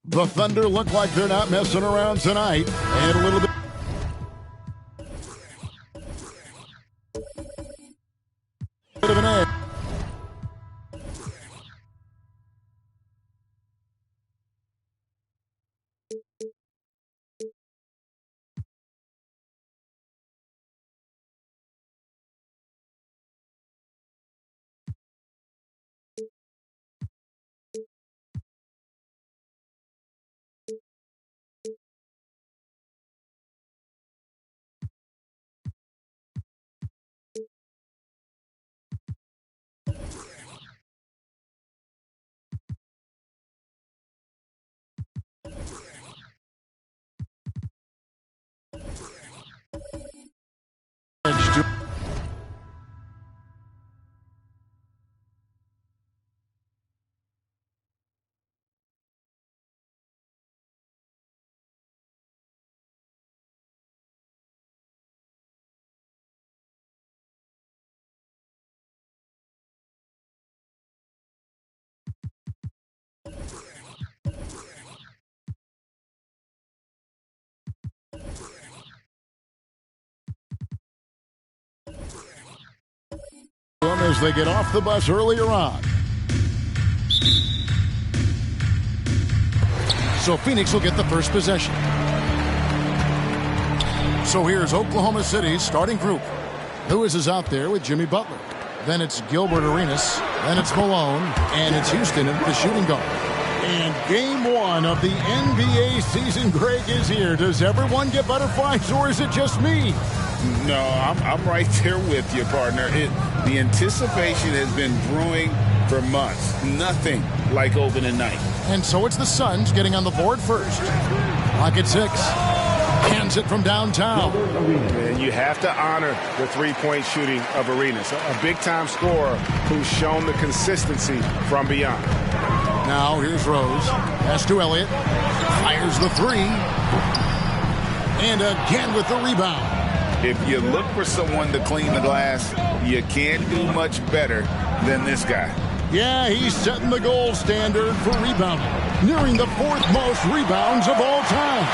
The Thunder look like they're not messing around tonight. And a little bit of an edge. As they get off the bus earlier on. So Phoenix will get the first possession. So here's Oklahoma City's starting group. Lewis is out there with Jimmy Butler. Then it's Gilbert Arenas. Then it's Malone. And it's Houston at the shooting guard. And game one of the NBA season, Greg, is here. Does everyone get butterflies or is it just me? No, I'm right there with you, partner. The anticipation has been brewing for months. Nothing like opening night. And so it's the Suns getting on the board first. Clock at 6. Hands it from downtown. And you have to honor the three-point shooting of Arenas. A big-time scorer who's shown the consistency from beyond. Now here's Rose. Pass to Elliott. Fires the three. And again with the rebound. If you look for someone to clean the glass, you can't do much better than this guy. Yeah, he's setting the gold standard for rebounding, nearing the fourth most rebounds of all time.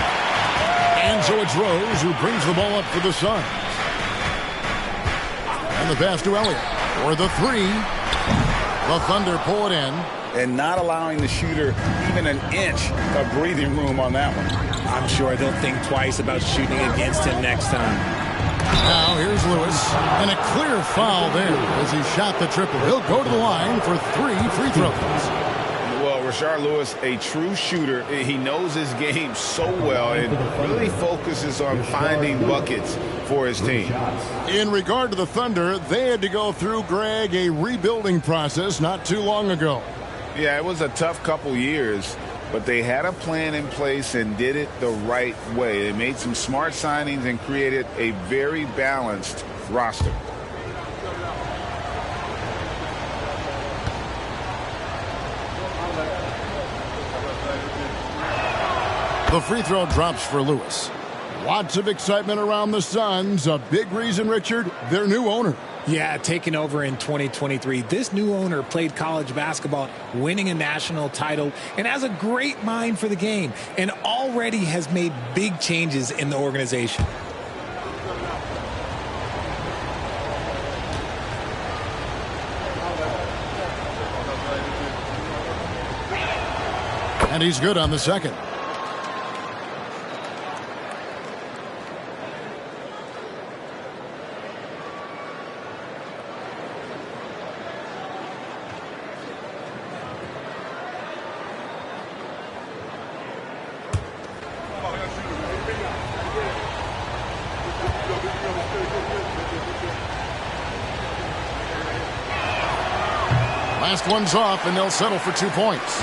And so it's Rose who brings the ball up for the Suns. And the pass to Elliott for the three. The Thunder pull it in. And not allowing the shooter even an inch of breathing room on that one. I'm sure they'll think twice about shooting against him next time. Now here's Lewis, and a clear foul there as he shot the triple. He'll go to the line for 3 free throws. Well, Rashard Lewis, a true shooter. He knows his game so well and really focuses on finding buckets for his team. In regard to the Thunder, they had to go through, Greg, a rebuilding process not too long ago. Yeah, it was a tough couple years. but they had a plan in place and did it the right way. They made some smart signings and created a very balanced roster. The free throw drops for Lewis. Lots of excitement around the Suns. A big reason, Richard, their new owner. Yeah, taking over in 2023. This new owner played college basketball, winning a national title, and has a great mind for the game, and already has made big changes in the organization. And he's good on the second. Last one's off, and they'll settle for 2 points.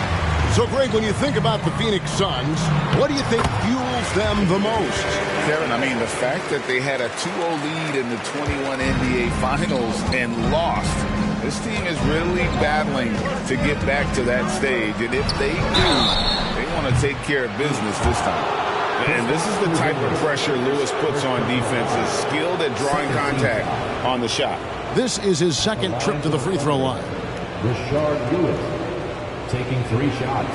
So, Greg, when you think about the Phoenix Suns, what do you think fuels them the most? Kevin, I mean, the fact that they had a 2-0 lead in the 21 NBA Finals and lost. This team is really battling to get back to that stage. And if they do, they want to take care of business this time. And this is the type of pressure Lewis puts on defenses, skilled at drawing contact on the shot. This is his second trip to the free throw line. Lewis taking 3 shots.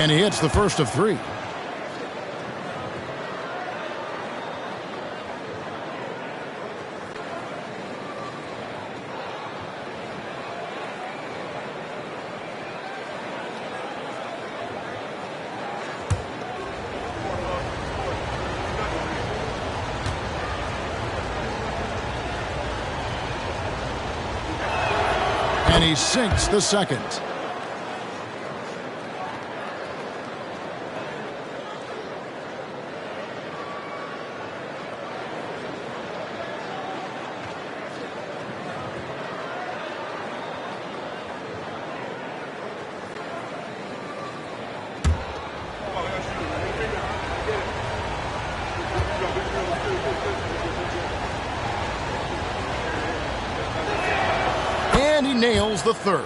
And he hits the first of 3. And he sinks the second. And he nails the third.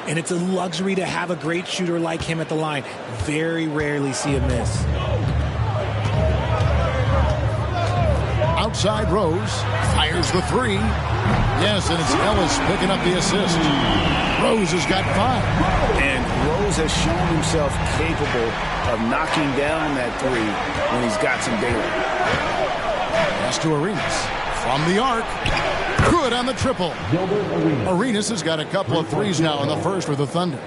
And it's a luxury to have a great shooter like him at the line. Very rarely see a miss. Outside Rose fires the 3. Yes, and it's Ellis picking up the assist. Rose has got 5. And Rose has shown himself capable of knocking down that 3 when he's got some daylight. Pass to Arenas from the arc. Good on the triple. Arenas has got a couple of 3s now in the first for the Thunder.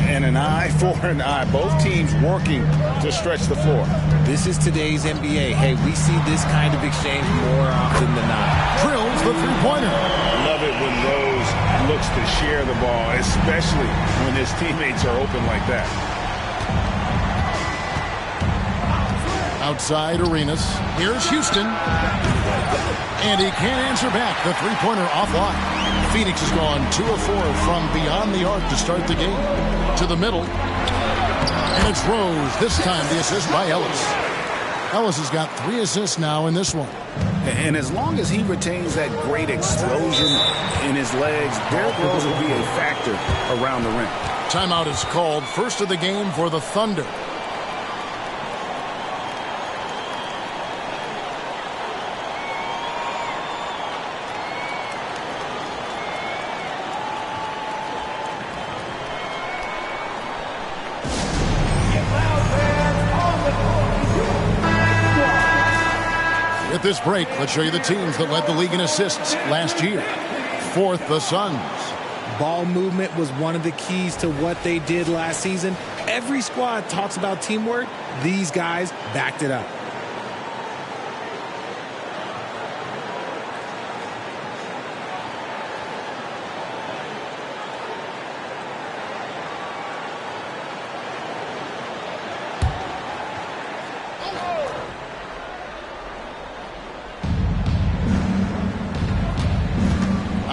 And an eye for an eye. Both teams working to stretch the floor. This is today's NBA. Hey, we see this kind of exchange more often than not. Drills the 3-pointer. Love it when Rose looks to share the ball, especially when his teammates are open like that. Outside Arenas. Here's Houston. And he can't answer back. The 3-pointer offline. Phoenix has gone 2 of 4 from beyond the arc to start the game. To the middle. And it's Rose. This time the assist by Ellis. Ellis has got 3 assists now in this one. And as long as he retains that great explosion in his legs, Derrick Rose will be a factor around the rim. Timeout is called. First of the game for the Thunder. At this break, let's show you the teams that led the league in assists last year. 4th, the Suns. Ball movement was one of the keys to what they did last season. Every squad talks about teamwork. These guys backed it up.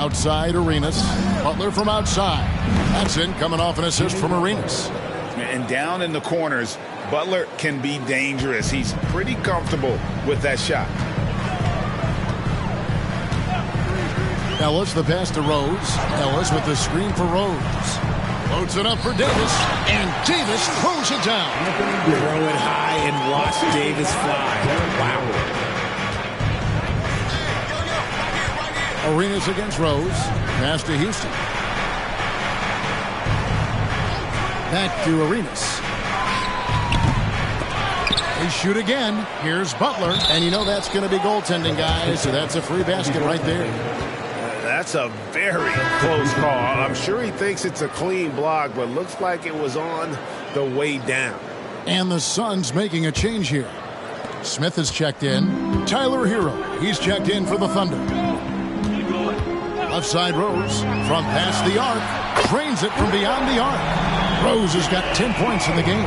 Outside Arenas. Butler from outside. That's in, coming off an assist from Arenas. And down in the corners, Butler can be dangerous. He's pretty comfortable with that shot. Ellis, the pass to Rose. Ellis with the screen for Rose. Loads it up for Davis, and Davis throws it down. Throw it high and watch Davis fly. Wow. Arenas against Rose. Pass to Houston. Back to Arenas. They shoot again. Here's Butler. And you know that's going to be goaltending, guys. So that's a free basket right there. That's a very close call. I'm sure he thinks it's a clean block, but looks like it was on the way down. And the Suns making a change here. Smith is checked in. Tyler Hero. He's checked in for the Thunder. Left side Rose. From past the arc. Drains it from beyond the arc. Rose has got 10 points in the game.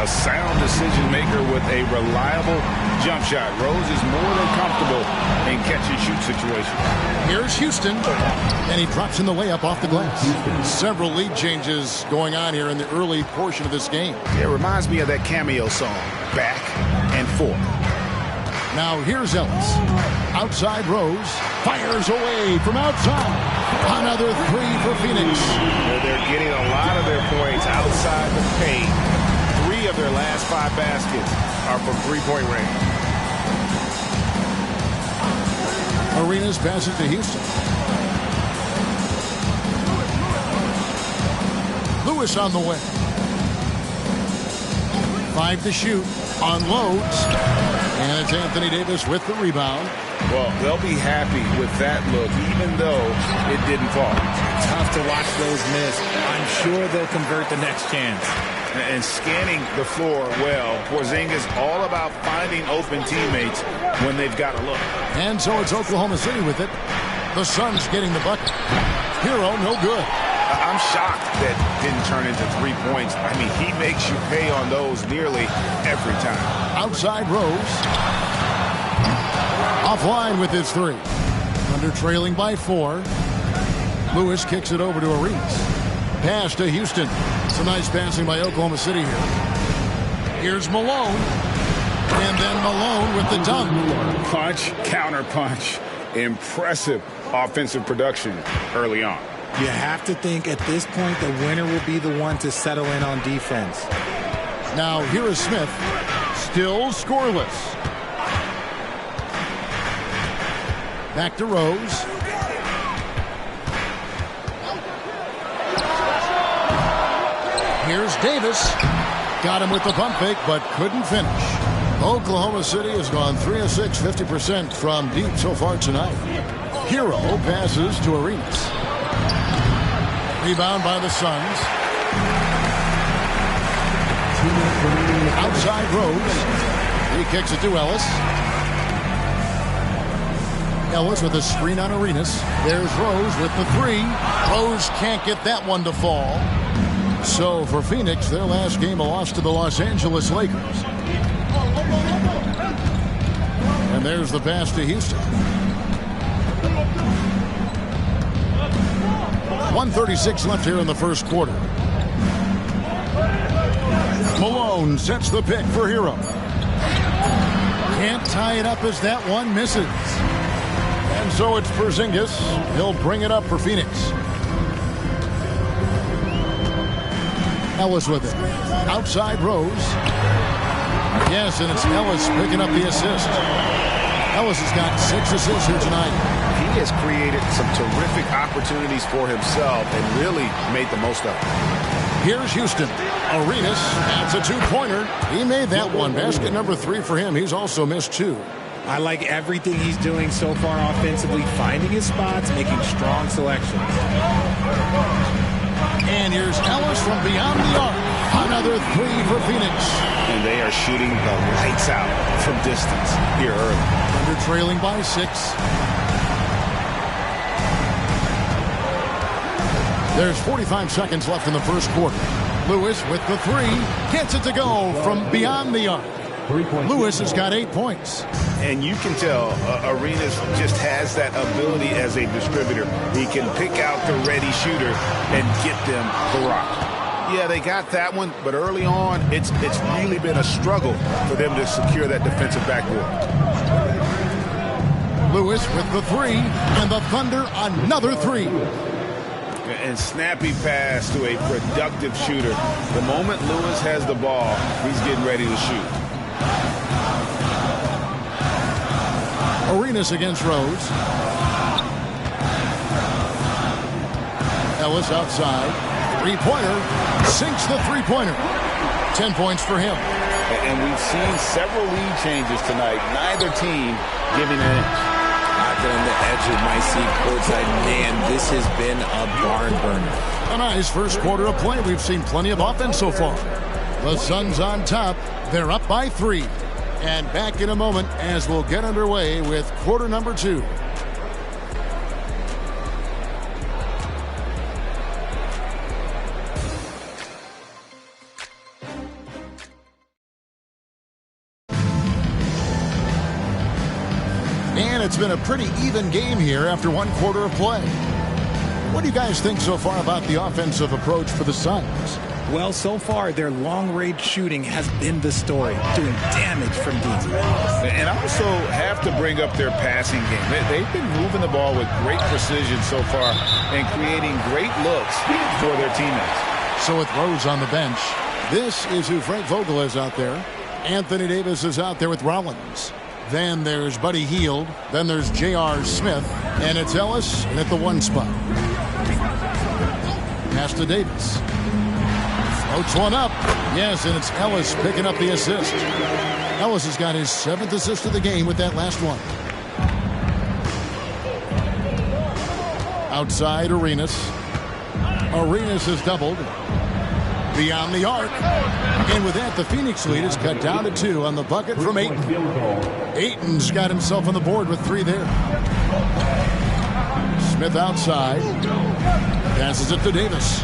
A sound decision maker with a reliable jump shot. Rose is more than comfortable in catch-and-shoot situations. Here's Houston, and he drops in the layup off the glass. Several lead changes going on here in the early portion of this game. It reminds me of that cameo song, Back and Forth. Now here's Ellis. Outside Rose. Fires away from outside. Another three for Phoenix. They're getting a lot of their points outside the paint. 3 of their last 5 baskets are from three-point range. Arenas passes to Houston. Lewis on the way. 5 to shoot. Unloads. And it's Anthony Davis with the rebound. Well, they'll be happy with that look, even though it didn't fall. Tough to watch those miss. I'm sure they'll convert the next chance. And scanning the floor well, Porzingis all about finding open teammates when they've got a look. And so it's Oklahoma City with it. The Suns getting the bucket. Hero, no good. I'm shocked that didn't turn into 3 points. I mean, he makes you pay on those nearly every time. Outside Rose. Offline with his 3. Under trailing by 4. Lewis kicks it over to Arenas. Pass to Houston. Some nice passing by Oklahoma City here. Here's Malone. And then Malone with the dunk. Punch, counter punch. Impressive offensive production early on. You have to think at this point the winner will be the one to settle in on defense. Now here is Smith. Still scoreless. Back to Rose. Here's Davis. Got him with the pump fake, but couldn't finish. Oklahoma City has gone 3 of 6, 50% from deep so far tonight. Hero passes to Arenas. Rebound by the Suns. Outside Rose. He kicks it to Ellis. Ellis with a screen on Arenas. There's Rose with the 3. Rose can't get that one to fall. So for Phoenix, their last game a loss to the Los Angeles Lakers. And there's the pass to Houston. 1:36 left here in the first quarter. Malone sets the pick for Hero. Can't tie it up as that one misses. And so it's Porzingis. He'll bring it up for Phoenix. Ellis with it. Outside Rose. Yes, and it's Ellis picking up the assist. Ellis has got 6 assists here tonight. He has created some terrific opportunities for himself and really made the most of it. Here's Houston. Arenas adds a 2-pointer. He made that one. Basket number 3 for him. He's also missed 2. I like everything he's doing so far offensively, finding his spots, making strong selections. And here's Ellis from beyond the arc. Another 3 for Phoenix. And they are shooting the lights out from distance here early. Under trailing by 6. There's 45 seconds left in the first quarter. Lewis with the 3. Gets it to go from beyond the arc. Lewis has got 8 points. And you can tell Arenas just has that ability as a distributor. He can pick out the ready shooter and get them the rock. Yeah, they got that one, but early on, it's really been a struggle for them to secure that defensive backboard. Lewis with the three, and the Thunder another three. And snappy pass to a productive shooter. The moment Lewis has the ball, he's getting ready to shoot. Arenas against Rose. Ellis outside. Three-pointer. Sinks the three-pointer. 10 points for him. And we've seen several lead changes tonight. Neither team giving an inch. I've been on the edge of my seat courtside. Man, this has been a barn burner. A nice first quarter of play. We've seen plenty of offense so far. The Suns on top. They're up by 3. And back in a moment as we'll get underway with quarter number 2. And it's been a pretty even game here after one quarter of play. What do you guys think so far about the offensive approach for the Suns? Well, so far, their long-range shooting has been the story, doing damage from deep. And I also have to bring up their passing game. They've been moving the ball with great precision so far and creating great looks for their teammates. So with Rose on the bench, this is who Frank Vogel is out there. Anthony Davis is out there with Rollins. Then there's Buddy Hield. Then there's J.R. Smith. And it's Ellis at the 1 spot. Pass to Davis. Floats one up. Yes, and it's Ellis picking up the assist. Ellis has got his 7th assist of the game with that last one. Outside Arenas. Arenas is doubled. Beyond the arc. And with that, the Phoenix lead is cut down to 2 on the bucket from Ayton. Ayton's got himself on the board with 3 there. Smith outside. Passes it to Davis.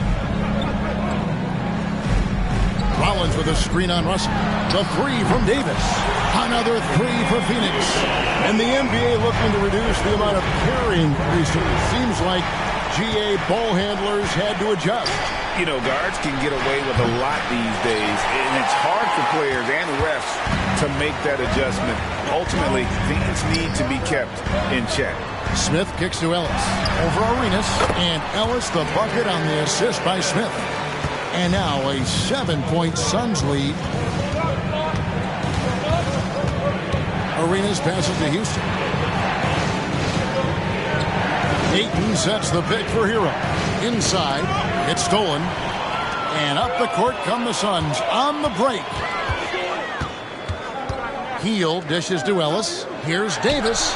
Rollins with a screen on Russell. The 3 from Davis. Another 3 for Phoenix. And the NBA looking to reduce the amount of carrying recently. Seems like GA ball handlers had to adjust. You know, guards can get away with a lot these days, and it's hard for players and refs to make that adjustment. Ultimately, things need to be kept in check. Smith kicks to Ellis. Over Arenas, and Ellis the bucket on the assist by Smith. And now a 7-point Suns lead. Arenas passes to Houston. Ayton sets the pick for Hero. Inside, it's stolen. And up the court come the Suns on the break. Hield dishes to Ellis. Here's Davis.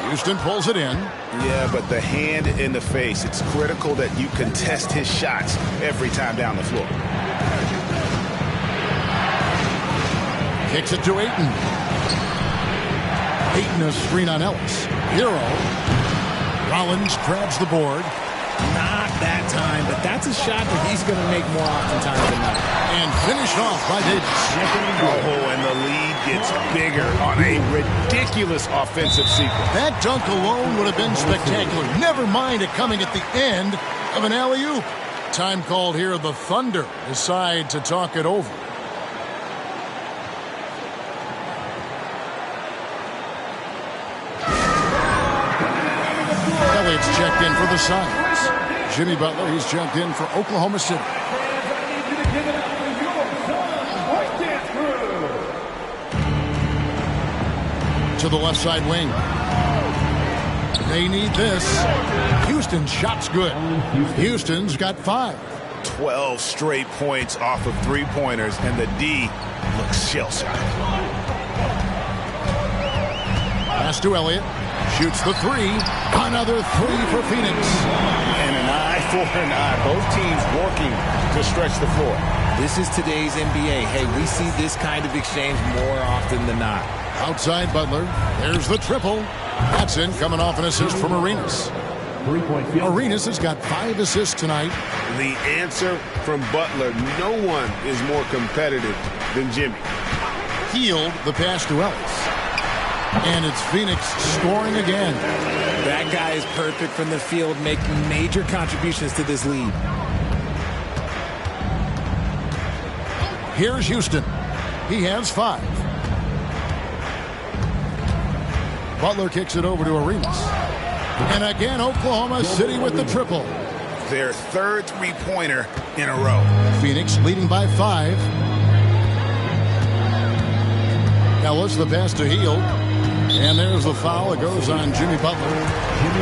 Houston pulls it in. Yeah, but the hand in the face, it's critical that you contest his shots every time down the floor. Kicks it to Ayton. Ayton a screen on Ellis. Hero. Rollins grabs the board. Not that time, but that's a shot that he's going to make more oftentimes than not. And finished off by Davis. Oh, and the lead gets bigger on a ridiculous offensive sequence. That dunk alone would have been spectacular. Never mind it coming at the end of an alley-oop. Time called here. The Thunder decide to talk it over. Elliott's checked in for the Suns. Jimmy Butler, he's checked in for Oklahoma City. To the left side wing. They need this. Houston's shot's good. Houston's got 5. 12 straight points off of 3-pointers, and the D looks shell-shocked. Pass to Elliott. Shoots the 3. Another 3 for Phoenix. And an eye for an eye. Both teams working to stretch the floor. This is today's NBA. Hey, we see this kind of exchange more often than not. Outside Butler. There's the triple. That's in, coming off an assist from Arenas. Arenas has got 5 assists tonight. The answer from Butler, no one is more competitive than Jimmy. Healed the pass to Ellis. And it's Phoenix scoring again. That guy is perfect from the field, making major contributions to this lead. Here's Houston. He has 5. Butler kicks it over to Arenas. And again, Oklahoma City with the triple. Their third three-pointer in a row. Phoenix leading by 5. Ellis the pass to Hield. And there's the foul. It goes on Jimmy Butler.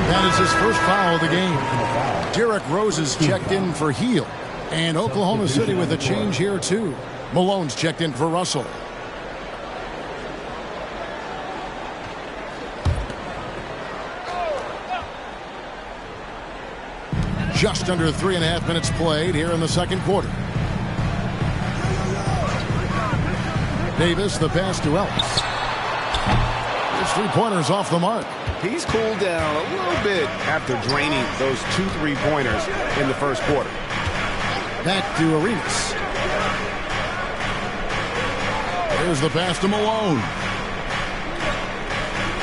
That is his first foul of the game. Derrick Rose is checked in for Hield. And Oklahoma City with a change here, too. Malone's checked in for Russell. Just under 3.5 minutes played here in the second quarter. Davis, the pass to Ellis. His three-pointers off the mark. He's cooled down a little bit after draining those 2 3-pointers in the first quarter. Back to Arenas. There's the pass to Malone.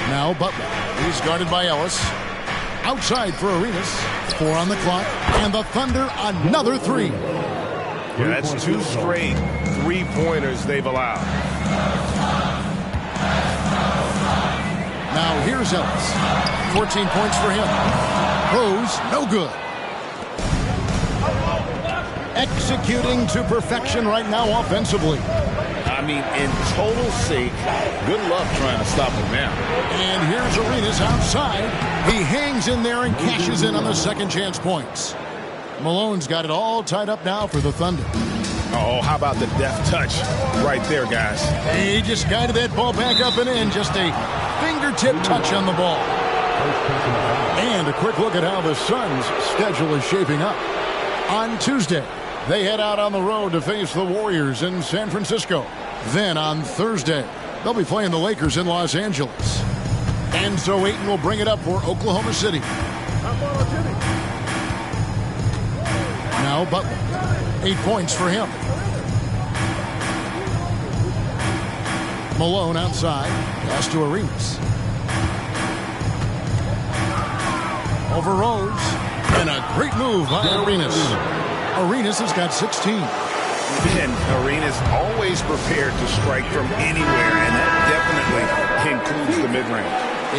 Now Butler. He's guarded by Ellis. Outside for Arenas. 4 on the clock. And the Thunder another 3. Yeah, that's 2 straight 3-pointers they've allowed. Now here's Ellis. 14 points for him. Rose, no good. Executing to perfection right now offensively. I mean, in total sync. Good luck trying to stop him now. And here's Arenas outside. He hangs in there and cashes in on the second chance points. Malone's got it all tied up now for the Thunder. Oh, how about the deft touch right there, guys? He just guided that ball back up and in. Just a fingertip touch on the ball. And a quick look at how the Suns' schedule is shaping up. On Tuesday, they head out on the road to face the Warriors in San Francisco. Then on Thursday, they'll be playing the Lakers in Los Angeles. And so Ayton will bring it up for Oklahoma City. Now Butler. 8 points for him. Malone outside. Pass to Arenas. Over Rose. And a great move by Arenas. Arenas has got 16. And Arenas always prepared to strike from anywhere, and that definitely includes the mid-range.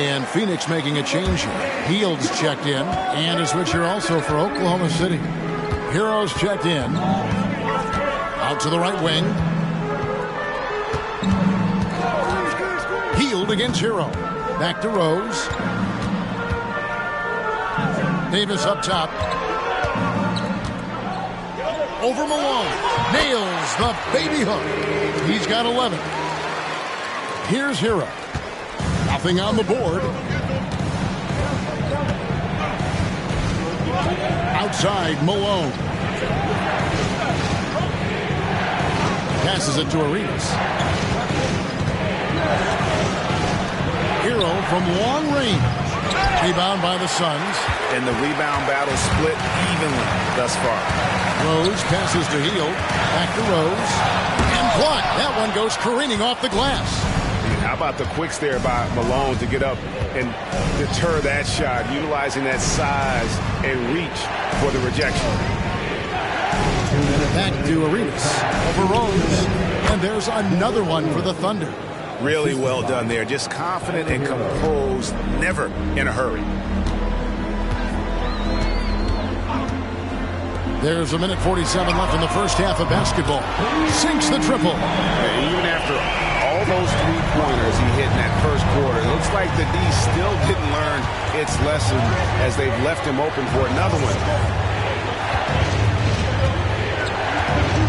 And Phoenix making a change here. Hield's checked in. And a switch here also for Oklahoma City. Heroes checked in. Out to the right wing. Hield against Hero. Back to Rose. Davis up top. Over Malone. Nails the baby hook. He's got 11. Here's Hero. Nothing on the board. Outside, Malone. Passes it to Arenas. Hero from long range. Rebound by the Suns. And the rebound battle split evenly thus far. Rose passes to Hield. Back to Rose. And blocked. That one goes careening off the glass. How about the quicks there by Malone to get up and deter that shot, utilizing that size and reach for the rejection. Back to Arenas. Over Rose. And there's another one for the Thunder. Really well done there. Just confident and composed, never in a hurry. There's a minute 47 left in the first half of basketball. Sinks the triple. Even after all those three-pointers he hit in that first quarter, it looks like the D still didn't learn its lesson as they've left him open for another one.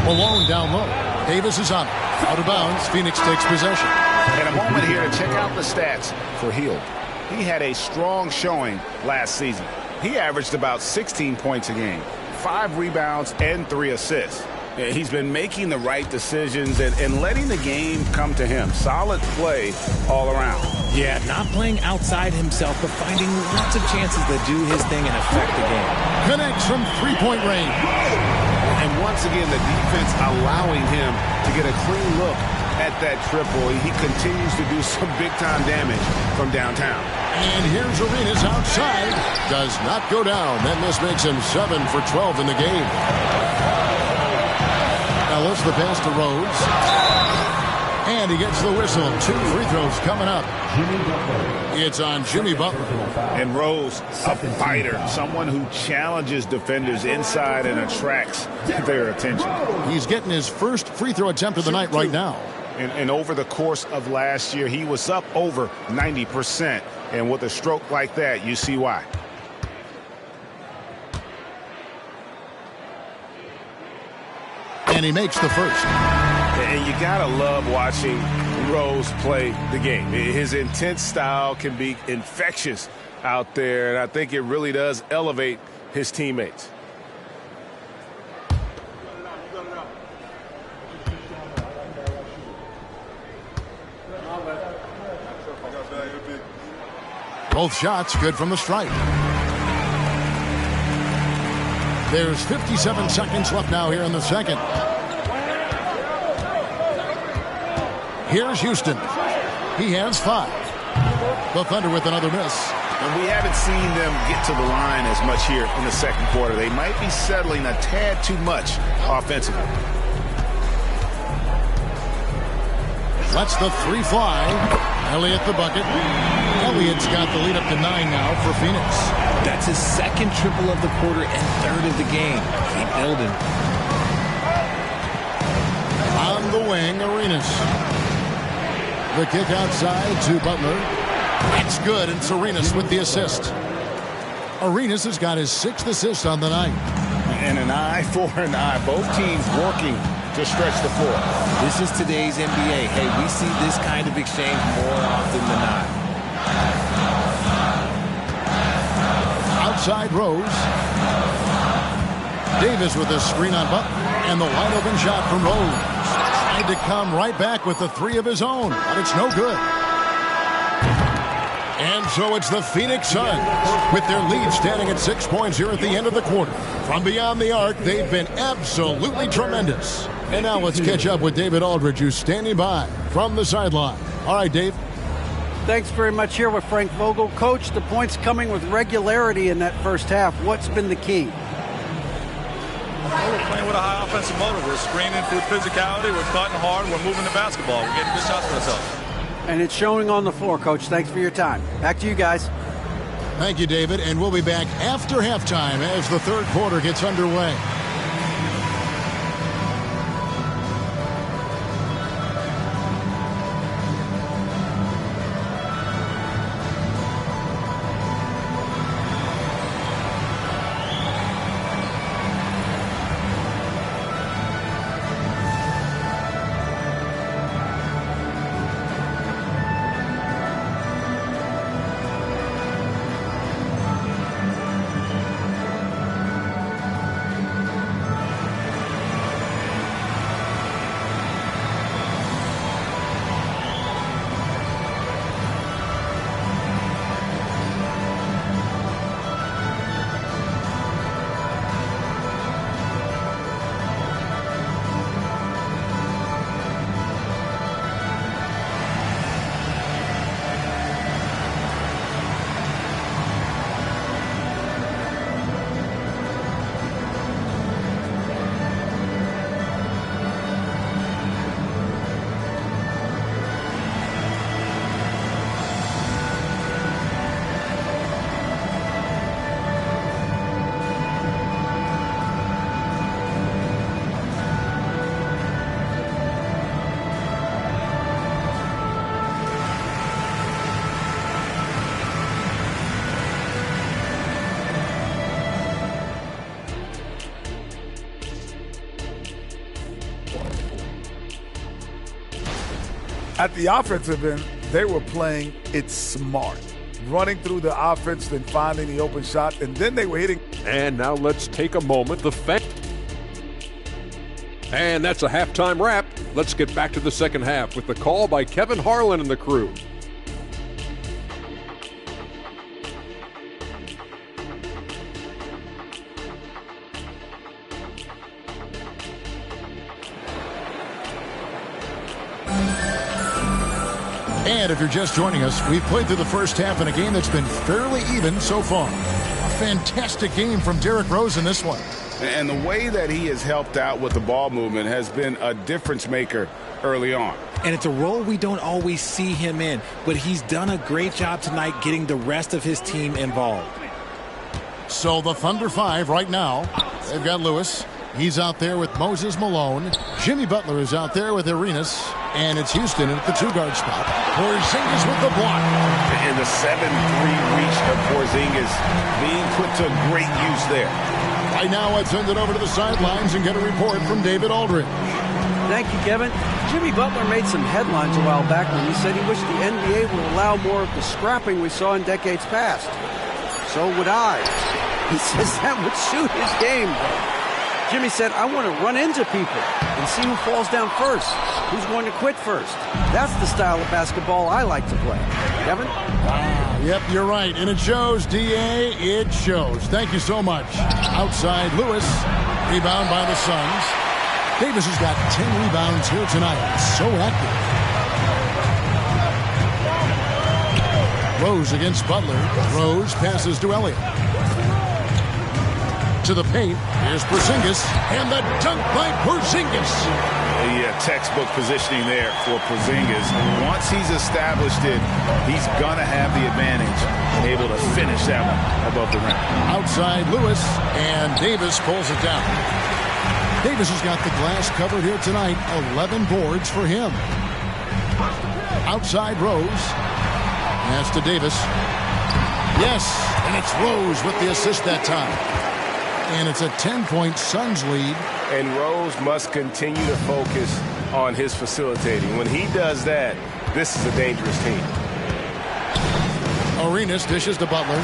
Malone down low. Davis is on. Out of bounds. Phoenix takes possession. And a moment here to check out the stats for Hield. He had a strong showing last season. He averaged about 16 points a game, 5 rebounds, and 3 assists. He's been making the right decisions and letting the game come to him. Solid play all around. Yeah, not playing outside himself, but finding lots of chances to do his thing and affect the game. Connects from three-point range. And once again, the defense allowing him to get a clean look at that triple. He continues to do some big-time damage from downtown. And here's Arenas outside. Does not go down. And this makes him 7 for 12 in the game. Ellis, the pass to Rhodes. And he gets the whistle. 2 free throws coming up. It's on Jimmy Butler. And Rose, a fighter, someone who challenges defenders inside and attracts their attention. He's getting his first free throw attempt of the night right now. And over the course of last year, he was up over 90%. And with a stroke like that, you see why. And he makes the first. And you gotta love watching Rose play the game. His intense style can be infectious out there, and I think it really does elevate his teammates. Both shots good from the stripe. There's 57 seconds left now here in the second. Here's Houston. He has 5. The Thunder with another miss. And we haven't seen them get to the line as much here in the second quarter. They might be settling a tad too much offensively. Lets the 3 fly. Elliott the bucket. Elliott's got the lead up to 9 now for Phoenix. That's his second triple of the quarter and third of the game. Keep building. On the wing, Arenas. The kick outside to Butler. That's good, and it's Arenas with the assist. Arenas has got his 6th assist on the night. And an eye for an eye. Both teams working to stretch the floor. This is today's NBA. Hey, we see this kind of exchange more often than not. Outside Rose. Davis with a screen on Butler. And the wide open shot from Rose. Tried to come right back with the 3 of his own, but it's no good. And so it's the Phoenix Suns with their lead standing at 6 points here at the end of the quarter. From beyond the arc, they've been absolutely tremendous. And now let's catch up with David Aldridge, who's standing by from the sideline. All right, Dave. Thanks very much. Here with Frank Vogel. Coach, the points coming with regularity in that first half. What's been the key? Well, we're playing with a high offensive motive. We're screening through physicality. We're cutting hard. We're moving the basketball. We're getting good shots for ourselves. And it's showing on the floor, Coach. Thanks for your time. Back to you guys. Thank you, David. And we'll be back after halftime as the third quarter gets underway. At the offensive end, they were playing it smart. Running through the offense, then finding the open shot, and then they were hitting. And now let's take a moment. And that's a halftime wrap. Let's get back to the second half with the call by Kevin Harlan and the crew. And if you're just joining us, we've played through the first half in a game that's been fairly even so far. A fantastic game from Derrick Rose in this one. And the way that he has helped out with the ball movement has been a difference maker early on. And it's a role we don't always see him in, but he's done a great job tonight getting the rest of his team involved. So the Thunder 5 right now. They've got Lewis. He's out there with Moses Malone. Jimmy Butler is out there with Arenas. And it's Houston at the two-guard spot. Porzingis with the block. And the 7-3 reach of Porzingis being put to great use there. Right now, let's send it over to the sidelines and get a report from David Aldridge. Thank you, Kevin. Jimmy Butler made some headlines a while back when he said he wished the NBA would allow more of the scrapping we saw in decades past. So would I. He says that would suit his game. Jimmy said, I want to run into people and see who falls down first, who's going to quit first. That's the style of basketball I like to play. Kevin? Yep, you're right. And it shows, D.A., it shows. Thank you so much. Outside, Lewis. Rebound by the Suns. Davis has got 10 rebounds here tonight. So active. Rose against Butler. Rose passes to Elliott. To the paint. Here's Porzingis. And the dunk by Porzingis. Yeah, textbook positioning there for Porzingis. Once he's established it, he's going to have the advantage and able to finish that one above the rim. Outside Lewis. And Davis pulls it down. Davis has got the glass covered here tonight. 11 boards for him. Outside Rose. Pass to Davis. Yes, and it's Rose with the assist that time. And it's a 10-point Suns lead. And Rose must continue to focus on his facilitating. When he does that, this is a dangerous team. Arenas dishes to Butler.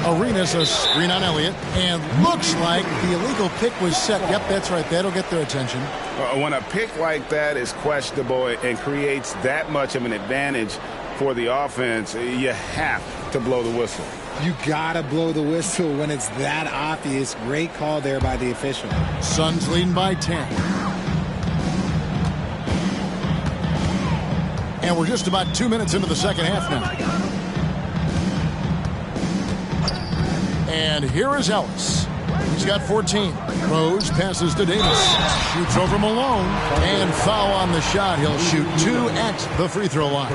Arenas a screen on Elliott. And looks like the illegal pick was set. Yep, that's right. That'll get their attention. When a pick like that is questionable and creates that much of an advantage for the offense, you have to blow the whistle. You gotta blow the whistle when it's that obvious. Great call there by the official. Suns leading by 10. And we're just about 2 minutes into the second half now. And here is Ellis. He's got 14. Rose passes to Davis. Shoots over Malone. And foul on the shot. He'll shoot 2 at the free throw line.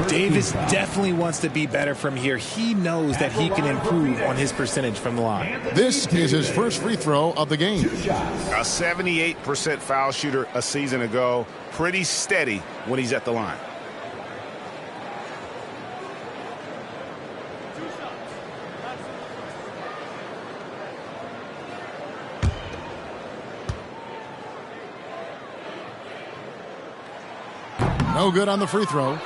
Davis definitely wants to be better from here. He knows that he can improve on his percentage from the line. This is his first free throw of the game. A 78% foul shooter a season ago. Pretty steady when he's at the line. No good on the free throw.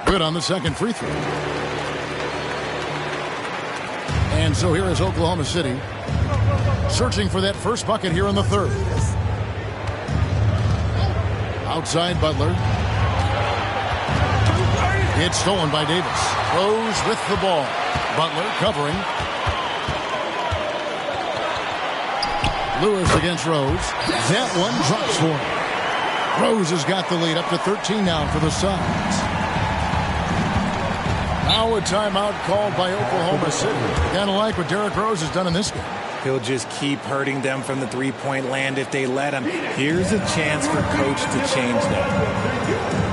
Good on the second free throw. And so here is Oklahoma City searching for that first bucket here in the third. Outside Butler. It's stolen by Davis. Rose with the ball. Butler covering. Lewis against Rose. That one drops for him. Rose has got the lead up to 13 now for the Suns. Now a timeout called by Oklahoma City. Kind of like what Derrick Rose has done in this game. He'll just keep hurting them from the three-point land if they let him. Here's a chance for Coach to change that.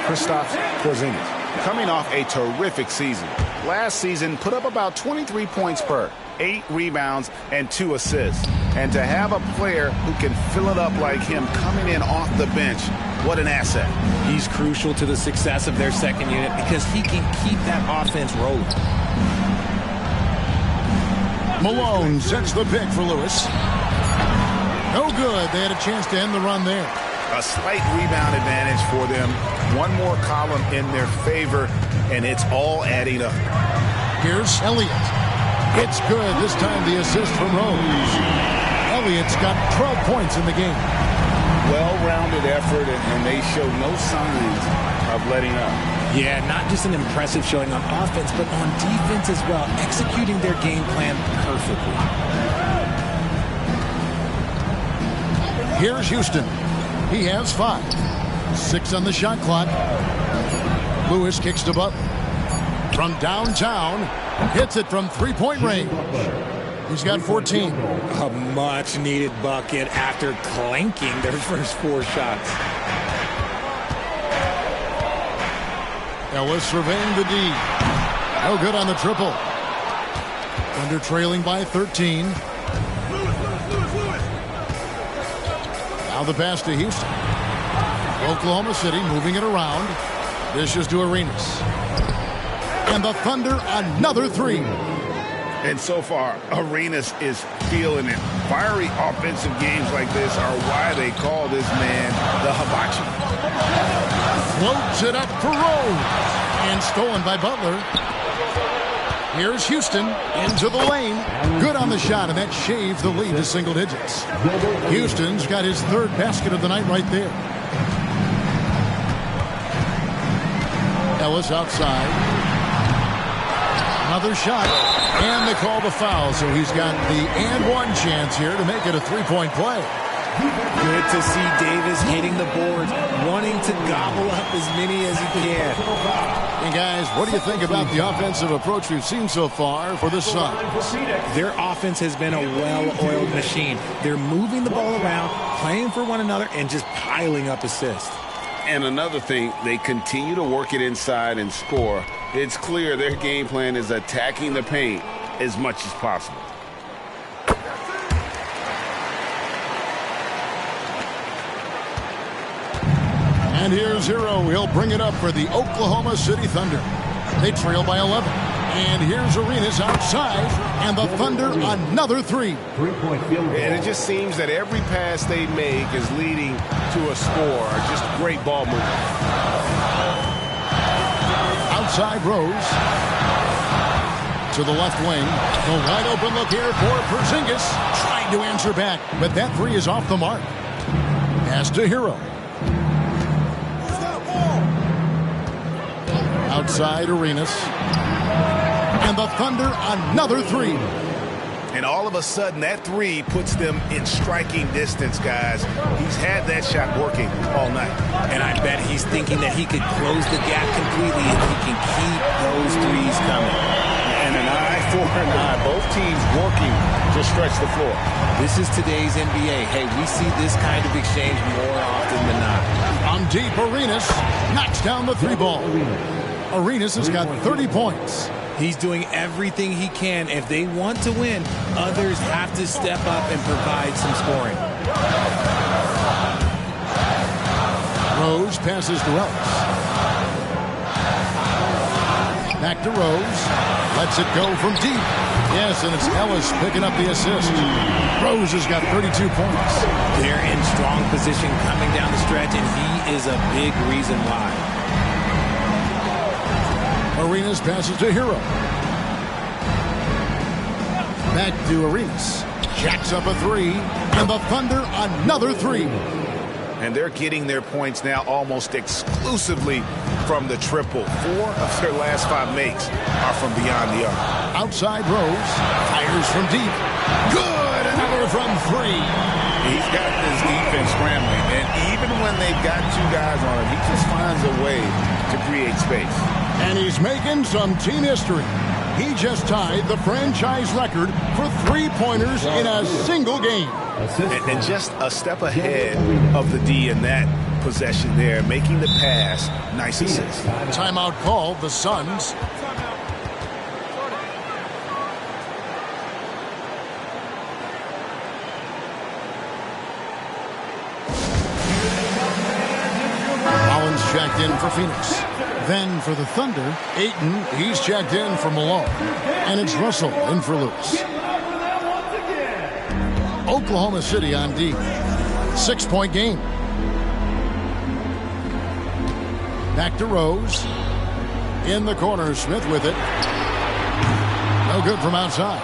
Kristaps Porzingis, coming off a terrific season. Last season, put up about 23 points per, 8 rebounds, and 2 assists. And to have a player who can fill it up like him coming in off the bench, what an asset. He's crucial to the success of their second unit because he can keep that offense rolling. Malone sets the pick for Lewis. No good. They had a chance to end the run there. A slight rebound advantage for them. One more column in their favor, and it's all adding up. Here's Elliott. It's good. This time the assist from Rose. Elliott's got 12 points in the game. Well-rounded effort, and they show no signs of letting up. Yeah, not just an impressive showing on offense, but on defense as well, executing their game plan perfectly. Here's Houston. He has 5. 6 on the shot clock. Lewis kicks to Butler. From downtown, hits it from three-point range. He's got 14. A much-needed bucket after clanking their first 4 shots. Ellis surveying the D. No good on the triple. Thunder trailing by 13. Now the pass to Houston. Oklahoma City moving it around. Dishes to Arenas. And the Thunder another 3. And so far, Arenas is feeling it. Fiery offensive games like this are why they call this man the hibachi. Floats it up for Rose. And stolen by Butler. Here's Houston into the lane. Good on the shot, and that shaves the lead to single digits. Houston's got his 3rd basket of the night right there. Ellis outside. Another shot. And they call the foul, so he's got the and one chance here to make it a 3-point play. Good to see Davis hitting the boards, wanting to gobble up as many as he can. And guys, what do you think about the offensive approach we've seen so far for the Suns? Their offense has been a well-oiled machine. They're moving the ball around, playing for one another, and just piling up assists. And another thing, they continue to work it inside and score. It's clear their game plan is attacking the paint as much as possible. And here's Hero. He'll bring it up for the Oklahoma City Thunder. They trail by 11. And here's Arenas outside. And the Thunder another 3. And it just seems that every pass they make is leading to a score. Just great ball movement. Outside Rose. To the left wing. The wide open look here for Porzingis. Trying to answer back. But that 3 is off the mark. Pass to Hero. Outside Arenas. And the Thunder another 3. And all of a sudden, that 3 puts them in striking distance, guys. He's had that shot working all night. And I bet he's thinking that he could close the gap completely if he can keep those 3s coming. And an eye for an eye. Both teams working to stretch the floor. This is today's NBA. Hey, we see this kind of exchange more often than not. On deep, Arenas knocks down the 3 ball. Arenas has got 30 points. He's doing everything he can. If they want to win, others have to step up and provide some scoring. Rose passes to Ellis. Back to Rose. Lets it go from deep. Yes, and it's Ellis picking up the assist. Rose has got 32 points. They're in strong position coming down the stretch, and he is a big reason why. Arenas passes to Hero. Back to Arenas. Jacks up a 3. And the Thunder another 3. And they're getting their points now almost exclusively from the triple. 4 of their last 5 makes are from beyond the arc. Outside Rose. Fires from deep. Good! Another from 3. He's got this defense scrambling. And even when they've got 2 guys on him, he just finds a way to create space. And he's making some team history. He just tied the franchise record for 3-pointers in a single game. And just a step ahead of the D in that. possession there, making the pass. Nice assist. Timeout called, the Suns. Rollins checked in for Phoenix. Then for the Thunder, Ayton, he's checked in for Malone. And it's Russell in for Lewis. Oklahoma City on D. 6-point game. Back to Rose. In the corner, Smith with it. No good from outside.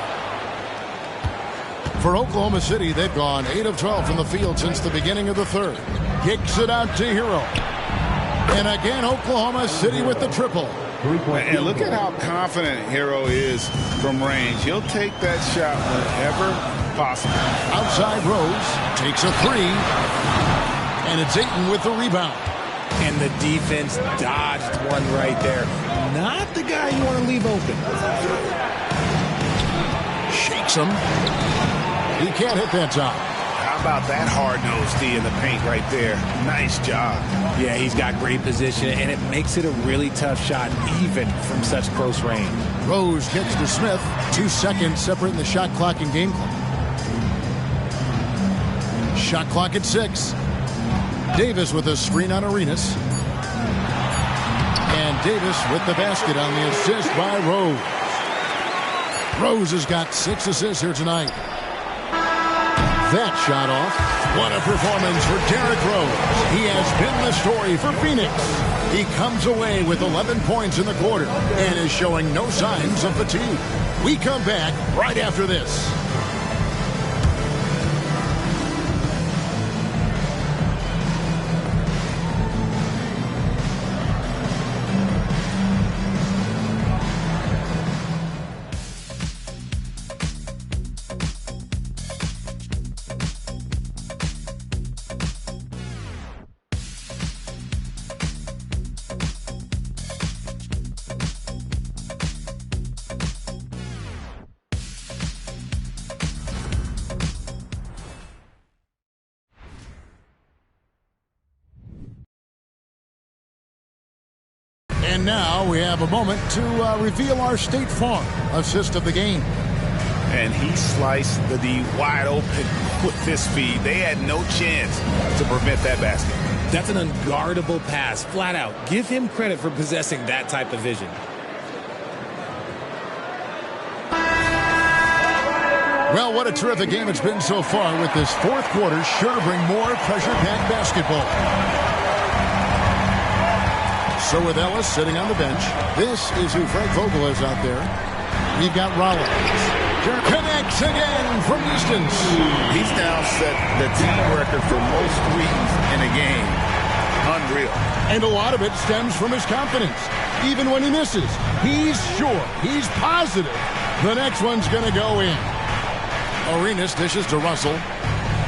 For Oklahoma City, they've gone 8 of 12 from the field since the beginning of the third. Kicks it out to Hero. And again, Oklahoma City with the triple. And look at how confident Hero is from range. He'll take that shot whenever possible. Outside Rose takes a three. And it's Ayton with the rebound. And the defense dodged one right there. Not the guy you want to leave open. Shakes him. He can't hit that top. How about that hard-nosed D in the paint right there? Nice job. Yeah, he's got great position, and it makes it a really tough shot, even from such close range. Rose kicks to Smith. 2 seconds separating the shot clock and game clock. Shot clock at 6. Davis with a screen on Arenas. And Davis with the basket on the assist by Rose. Rose has got 6 assists here tonight. That shot off. What a performance for Derrick Rose. He has been the story for Phoenix. He comes away with 11 points in the quarter and is showing no signs of fatigue. We come back right after this. And now we have a moment to reveal our State Farm assist of the game. And he sliced the D wide open with this speed. They had no chance to prevent that basket. That's an unguardable pass, flat out. Give him credit for possessing that type of vision. Well, what a terrific game it's been so far, with this fourth quarter sure to bring more pressure-packed basketball. So with Ellis sitting on the bench, this is who Frank Vogel is out there. We've got Rollins. Connects again from distance. He's now set the team record for most threes in a game. Unreal. And a lot of it stems from his confidence. Even when he misses, he's sure, he's positive the next one's going to go in. Arenas dishes to Russell.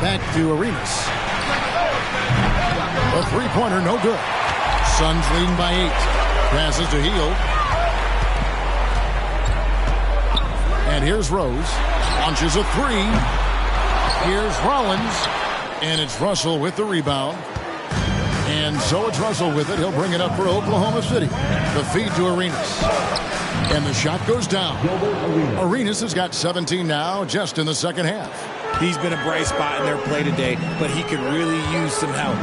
Back to Arenas. A three-pointer, no good. Suns leading by 8. Passes to Hield. And here's Rose. Launches a three. Here's Rollins. And it's Russell with the rebound. And so it's Russell with it. He'll bring it up for Oklahoma City. The feed to Arenas. And the shot goes down. Arenas has got 17 now, just in the second half. He's been a bright spot in their play today, but he could really use some help.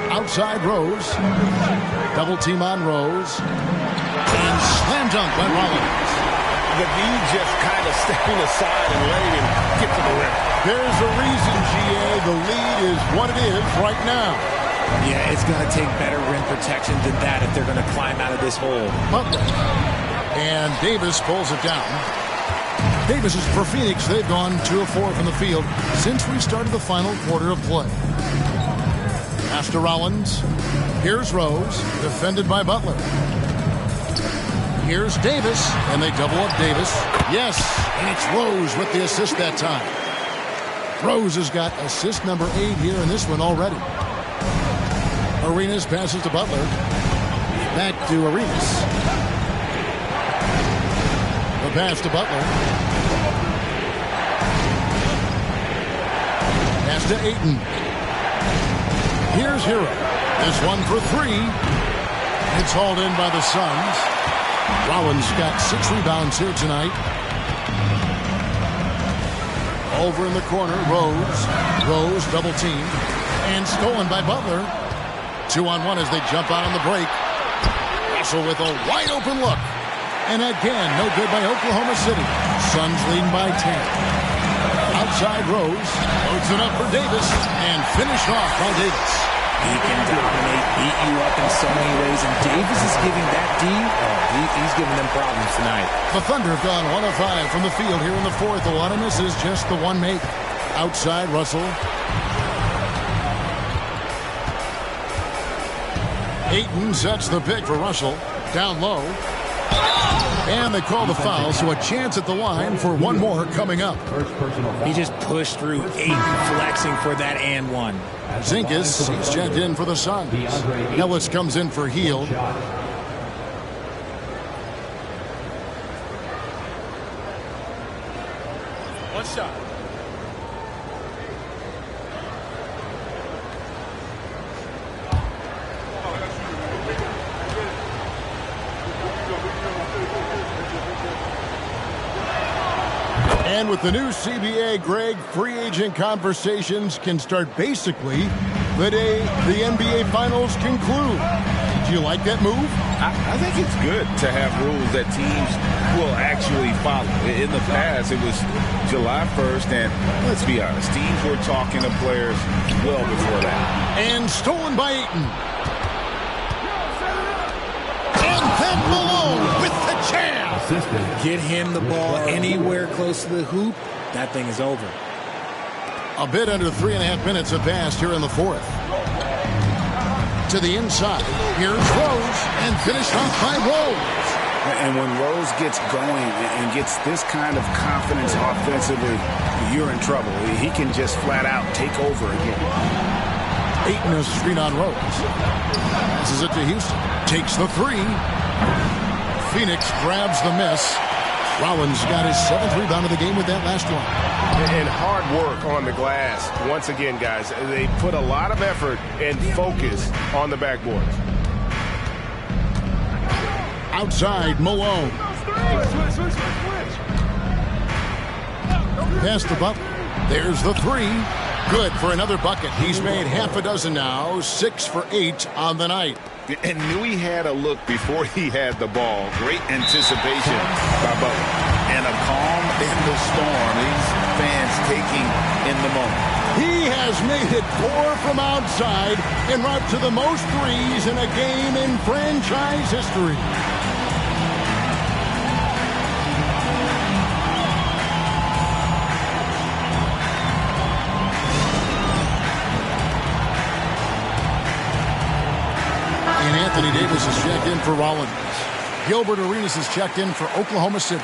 Outside Rose. Double team on Rose. And slam dunk by Rollins. The D just kind of stepping aside and letting him get to the rim. There's a reason, GA. The lead is what it is right now. Yeah, it's going to take better rim protection than that if they're going to climb out of this hole. Butler. And Davis pulls it down. Davis is for Phoenix. They've gone 2 of 4 from the field since we started the final quarter of play. Pass to Rollins. Here's Rose, defended by Butler. Here's Davis, and they double up Davis. Yes, and it's Rose with the assist that time. Rose has got assist number 8 here in this one already. Arenas passes to Butler. Back to Arenas. The pass to Butler. Pass to Ayton. Here's Hero. This one for three. It's hauled in by the Suns. Rollins got 6 rebounds here tonight. Over in the corner, Rose. Rose double teamed. And stolen by Butler. 2-on-1 as they jump out on the break. Russell with a wide open look. And again, no good by Oklahoma City. Suns leading by 10. Outside Rose. Loads it up for Davis. And finished off by Davis. He can dominate, beat you up in so many ways. And Davis is giving that D. He's giving them problems tonight. The Thunder have gone 1 of 5 from the field here in the fourth. A lot of misses, just the one make. Outside Russell. Ayton sets the pick for Russell. Down low. And they call the foul, so a chance at the line for one more coming up. He just pushed through Ayton, flexing for that and one. Zinkas, he's checked in for the Suns. Ellis comes in for Hield. One shot. And with the new CBA, Greg, free agent conversations can start basically the day the NBA Finals conclude. Do you like that move? I think it's good to have rules that teams will actually follow. In the past, it was July 1st, and let's be honest, teams were talking to players well before that. And stolen by Ayton. And then Malone with the jam. Get him the ball anywhere close to the hoop. That thing is over. A bit under 3.5 minutes have passed here in the fourth. To the inside. Here's Rose. And finished off by Rose. And when Rose gets going and gets this kind of confidence offensively, you're in trouble. He can just flat out take over again. Ayton is screen on Rose. Passes it to Houston. Takes the three. Phoenix grabs the miss. Rollins got his 7th rebound of the game with that last one. And hard work on the glass. Once again, guys, they put a lot of effort and focus on the backboard. Outside, Malone. Pass to Butler. There's the three. Good for another bucket. He's made half a dozen now. 6 for 8 on the night. And knew he had a look before he had the ball. Great anticipation by Butler. And a calm in the storm. These fans taking in the moment. He has made it 4 from outside en route to the most threes in a game in franchise history. Anthony Davis is checked in for Rollins. Gilbert Arenas is checked in for Oklahoma City.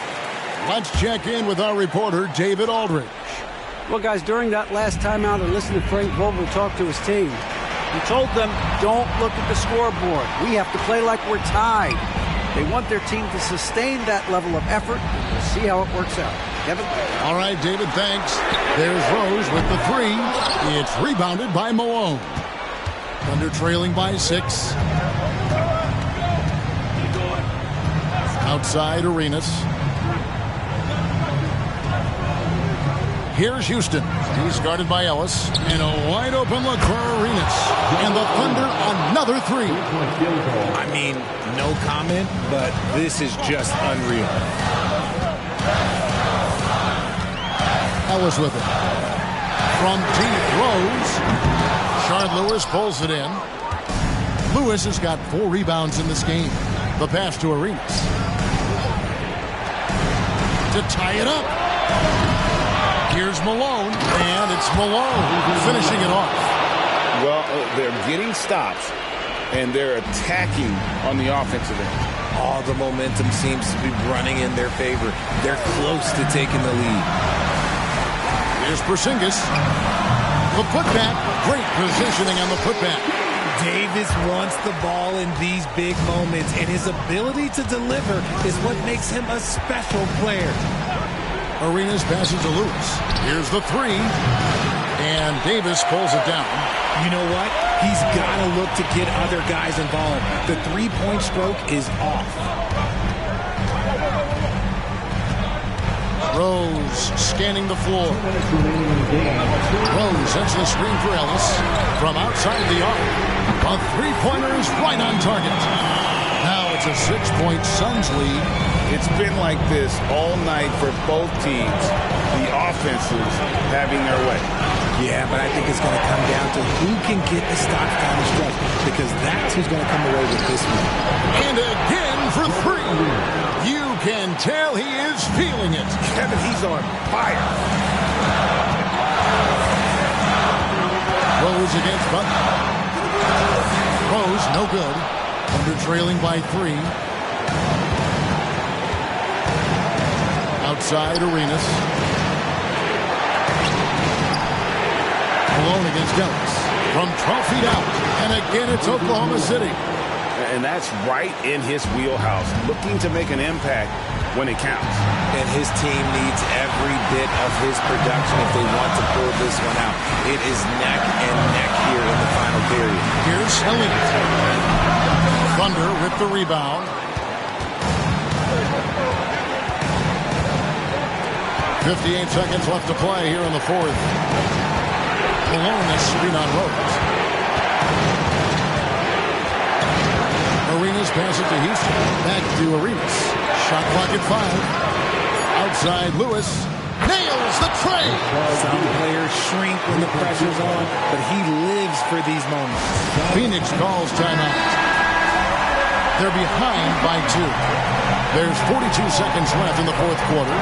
Let's check in with our reporter, David Aldridge. Well, guys, during that last timeout, I listened to Frank Vogel talk to his team. He told them, don't look at the scoreboard. We have to play like we're tied. They want their team to sustain that level of effort, and we'll see how it works out. Kevin? All right, David, thanks. There's Rose with the three. It's rebounded by Malone. Thunder trailing by 6. Outside Arenas. Here's Houston. He's guarded by Ellis. And a wide open look for Arenas. And the Thunder another three. I mean, no comment, but this is just unreal. Ellis with it. From deep, Rose. Shard Lewis pulls it in. Lewis has got 4 rebounds in this game. The pass to Arenas. To tie it up. Here's Malone, and it's Malone finishing it off. Well, they're getting stops, and they're attacking on the offensive end. All the momentum seems to be running in their favor. They're close to taking the lead. Here's Porzingis. The putback. Great positioning on the putback. Davis wants the ball in these big moments, and his ability to deliver is what makes him a special player. Arenas passes to Lewis. Here's the three. And Davis pulls it down. You know what? He's got to look to get other guys involved. The three-point stroke is off. Rose scanning the floor. Rose sends the screen for Ellis from outside the arc. A three-pointer is right on target. Now it's a 6-point Suns lead. It's been like this all night for both teams. The offenses having their way. Yeah, but I think it's going to come down to who can get the stops down the stretch, because that's who's going to come away with this one. And again for three. You can tell he is feeling it. Kevin, he's on fire. Rose against Butler. Rose, no good. Under trailing by 3. Outside Arenas. Malone against Ellis. From 12 feet out. And again, it's Oklahoma City. And that's right in his wheelhouse. Looking to make an impact when it counts. And his team needs every bit of his production if they want to pull this one out. It is neck and neck here in the final period. Here's Elliott. Thunder with the rebound. 58 seconds left to play here in the fourth. Malone has screen on Rose. Arenas pass it to Houston. Back to Arenas. Shot clock at 5. Outside Lewis. Nails the tray. Some players shrink when the pressure's on, but he lives for these moments. Phoenix calls timeout. They're behind by 2. There's 42 seconds left in the fourth quarter.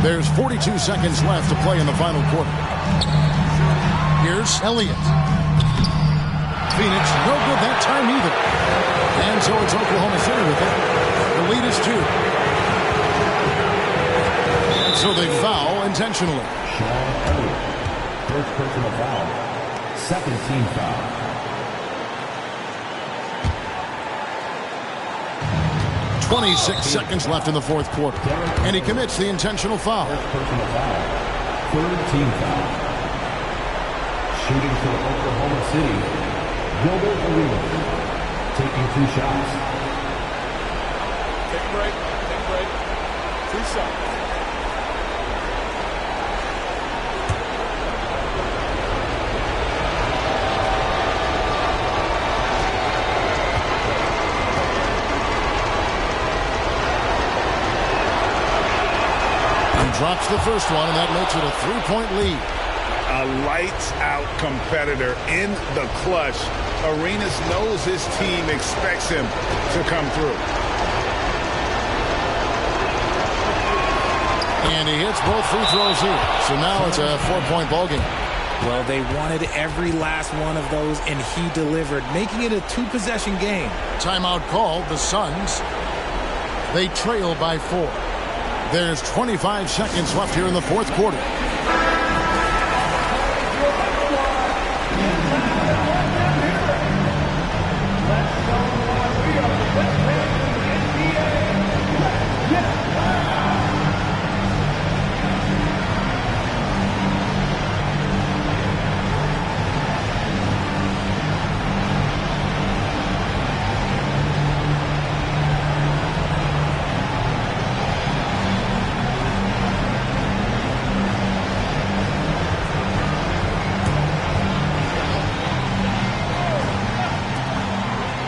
There's 42 seconds left to play in the final quarter. Here's Elliott. Phoenix, no good that time either. And so it's Oklahoma City with it. The lead is 2. And so they foul intentionally. Sean Elliott, first personal foul, second team foul. 26 seconds left in the fourth quarter. And he commits the intentional foul. Personal foul. Third team foul. Shooting for Oklahoma City. Gilbert Arenas. Taking 2 shots. Take a break. 2 shots. Drops the first one, and that makes it a 3-point lead. A lights-out competitor in the clutch. Arenas knows his team expects him to come through. And he hits both free throws here. So now it's a 4-point ballgame. Well, they wanted every last one of those, and he delivered, making it a 2-possession game. Timeout called. The Suns, they trail by 4. There's 25 seconds left here in the fourth quarter.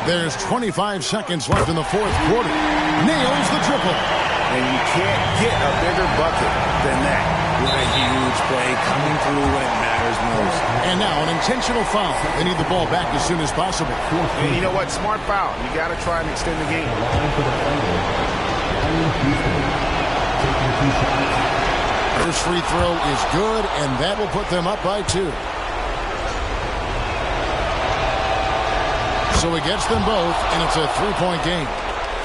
There's 25 seconds left in the fourth quarter. Nails the triple. And you can't get a bigger bucket than that. What a huge play coming through when it matters most. And now an intentional foul. They need the ball back as soon as possible. And you know what? Smart foul. You got to try and extend the game. This free throw is good, and that will put them up by 2. So he gets them both, and it's a 3-point game.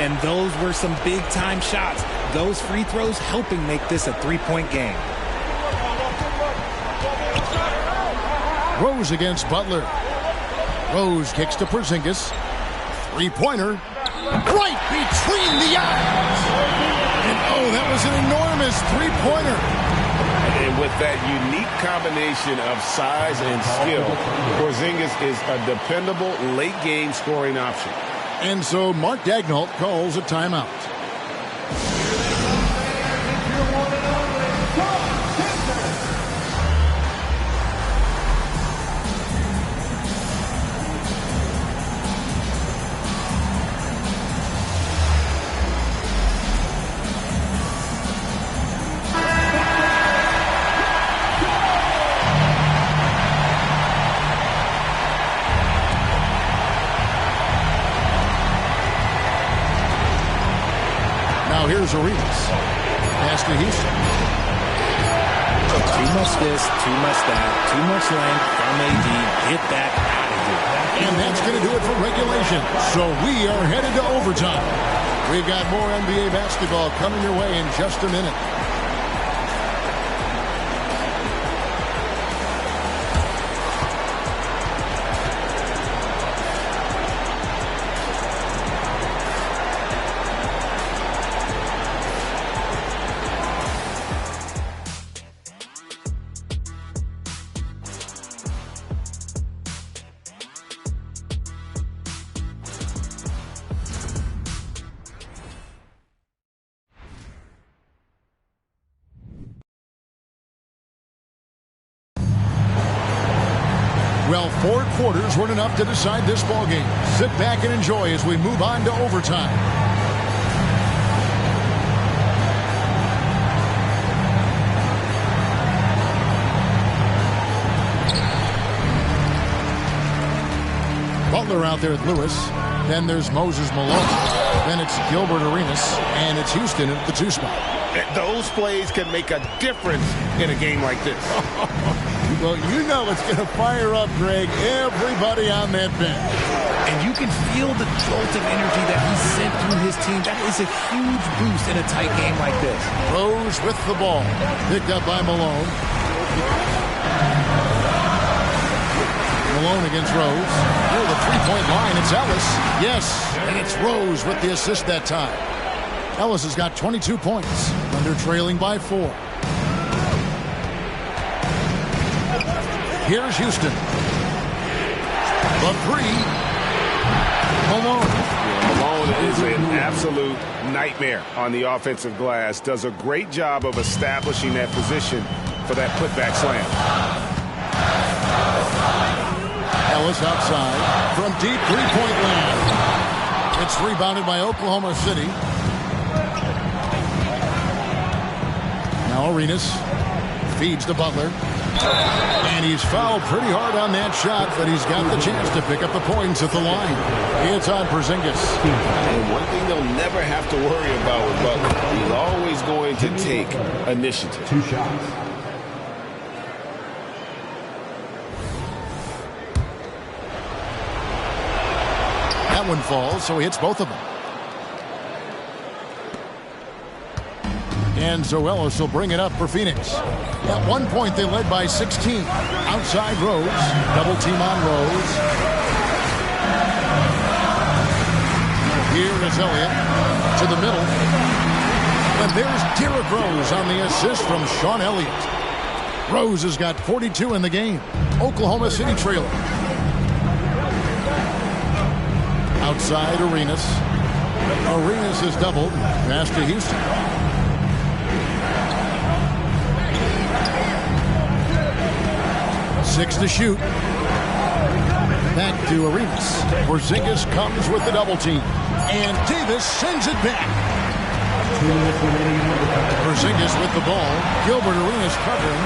And those were some big-time shots. Those free throws helping make this a 3-point game. Rose against Butler. Rose kicks to Porzingis. Three-pointer. Right between the eyes. And oh, that was an enormous three-pointer. And with that unique combination of size and skill, Porzingis is a dependable late-game scoring option. And so Mark Daigneault calls a timeout. Here's Arenas. Pass to Houston. Too much this, too much that, too much length from AD. Get that out of here. And that's going to do it for regulation. So we are headed to overtime. We've got more NBA basketball coming your way in just a minute. Well, 4 quarters weren't enough to decide this ball game. Sit back and enjoy as we move on to overtime. Butler out there with Lewis. Then there's Moses Malone. Then it's Gilbert Arenas. And it's Houston at the 2 spot. Those plays can make a difference in a game like this. Well, you know it's going to fire up, Greg, everybody on that bench. And you can feel the jolt of energy that he sent through his team. That is a huge boost in a tight game like this. Rose with the ball. Picked up by Malone. Malone against Rose. Near the 3-point line, it's Ellis. Yes, and it's Rose with the assist that time. Ellis has got 22 points. Thunder trailing by 4. Here's Houston. The 3. Malone. Malone is an absolute nightmare on the offensive glass. Does a great job of establishing that position for that putback slam. Ellis outside from deep 3-point land. It's rebounded by Oklahoma City. Now Arenas feeds to Butler. And he's fouled pretty hard on that shot, but he's got the chance to pick up the points at the line. It's on Porzingis. And one thing they'll never have to worry about with Butler, he's always going to take initiative. 2 shots. That one falls, so he hits both of them. And Zoelos will bring it up for Phoenix. At one point, they led by 16. Outside Rose. Double team on Rose. Here is Elliott to the middle. And there's Derrick Rose on the assist from Sean Elliott. Rose has got 42 in the game. Oklahoma City trailer. Outside Arenas. Arenas is doubled. Pass to Houston. Six to shoot. Back to Arenas. Porzingis comes with the double team. And Davis sends it back. Porzingis with the ball. Gilbert Arenas covering.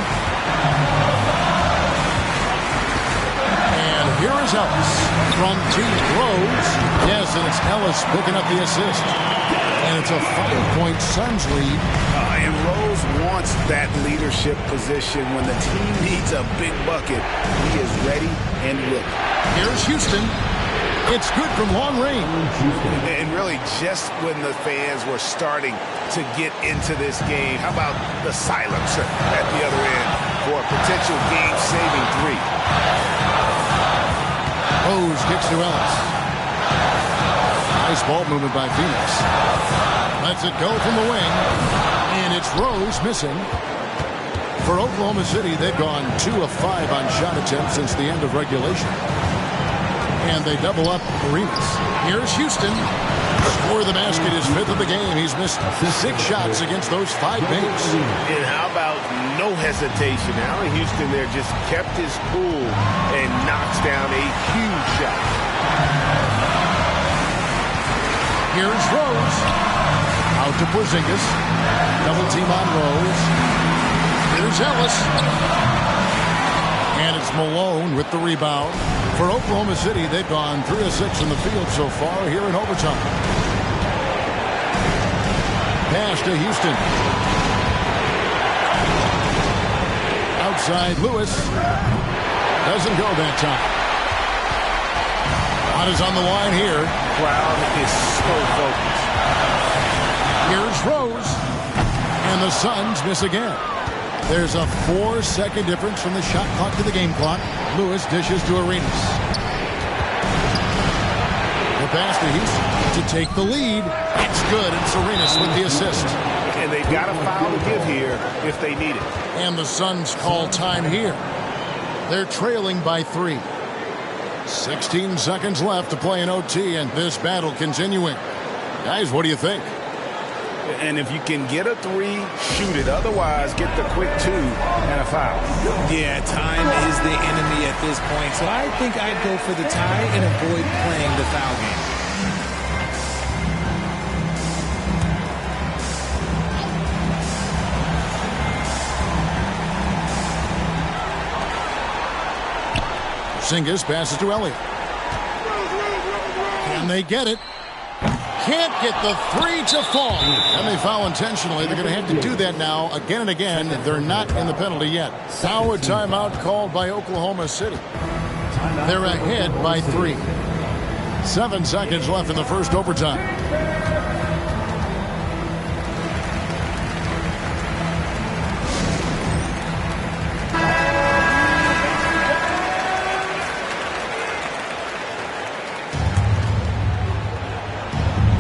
And Here is Ellis from deep throws. Yes, and it's Ellis picking up the assist. And it's a 5-point Suns lead. And Rose wants that leadership position. When the team needs a big bucket, he is ready and willing. Here's Houston. It's good from long range. And really, just when the fans were starting to get into this game, how about the silencer at the other end for a potential game-saving three? Rose kicks to Ellis. Nice ball movement by Phoenix. Lets it go from the wing. And it's Rose missing. For Oklahoma City, they've gone 2 of 5 on shot attempts since the end of regulation. And they double up Arenas. Here's Houston. Score the basket, his 5th of the game. He's missed 6 shots against those 5 bigs. And how about no hesitation? Allen Houston there just kept his cool and knocks down a huge shot. Here's Rose. Out to Porzingis. Double team on Rose. Here's Ellis. And it's Malone with the rebound. For Oklahoma City, they've gone 3 of 6 in the field so far here in overtime. Pass to Houston. Outside Lewis. Doesn't go that time. Shot is on the line here. Crowd is so focused. Here's Rose. And the Suns miss again. There's a 4-second difference from the shot clock to the game clock. Lewis dishes to Arenas. The pass to Houston to take the lead. It's good. It's Arenas with the assist. And they've got a foul to give here if they need it. And the Suns call time here. They're trailing by 3. 16 seconds left to play in OT, and this battle continuing. Guys, what do you think? And if you can get a 3, shoot it. Otherwise, get the quick 2 and a foul. Yeah, time is the enemy at this point. So I think I'd go for the tie and avoid playing the foul game. Porzingis passes to Elliott. Can they get it? Can't get the 3 to fall. And they foul intentionally. They're going to have to do that now again and again. They're not in the penalty yet. Now a timeout called by Oklahoma City. They're ahead by 3. 7 seconds left in the first overtime.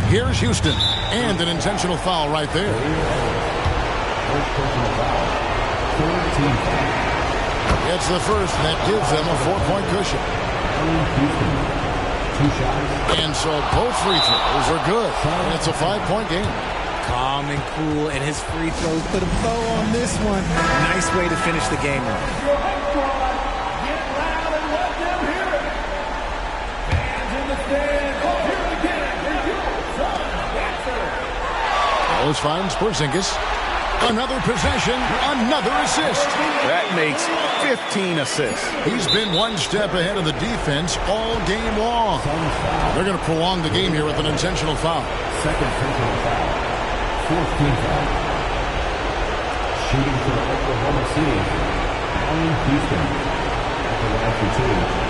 Here's Houston, and an intentional foul right there. It's the first, and that gives them a 4-point cushion. And so both free throws are good, and it's a 5-point game. Calm and cool, and his free throws put a bow on this one. Nice way to finish the game off. Ellis finds Porzingis. Another possession, another assist. That makes 15 assists. He's been one step ahead of the defense all game long. They're going to prolong the game here with an intentional foul. Second personal foul. 14th foul. Shooting for Oklahoma City. Allen Houston. At the line for 2.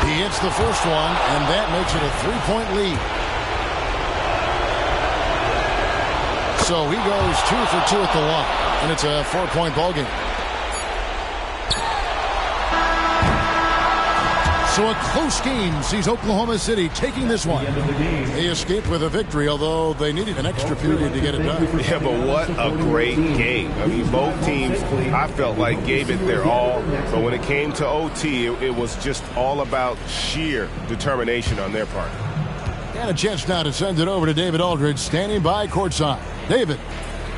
He hits the first one, and that makes it a 3-point lead. So he goes 2 for 2 at the line, and it's a 4-point ball game. So a close game sees Oklahoma City taking this one. They escaped with a victory, although they needed an extra period to get it done. Yeah, but what a great game. I mean, both teams, I felt like, gave it their all. But when it came to OT, it was just all about sheer determination on their part. And a chance now to send it over to David Aldridge, standing by courtside. David.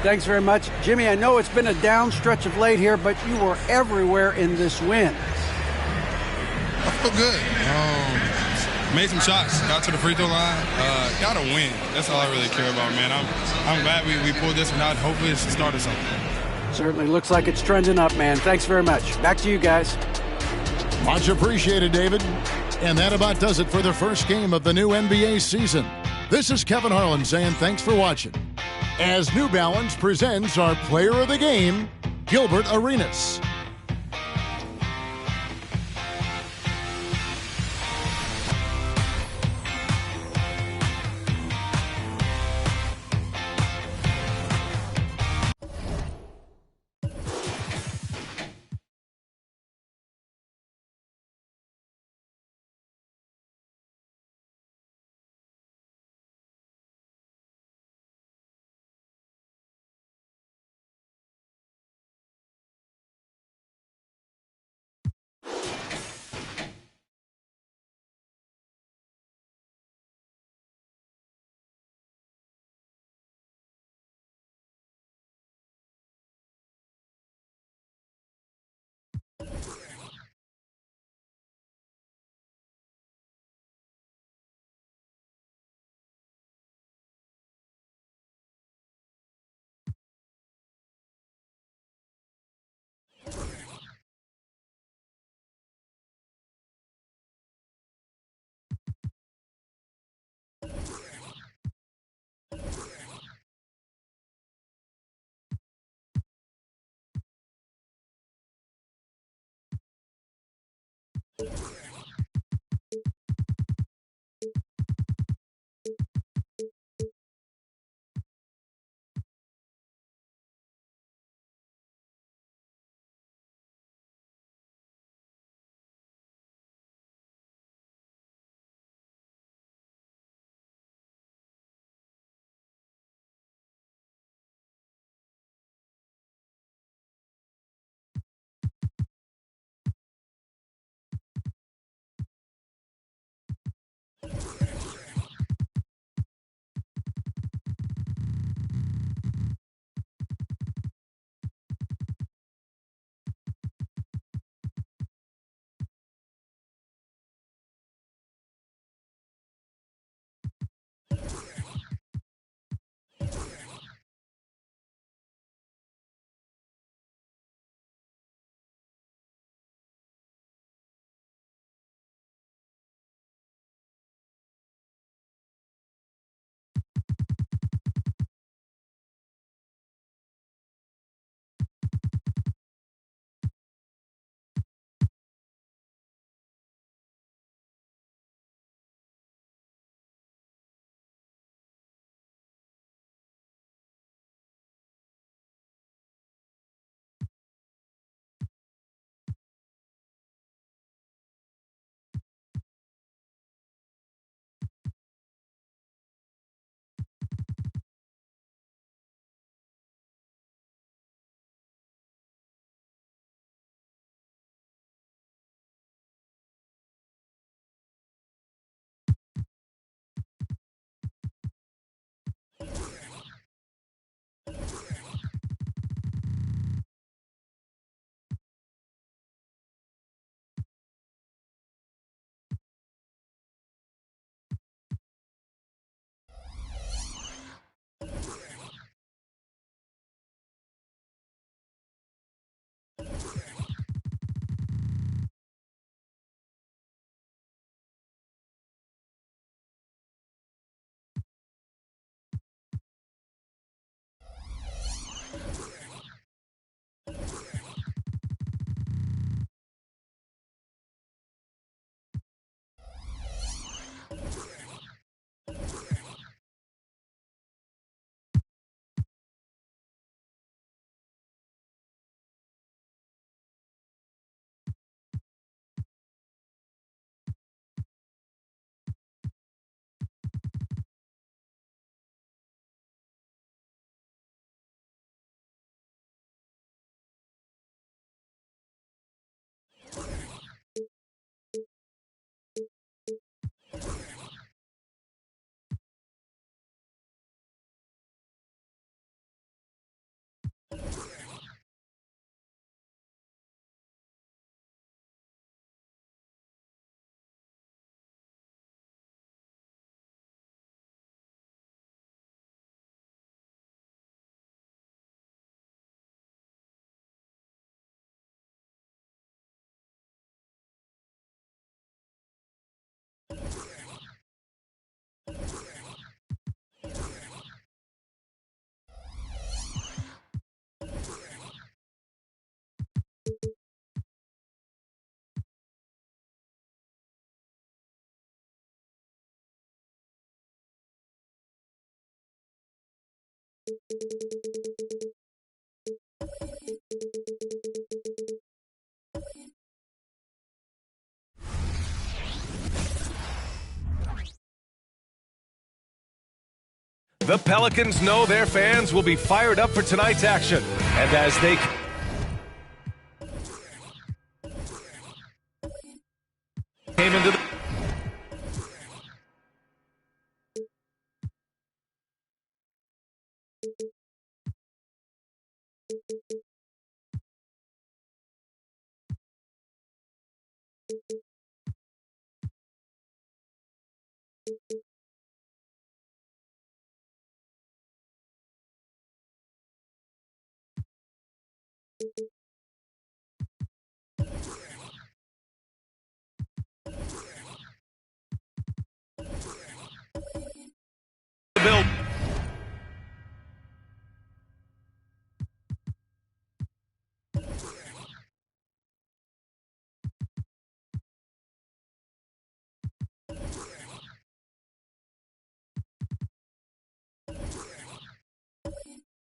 Thanks very much. Jimmy, I know it's been a down stretch of late here, but you were everywhere in this win. I feel good. made some shots, got to the free throw line, got to win. That's all I really care about, man. I'm glad we pulled this one out. Hopefully it's the start of something. Certainly looks like it's trending up, man. Thanks very much. Back to you guys. Much appreciated, David. And that about does it for the first game of the new NBA season. This is Kevin Harlan saying thanks for watching, as New Balance presents our player of the game, Gilbert Arenas. The Pelicans know their fans will be fired up for tonight's action. And as they came into the build.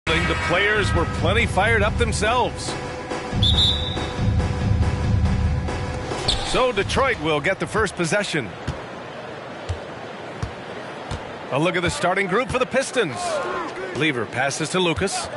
The players were plenty fired up themselves. So Detroit will get the first possession. A look at the starting group for the Pistons. Lever passes to Lucas.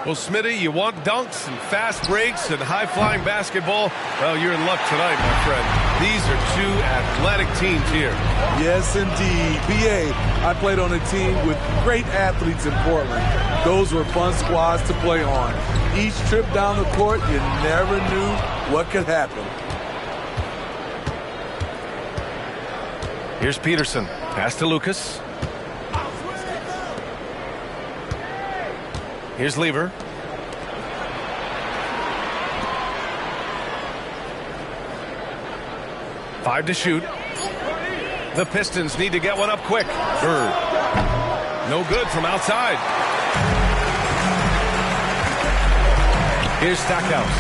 Well, Smitty, you want dunks and fast breaks and high-flying basketball? Well, you're in luck tonight, my friend. These are two athletic teams here. Yes, indeed. B.A., I played on a team with great athletes in Portland. Those were fun squads to play on. Each trip down the court, you never knew what could happen. Here's Peterson. Pass to Lucas. Here's Lever. Five to shoot. The Pistons need to get one up quick. Bird. No good from outside. Here's Stackhouse.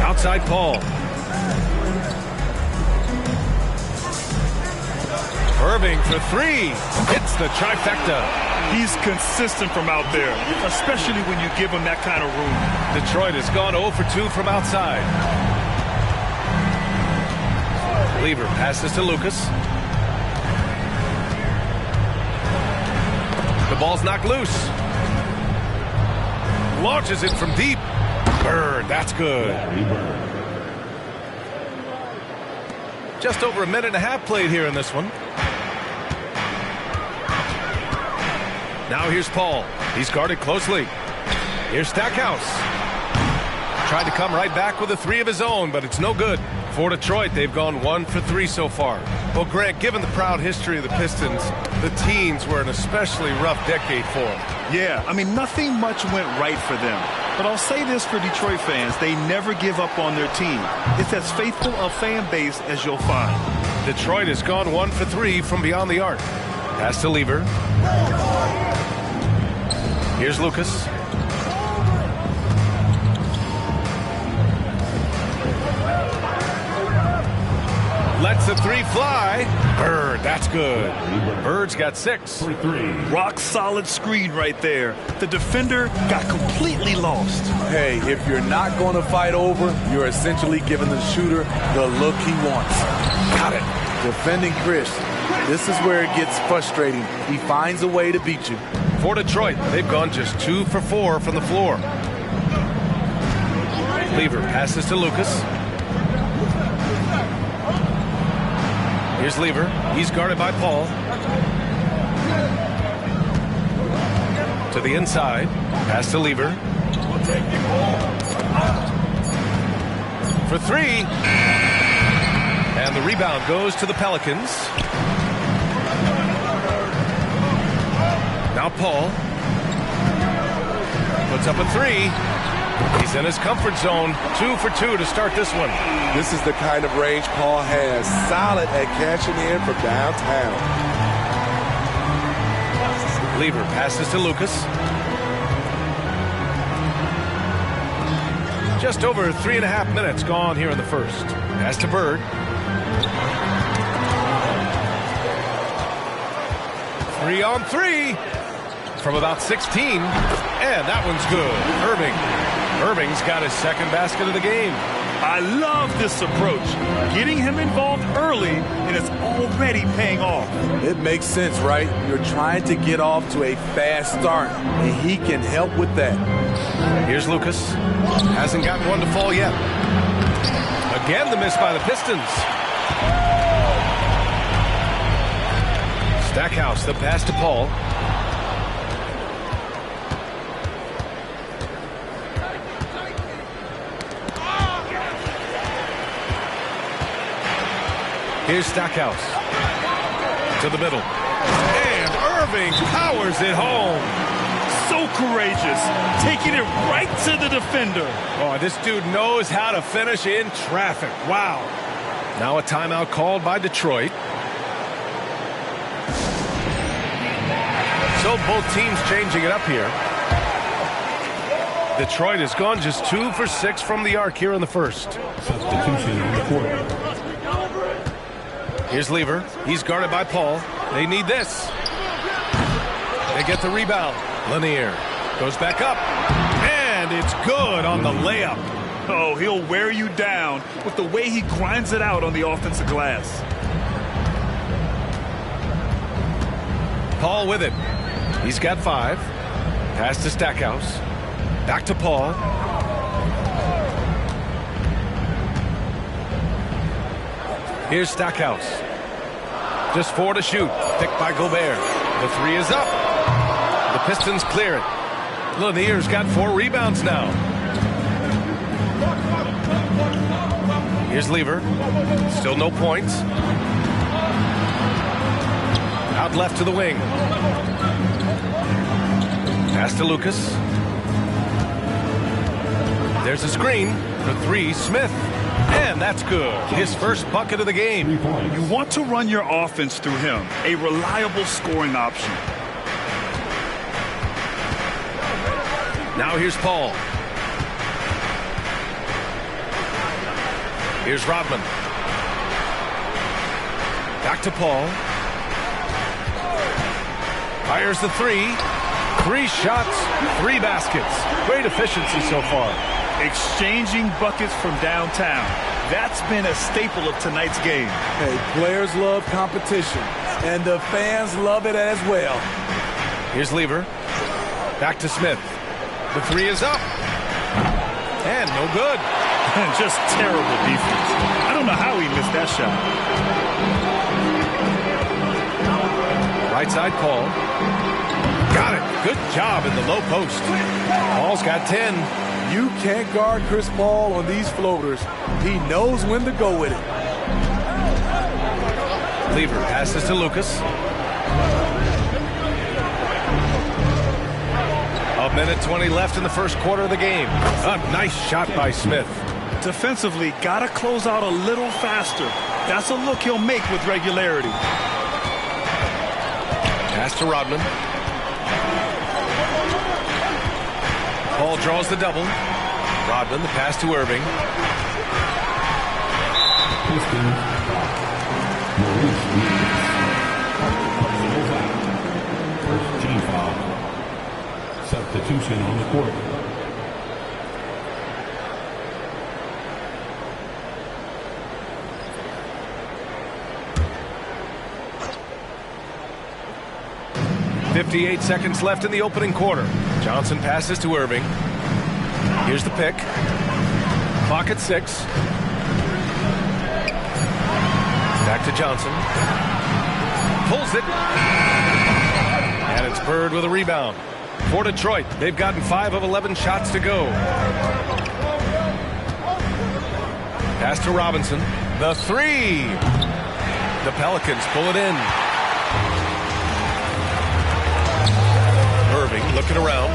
Outside Paul. Irving for three. Hits the trifecta. He's consistent from out there, especially when you give him that kind of room. Detroit has gone 0 for 2 from outside. Lever passes to Lucas. The ball's knocked loose. Launches it from deep. Bird, that's good. Just over a minute and a half played here in this one. Now here's Paul. He's guarded closely. Here's Stackhouse. Tried to come right back with a three of his own, but it's no good. For Detroit, they've gone 1 for 3 so far. Well, Grant, given the proud history of the Pistons, the teens were an especially rough decade for them. Yeah, I mean, nothing much went right for them. But I'll say this for Detroit fans, they never give up on their team. It's as faithful a fan base as you'll find. Detroit has gone 1 for 3 from beyond the arc. Pass to Lever. Here's Lucas. Lets the three fly. Bird, that's good. Bird's got 6. Rock solid screen right there. The defender got completely lost. Hey, if you're not going to fight over, you're essentially giving the shooter the look he wants. Got it. Defending Chris. This is where it gets frustrating. He finds a way to beat you. For Detroit, they've gone just 2 for 4 from the floor. Lever passes to Lucas. Here's Lever. He's guarded by Paul. To the inside. Pass to Lever. For 3. And the rebound goes to the Pelicans. Now Paul. Puts up a 3. He's in his comfort zone. 2 for 2 to start this one. This is the kind of range Paul has. Solid at catching in from downtown. Lever passes to Lucas. Just over 3.5 minutes gone here in the first. Pass to Bird. 3-on-3 from about 16. And that one's good. Irving's got his second basket of the game. I love this approach. Getting him involved early, and it's already paying off. It makes sense, right? You're trying to get off to a fast start, and he can help with that. Here's Lucas. Hasn't gotten one to fall yet. Again, the miss by the Pistons. Stackhouse, the pass to Paul. Here's Stackhouse to the middle. And Irving powers it home. So courageous, taking it right to the defender. Oh, this dude knows how to finish in traffic. Wow. Now a timeout called by Detroit. So both teams changing it up here. Detroit has gone just 2 for 6 from the arc here in the first. Substitution on the court. Here's Lever. He's guarded by Paul. They need this. They get the rebound. Lanier goes back up. And it's good on the layup. Oh, he'll wear you down with the way he grinds it out on the offensive glass. Paul with it. He's got 5. Pass to Stackhouse. Back to Paul. Here's Stackhouse. Just 4 to shoot. Picked by Gobert. The 3 is up. The Pistons clear it. Lanier's got 4 rebounds now. Here's Lever. Still no points. Out left to the wing. Pass to Lucas. There's a screen. The 3, Smith. And that's good. His first bucket of the game. You want to run your offense through him. A reliable scoring option. Now here's Paul. Here's Rodman. Back to Paul. Fires the 3. 3 shots, 3 baskets. Great efficiency so far. Exchanging buckets from downtown. That's been a staple of tonight's game. Hey, players love competition, and the fans love it as well. Here's Lever. Back to Smith. The 3 is up. And no good. Just terrible defense. I don't know how he missed that shot. Right side Paul. Got it. Good job in the low post. Paul's got 10. You can't guard Chris Paul on these floaters. He knows when to go with it. Lever passes to Lucas. A minute 20 left in the first quarter of the game. A nice shot by Smith. Defensively, gotta close out a little faster. That's a look he'll make with regularity. Pass to Rodman. Paul draws the double. Rodman, the pass to Irving. First team foul. Substitution on the court. .58 seconds left in the opening quarter. Johnson passes to Irving. Here's the pick. Clock at 6. Back to Johnson. Pulls it. And it's Bird with a rebound. For Detroit, they've gotten 5 of 11 shots to go. Pass to Robinson. The 3. The Pelicans pull it in. Irving looking around.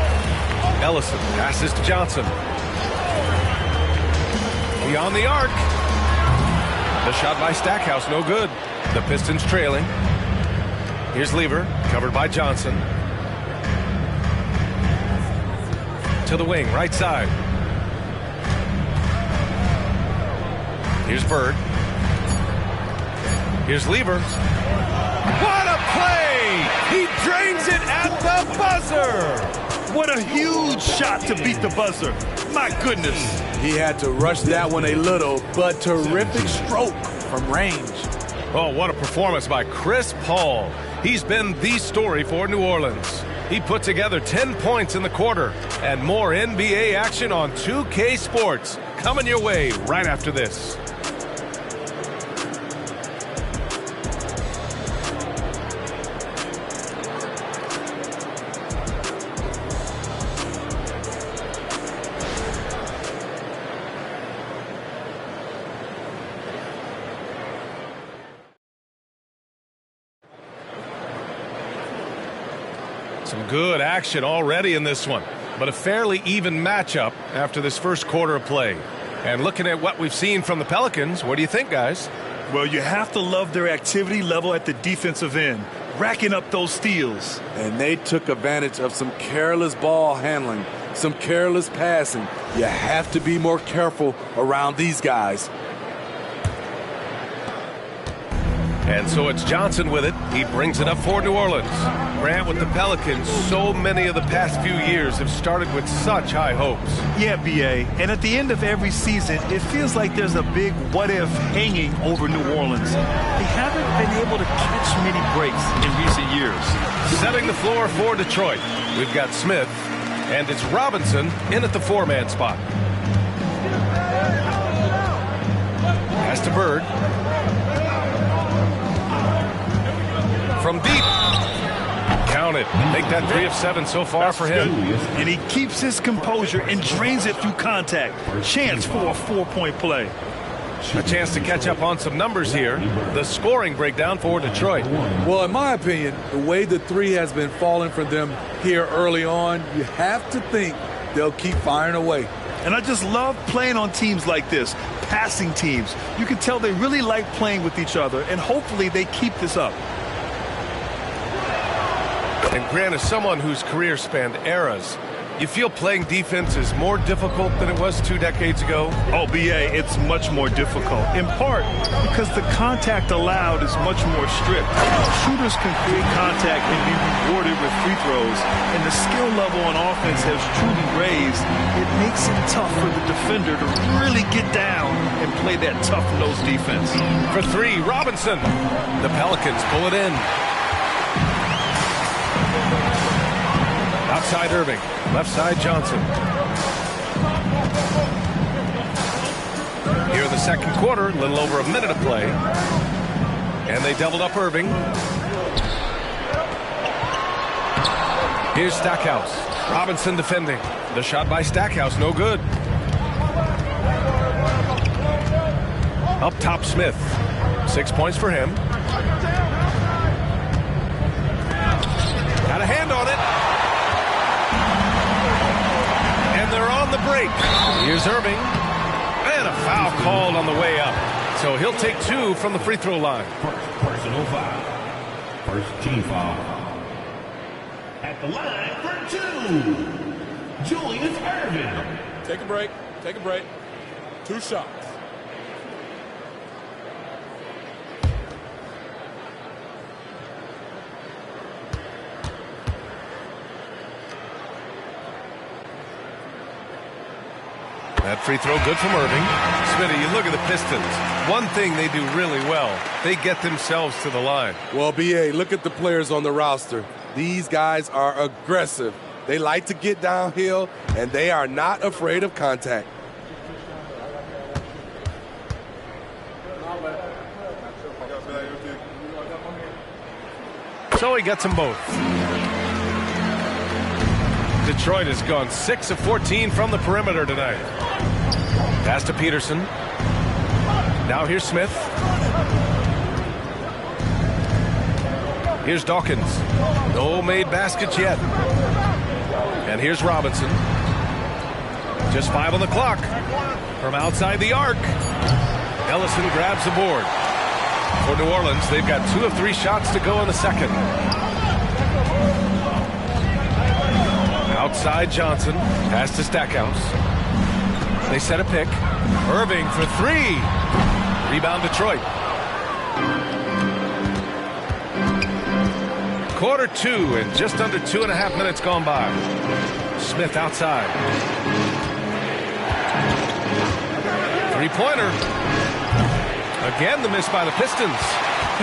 Ellison passes to Johnson. Beyond the arc. The shot by Stackhouse, no good. The Pistons trailing. Here's Lever, covered by Johnson. To the wing, right side. Here's Bird. Here's Lever. What a play! He buzzer! What a huge shot to beat the buzzer. My goodness. He had to rush that one a little, but terrific stroke from range. Oh, what a performance by Chris Paul. He's been the story for New Orleans. He put together 10 points in the quarter, and more NBA action on 2K Sports coming your way right after this. Some good action already in this one, but a fairly even matchup after this first quarter of play. And looking at what we've seen from the Pelicans, what do you think, guys? Well, you have to love their activity level at the defensive end, racking up those steals. And they took advantage of some careless ball handling, some careless passing. You have to be more careful around these guys. And so it's Johnson with it. He brings it up for New Orleans. Grant, with the Pelicans, so many of the past few years have started with such high hopes. Yeah, B.A. And at the end of every season, it feels like there's a big what-if hanging over New Orleans. They haven't been able to catch many breaks in recent years. Setting the floor for Detroit, we've got Smith, and it's Robinson in at the four-man spot. Pass to Bird. From deep. Count it. Make that 3 of 7 so far for him. And he keeps his composure and drains it through contact. Chance for a 4-point play. A chance to catch up on some numbers here. The scoring breakdown for Detroit. Well, in my opinion, the way the three has been falling for them here early on, you have to think they'll keep firing away. And I just love playing on teams like this, passing teams. You can tell they really like playing with each other, and hopefully they keep this up. And Grant, as someone whose career spanned eras, you feel playing defense is more difficult than it was 2 decades ago? Oh, B.A., it's much more difficult, in part because the contact allowed is much more strict. Shooters can create contact and be rewarded with free throws, and the skill level on offense has truly raised. It makes it tough for the defender to really get down and play that tough-nosed defense. For 3, Robinson. The Pelicans pull it in. Outside Irving, left side Johnson. Here in the second quarter, a little over a minute of play. And they doubled up Irving. Here's Stackhouse. Robinson defending. The shot by Stackhouse, no good. Up top Smith. 6 points for him. Got a hand on it. They're on the break. Here's Irving. And a foul called on the way up. So he'll take 2 from the free throw line. Personal foul. First team foul. At the line for 2. Julius Irving. Take a break. Take a break. 2 shots. That free throw good from Irving. Smitty, you look at the Pistons. One thing they do really well, they get themselves to the line. Well, B.A., look at the players on the roster. These guys are aggressive. They like to get downhill, and they are not afraid of contact. So he gets them both. Detroit has gone 6 of 14 from the perimeter tonight. Pass to Peterson. Now here's Smith. Here's Dawkins. No made baskets yet. And here's Robinson. Just 5 on the clock. From outside the arc. Ellison grabs the board. For New Orleans, they've got 2 of 3 shots to go in the second. Outside Johnson. Pass to Stackhouse. They set a pick. Irving for 3. Rebound Detroit. Quarter 2 and just under 2.5 minutes gone by. Smith outside. Three-pointer. Again, the miss by the Pistons.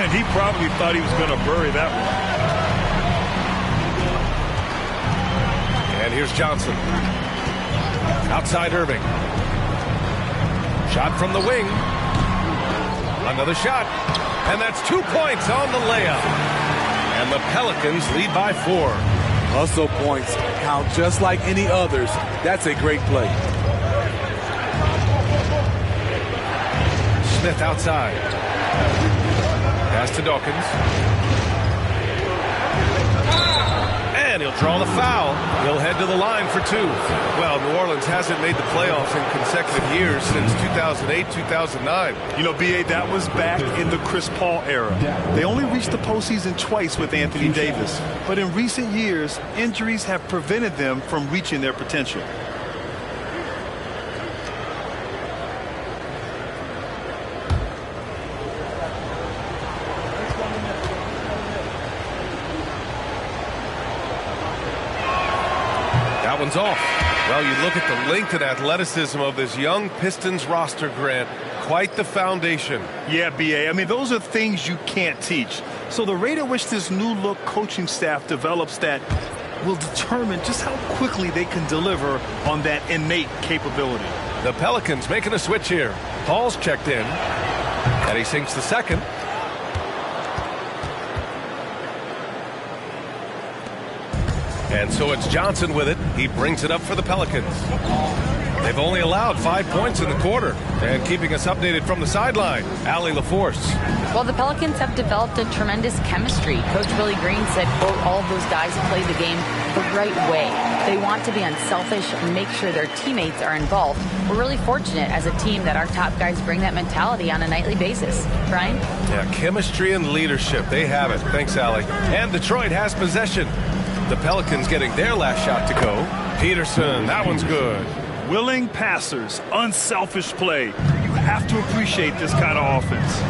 And he probably thought he was going to bury that one. And here's Johnson. Outside Irving. Shot from the wing. Another shot. And that's 2 points on the layup. And the Pelicans lead by 4. Hustle points count just like any others. That's a great play. Smith outside. Pass to Dawkins. And he'll draw the foul. He'll head to the line for 2. Well, New Orleans hasn't made the playoffs in consecutive years since 2008, 2009. You know, B.A., that was back in the Chris Paul era. They only reached the postseason twice with Anthony Davis. But in recent years, injuries have prevented them from reaching their potential. That one's off. Well, you look at the length and athleticism of this young Pistons roster, Grant. Quite the foundation. Yeah, B.A. I mean, those are things you can't teach. So the rate at which this new look coaching staff develops that will determine just how quickly they can deliver on that innate capability. The Pelicans making a switch here. Paul's checked in. And he sinks the second. And so it's Johnson with it. He brings it up for the Pelicans. They've only allowed 5 points in the quarter. And keeping us updated from the sideline, Allie LaForce. Well, the Pelicans have developed a tremendous chemistry. Coach Willie Green said, quote, all of those guys play the game the right way. They want to be unselfish and make sure their teammates are involved. We're really fortunate as a team that our top guys bring that mentality on a nightly basis. Brian? Yeah, chemistry and leadership. They have it. Thanks, Allie. And Detroit has possession. The Pelicans getting their last shot to go. Peterson, that one's good. Willing passers, unselfish play. You have to appreciate this kind of offense.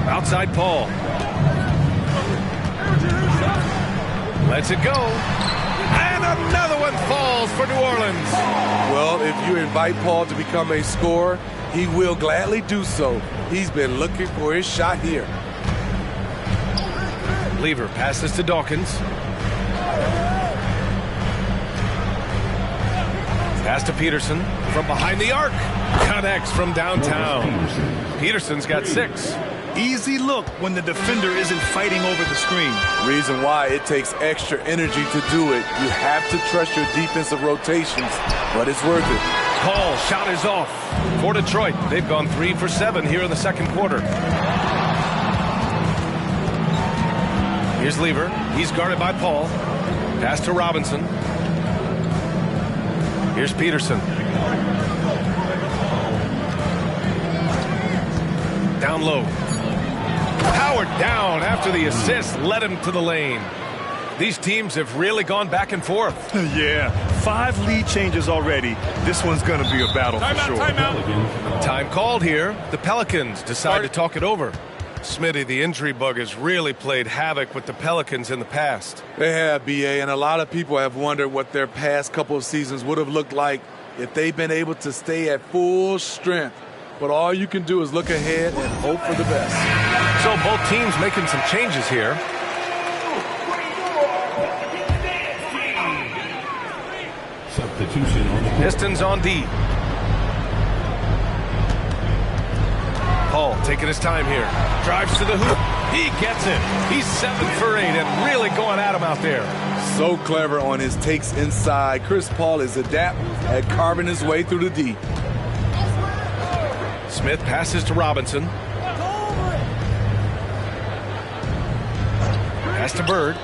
Outside Paul. Lets it go. And another one falls for New Orleans. Well, if you invite Paul to become a scorer, he will gladly do so. He's been looking for his shot here. Lever passes to Dawkins. Pass to Peterson from behind the arc. Connects from downtown. Peterson's got 6. Easy look when the defender isn't fighting over the screen. Reason why it takes extra energy to do it. You have to trust your defensive rotations, but it's worth it. Paul, shot is off. For Detroit, they've gone 3 for 7 here in the second quarter. Here's Lever. He's guarded by Paul. Pass to Robinson. Here's Peterson. Down low. Powered down after the assist led him to the lane. These teams have really gone back and forth. Yeah, 5 lead changes already. This one's going to be a battle for sure. Time called here. The Pelicans decide to talk it over. Smitty, the injury bug has really played havoc with the Pelicans in the past. They have, B.A., and a lot of people have wondered what their past couple of seasons would have looked like if they've been able to stay at full strength. But all you can do is look ahead and hope for the best. So both teams making some changes here. Substitution on the Pistons on D. Paul taking his time here. Drives to the hoop. He gets it. He's 7 for 8 and really going at him out there. So clever on his takes inside. Chris Paul is adept at carving his way through the D. Smith passes to Robinson. Pass to Bird.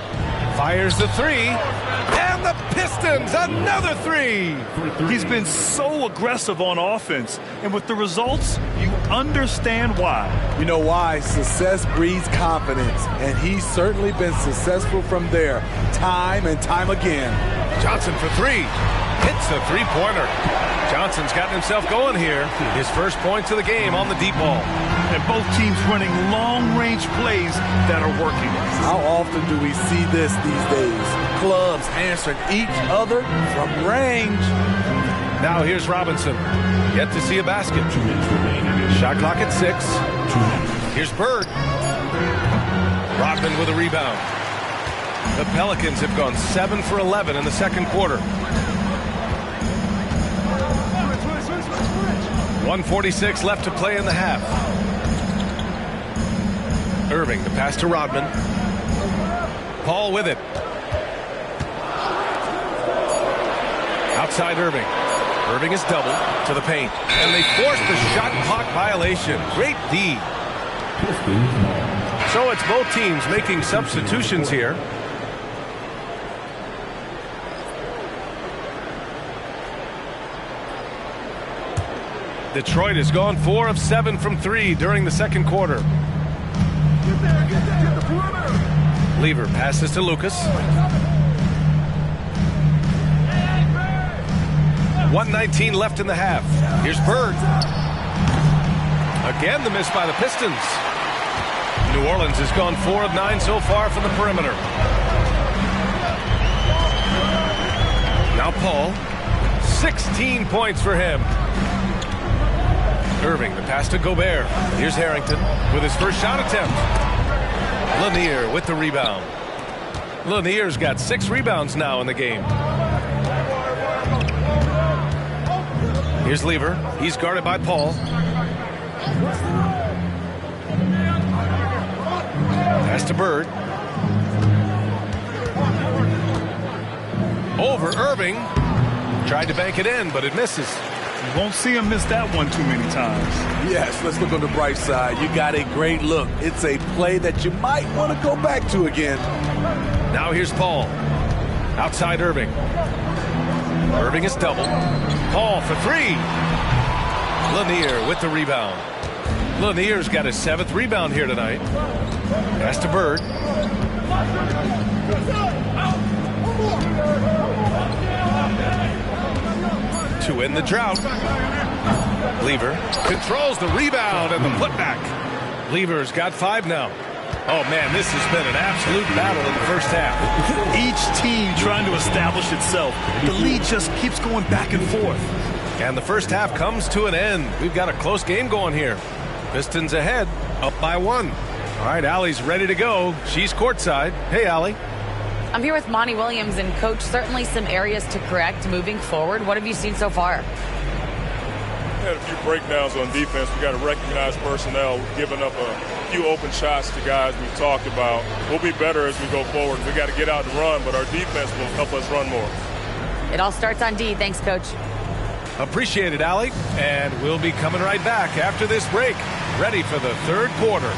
Fires the 3. And the Pistons, another 3. He's been so aggressive on offense. And with the results, you understand why. You know why? Success breeds confidence. And he's certainly been successful from there, time and time again. Johnson for 3. Hits a three-pointer. Johnson's gotten himself going here. His first points of the game on the deep ball. And both teams running long-range plays that are working. How often do we see this these days? Clubs answering each other from range. Now here's Robinson. Yet to see a basket. Shot clock at 6. Here's Bird. Rodman with a rebound. The Pelicans have gone 7 for 11 in the second quarter. 1:46 left to play in the half. Irving, the pass to Rodman. Paul with it. Outside Irving. Irving is doubled to the paint. And they force the shot clock violation. Great D. So it's both teams making substitutions here. Detroit has gone 4 of 7 from 3 during the second quarter. Lever passes to Lucas. 1:19 left in the half. Here's Bird. Again, the miss by the Pistons. New Orleans has gone 4 of 9 so far from the perimeter. Now Paul. 16 points for him. Irving, the pass to Gobert. Here's Harrington with his first shot attempt. Lanier with the rebound. Lanier's got 6 rebounds now in the game. Here's Lever. He's guarded by Paul. Pass to Bird. Over Irving. Tried to bank it in, but it misses. You won't see him miss that one too many times. Yes, let's look on the bright side. You got a great look. It's a play that you might want to go back to again. Now here's Paul. Outside Irving. Irving is doubled. Paul for 3. Lanier with the rebound. Lanier's got his 7th rebound here tonight. Pass to Bird. To end the drought. Lever controls the rebound and the putback. Lever's got 5 now. Oh, man, this has been an absolute battle in the first half. Each team trying to establish itself. The lead just keeps going back and forth. And the first half comes to an end. We've got a close game going here. Pistons ahead, up by 1. All right, Allie's ready to go. She's courtside. Hey, Allie. I'm here with Monty Williams, and Coach, certainly some areas to correct moving forward. What have you seen so far? We had a few breakdowns on defense. We got to recognize personnel giving up a few open shots to guys we've talked about. We'll be better as we go forward. We got to get out and run, but our defense will help us run more. It all starts on D. Thanks, Coach. Appreciate it, Allie. And we'll be coming right back after this break, ready for the third quarter.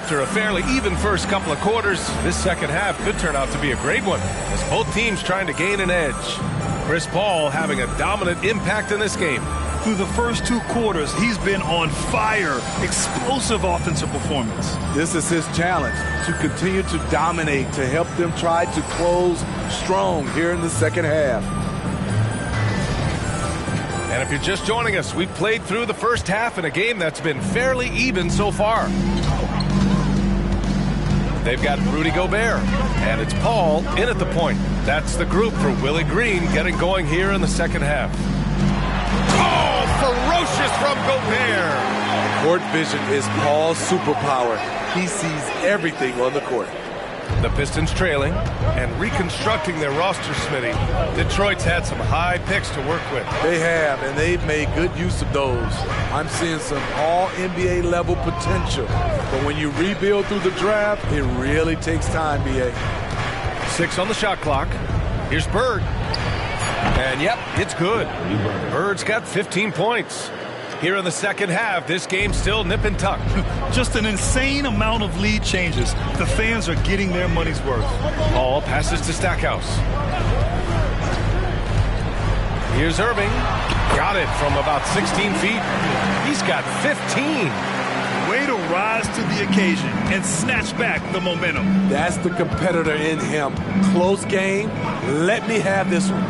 After a fairly even first couple of quarters, this second half could turn out to be a great one, as both teams trying to gain an edge. Chris Paul having a dominant impact in this game. Through the first 2 quarters, he's been on fire. Explosive offensive performance. This is his challenge, to continue to dominate, to help them try to close strong here in the second half. And if you're just joining us, we've played through the first half in a game that's been fairly even so far. They've got Rudy Gobert, and it's Paul in at the point. That's the group for Willie Green getting going here in the second half. Oh, ferocious from Gobert. Court vision is Paul's superpower. He sees everything on the court. The Pistons trailing and reconstructing their roster, Smitty. Detroit's had some high picks to work with. They have, and they've made good use of those. I'm seeing some all-NBA level potential. But when you rebuild through the draft, it really takes time, B.A. 6 on the shot clock. Here's Bird. And, yep, it's good. Bird's got 15 points. Here in the second half, this game's still nip and tuck. Just an insane amount of lead changes. The fans are getting their money's worth. Paul passes to Stackhouse. Here's Irving. Got it from about 16 feet. He's got 15. Way to rise to the occasion and snatch back the momentum. That's the competitor in him. Close game. Let me have this one.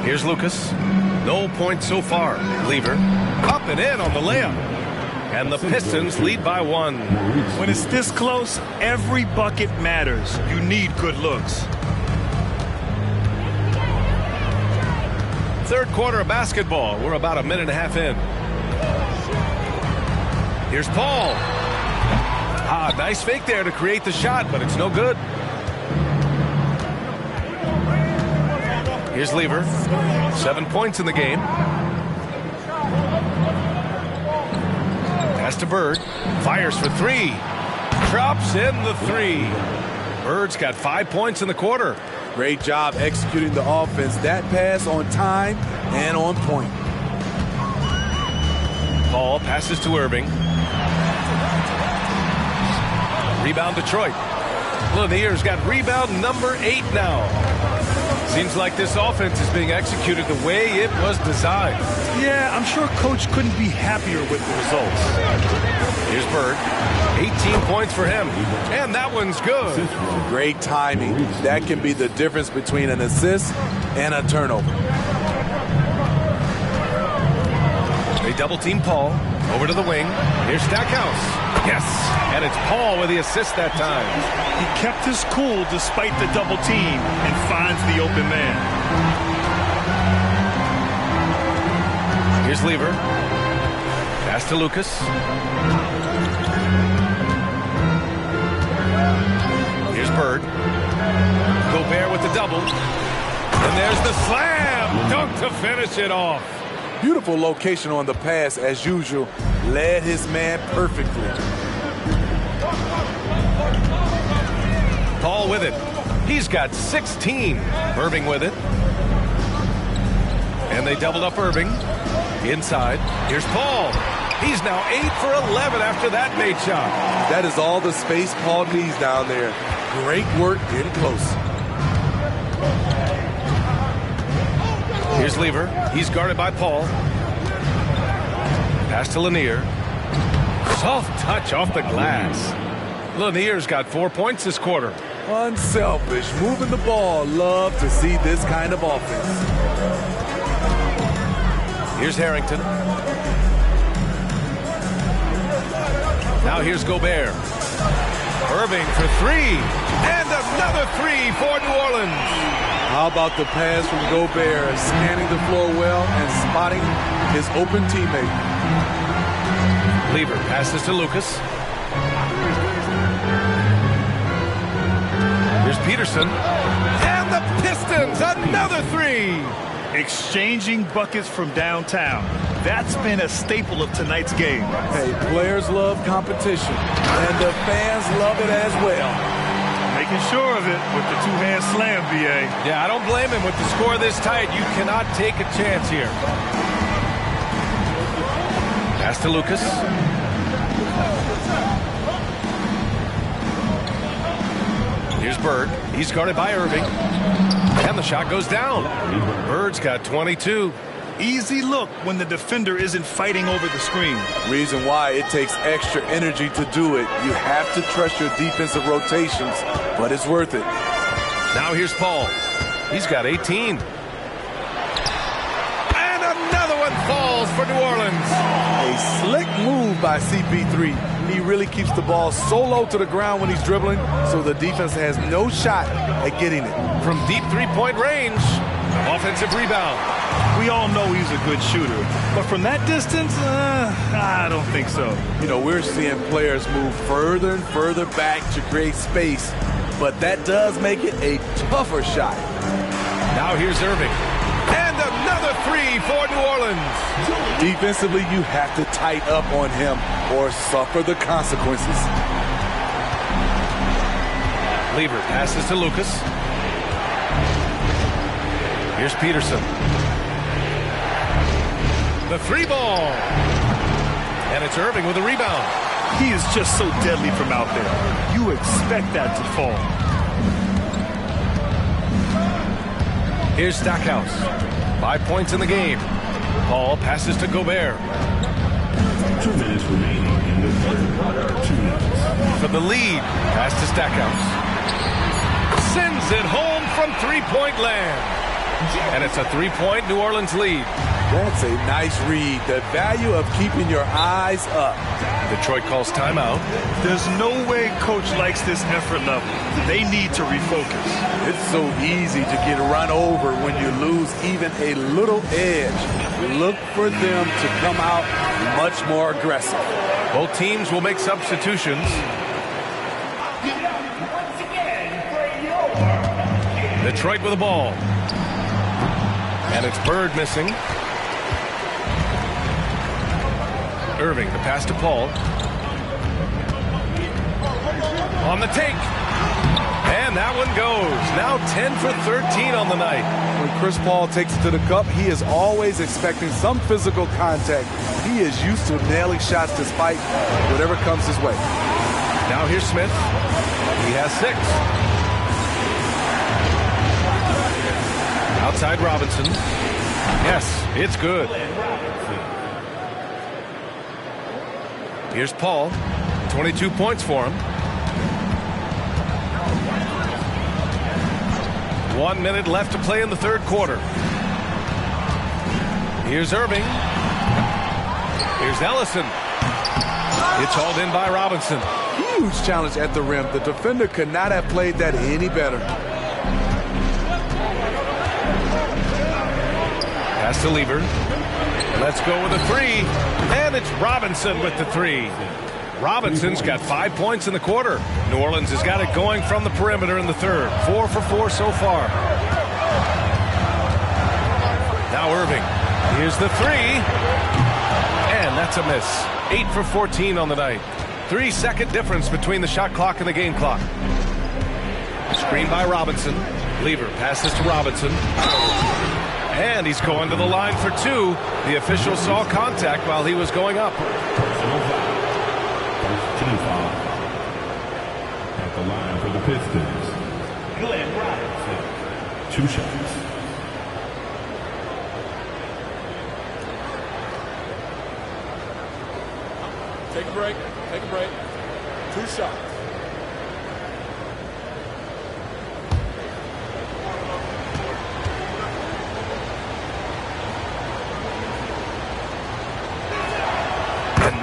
Here's Lucas. No points so far. Lever. Up and in on the layup. And the Pistons lead by 1. When it's this close, every bucket matters. You need good looks. Third quarter of basketball. We're about a minute and a half in. Here's Paul. Nice fake there to create the shot, but it's no good. Here's Lever. 7 points in the game. Pass to Bird. Fires for 3. Drops in the 3. Bird's got 5 points in the quarter. Great job executing the offense. That pass on time and on point. Paul passes to Irving. Rebound Detroit. Lanier's got rebound number 8 now. Seems like this offense is being executed the way it was designed. Yeah, I'm sure Coach couldn't be happier with the results. Here's Bird. 18 points for him. And that one's good. Great timing. That can be the difference between an assist and a turnover. They double-team Paul. Over to the wing. Here's Stackhouse. Yes, and it's Paul with the assist that time. He kept his cool despite the double team and finds the open man. Here's Lever. Pass to Lucas. Here's Bird. Gobert with the double. And there's the slam. Dunk to finish it off. Beautiful location on the pass, as usual. Led his man perfectly. Paul with it. He's got 16. Irving with it. And they doubled up Irving. Inside. Here's Paul. He's now 8 for 11 after that made shot. That is all the space Paul needs down there. Great work in close. Here's Lever. He's guarded by Paul. Pass to Lanier. Soft touch off the glass. Lanier's got 4 points this quarter. Unselfish, moving the ball. Love to see this kind of offense. Here's Harrington. Now here's Gobert. Irving for 3. And another 3 for New Orleans. How about the pass from Gobert, scanning the floor well and spotting his open teammate. Lever passes to Lucas. Here's Peterson. And the Pistons, another 3. Exchanging buckets from downtown. That's been a staple of tonight's game. Hey, players love competition, and the fans love it as well. Making sure of it with the two-hand slam, B.A. Yeah, I don't blame him. With the score this tight, you cannot take a chance here. Pass to Lucas. Here's Bird. He's guarded by Irving. And the shot goes down. Bird's got 22. Easy look when the defender isn't fighting over the screen. Reason why it takes extra energy to do it. You have to trust your defensive rotations, but it's worth it. Now here's Paul. He's got 18. And another one falls for New Orleans. A slick move by CP3. He really keeps the ball so low to the ground when he's dribbling, so the defense has no shot at getting it. From deep three-point range, offensive rebound. We all know he's a good shooter, but from that distance, I don't think so. You know, we're seeing players move further and further back to create space, but that does make it a tougher shot. Now here's Irving. And another three for New Orleans. Defensively, you have to tighten up on him or suffer the consequences. Lever passes to Lucas. Here's Peterson. The three ball. And it's Irving with a rebound. He is just so deadly from out there. You expect that to fall. Here's Stackhouse. 5 points in the game. Paul passes to Gobert. 2 minutes remaining in the third quarter. 2 minutes. For the lead. Pass to Stackhouse. Sends it home from three-point land. And it's a three-point New Orleans lead. That's a nice read. The value of keeping your eyes up. Detroit calls timeout. There's no way coach likes this effort level. They need to refocus. It's so easy to get run over when you lose even a little edge. Look for them to come out much more aggressive. Both teams will make substitutions. Detroit with the ball. And it's Bird missing. Irving, the pass to Paul. On the take. And that one goes. Now 10 for 13 on the night. When Chris Paul takes it to the cup, he is always expecting some physical contact. He is used to nailing shots despite whatever comes his way. Now here's Smith. He has 6. Outside Robinson. Yes, it's good. Here's Paul. 22 points for him. 1 minute left to play in the third quarter. Here's Irving. Here's Ellison. It's hauled in by Robinson. Huge challenge at the rim. The defender could not have played that any better. Pass to Lever. Let's go with a three. And it's Robinson with the three. Robinson's got 5 points in the quarter. New Orleans has got it going from the perimeter in the third. 4 for 4 so far. Now Irving. Here's the three. And that's a miss. 8 for 14 on the night. 3-second difference between the shot clock and the game clock. Screen by Robinson. Lever passes to Robinson. And he's going to the line for 2. The official saw contact while he was going up. Team foul. At the line for the Pistons. Glenn Robinson. 2 shots. Take a break. Take a break. 2 shots.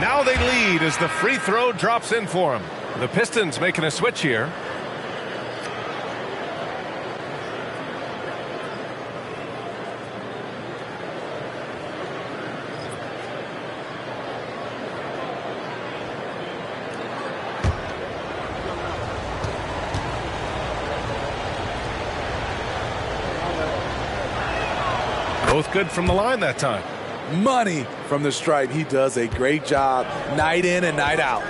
Now they lead as the free throw drops in for him. The Pistons making a switch here. Both good from the line that time. Money from the stripe. He does a great job night in and night out.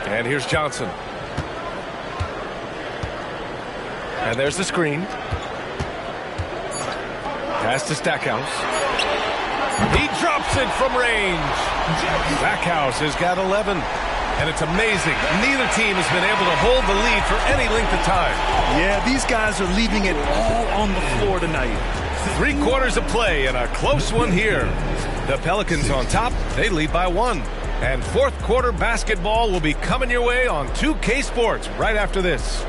And here's Johnson. And there's the screen. Pass to Stackhouse. He drops it from range. Stackhouse has got 11. And it's amazing. Neither team has been able to hold the lead for any length of time. Yeah, these guys are leaving it all on the floor tonight. 3 quarters of play and a close one here. The Pelicans on top. They lead by 1. And fourth quarter basketball will be coming your way on 2K Sports right after this.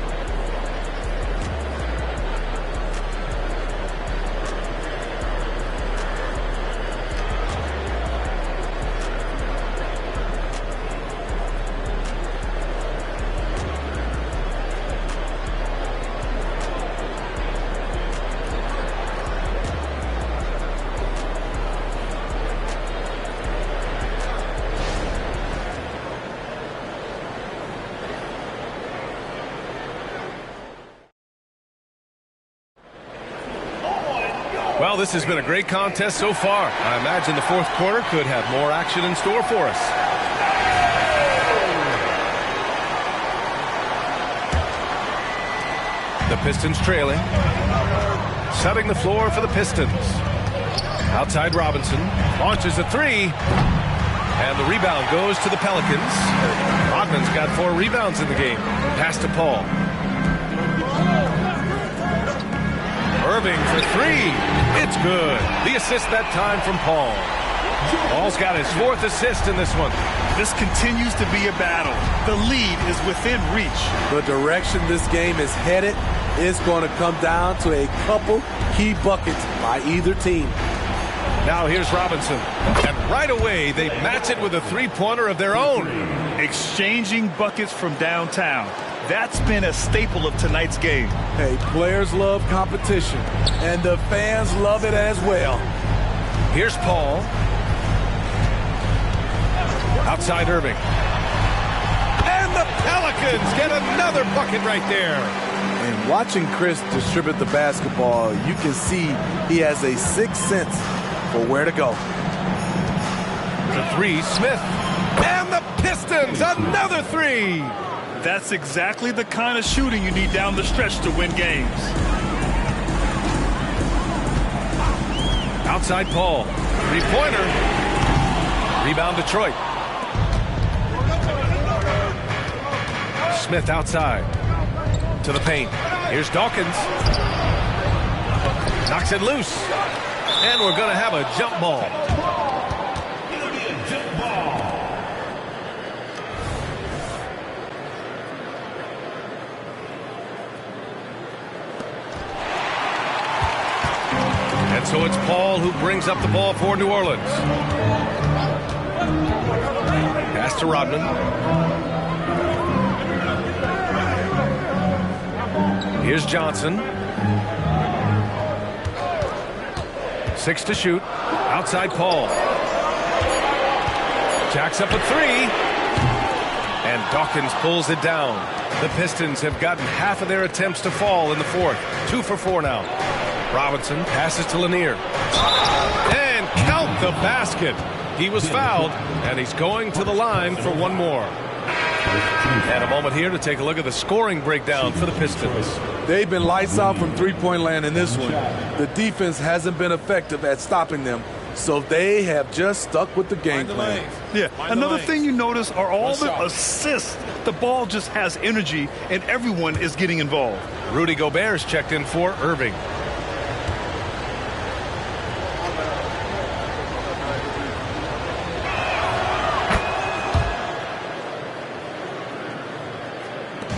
Well, this has been a great contest so far. I imagine the fourth quarter could have more action in store for us. The Pistons trailing. Setting the floor for the Pistons. Outside Robinson. Launches a 3. And the rebound goes to the Pelicans. Rodman's got 4 rebounds in the game. Pass to Paul. Irving for 3. It's good. The assist that time from Paul. Paul's got his 4th assist in this one. This continues to be a battle. The lead is within reach. The direction this game is headed is going to come down to a couple key buckets by either team. Now here's Robinson. And right away, they match it with a 3-pointer of their own. Exchanging buckets from downtown. That's been a staple of tonight's game. Hey, players love competition, and the fans love it as well. Here's Paul. Outside Irving. And the Pelicans get another bucket right there. And watching Chris distribute the basketball, you can see he has a 6th sense for where to go. The 3, Smith. And the Pistons, another 3. That's exactly the kind of shooting you need down the stretch to win games. Outside Paul. 3-pointer. Rebound Detroit. Smith outside. To the paint. Here's Dawkins. Knocks it loose. And we're going to have a jump ball. So it's Paul who brings up the ball for New Orleans. Pass to Rodman. Here's Johnson. 6 to shoot. Outside Paul. Jacks up a 3. And Dawkins pulls it down. The Pistons have gotten half of their attempts to fall in the fourth. 2 for 4 now. Robinson passes to Lanier. And count the basket. He was fouled, and he's going to the line for one more. And a moment here to take a look at the scoring breakdown for the Pistons. They've been lights out from three-point land in this one. The defense hasn't been effective at stopping them, so they have just stuck with the game plan. Yeah, another thing you notice are all the assists. The ball just has energy, and everyone is getting involved. Rudy Gobert's checked in for Irving.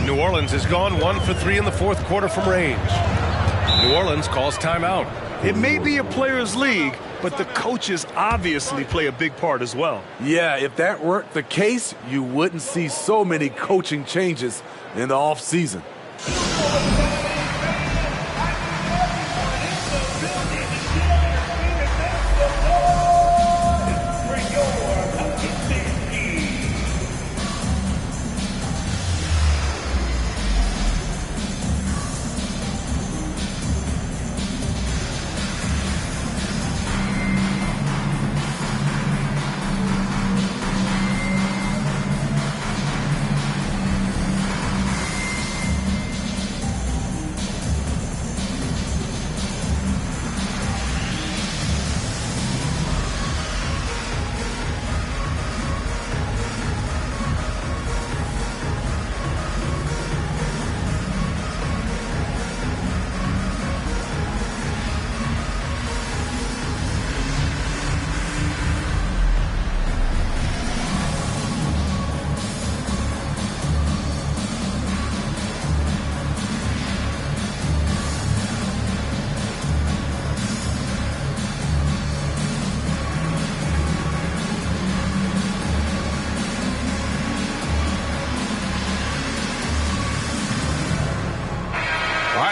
New Orleans has gone 1 for 3 in the fourth quarter from range. New Orleans calls timeout. It may be a players' league, but the coaches obviously play a big part as well. Yeah, if that weren't the case, you wouldn't see so many coaching changes in the offseason.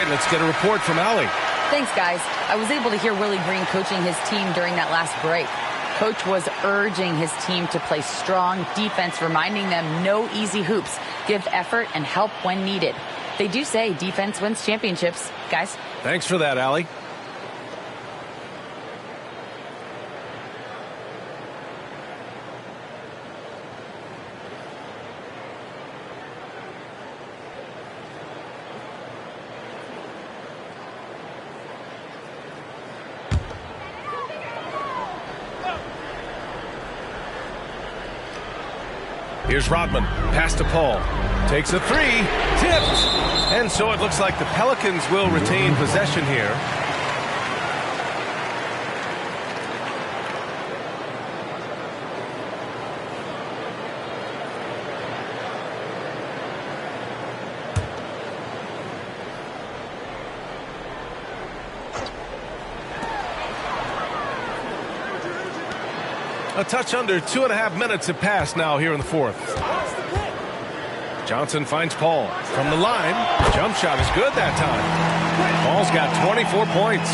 right, let's get a report from Allie. Thanks, guys. I was able to hear Willie Green coaching his team during that last break. Coach was urging his team to play strong defense, reminding them no easy hoops, give effort and help when needed. They do say defense wins championships, guys. Thanks for that, Allie. Here's Rodman, pass to Paul, takes a three, tipped, and so it looks like the Pelicans will retain possession here. A touch under 2.5 minutes have passed now here in the fourth. Johnson finds Paul from the line. Jump shot is good that time. Paul's got 24 points.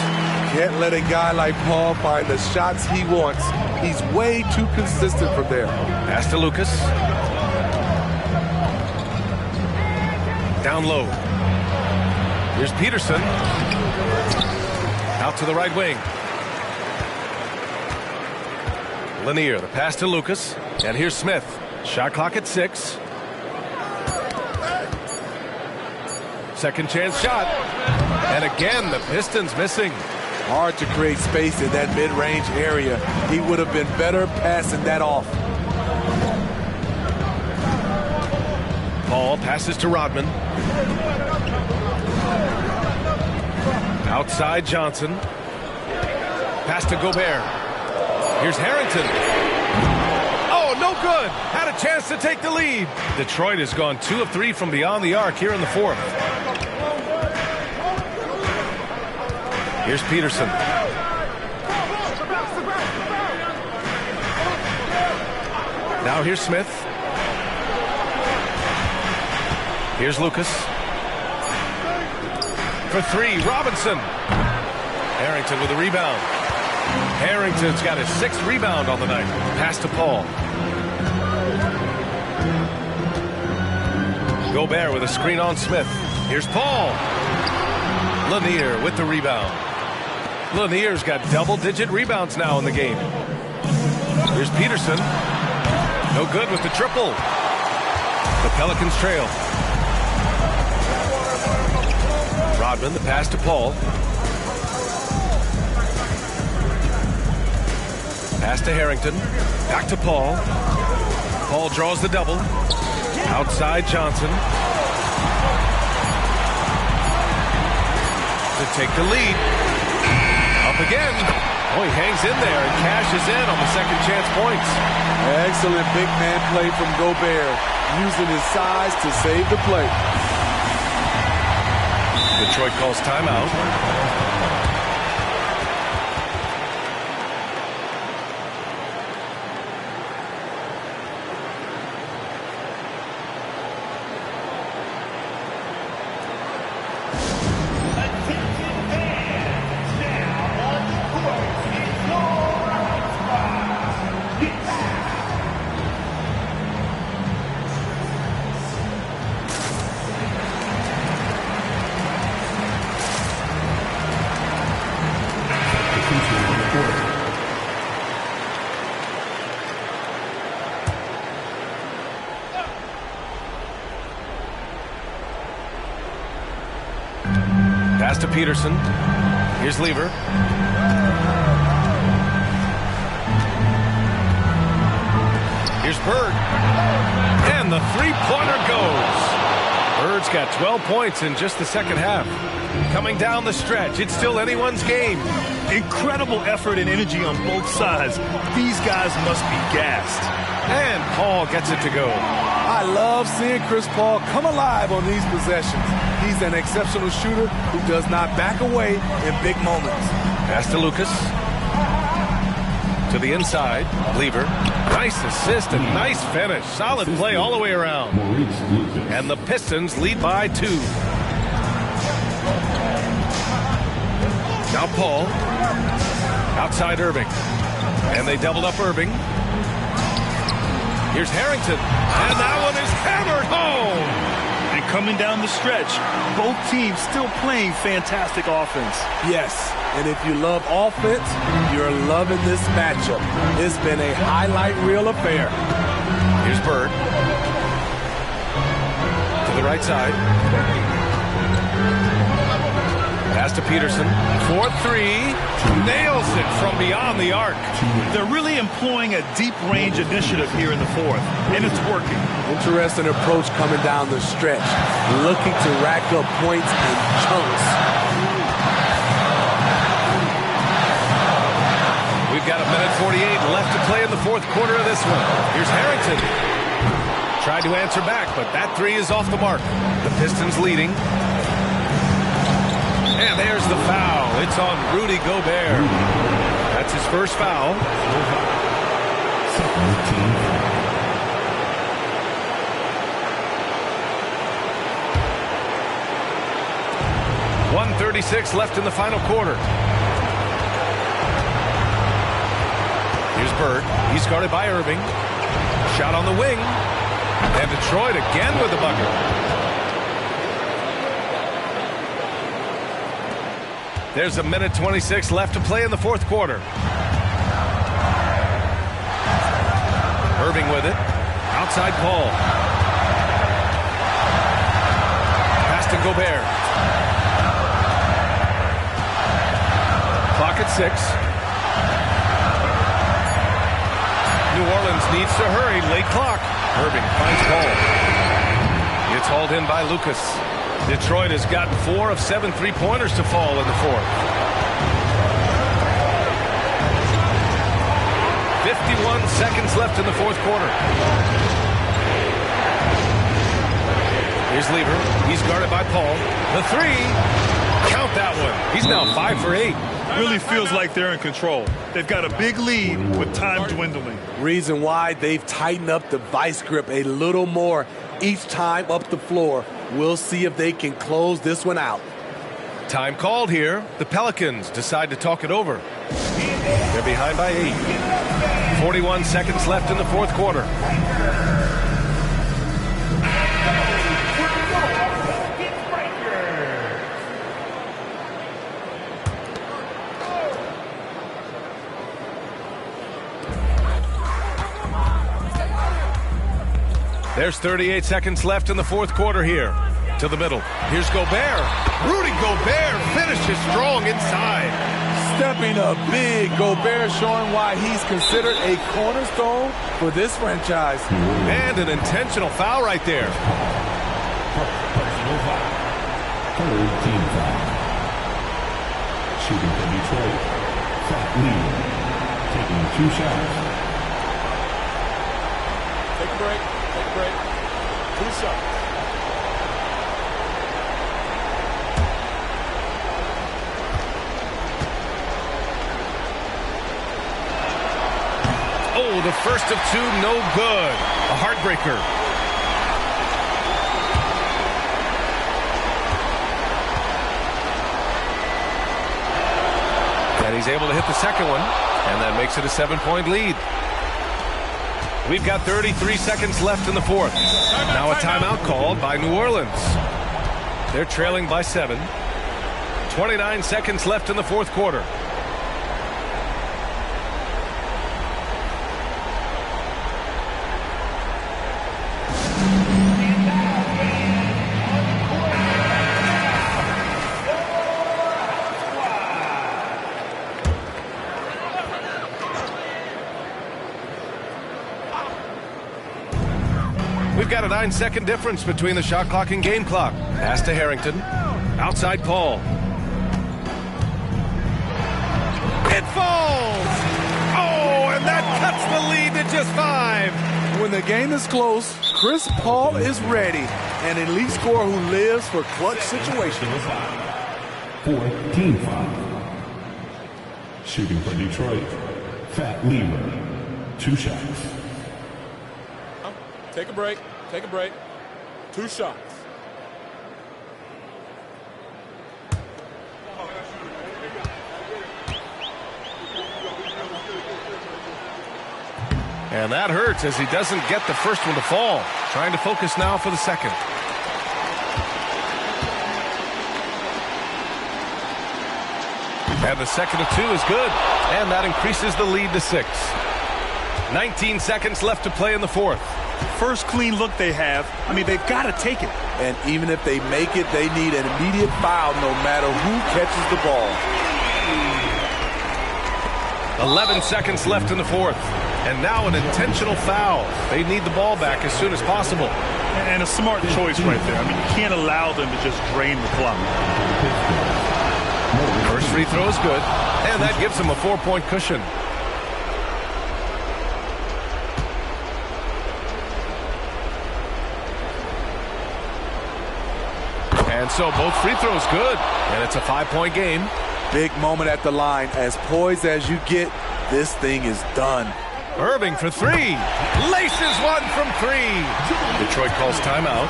Can't let a guy like Paul find the shots he wants. He's way too consistent from there. Pass to Lucas. Down low. Here's Peterson. Out to the right wing. Lanier, the pass to Lucas. And here's Smith. Shot clock at 6. Second chance shot. And again, the Pistons missing. Hard to create space in that mid-range area. He would have been better passing that off. Paul passes to Rodman. Outside Johnson. Pass to Gobert. Here's Harrington. Oh, no good. Had a chance to take the lead. Detroit has gone 2 of 3 from beyond the arc here in the fourth. Here's Peterson. Now here's Smith. Here's Lucas. For 3, Robinson. Harrington with a rebound. Harrington's got his 6th rebound on the night. Pass to Paul. Gobert with a screen on Smith. Here's Paul. Lanier with the rebound. Lanier's got double-digit rebounds now in the game. Here's Peterson. No good with the triple. The Pelicans trail. Rodman, the pass to Paul. Pass to Harrington. Back to Paul. Paul draws the double. Outside Johnson. To take the lead. Up again. Oh, he hangs in there and cashes in on the second chance points. Excellent big man play from Gobert. Using his size to save the play. Detroit calls timeout. Pass to Peterson. Here's Lever. Here's Bird. And the three-pointer goes. Bird's got 12 points in just the second half. Coming down the stretch, it's still anyone's game. Incredible effort and energy on both sides. These guys must be gassed. And Paul gets it to go. I love seeing Chris Paul come alive on these possessions. He's an exceptional shooter who does not back away in big moments. Pass to Lucas. To the inside. Lever. Nice assist and nice finish. Solid play all the way around. And the Pistons lead by 2. Now Paul. Outside Irving. And they doubled up Irving. Here's Harrington. And that one is hammered home. And coming down the stretch, both teams still playing fantastic offense. Yes, and if you love offense, you're loving this matchup. It's been a highlight reel affair. Here's Bird. To the right side. Pass to Peterson. 4-3. Nails it from beyond the arc. They're really employing a deep range initiative here in the fourth, and it's working. Interesting approach coming down the stretch. Looking to rack up points in chunks. We've got 1:48 left to play in the fourth quarter of this one. Here's Harrington. Tried to answer back, but that three is off the mark. The Pistons leading. And there's the foul. It's on Rudy Gobert. That's his first foul. .136 left in the final quarter. Here's Bird. He's guarded by Irving. Shot on the wing. And Detroit again with the bucket. There's 1:26 left to play in the fourth quarter. Irving with it. Outside Paul. Pass to Gobert. Clock at 6. New Orleans needs to hurry. Late clock. Irving finds Paul. It's hauled in by Lucas. Detroit has gotten 4 of 7 three-pointers to fall in the fourth. 51 seconds left in the fourth quarter. Here's Lever. He's guarded by Paul. The three. Count that one. He's now 5 for 8. Really feels like they're in control. They've got a big lead with time dwindling. Reason why they've tightened up the vice grip a little more each time up the floor. We'll see if they can close this one out. Time called here. The Pelicans decide to talk it over. They're behind by 8. 41 seconds left in the fourth quarter. There's 38 seconds left in the fourth quarter here. To the middle. Here's Gobert. Rudy Gobert finishes strong inside. Stepping up big. Gobert showing why he's considered a cornerstone for this franchise. And an intentional foul right there. Third team foul. Shooting for Detroit. Fat lead. Taking 2 shots. Take a break. Take a break. 2 shots. Oh, the first of 2, no good. A heartbreaker. And he's able to hit the second one, and that makes it a 7-point lead. We've got 33 seconds left in the fourth. Now a timeout called by New Orleans. They're trailing by 7. 29 seconds left in the fourth quarter. We've got a 9-second difference between the shot clock and game clock. Pass to Harrington. Outside Paul. It falls! Oh, and that cuts the lead to just 5. When the game is close, Chris Paul is ready. An elite scorer who lives for clutch situations. Fourth team foul. Shooting for Detroit. Fat Lever. 2 shots. Take a break. Take a break. 2 shots. And that hurts as he doesn't get the first one to fall. Trying to focus now for the second. And the second of two is good. And that increases the lead to 6. 19 seconds left to play in the fourth. First clean look they have. I mean, they've got to take it. And even if they make it, they need an immediate foul no matter who catches the ball. 11 seconds left in the fourth. And now an intentional foul. They need the ball back as soon as possible. And a smart choice right there. I mean, you can't allow them to just drain the clock. First free throw is good. And that gives them a 4-point cushion. And so both free throws good. And it's a 5-point game. Big moment at the line. As poised as you get, this thing is done. Irving for three. Laces one from 3. Detroit calls timeout.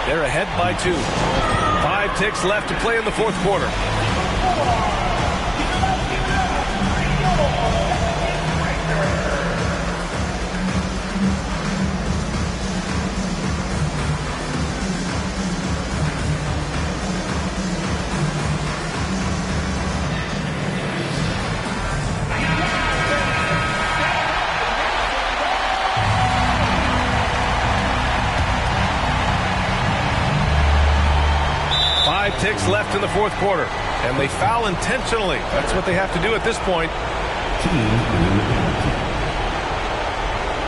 They're ahead by 2. 5 ticks left to play in the fourth quarter. Ticks left in the fourth quarter, and they foul intentionally. That's what they have to do at this point.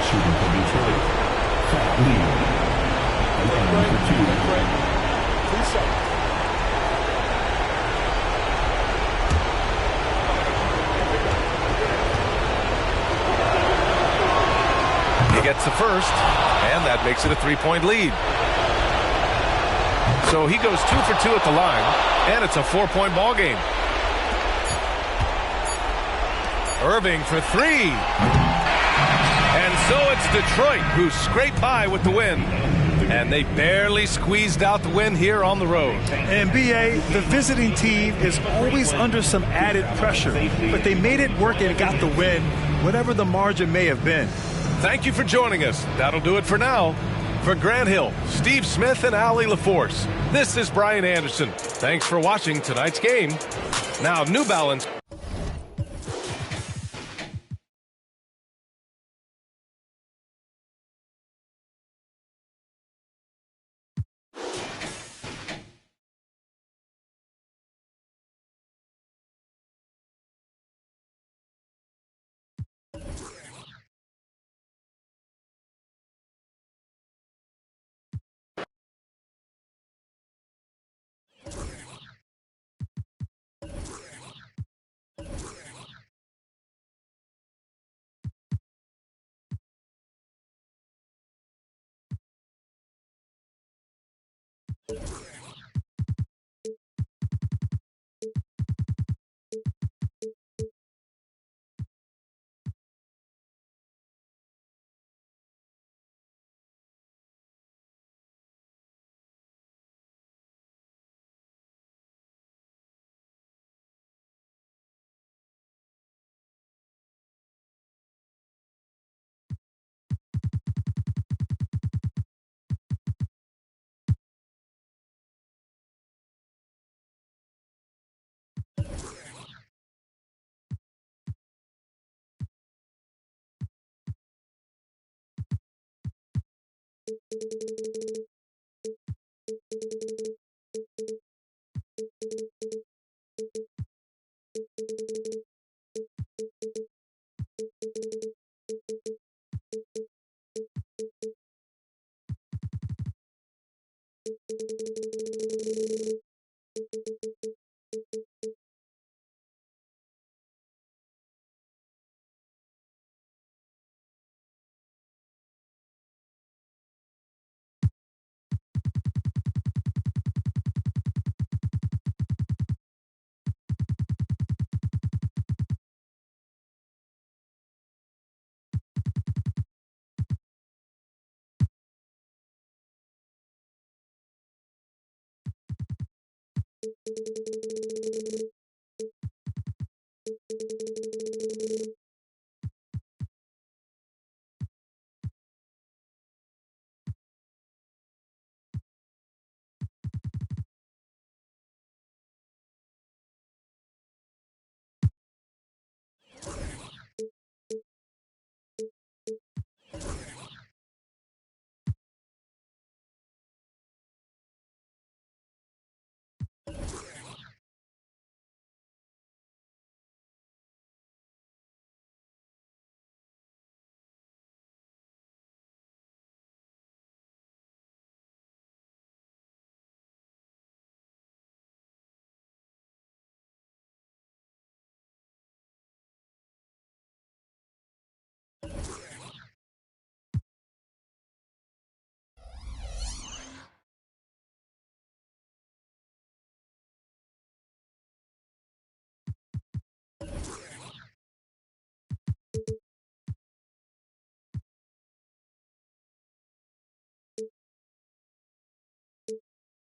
Shooting for Detroit. Foul lead. 2. He gets the first, and that makes it a 3-point lead. So he goes 2 for 2 at the line, and it's a 4-point ball game. Irving for 3. And so it's Detroit who scrape by with the win. And they barely squeezed out the win here on the road. And B.A., the visiting team is always under some added pressure, but they made it work and got the win, whatever the margin may have been. Thank you for joining us. That'll do it for now. For Grant Hill, Steve Smith, and Allie LaForce, this is Brian Anderson. Thanks for watching tonight's game. Now, New Balance.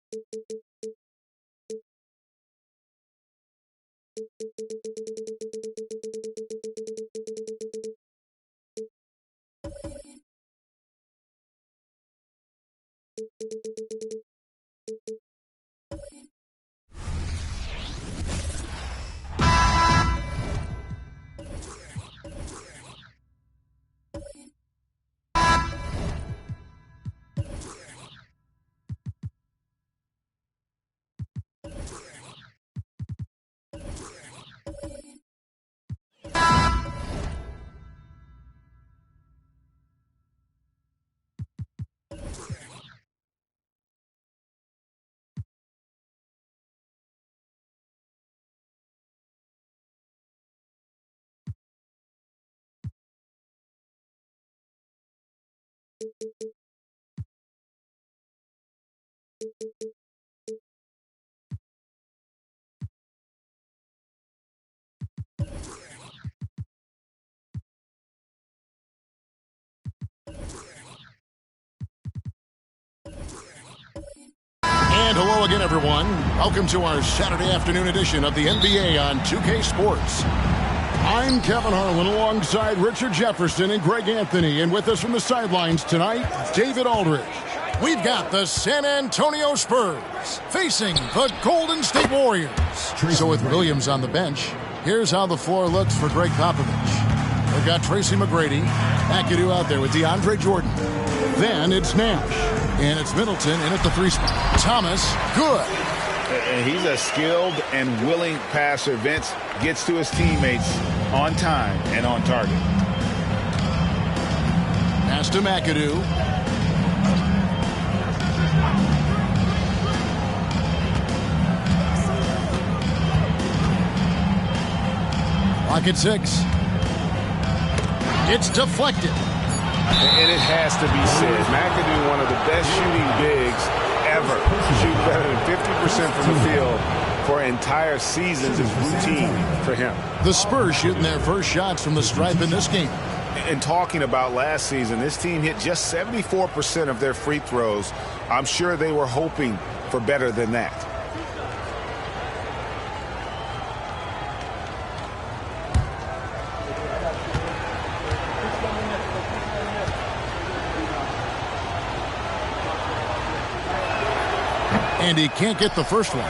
And hello again, everyone. Welcome to our Saturday afternoon edition of the NBA on 2K Sports. I'm Kevin Harlan alongside Richard Jefferson and Greg Anthony. And with us from the sidelines tonight, David Aldridge. We've got the San Antonio Spurs facing the Golden State Warriors. So with Williams on the bench, here's how the floor looks for Greg Popovich. We've got Tracy McGrady, McAdoo out there with DeAndre Jordan. Then it's Nash, and it's Middleton in at the 3 spot. Thomas, good. And he's a skilled and willing passer. Vince gets to his teammates on time and on target. Pass to McAdoo. Lock at 6. It's deflected. And it has to be said, McAdoo, one of the best shooting bigs ever. Shoot better than 50% from the field for entire seasons is routine for him. The Spurs shooting their first shots from the stripe in this game. And talking about last season, this team hit just 74% of their free throws. I'm sure they were hoping for better than that. And he can't get the first one.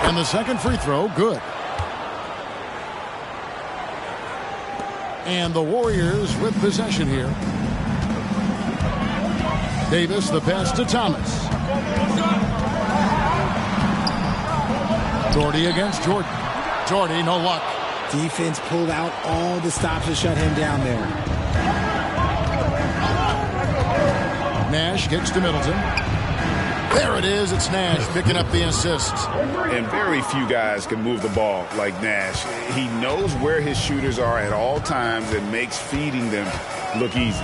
And the second free throw, good. And the Warriors with possession here. Davis, the pass to Thomas. Doherty against Jordan. Doherty, no luck. Defense pulled out all the stops to shut him down there. Nash kicks to Middleton. There it is. It's Nash picking up the assist. And very few guys can move the ball like Nash. He knows where his shooters are at all times and makes feeding them look easy.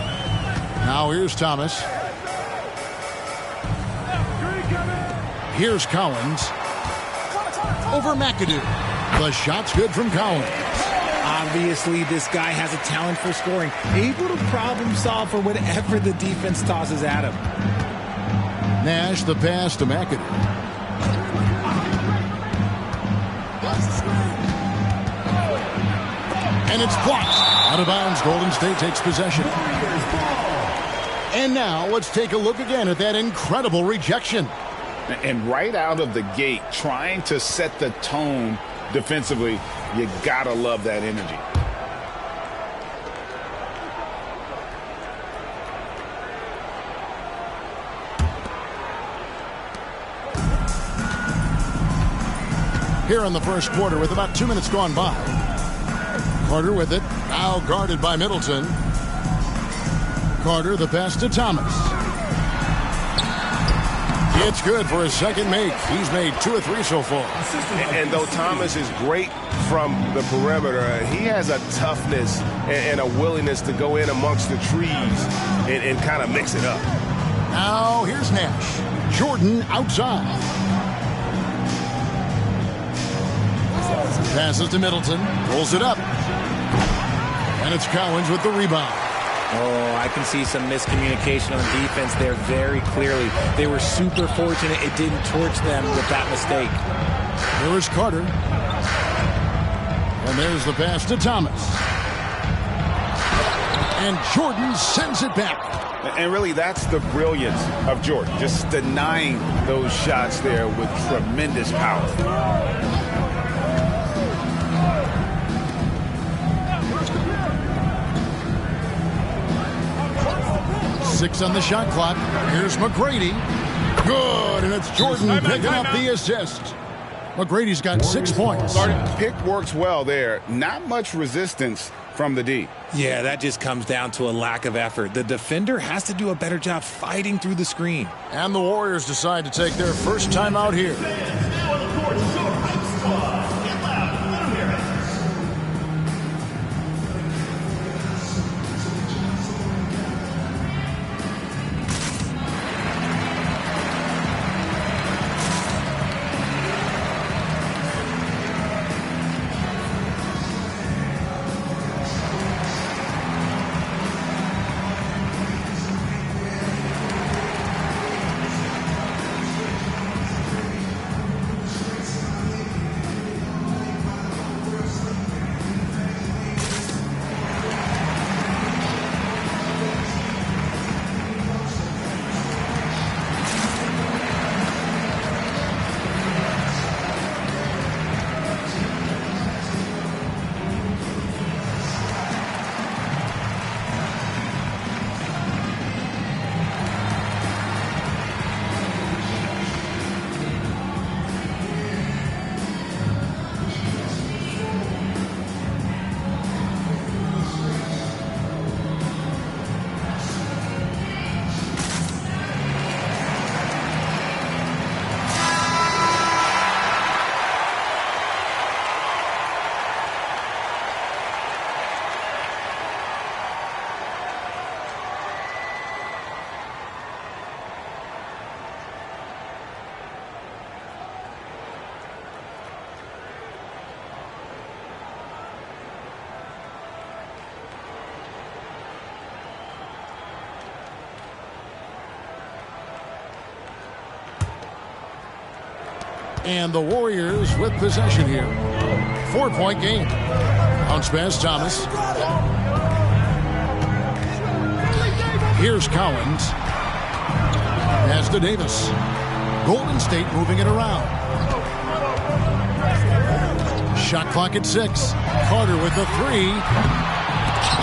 Now here's Thomas. Here's Collins. Over McAdoo. The shot's good from Collins. Obviously, this guy has a talent for scoring. Able to problem solve for whatever the defense tosses at him. Nash, the pass to McAdoo. And it's blocked. Out of bounds, Golden State takes possession. And now let's take a look again at that incredible rejection. And right out of the gate, trying to set the tone defensively, you gotta love that energy. Here in the first quarter with about 2 minutes gone by. Carter with it, now guarded by Middleton. Carter, the pass to Thomas. It's good for his second make. He's made 2 of 3 so far. And though Thomas is great from the perimeter, he has a toughness and a willingness to go in amongst the trees and kind of mix it up. Now here's Nash. Jordan outside. Passes to Middleton. Pulls it up. And it's Cowens with the rebound. Oh, I can see some miscommunication on defense there very clearly. They were super fortunate it didn't torch them with that mistake. Here is Carter. And there's the pass to Thomas. And Jordan sends it back. And really, that's the brilliance of Jordan, just denying those shots there with tremendous power. 6 on the shot clock. Here's McGrady. Good, and it's Jordan picking up the assist. McGrady's got 6 points. Pick works well there. Not much resistance from the D. Yeah, that just comes down to a lack of effort. The defender has to do a better job fighting through the screen. And the Warriors decide to take their first time out here. And the Warriors with possession here. 4-point game. Bounce pass, Thomas. Here's Cowens. Pass to Davis. Golden State moving it around. Shot clock at 6. Carter with the 3.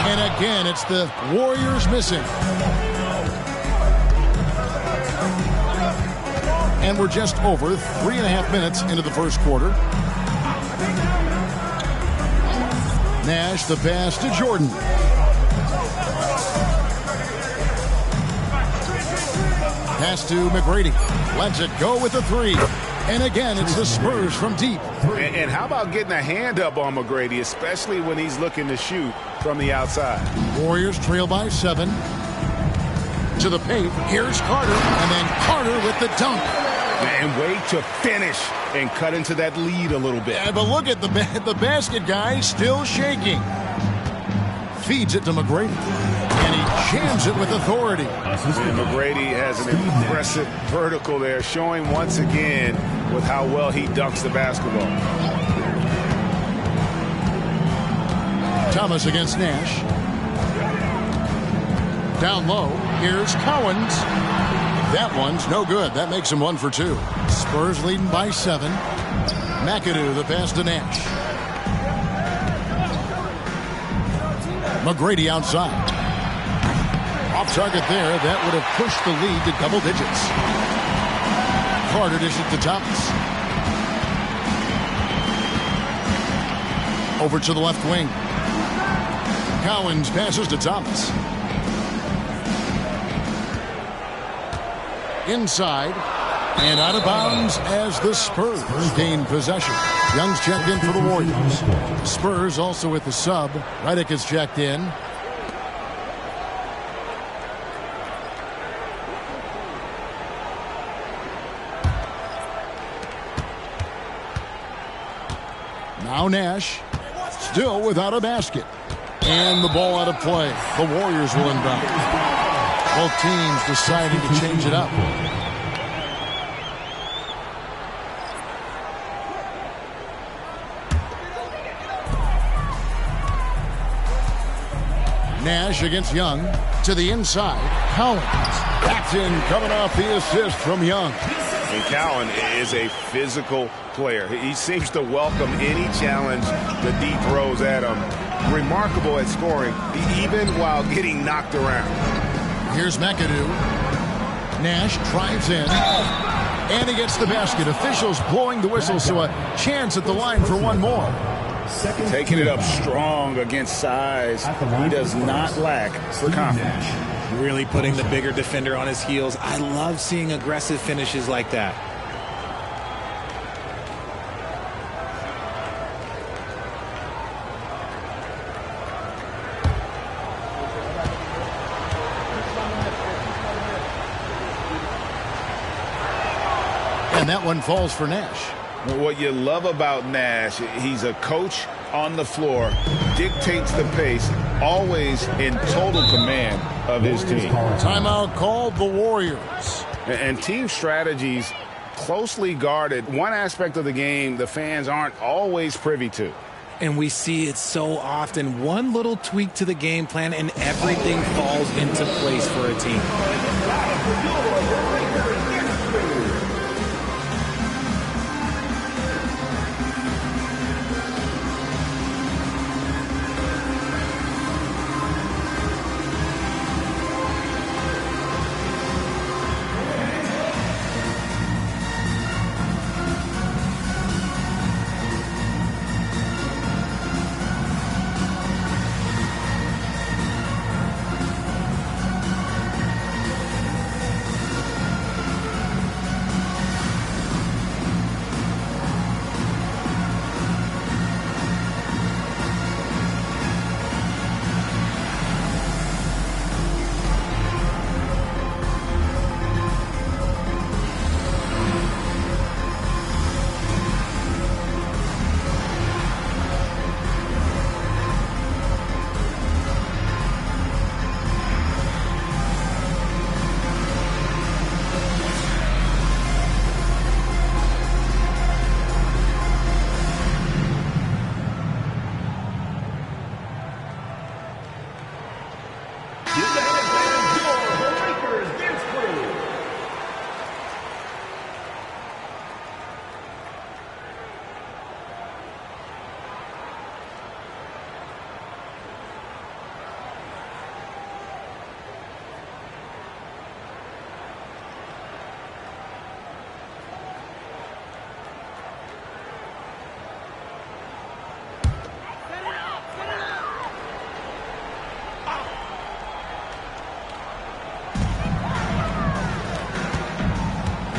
And again, it's the Warriors missing. And we're just over 3.5 minutes into the first quarter. Nash, the pass to Jordan. Pass to McGrady. Lets it go with the 3. And again, it's the Spurs from deep. And how about getting a hand up on McGrady, especially when he's looking to shoot from the outside? Warriors trail by 7. To the paint. Here's Carter. And then Carter with the dunk. And wait to finish and cut into that lead a little bit. Yeah, but look at the basket guy still shaking. Feeds it to McGrady. And he jams it with authority. And McGrady has an impressive vertical there, showing once again with how well he dunks the basketball. Thomas against Nash. Down low. Here's Cowens. That one's no good. That makes him 1 for 2. Spurs leading by 7. McAdoo, the pass to Nash. McGrady outside. Off target there. That would have pushed the lead to double digits. Carter dishes to Thomas. Over to the left wing. Cowens passes to Thomas. Inside. And out of bounds as the Spurs gain possession. Young's checked in for the Warriors. The Spurs also with the sub. Redick is checked in. Now Nash, still without a basket. And the ball out of play. The Warriors will inbound. Both teams deciding to change it up. Nash against Young to the inside. Collins backed in, coming off the assist from Young. And Cowan is a physical player. He seems to welcome any challenge that D throws at him. Remarkable at scoring, even while getting knocked around. Here's McAdoo. Nash drives in, and he gets the basket. Officials blowing the whistle, so a chance at the line for one more. Taking it up strong against size. He does not lack for confidence. Really putting the bigger defender on his heels. I love seeing aggressive finishes like that. And that one falls for Nash. What you love about Nash, he's a coach on the floor, dictates the pace, always in total command of his team. Timeout called the Warriors. And team strategies closely guarded. One aspect of the game the fans aren't always privy to. And we see it so often. One little tweak to the game plan and everything falls into place for a team.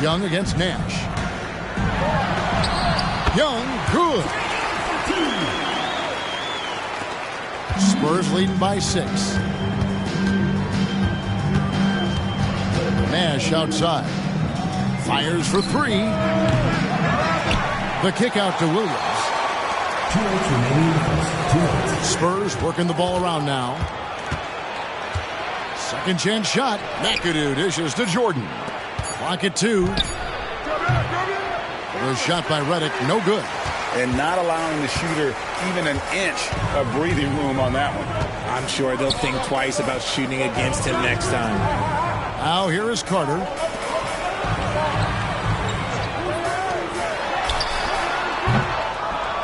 Young against Nash. Young, good. Spurs leading by 6. Nash outside. Fires for 3. The kick out to Williams. Spurs working the ball around now. Second chance shot. McAdoo dishes to Jordan. Clock at 2. The shot by Redick, no good. And not allowing the shooter even an inch of breathing room on that one. I'm sure they'll think twice about shooting against him next time. Now here is Carter.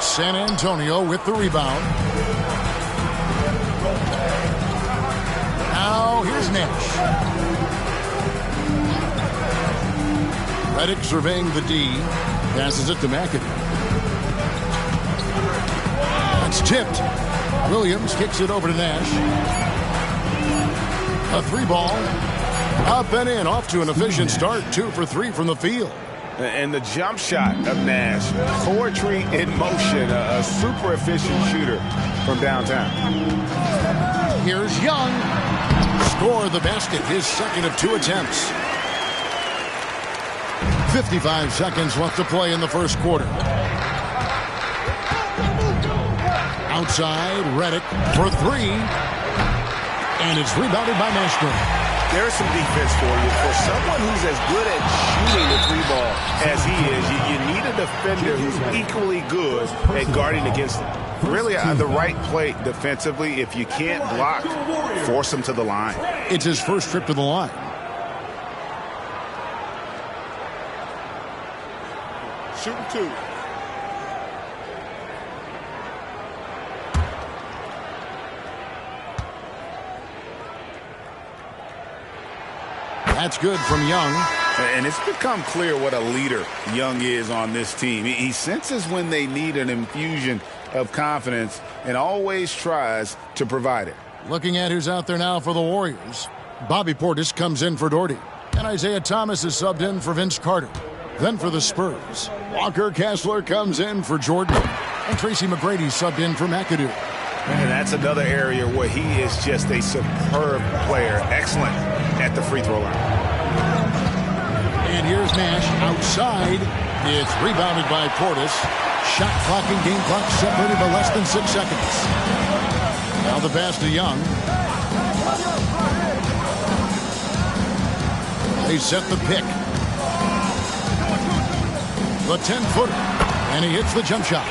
San Antonio with the rebound. Now here's Nash. Redick surveying the D. Passes it to McAdoo. It's tipped. Williams kicks it over to Nash. A 3 ball. Up and in. Off to an efficient start. 2 for 3 from the field. And the jump shot of Nash, poetry in motion, a super efficient shooter from downtown. Here's Young. Score the basket, his second of 2 attempts. 55 seconds left to play in the first quarter. Outside, Redick for 3. And it's rebounded by Mashburn. There's some defense for you. For someone who's as good at shooting the 3-ball as he is, you need a defender who's equally good at guarding against him. Really, the right play defensively. If you can't block, force him to the line. It's his first trip to the line. Shooting 2. That's good from Young. And it's become clear what a leader Young is on this team. He senses when they need an infusion of confidence and always tries to provide it. Looking at who's out there now for the Warriors. Bobby Portis comes in for Doherty. And Isaiah Thomas is subbed in for Vince Carter. Then for the Spurs, Walker Kessler comes in for Jordan. And Tracy McGrady subbed in for McAdoo. And that's another area where he is just a superb player. Excellent at the free throw line. And here's Nash outside. It's rebounded by Portis. Shot clock and game clock separated by less than 6 seconds. Now the pass to Young. They set the pick. The 10-footer. And he hits the jump shot.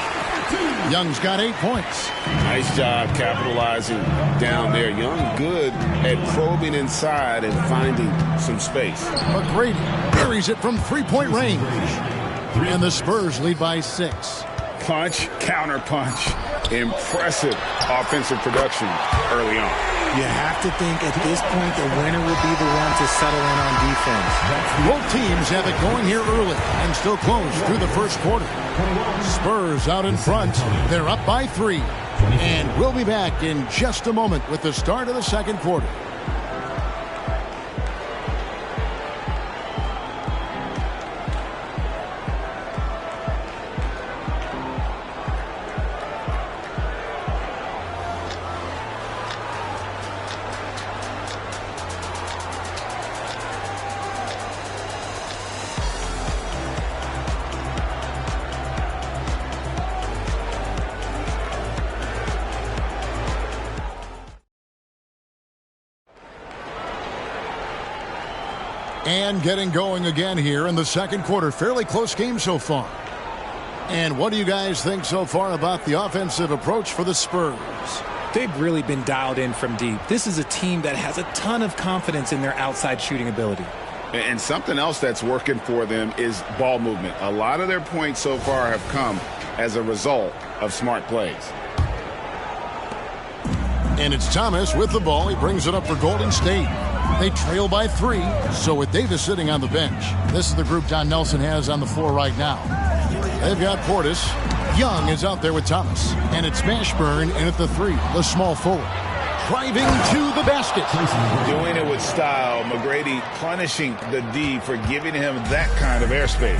Young's got 8 points. Nice job capitalizing down there. Young good at probing inside and finding some space. McGrady buries it from 3-point range. And the Spurs lead by 6. Punch, counter punch. Impressive offensive production early on. You have to think at this point the winner will be the one to settle in on defense. Both teams have it going here early and still close through the first quarter. Spurs out in front. They're up by 3. And we'll be back in just a moment with the start of the second quarter. And getting going again here in the second quarter. Fairly close game so far. And what do you guys think so far about the offensive approach for the Spurs? They've really been dialed in from deep. This is a team that has a ton of confidence in their outside shooting ability. And something else that's working for them is ball movement. A lot of their points so far have come as a result of smart plays. And it's Thomas with the ball. He brings it up for Golden State. They trail by 3, so with Davis sitting on the bench, this is the group Don Nelson has on the floor right now. They've got Portis. Young is out there with Thomas. And it's Mashburn in at the 3, the small forward. Driving to the basket. Doing it with style. McGrady punishing the D for giving him that kind of airspace.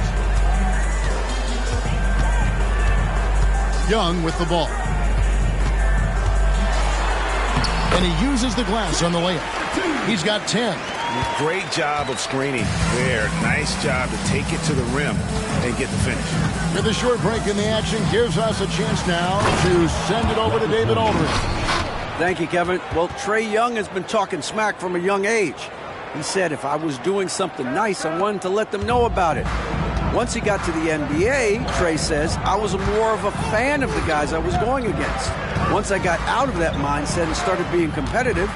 Young with the ball. And he uses the glass on the layup. He's got 10. Great job of screening there. Nice job to take it to the rim and get the finish. With a short break in the action, gives us a chance now to send it over to David Aldridge. Thank you, Kevin. Well, Trae Young has been talking smack from a young age. He said if I was doing something nice, I wanted to let them know about it. Once he got to the NBA, Trae says, I was more of a fan of the guys I was going against. Once I got out of that mindset and started being competitive,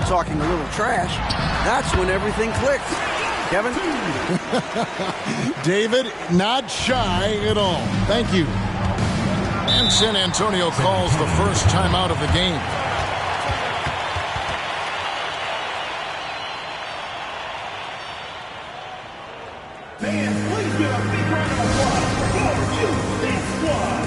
talking a little trash, that's when everything clicked. Kevin? David, not shy at all. Thank you. And San Antonio calls the first timeout of the game. Fans, please give a big round of applause for Houston Squad.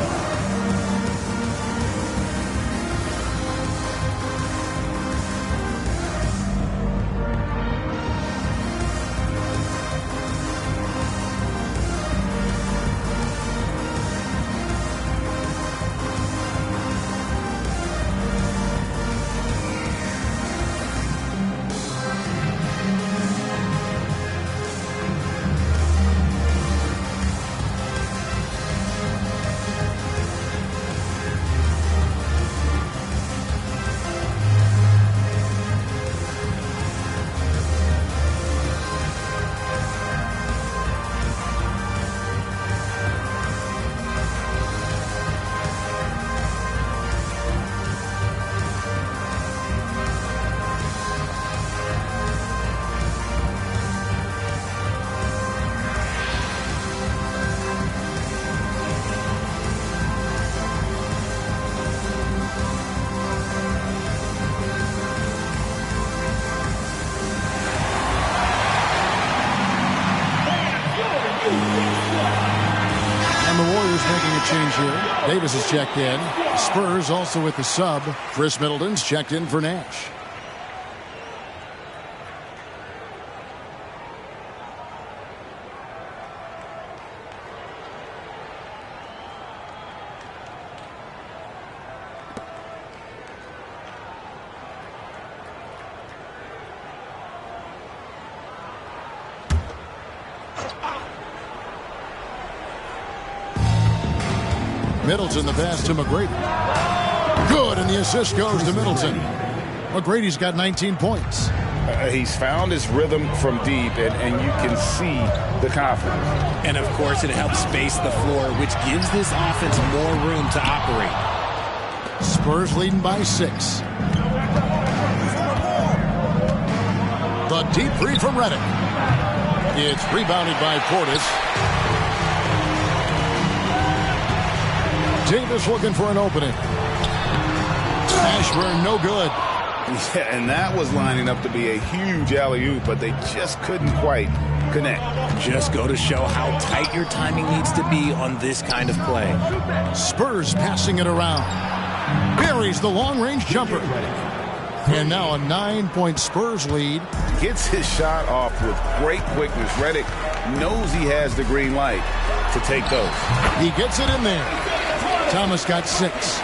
Davis is checked in. Spurs also with the sub. Chris Middleton's checked in for Nash. Middleton the pass to McGrady. Good, and the assist goes to Middleton. McGrady's got 19 points. He's found his rhythm from deep, and you can see the confidence. And, of course, it helps space the floor, which gives this offense more room to operate. Spurs leading by 6. The deep three from Redick. It's rebounded by Portis. Davis looking for an opening. Ashburn, no good. Yeah, and that was lining up to be a huge alley-oop, but they just couldn't quite connect. Just go to show how tight your timing needs to be on this kind of play. Spurs passing it around. Buries the long-range jumper. And now a 9-point Spurs lead. Gets his shot off with great quickness. Redick knows he has the green light to take those. He gets it in there. Thomas got 6.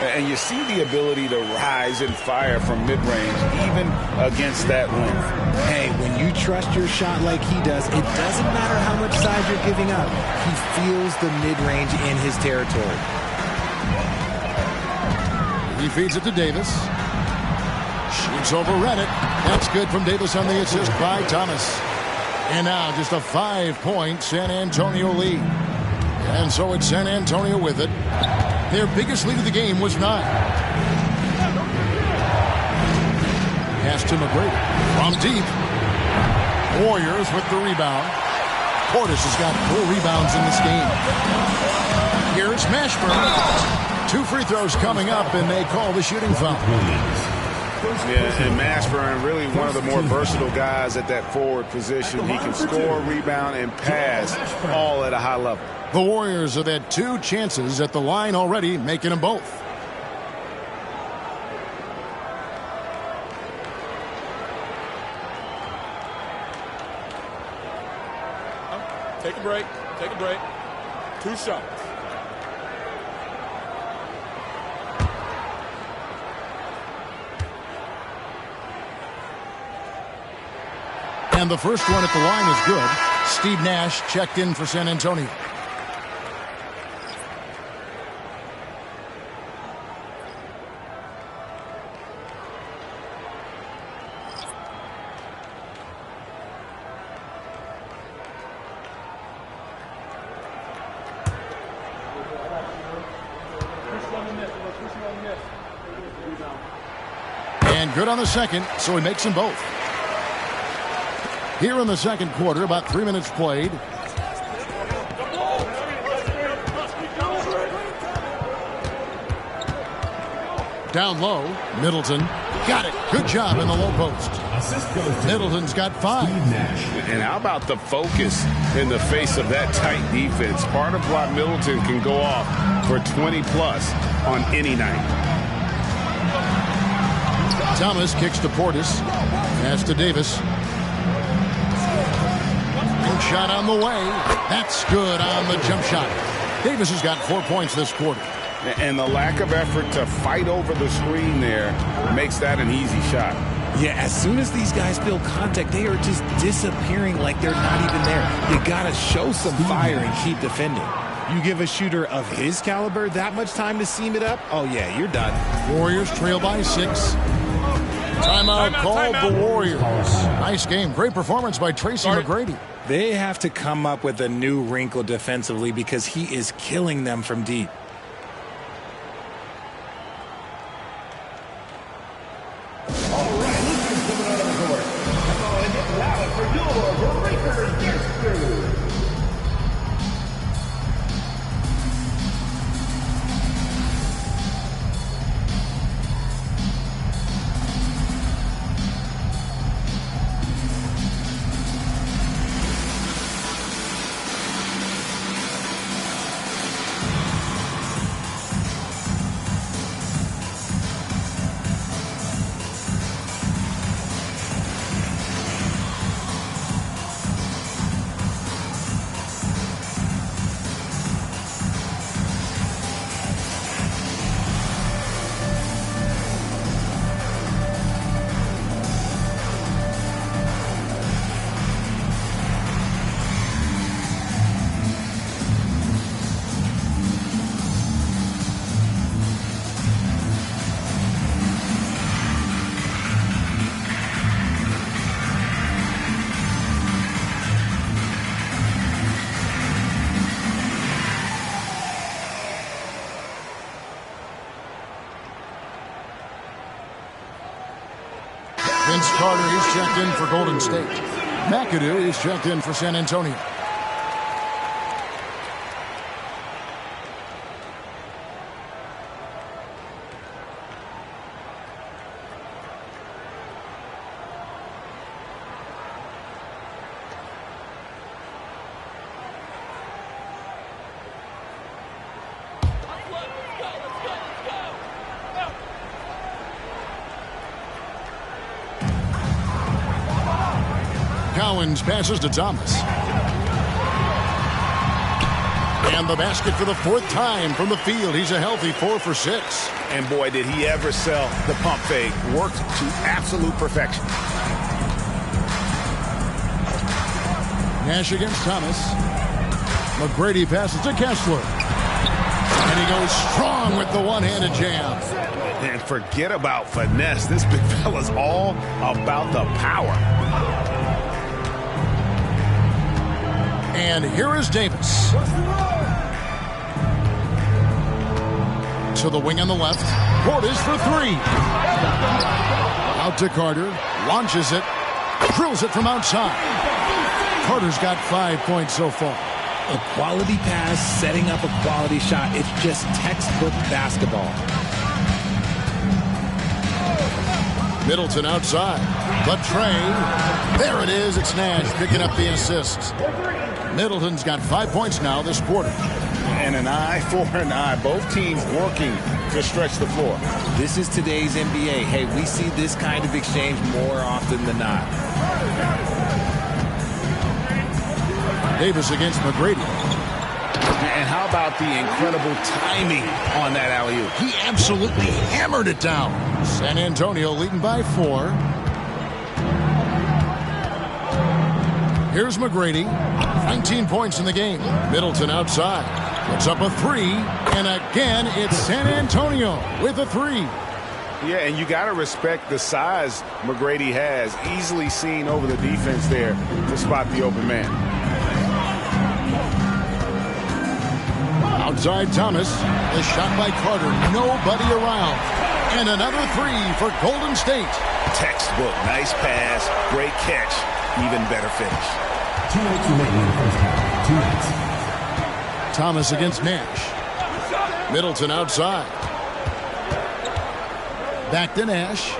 And you see the ability to rise and fire from mid-range, even against that length. Hey, when you trust your shot like he does, it doesn't matter how much size you're giving up. He feels the mid-range in his territory. He feeds it to Davis. Shoots over Redick. That's good from Davis on the assist by Thomas. And now just a 5-point San Antonio lead. And so it's San Antonio with it. Their biggest lead of the game was 9. Pass to McGrady. From deep. Warriors with the rebound. Portis has got 4 rebounds in this game. Here's Mashburn. 2 free throws coming up, and they call the shooting foul. Yeah, and Mashburn, really one of the more versatile guys at that forward position. He can score, rebound, and pass all at a high level. The Warriors have had 2 chances at the line already, making them both. Take a break. Take a break. 2 shots. And the first one at the line is good. Steve Nash checked in for San Antonio. And good on the second, so he makes them both. Here in the second quarter, about 3 minutes played. Down low, Middleton got it. Good job in the low post. Middleton's got 5. And how about the focus in the face of that tight defense? Part of why Middleton can go off for 20-plus on any night. Thomas kicks to Portis. Pass to Davis. Good shot on the way. That's good on the jump shot. Davis has got 4 points this quarter. And the lack of effort to fight over the screen there makes that an easy shot. Yeah, as soon as these guys feel contact, they are just disappearing like they're not even there. You got to show some fire and keep defending. You give a shooter of his caliber that much time to seam it up, oh, yeah, you're done. Warriors trail by 6. Timeout called the Warriors. Nice game. Great performance by Tracy McGrady. They have to come up with a new wrinkle defensively because he is killing them from deep. Vince Carter, he's checked in for Golden State. McAdoo, he's checked in for San Antonio. Cowens passes to Thomas. And the basket for the fourth time from the field. He's a healthy 4 for 6. And boy, did he ever sell the pump fake. Worked to absolute perfection. Nash against Thomas. McGrady passes to Kessler. And he goes strong with the one-handed jam. And forget about finesse. This big fella's all about the power. And here is Davis. To the wing on the left. Portis for 3. Out to Carter. Launches it. Drills it from outside. Carter's got 5 points so far. A quality pass, setting up a quality shot. It's just textbook basketball. Middleton outside. The tray. There it is. It's Nash picking up the assist. Middleton's got 5 points now this quarter. And an eye for an eye. Both teams working to stretch the floor. This is today's NBA. Hey, we see this kind of exchange more often than not. Davis against McGrady. And how about the incredible timing on that alley-oop? He absolutely hammered it down. San Antonio leading by 4. Here's McGrady. 19 points in the game. Middleton outside. Puts up a 3. And again, it's San Antonio with a 3. Yeah, and you got to respect the size McGrady has. Easily seen over the defense there to spot the open man. Outside Thomas. The shot by Carter. Nobody around. And another 3 for Golden State. Textbook. Nice pass. Great catch. Even better finish. 2 minutes remaining in the first half. 2 minutes. Thomas against Nash. Middleton outside. Back to Nash.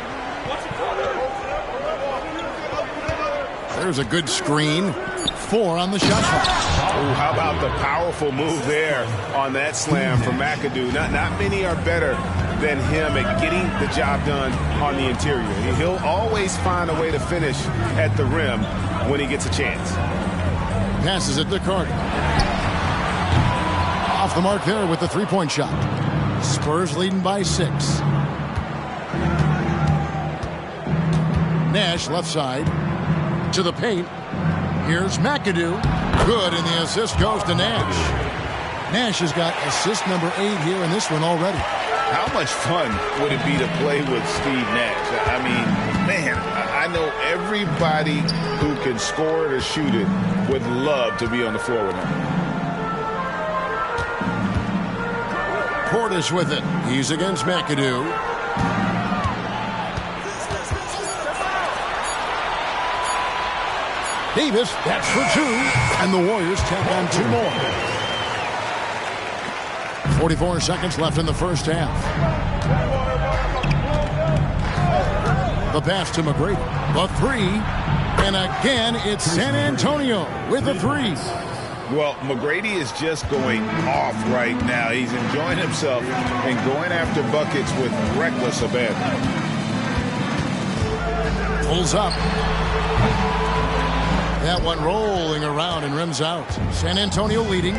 There's a good screen. 4 on the shot clock. Oh, how about the powerful move there on that slam from McAdoo. Not many are better than him at getting the job done on the interior. He'll always find a way to finish at the rim when he gets a chance. Passes it to Carter. Off the mark there with the three-point shot. Spurs leading by 6. Nash left side to the paint. Here's McAdoo. Good, and the assist goes to Nash. Nash has got assist number 8 here in this one already. How much fun would it be to play with Steve Nash? I mean, man, I know everybody who can score it or shoot it would love to be on the floor with him. Portis with it. He's against McAdoo. Davis, that's for 2. And the Warriors tack on 2 more. 44 seconds left in the first half. The pass to McGrady. The 3. And again, it's San Antonio with a 3. Well, McGrady is just going off right now. He's enjoying himself and going after buckets with reckless abandon. Pulls up. That one rolling around and rims out. San Antonio leading.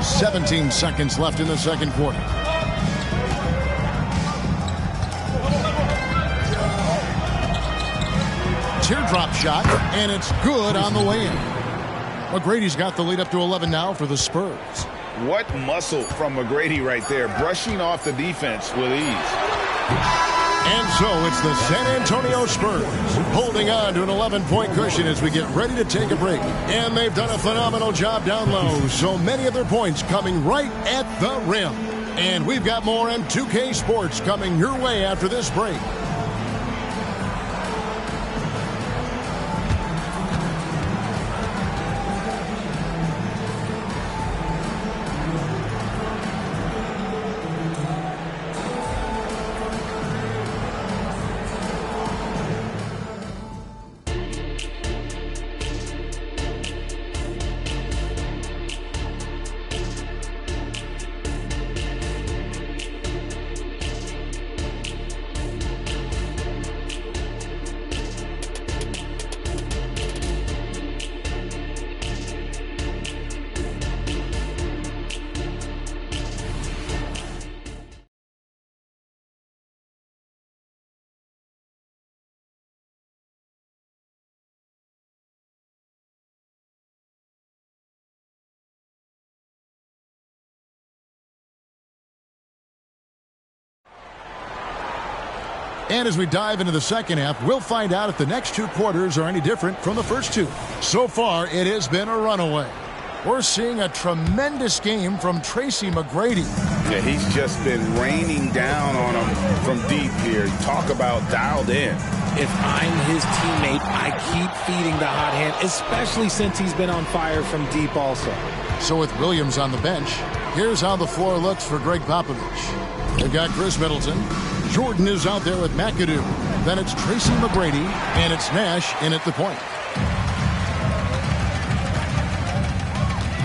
17 seconds left in the second quarter. Teardrop shot, and it's good on the way in. McGrady's got the lead up to 11 now for the Spurs. What muscle from McGrady right there, brushing off the defense with ease. And so it's the San Antonio Spurs holding on to an 11-point cushion as we get ready to take a break. And they've done a phenomenal job down low. So many of their points coming right at the rim. And we've got more M2K Sports coming your way after this break. And as we dive into the second half, we'll find out if the next two quarters are any different from the first two. So far, it has been a runaway. We're seeing a tremendous game from Tracy McGrady. Yeah, he's just been raining down on him from deep here. Talk about dialed in. If I'm his teammate, I keep feeding the hot hand, especially since he's been on fire from deep also. So with Williams on the bench, here's how the floor looks for Greg Popovich. They've got Chris Middleton. Jordan is out there with McAdoo. Then it's Tracy McGrady, and it's Nash in at the point.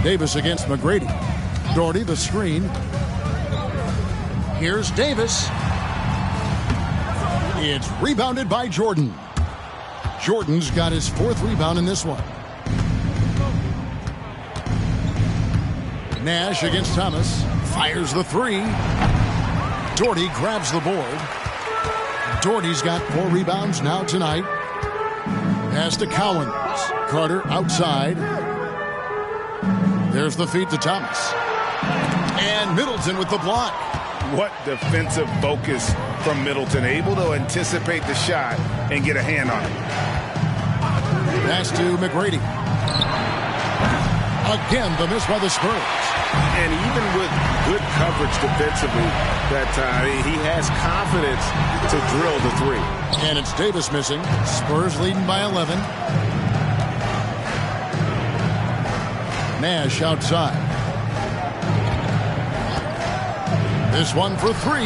Davis against McGrady. Doherty, the screen. Here's Davis. It's rebounded by Jordan. Jordan's got his fourth rebound in this one. Nash against Thomas. Fires the three. Doherty grabs the board. Doherty's got 4 rebounds now tonight. Pass to Cowens. Carter outside. There's the feed to Thomas. And Middleton with the block. What defensive focus from Middleton. Able to anticipate the shot and get a hand on it. Pass to McGrady. Again, the miss by the Spurs. And even with good coverage defensively that time, he has confidence to drill the three. And it's Davis missing. Spurs leading by 11. Nash outside. This one for 3.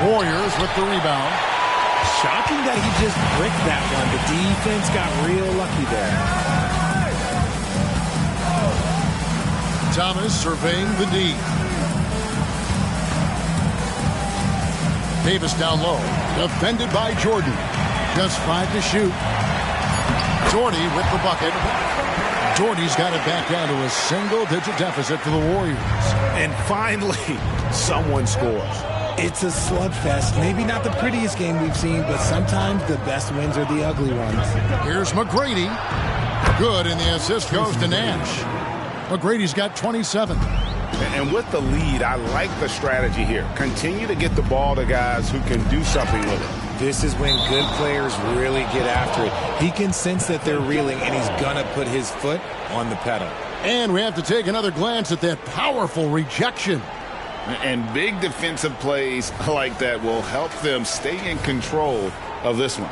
Warriors with the rebound. Shocking that he just bricked that one. The defense got real lucky there. Thomas surveying the D. Davis down low. Defended by Jordan. Just 5 to shoot. Doherty with the bucket. Doherty's got it back down to a single-digit deficit for the Warriors. And finally, someone scores. It's a slugfest. Maybe not the prettiest game we've seen, but sometimes the best wins are the ugly ones. Here's McGrady. Good, and the assist goes to Nash. McGrady's got 27. And with the lead, I like the strategy here. Continue to get the ball to guys who can do something with it. This is when good players really get after it. He can sense that they're reeling, and he's going to put his foot on the pedal. And we have to take another glance at that powerful rejection. And big defensive plays like that will help them stay in control of this one.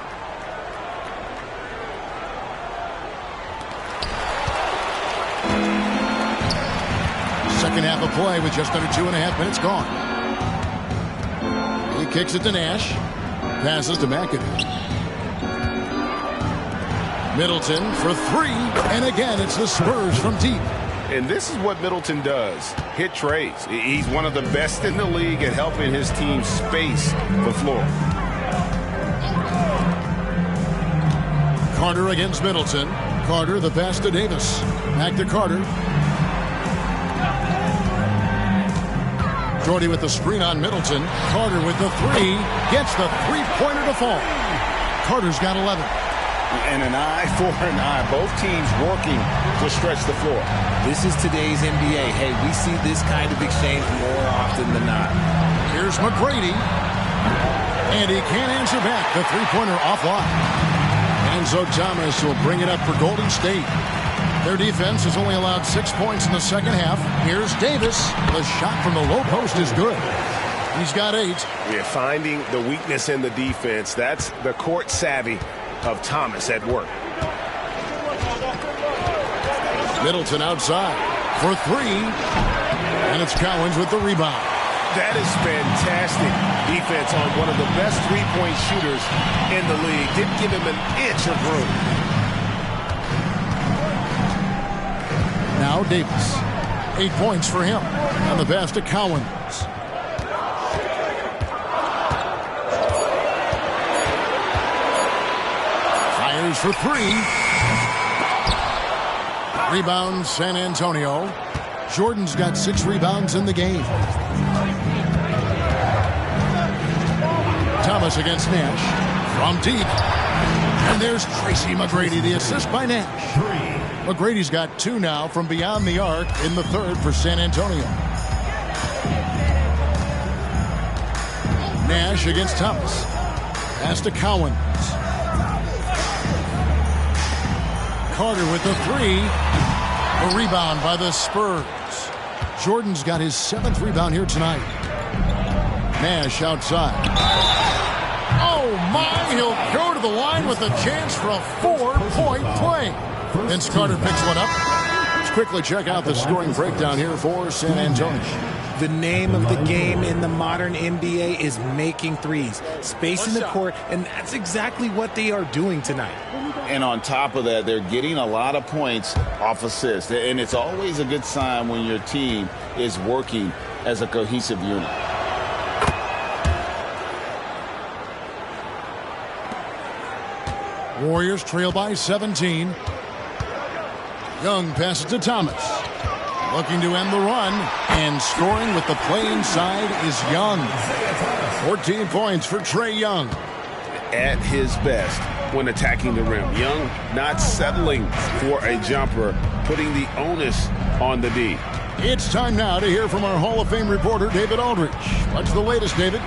Second half of play with just under 2.5 minutes gone. He kicks it to Nash. Passes to McAdoo. Middleton for 3. And again, it's the Spurs from deep. And this is what Middleton does. Hit trays. He's one of the best in the league at helping his team space the floor. Carter against Middleton. Carter, the pass to Davis. Back to Carter. Doherty with the screen on Middleton. Carter with the 3. Gets the three-pointer to fall. Carter's got 11. And an eye for an eye. Both teams working to stretch the floor. This is today's NBA. Hey, we see this kind of exchange more often than not. Here's McGrady. And he can't answer back. The three-pointer offline. Enzo Thomas will bring it up for Golden State. Their defense has only allowed 6 points in the second half. Here's Davis. The shot from the low post is good. He's got 8. We're finding the weakness in the defense. That's the court savvy of Thomas at work. Middleton outside for 3. And it's Cowens with the rebound. That is fantastic defense on one of the best three-point shooters in the league. Didn't give him an inch of room. Now Davis. 8 points for him. And the pass to Cowens. Fires for 3. Rebound San Antonio. Jordan's got 6 rebounds in the game. Thomas against Nash. From deep. And there's Tracy McGrady, the assist by Nash. McGrady's got 2 now from beyond the arc in the third for San Antonio. Nash against Thomas. Pass to Cowens. Carter with the 3. A rebound by the Spurs. Jordan's got his 7th rebound here tonight. Nash outside. Oh my, he'll go to the line with a chance for a 4-point play. Vince Carter picks one up. Let's quickly check out the scoring breakdown here for San Antonio. The name of the game in the modern NBA is making threes, spacing the court, and that's exactly what they are doing tonight. And on top of that, they're getting a lot of points off assists. And it's always a good sign when your team is working as a cohesive unit. Warriors trail by 17. Young passes to Thomas. Looking to end the run, and scoring with the play inside is Young. 14 points for Trae Young. At his best when attacking the rim. Young not settling for a jumper, putting the onus on the D. It's time now to hear from our Hall of Fame reporter, David Aldridge. What's the latest, David?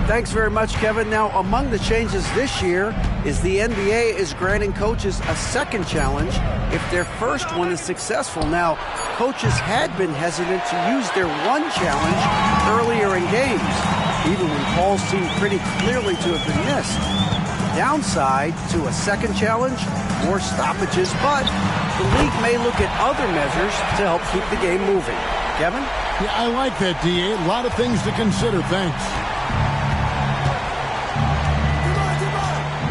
Thanks very much, Kevin. Now, among the changes this year is the NBA is granting coaches a second challenge if their first one is successful. Now, coaches had been hesitant to use their one challenge earlier in games, even when calls seemed pretty clearly to have been missed. Downside to a second challenge, more stoppages, but the league may look at other measures to help keep the game moving. Kevin? Yeah, I like that, D.A. A lot of things to consider. Thanks.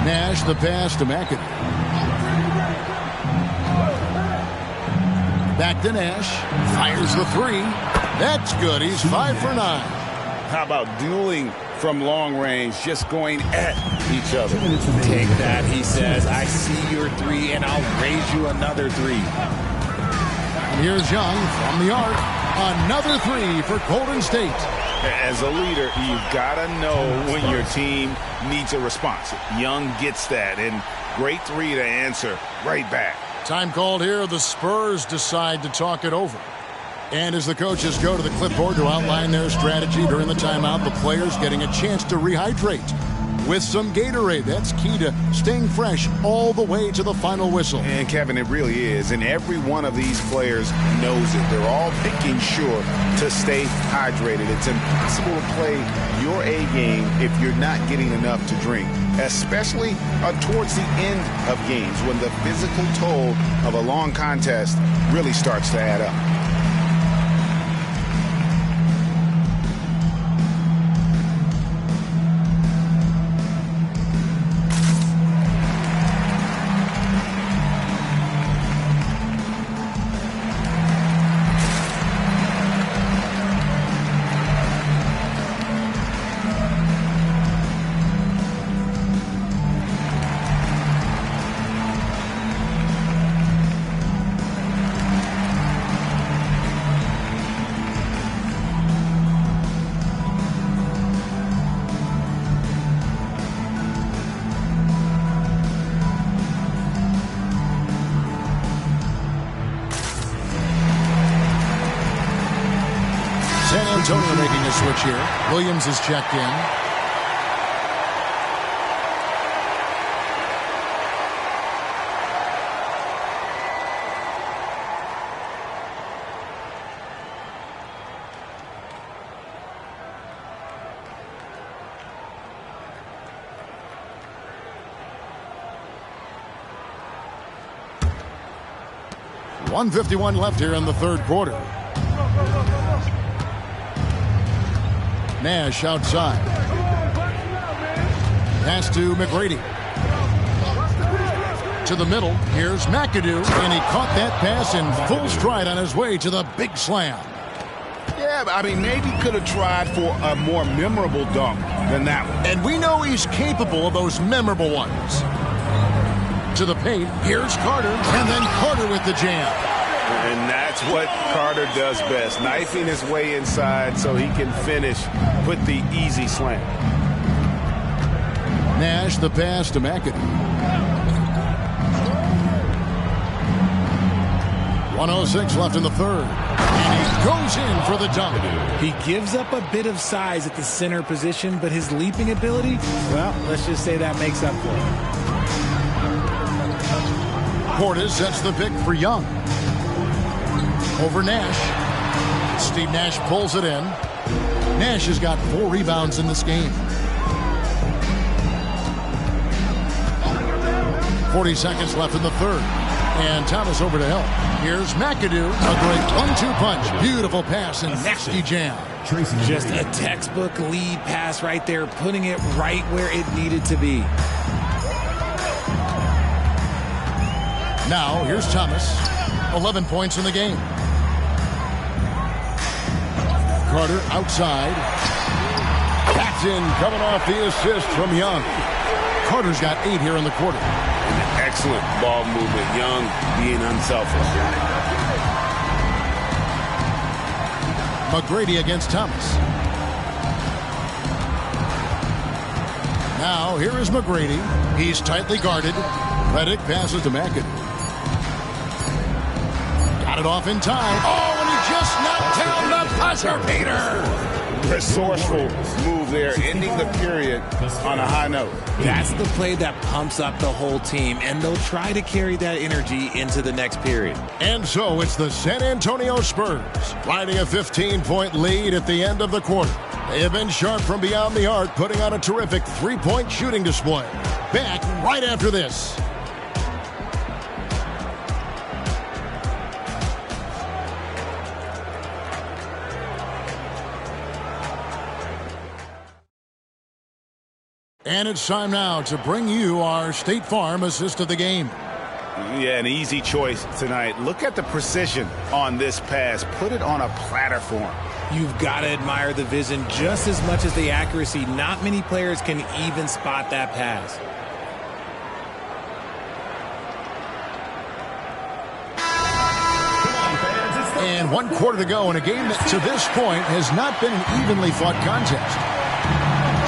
Nash, the pass to McAdoo. Back to Nash. Fires the 3. That's good. He's 5 for 9. How about dueling from long range, just going at each other? Take that, he says. I see your 3, and I'll raise you another 3. And here's Young from the arc. Another 3 for Golden State. As a leader, you've got to know when your team needs a response. Young gets that, and great 3 to answer right back. Time called here. The Spurs decide to talk it over. And as the coaches go to the clipboard to outline their strategy during the timeout, the players getting a chance to rehydrate with some Gatorade. That's key to staying fresh all the way to the final whistle. And Kevin, it really is. And every one of these players knows it. They're all making sure to stay hydrated. It's impossible to play your A game if you're not getting enough to drink, especially towards the end of games when the physical toll of a long contest really starts to add up. Antonio making a switch here. Williams is checked in. 1:51 left here in the third quarter. Nash outside. Pass to McGrady. To the middle. Here's McAdoo, and he caught that pass in full stride on his way to the big slam. Yeah, I mean, maybe could have tried for a more memorable dunk than that one. And we know he's capable of those memorable ones. To the paint. Here's Carter, and then Carter with the jam. And that's what Carter does best, knifing his way inside so he can finish with the easy slam. Nash, the pass to McAdoo. 1:06 left in the third. And he goes in for the dunk. He gives up a bit of size at the center position, but his leaping ability, well, let's just say that makes up for it. Portis sets the pick for Young. Over Nash. Steve Nash pulls it in. Nash has got 4 rebounds in this game. 40 seconds left in the third. And Thomas over to help. Here's McAdoo. A great 1-2 punch. Beautiful pass and nasty jam. Just a textbook lead pass right there, putting it right where it needed to be. Now, here's Thomas. 11 points in the game. Carter outside. That's in, coming off the assist from Young. Carter's got 8 here in the quarter. And excellent ball movement. Young being unselfish. McGrady against Thomas. Now, here is McGrady. He's tightly guarded. Redick passes to McAdoo. Got it off in time. Oh, and he just knocked down the buzzer beater. Resourceful move there, ending the period on a high note. That's the play that pumps up the whole team, and they'll try to carry that energy into the next period. And so it's the San Antonio Spurs riding a 15-point lead at the end of the quarter. They have been sharp from beyond the arc, putting on a terrific 3-point shooting display. Back right after this. And it's time now to bring you our State Farm assist of the game. Yeah, an easy choice tonight. Look at the precision on this pass. Put it on a platter form. You've got to admire the vision just as much as the accuracy. Not many players can even spot that pass. And 1 quarter to go in a game that to this point has not been an evenly fought contest.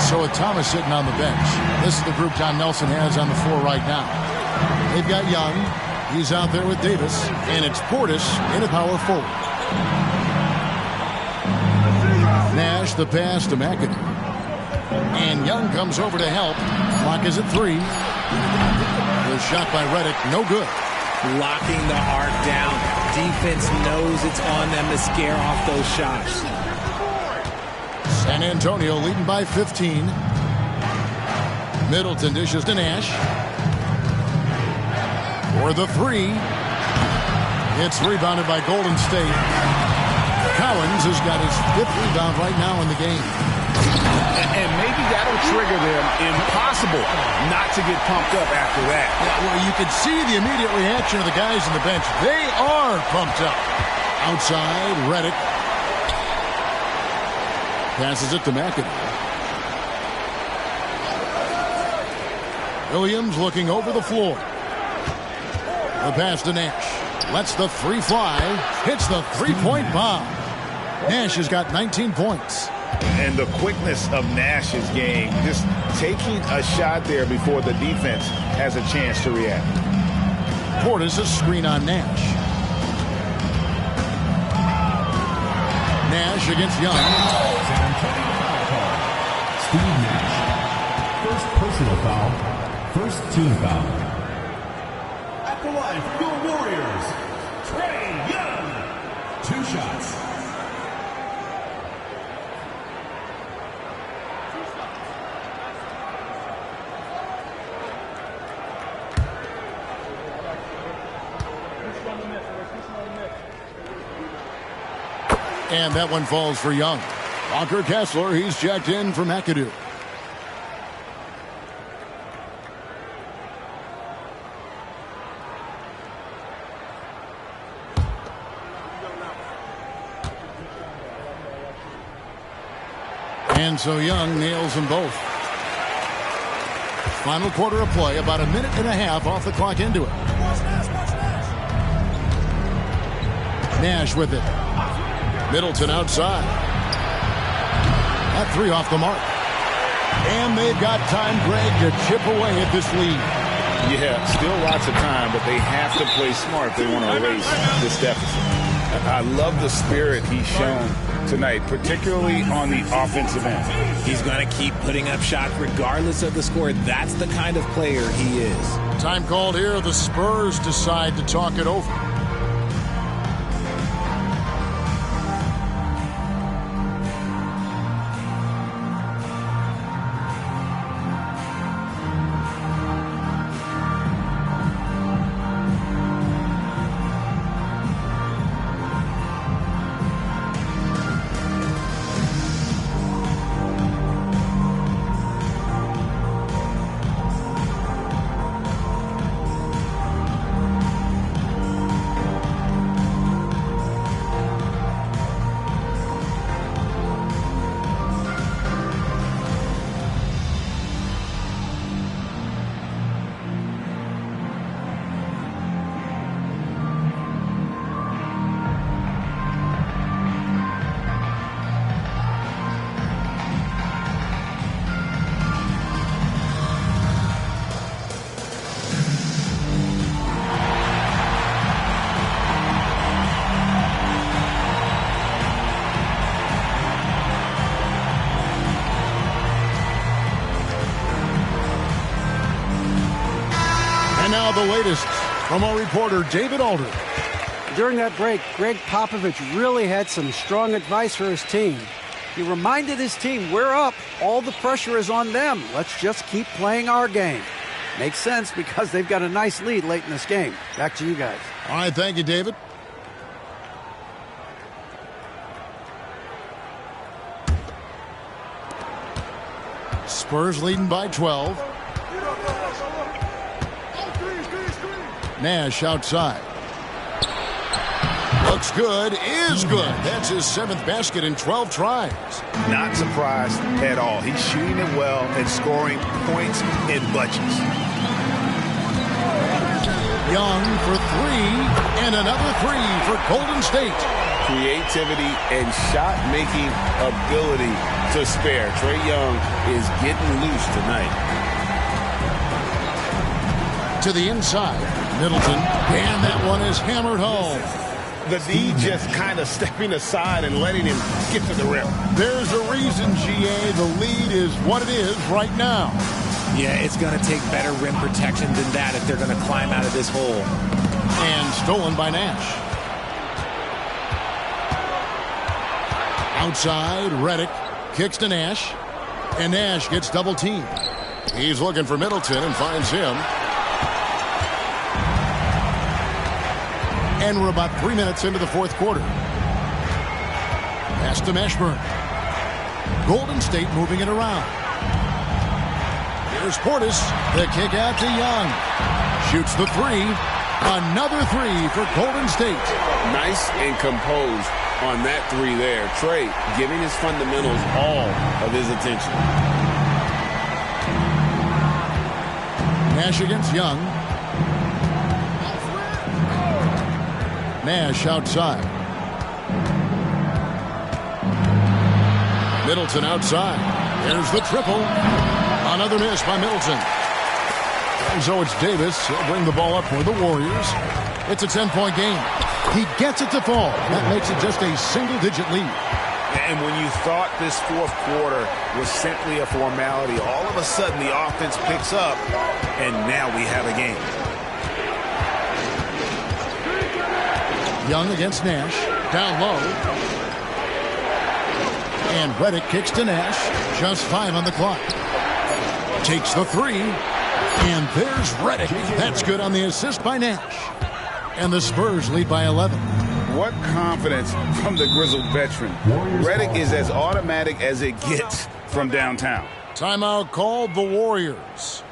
So with Thomas sitting on the bench, this is the group John Nelson has on the floor right now. They've got Young. He's out there with Davis. And it's Portis in a power forward. Nash, the pass to McAdoo. And Young comes over to help. Clock is at 3. The shot by Redick, no good. Locking the arc down. Defense knows it's on them to scare off those shots. San Antonio leading by 15. Middleton dishes to Nash. For the 3. It's rebounded by Golden State. Collins has got his 5th rebound right now in the game. And maybe that'll trigger them. Impossible not to get pumped up after that. Yeah, well, you can see the immediate reaction of the guys on the bench. They are pumped up. Outside, Redick. Passes it to McAdoo. Williams looking over the floor. The pass to Nash. Lets the 3 fly. Hits the 3-point bomb. Nash has got 19 points. And the quickness of Nash's game, just taking a shot there before the defense has a chance to react. Portis a screen on Nash. Nash against Young. Steve Nash. First personal foul. First team foul. At the line for your Warriors, Trae Young. 2 shots. And that one falls for Young. Walker Kessler, he's checked in for McAdoo. And so Young nails them both. Final quarter of play, about a minute and a half off the clock into it. Nash with it. Middleton outside. That three off the mark. And they've got time, Greg, to chip away at this lead. Yeah, still lots of time, but they have to play smart if they want to erase this deficit. I love the spirit he's shown tonight, particularly on the offensive end. He's going to keep putting up shots regardless of the score. That's the kind of player he is. Time called here. The Spurs decide to talk it over. Now the latest from our reporter, David Alder. During that break, Greg Popovich really had some strong advice for his team. He reminded his team, we're up. All the pressure is on them. Let's just keep playing our game. Makes sense because they've got a nice lead late in this game. Back to you guys. All right, thank you, David. Spurs leading by 12. Nash outside. Looks good, is good. That's his 7th basket in 12 tries. Not surprised at all. He's shooting it well and scoring points in bunches. Young for 3, and another 3 for Golden State. Creativity and shot-making ability to spare. Trae Young is getting loose tonight. To the inside, Middleton, and that one is hammered home. The D just kind of stepping aside and letting him get to the rim. There's a reason, GA, the lead is what it is right now. Yeah, it's going to take better rim protection than that if they're going to climb out of this hole. And stolen by Nash. Outside, Redick kicks to Nash, and Nash gets double teamed. He's looking for Middleton and finds him. And we're about 3 minutes into the fourth quarter. Pass to Mashburn. Golden State moving it around. Here's Portis. The kick out to Young. Shoots the 3. Another 3 for Golden State. Nice and composed on that 3 there. Trae giving his fundamentals all of his attention. Nash against Young. Nash outside. Middleton outside. There's the triple. Another miss by Middleton. And so it's Davis. He'll bring the ball up for the Warriors. It's a 10-point game. He gets it to fall. That makes it just a single-digit lead. And when you thought this fourth quarter was simply a formality, all of a sudden the offense picks up, and now we have a game. Young against Nash. Down low. And Redick kicks to Nash. Just 5 on the clock. Takes the 3. And there's Redick. That's good on the assist by Nash. And the Spurs lead by 11. What confidence from the grizzled veteran. Reddick is as automatic as it gets from downtown. Timeout called the Warriors.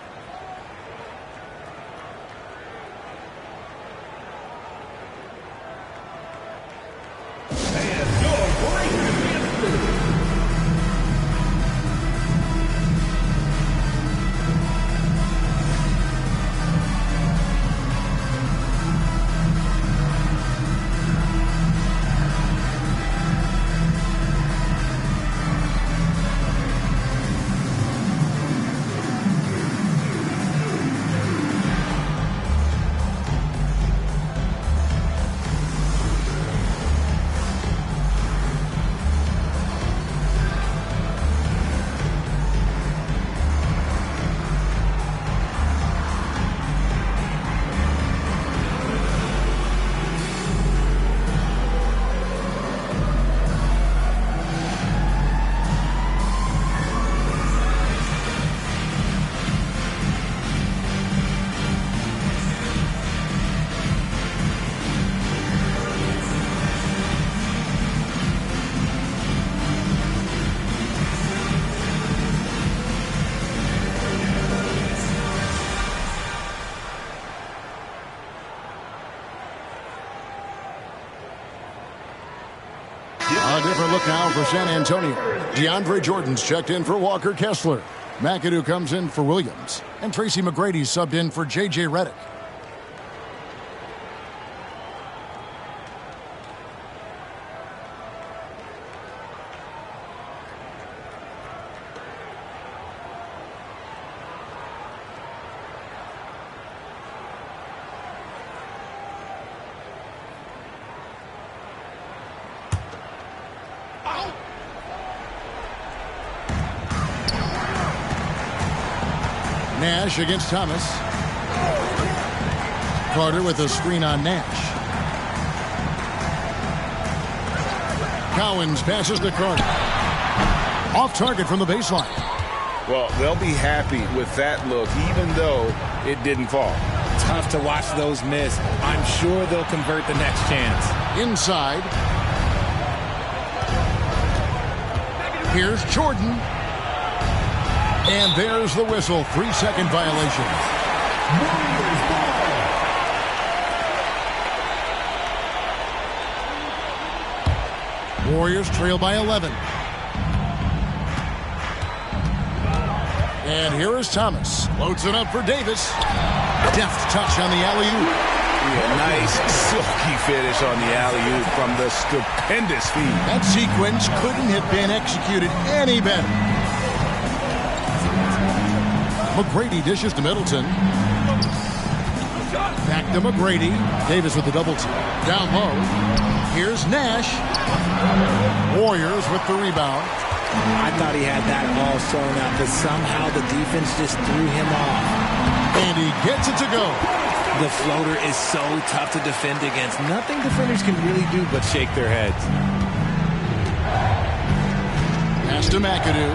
A different look now for San Antonio. DeAndre Jordan's checked in for Walker Kessler. McAdoo comes in for Williams. And Tracy McGrady subbed in for J.J. Redick. Nash against Thomas. Carter with a screen on Nash. Cowens passes to Carter. Off target from the baseline. Well, they'll be happy with that look, even though it didn't fall. Tough to watch those miss. I'm sure they'll convert the next chance. Inside. Here's Jordan. And there's the whistle. 3-second violation. Warriors trail by 11. And here is Thomas. Loads it up for Davis. Deft touch on the alley-oop. Yeah, nice silky finish on the alley-oop from the stupendous feed. That sequence couldn't have been executed any better. McGrady dishes to Middleton. Back to McGrady. Davis with the double team. Down low. Here's Nash. Warriors with the rebound. I thought he had that all sewn out, but somehow the defense just threw him off. And he gets it to go. The floater is so tough to defend against. Nothing defenders can really do but shake their heads. Pass to McAdoo.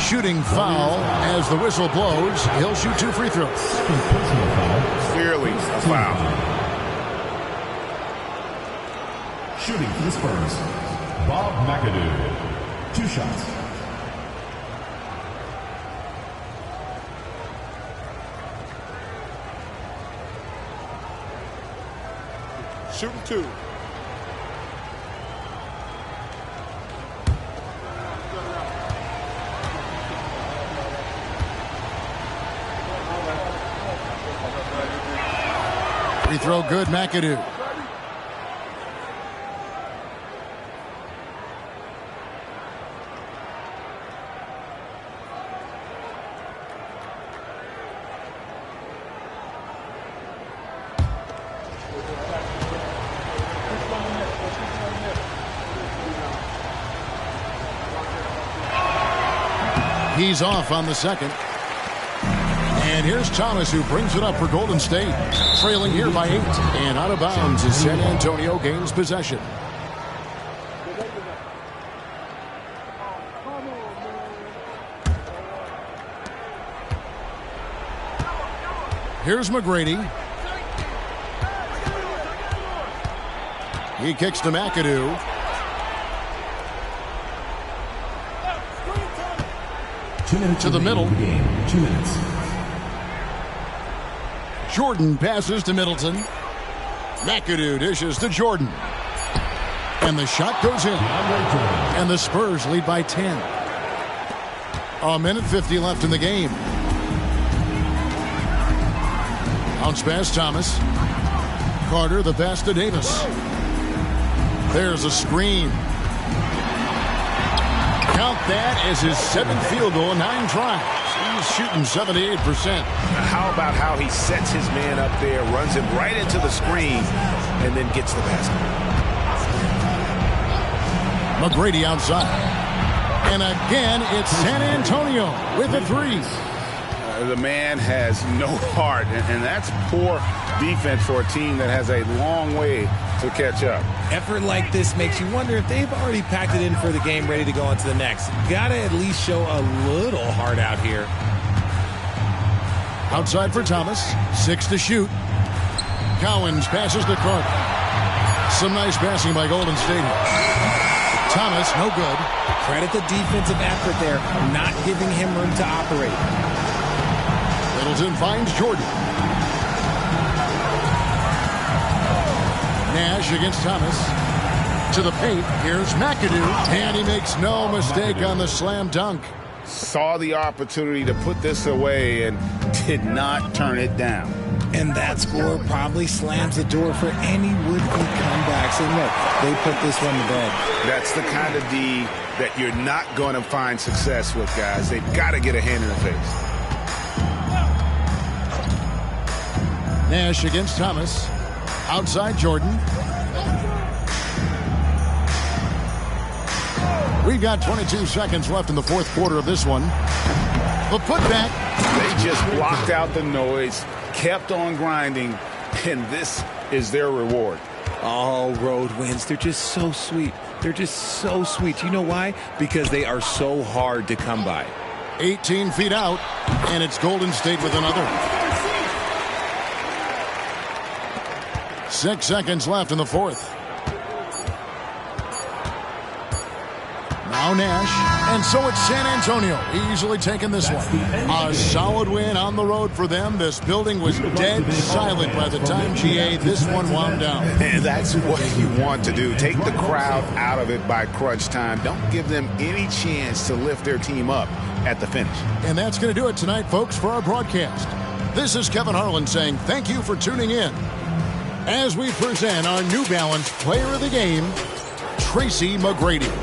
Shooting foul as the whistle blows. He'll shoot 2 free throws. Clearly a foul. Shooting for the Spurs, Bob McAdoo. 2 shots. Shooting 2. Free throw good, McAdoo. He's off on the second. And here's Thomas, who brings it up for Golden State. Trailing here by 8. And out of bounds as San Antonio gains possession. Here's McGrady. He kicks to McAdoo. To the middle. 2 minutes. Jordan passes to Middleton. McAdoo dishes to Jordan. And the shot goes in. And the Spurs lead by 10. A minute 50 left in the game. Bounce pass, Thomas. Carter, the pass to Davis. There's a screen. Count that as his 7th field goal in 9 tries. He's shooting 78%. How about how he sets his man up there, runs him right into the screen, and then gets the basket. McGrady outside. And again, it's San Antonio with a 3. The man has no heart, and that's poor defense for a team that has a long way to catch up. Effort like this makes you wonder if they've already packed it in for the game, ready to go on to the next. Gotta at least show a little heart out here. Outside for Thomas. 6 to shoot. Cowens passes to Carter. Some nice passing by Golden State. Thomas, no good. Credit the defensive effort there, not giving him room to operate. Middleton finds Jordan. Nash against Thomas. To the paint. Here's McAdoo. And he makes no mistake on the slam dunk. Saw the opportunity to put this away and did not turn it down. And that score probably slams the door for any would-be comebacks. And look, they put this one to bed. That's the kind of D that you're not going to find success with, guys. They've got to get a hand in the face. Nash against Thomas. Outside Jordan. We've got 22 seconds left in the 4th quarter of this one. The putback. They just blocked out the noise, kept on grinding, and this is their reward. All road wins. They're just so sweet. They're just so sweet. You know why? Because they are so hard to come by. 18 feet out, and it's Golden State with another. 6 seconds left in the 4th. Now Nash, and so it's San Antonio easily taking this one. A solid win on the road for them. This building was dead silent by the time GA this one wound down. And that's what you want to do. Take the crowd out of it by crunch time. Don't give them any chance to lift their team up at the finish. And that's going to do it tonight, folks, for our broadcast. This is Kevin Harlan saying thank you for tuning in as we present our New Balance Player of the Game, Tracy McGrady.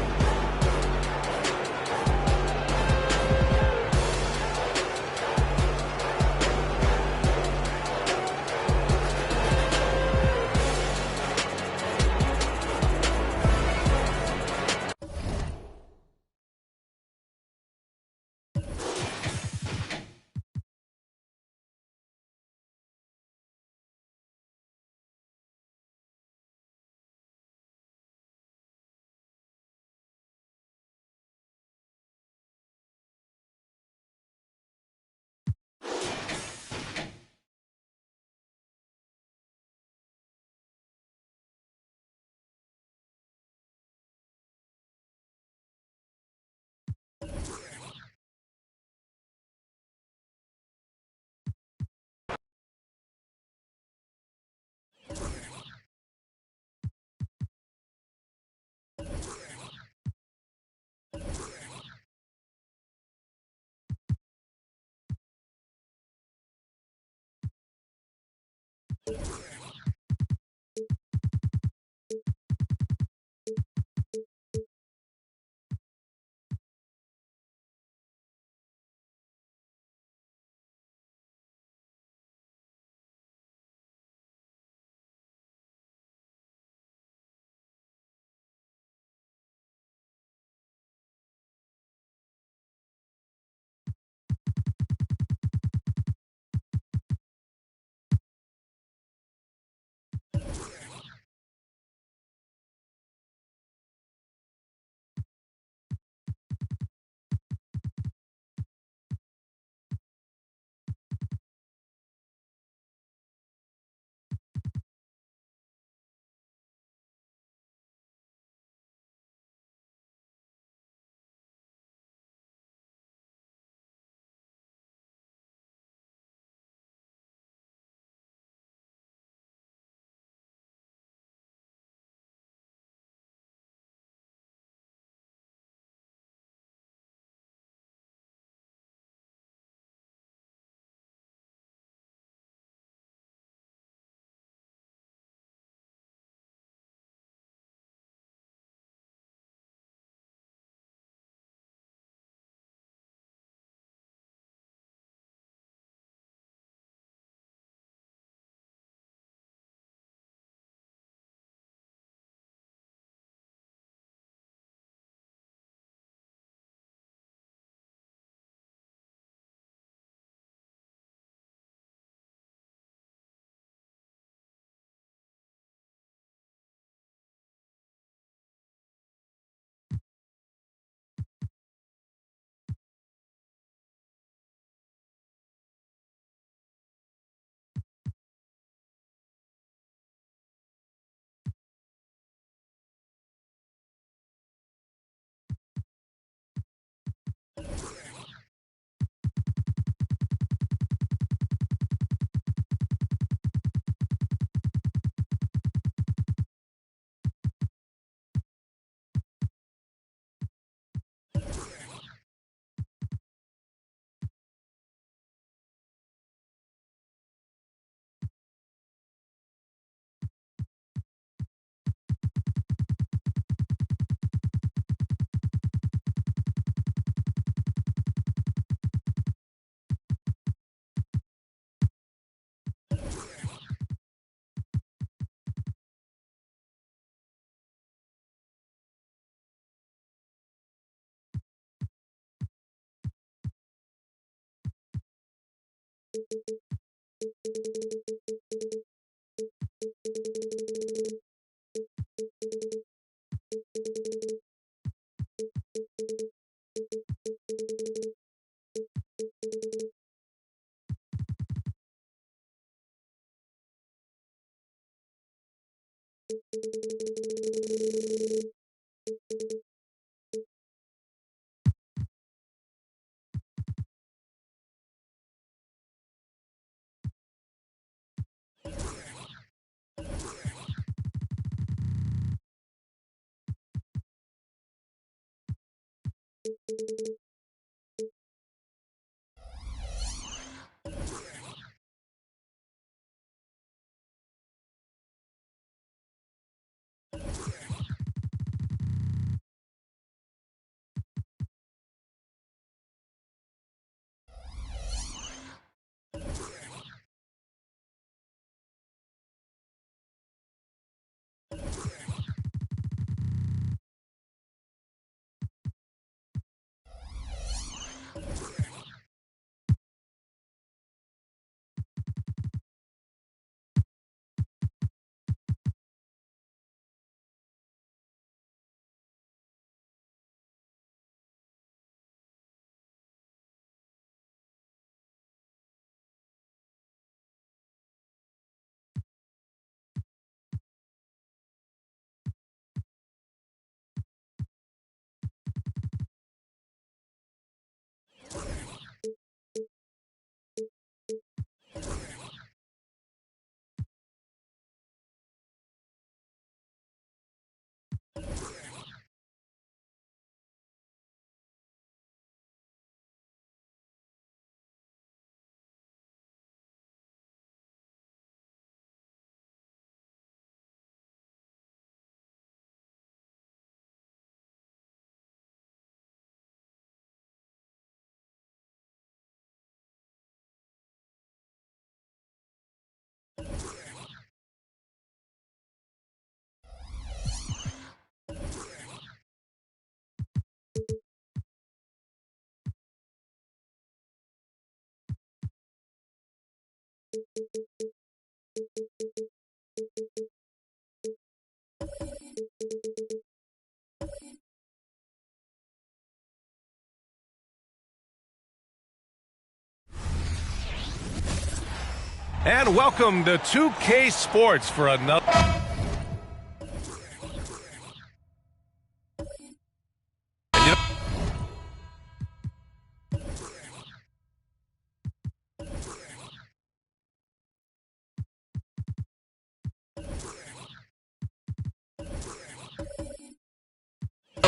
And welcome to 2K Sports for another.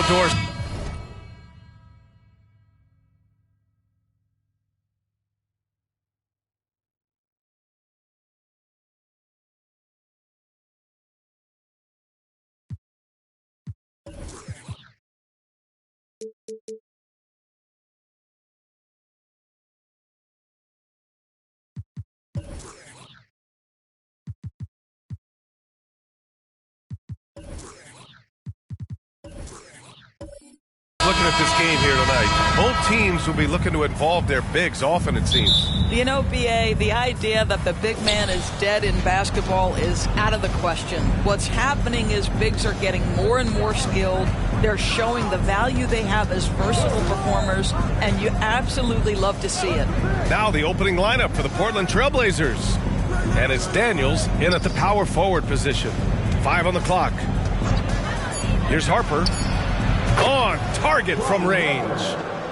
Doors. Looking at this game here tonight, both teams will be looking to involve their bigs often, it seems. You know, BA, the idea that the big man is dead in basketball is out of the question. What's happening is bigs are getting more and more skilled. They're showing the value they have as versatile performers, and you absolutely love to see it. Now the opening lineup for the Portland Trailblazers. And it's Daniels in at the power forward position. 5 on the clock. Here's Harper. On target from range.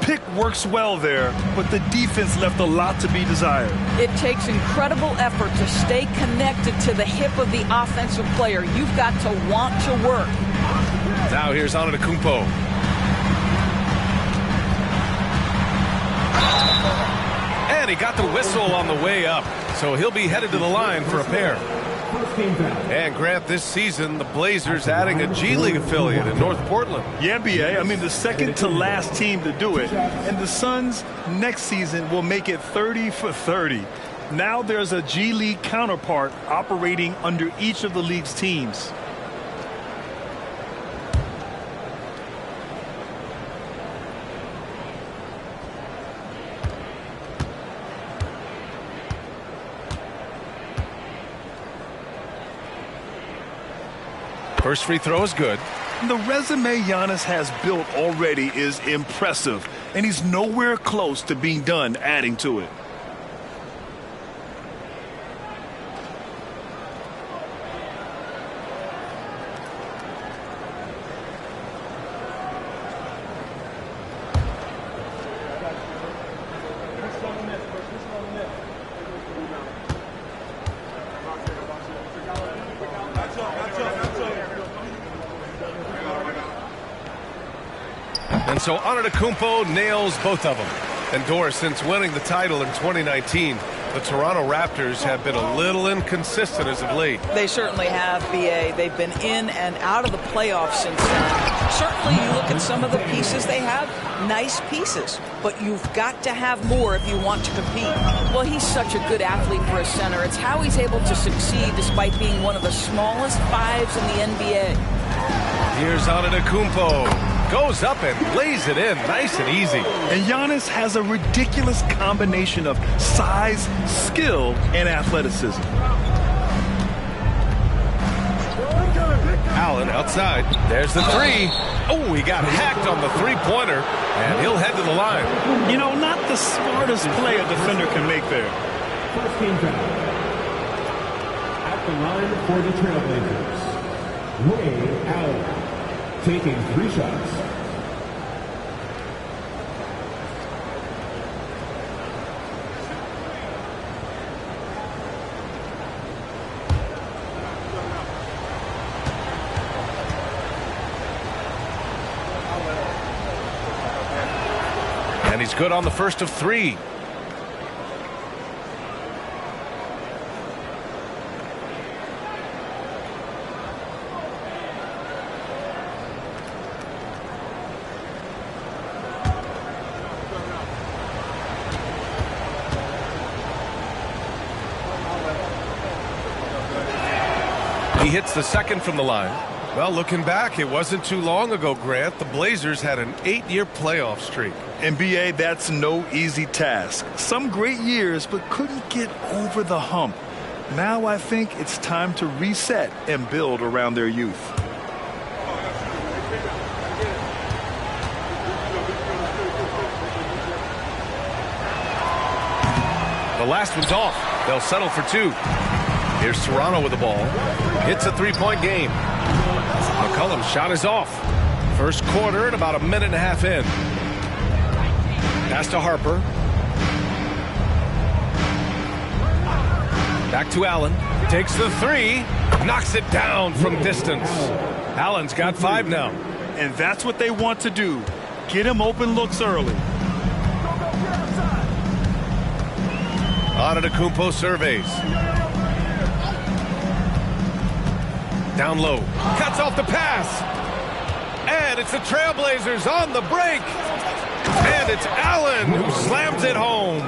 Pick works well there, but the defense left a lot to be desired. It takes incredible effort to stay connected to the hip of the offensive player. You've got to want to work. Now here's Antetokounmpo. And he got the whistle on the way up, so he'll be headed to the line for a pair. And Grant, this season, the Blazers adding a G League affiliate in North Portland. Yeah, BA. I mean, the second to last team to do it. And the Suns next season will make it 30 for 30. Now there's a G League counterpart operating under each of the league's teams. First free throw is good. The resume Giannis has built already is impressive, and he's nowhere close to being done adding to it. And so Antetokounmpo nails both of them. And Doris, since winning the title in 2019, the Toronto Raptors have been a little inconsistent as of late. They certainly have, B.A. They've been in and out of the playoffs since then. Certainly you look at some of the pieces they have, nice pieces, but you've got to have more if you want to compete. Well, he's such a good athlete for a center. It's how he's able to succeed despite being one of the smallest fives in the NBA. Here's Antetokounmpo. Goes up and lays it in nice and easy. And Giannis has a ridiculous combination of size, skill, and athleticism. Allen outside. There's the three. Oh, he got hacked on the three-pointer, and he'll head to the line. You know, not the smartest play a defender can make there. First team foul. At the line for the Trailblazers, Ray Allen. Taking 3 shots. And he's good on the first of 3. He hits the second from the line. Well, looking back, it wasn't too long ago, Grant. The Blazers had an 8-year playoff streak. NBA, that's no easy task. Some great years, but couldn't get over the hump. Now I think it's time to reset and build around their youth. The last one's off. They'll settle for 2. Here's Toronto with the ball. Hits a 3-point game. McCollum's shot is off. First quarter and about a minute and a half in. Pass to Harper. Back to Allen. Takes the 3. Knocks it down from distance. Allen's got 5 now. And that's what they want to do. Get him open looks early. Antetokounmpo surveys. Down low. Cuts off the pass. And it's the Trailblazers on the break. And it's Allen who slams it home.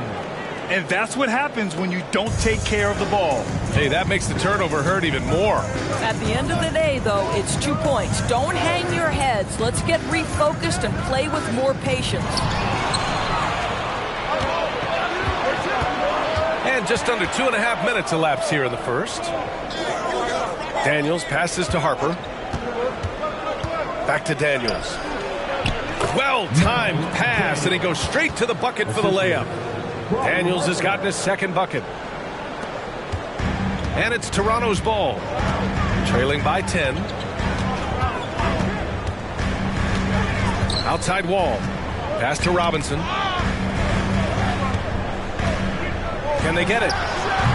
And that's what happens when you don't take care of the ball. Hey, that makes the turnover hurt even more. At the end of the day, though, it's 2 points. Don't hang your heads. Let's get refocused and play with more patience. And just under 2.5 minutes elapsed here in the first. Daniels passes to Harper. Back to Daniels. Well-timed pass, and he goes straight to the bucket for the layup. Daniels has gotten his second bucket. And it's Toronto's ball. Trailing by 10. Outside wall. Pass to Robinson. Can they get it?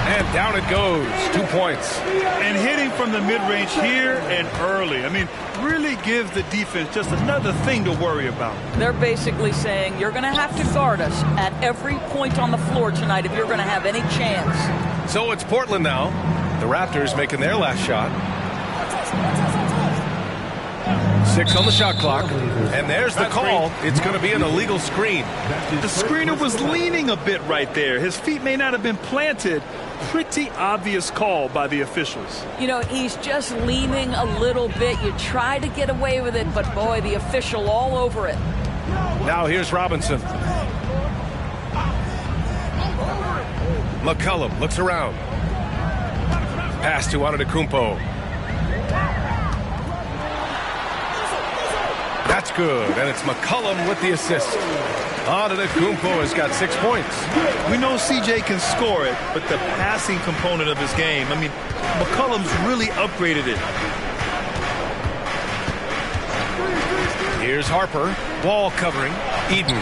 And down it goes. 2 points. And hitting from the mid-range here and early. I mean, really gives the defense just another thing to worry about. They're basically saying you're going to have to guard us at every point on the floor tonight if you're going to have any chance. So it's Portland now. The Raptors making their last shot. 6 on the shot clock. And there's the call. It's going to be an illegal screen. The screener was leaning a bit right there. His feet may not have been planted. Pretty obvious call by the officials. You know, he's just leaning a little bit. You try to get away with it, but boy, the official all over it. Now here's Robinson. McCollum looks around. Pass to Antetokounmpo. That's good, and it's McCollum with the assist. Antetokounmpo has got 6 points. We know CJ can score it, but the passing component of his game, I mean, McCollum's really upgraded it. Here's Harper, wall covering, Eden.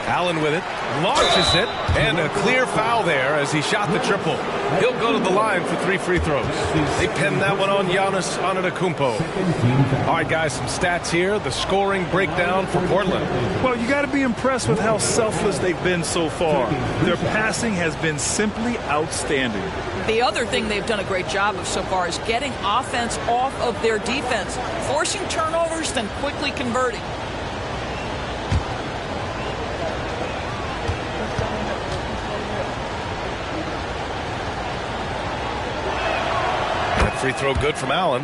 Allen with it, launches it, and a clear foul there as he shot the triple. He'll go to the line for 3 free throws. They pinned that one on Giannis Antetokounmpo. All right, guys, some stats here. The scoring breakdown for Portland. Well, you got to be impressed with how selfless they've been so far. Their passing has been simply outstanding. The other thing they've done a great job of so far is getting offense off of their defense, forcing turnovers, then quickly converting. Free throw good from Allen.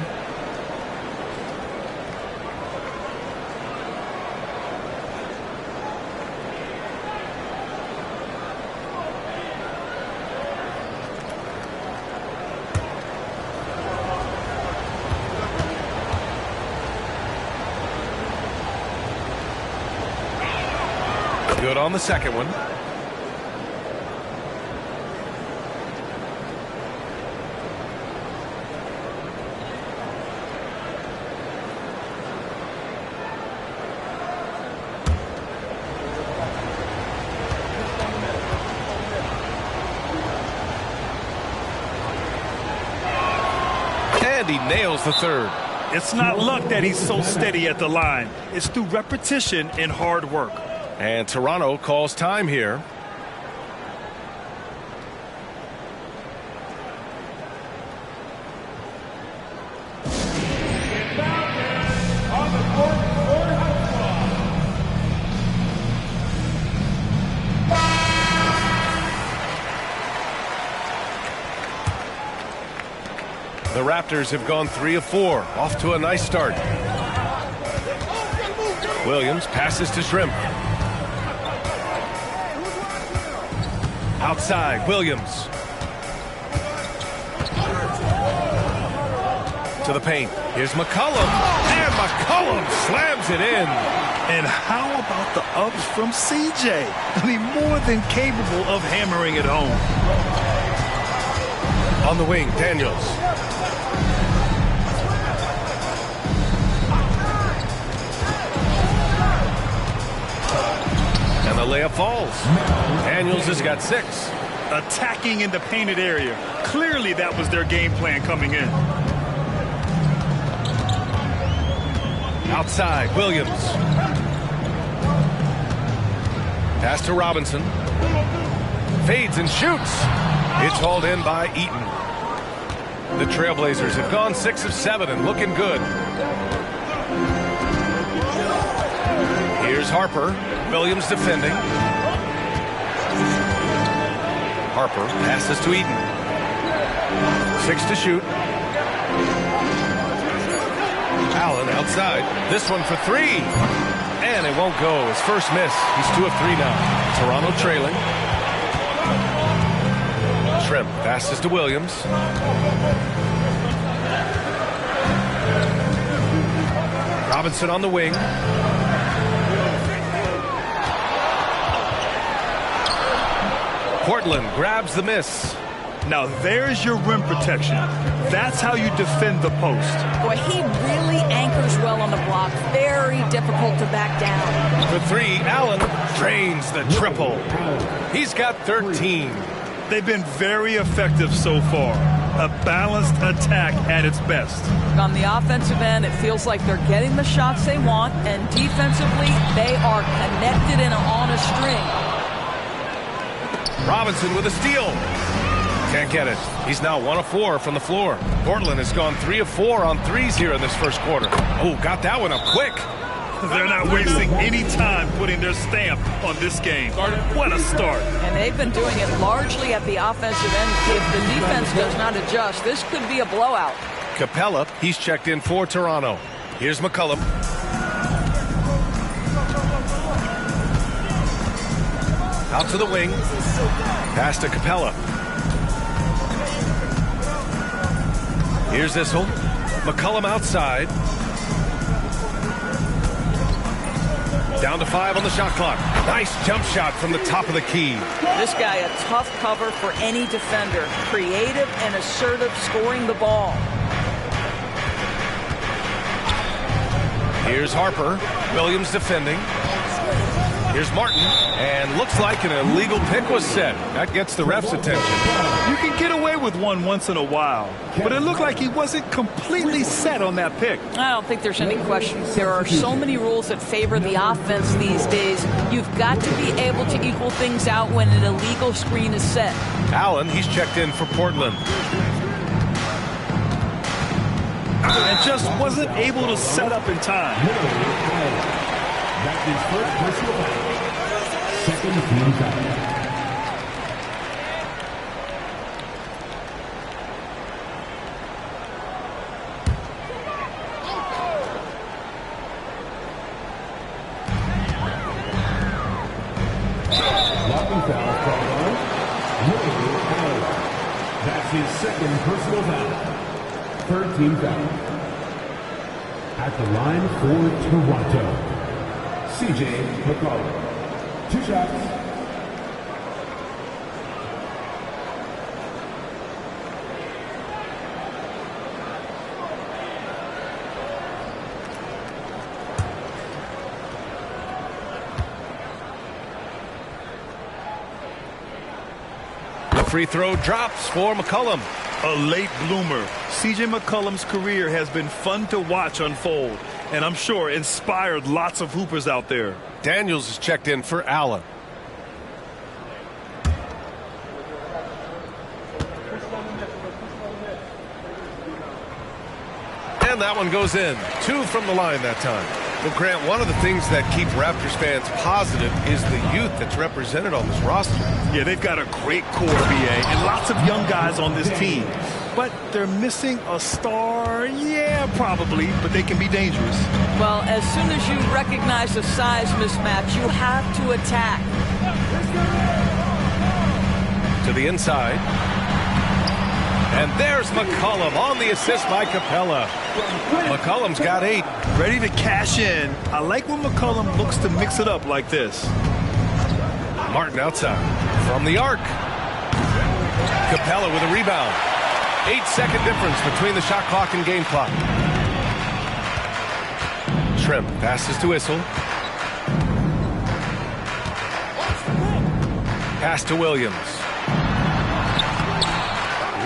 Good on the second one. He nails the third. It's not luck that he's so steady at the line. It's through repetition and hard work. And Toronto calls time here. The Raptors have gone 3 of 4, off to a nice start. Williams passes to Shrimp. Outside, Williams. To the paint. Here's McCollum. And McCollum slams it in. And how about the ups from CJ? I mean, more than capable of hammering it home. On the wing, Daniels. And the layup falls. Daniels has got 6. Attacking in the painted area. Clearly that was their game plan coming in. Outside, Williams. Pass to Robinson. Fades and shoots. It's hauled in by Eaton. The Trailblazers have gone 6 of 7 and looking good. Here's Harper. Williams defending. Harper passes to Eaton. 6 to shoot. Allen outside. This one for 3. And it won't go. His first miss. He's 2 of 3 now. Toronto trailing. Shrimp passes to Williams. Robinson on the wing. Portland grabs the miss. Now there's your rim protection. That's how you defend the post. Boy, he really anchors well on the block. Very difficult to back down. For 3, Allen drains the triple. He's got 13. They've been very effective so far. A balanced attack at its best. On the offensive end, it feels like they're getting the shots they want, and defensively, they are connected and on a string. Robinson with a steal. Can't get it. He's now 1 of 4 from the floor. Portland has gone 3 of 4 on threes here in this first quarter. Oh, got that one up quick. They're not wasting any time putting their stamp on this game. What a start. And they've been doing it largely at the offensive end. If the defense does not adjust, this could be a blowout. Capella, he's checked in for Toronto. Here's McCollum. Out to the wing. Pass to Capella. Here's Issel. McCollum outside. Down to 5 on the shot clock. Nice jump shot from the top of the key. This guy, a tough cover for any defender. Creative and assertive scoring the ball. Here's Harper. Williams defending. Here's Martin. And looks like an illegal pick was set. That gets the ref's attention. You can get away with one once in a while, but it looked like he wasn't completely set on that pick. I don't think there's any question. There are so many rules that favor the offense these days. You've got to be able to equal things out when an illegal screen is set. Allen, he's checked in for Portland. And just wasn't able to set up in time. That's his first personal foul. Second team foul. Blocking foul from Allen. That's his second personal foul. Third team foul. At the line for Toronto, CJ McCollum. 2 shots. The free throw drops for McCollum. A late bloomer. CJ McCollum's career has been fun to watch unfold, and I'm sure inspired lots of hoopers out there. Daniels is checked in for Allen. And that one goes in. 2 from the line that time. Well, Grant, one of the things that keep Raptors fans positive is the youth that's represented on this roster. Yeah, they've got a great core, BA, and lots of young guys on this team. But they're missing a star, yeah, probably, but they can be dangerous. Well, as soon as you recognize the size mismatch, you have to attack. To the inside. And there's McCollum on the assist by Capella. McCollum's got 8. Ready to cash in. I like when McCollum looks to mix it up like this. Martin outside. From the arc. Capella with a rebound. 8-second difference between the shot clock and game clock. Shrimp passes to Issel. Pass to Williams.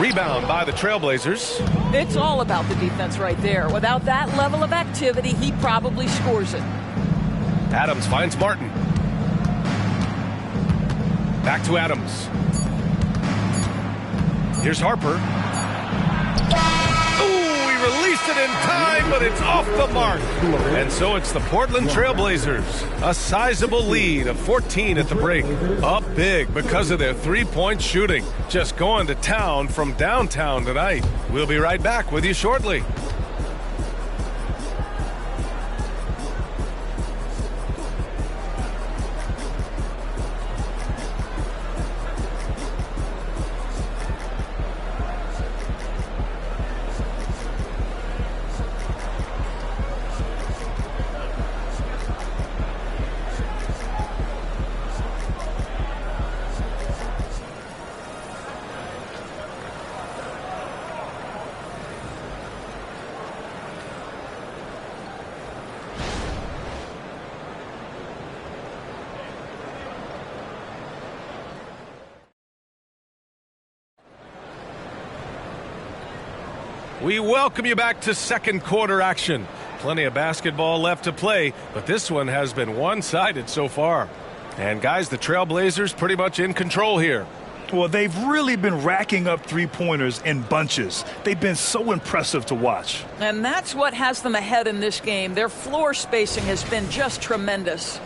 Rebound by the Trailblazers. It's all about the defense right there. Without that level of activity, he probably scores it. Adams finds Martin. Back to Adams. Here's Harper. Ooh, he released it in time, but it's off the mark. And so it's the Portland Trailblazers. A sizable lead of 14 at the break. Up big because of their three-point shooting. Just going to town from downtown tonight. We'll be right back with you shortly. We welcome you back to second quarter action. Plenty of basketball left to play, but this one has been one-sided so far. And guys, the Trailblazers pretty much in control here. Well, they've really been racking up three-pointers in bunches. They've been so impressive to watch. And that's what has them ahead in this game. Their floor spacing has been just tremendous.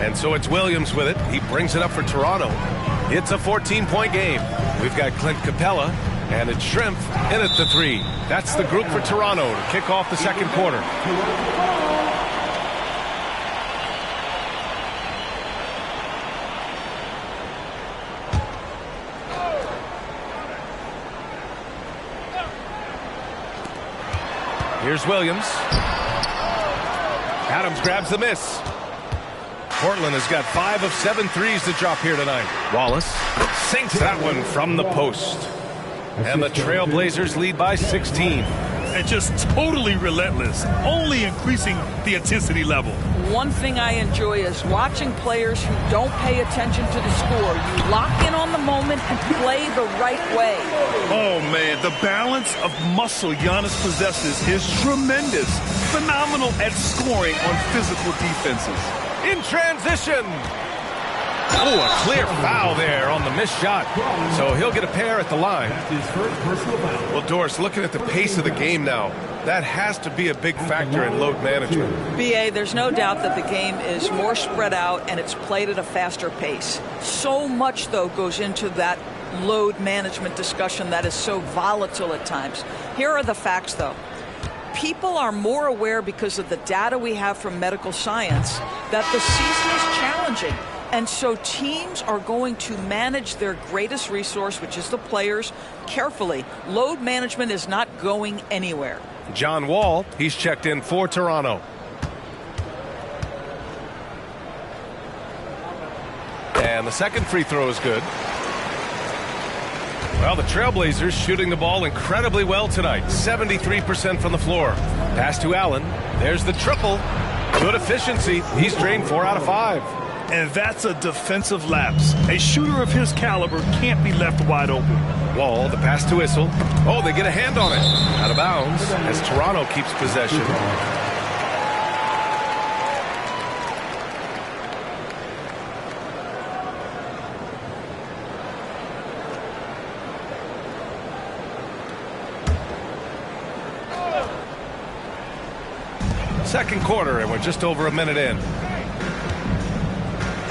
And so it's Williams with it. He brings it up for Toronto. It's a 14-point game. We've got Clint Capella, and it's Shrimp in at the 3. That's the group for Toronto to kick off the second quarter. Here's Williams. Adams grabs the miss. Portland has got 5 of 7 threes to drop here tonight. Wallace sinks that one from the post. And the Trailblazers lead by 16. And just totally relentless, only increasing the intensity level. One thing I enjoy is watching players who don't pay attention to the score. You lock in on the moment and play the right way. Oh, man, the balance of muscle Giannis possesses is tremendous. Phenomenal at scoring on physical defenses. In transition. Oh, a clear foul there on the missed shot. So he'll get a pair at the line. Well, Doris, looking at the pace of the game now, that has to be a big factor in load management. BA, there's no doubt that the game is more spread out and it's played at a faster pace. So much, though, goes into that load management discussion that is so volatile at times. Here are the facts, though. People are more aware because of the data we have from medical science that the season is challenging. And so teams are going to manage their greatest resource, which is the players, carefully. Load management is not going anywhere. John Wall, he's checked in for Toronto. And the second free throw is good. Well, the Trailblazers shooting the ball incredibly well tonight. 73% from the floor. Pass to Allen. There's the triple. Good efficiency. He's drained 4 out of 5. And that's a defensive lapse. A shooter of his caliber can't be left wide open. Wall, the pass to Issel. Oh, they get a hand on it. Out of bounds as Toronto keeps possession. Second quarter, and we're just over a minute in.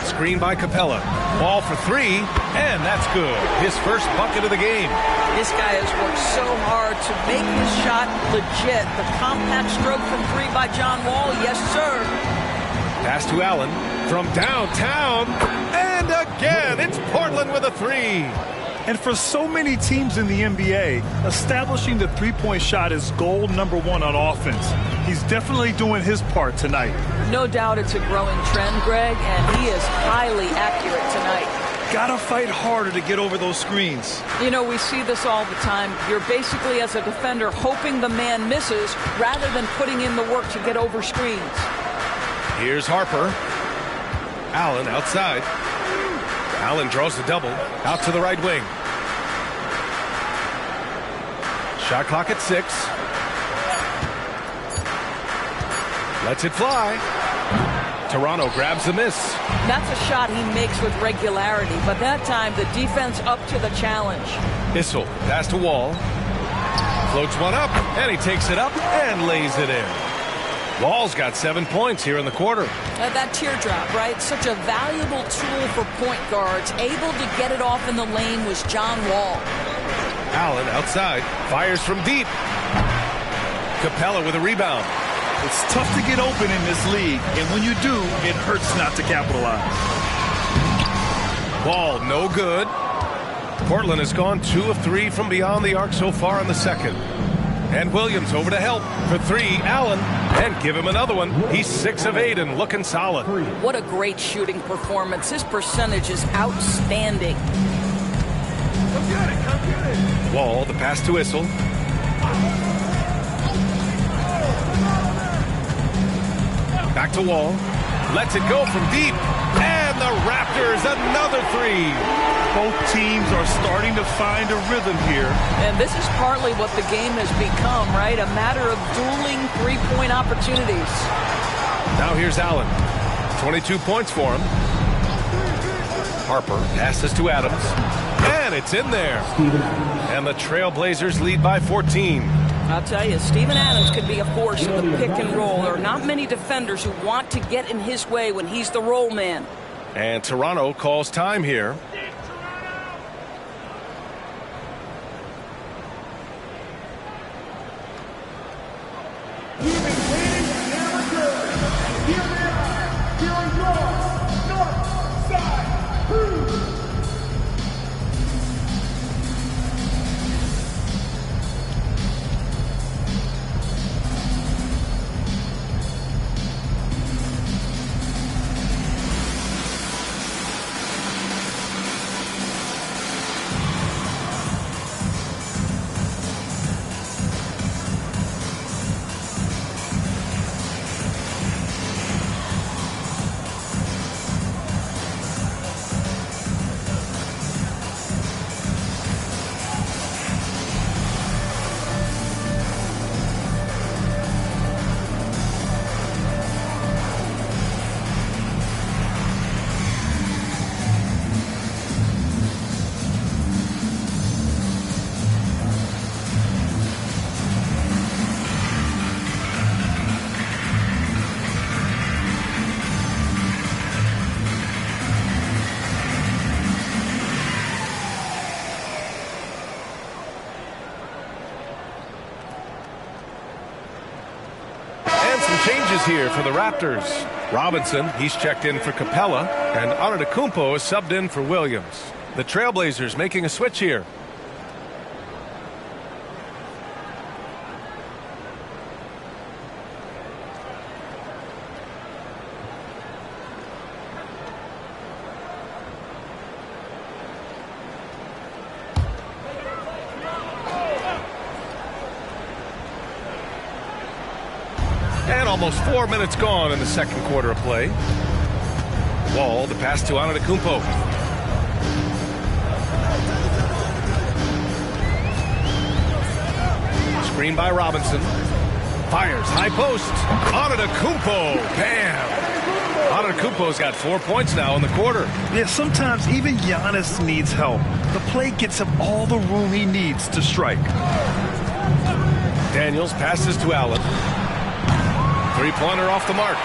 Screen by Capella. Ball for 3, and that's good. His first bucket of the game. This guy has worked so hard to make his shot legit. The compact stroke from 3 by John Wall. Yes, sir. Pass to Allen from downtown. And again, it's Portland with a 3. And for so many teams in the NBA, establishing the three-point shot is goal number 1 on offense. He's definitely doing his part tonight. No doubt it's a growing trend, Greg, and he is highly accurate tonight. Gotta fight harder to get over those screens. You know, we see this all the time. You're basically, as a defender, hoping the man misses rather than putting in the work to get over screens. Here's Harper. Allen outside. Allen draws the double. Out to the right wing. Shot clock at 6. Lets it fly. Toronto grabs the miss. That's a shot he makes with regularity, but that time the defense up to the challenge. Issel, pass to Wall. Floats one up, and he takes it up and lays it in. Wall's got 7 points here in the quarter. That teardrop, right? Such a valuable tool for point guards. Able to get it off in the lane was John Wall. Allen outside, fires from deep. Capella with a rebound. It's tough to get open in this league, and when you do, it hurts not to capitalize. Ball no good. Portland has gone 2 of 3 from beyond the arc so far in the second. And Williams over to help for 3. Allen, and give him another one. He's 6 of 8 and looking solid. What a great shooting performance. His percentage is outstanding. Come get it, come get it. Wall, the pass to Issel. Back to Wall. Lets it go from deep. And the Raptors, another 3. Both teams are starting to find a rhythm here. And this is partly what the game has become, right? A matter of dueling three-point opportunities. Now here's Allen. 22 points for him. Harper passes to Adams. And it's in there. And the Trailblazers lead by 14. I'll tell you, Steven Adams could be a force in the pick and roll. There are not many defenders who want to get in his way when he's the roll man. And Toronto calls time here. changes here for the Raptors. Robinson, he's checked in for Capella, and Antetokounmpo is subbed in for Williams. The Trailblazers making a switch here. And almost 4 minutes gone in the second quarter of play. Wall, the pass to Antetokounmpo. Screen by Robinson. Fires, high post. Antetokounmpo, bam! Antetokounmpo's got 4 points now in the quarter. Yeah, sometimes even Giannis needs help. The play gets him all the room he needs to strike. Daniels passes to Allen. Three-pointer off the mark.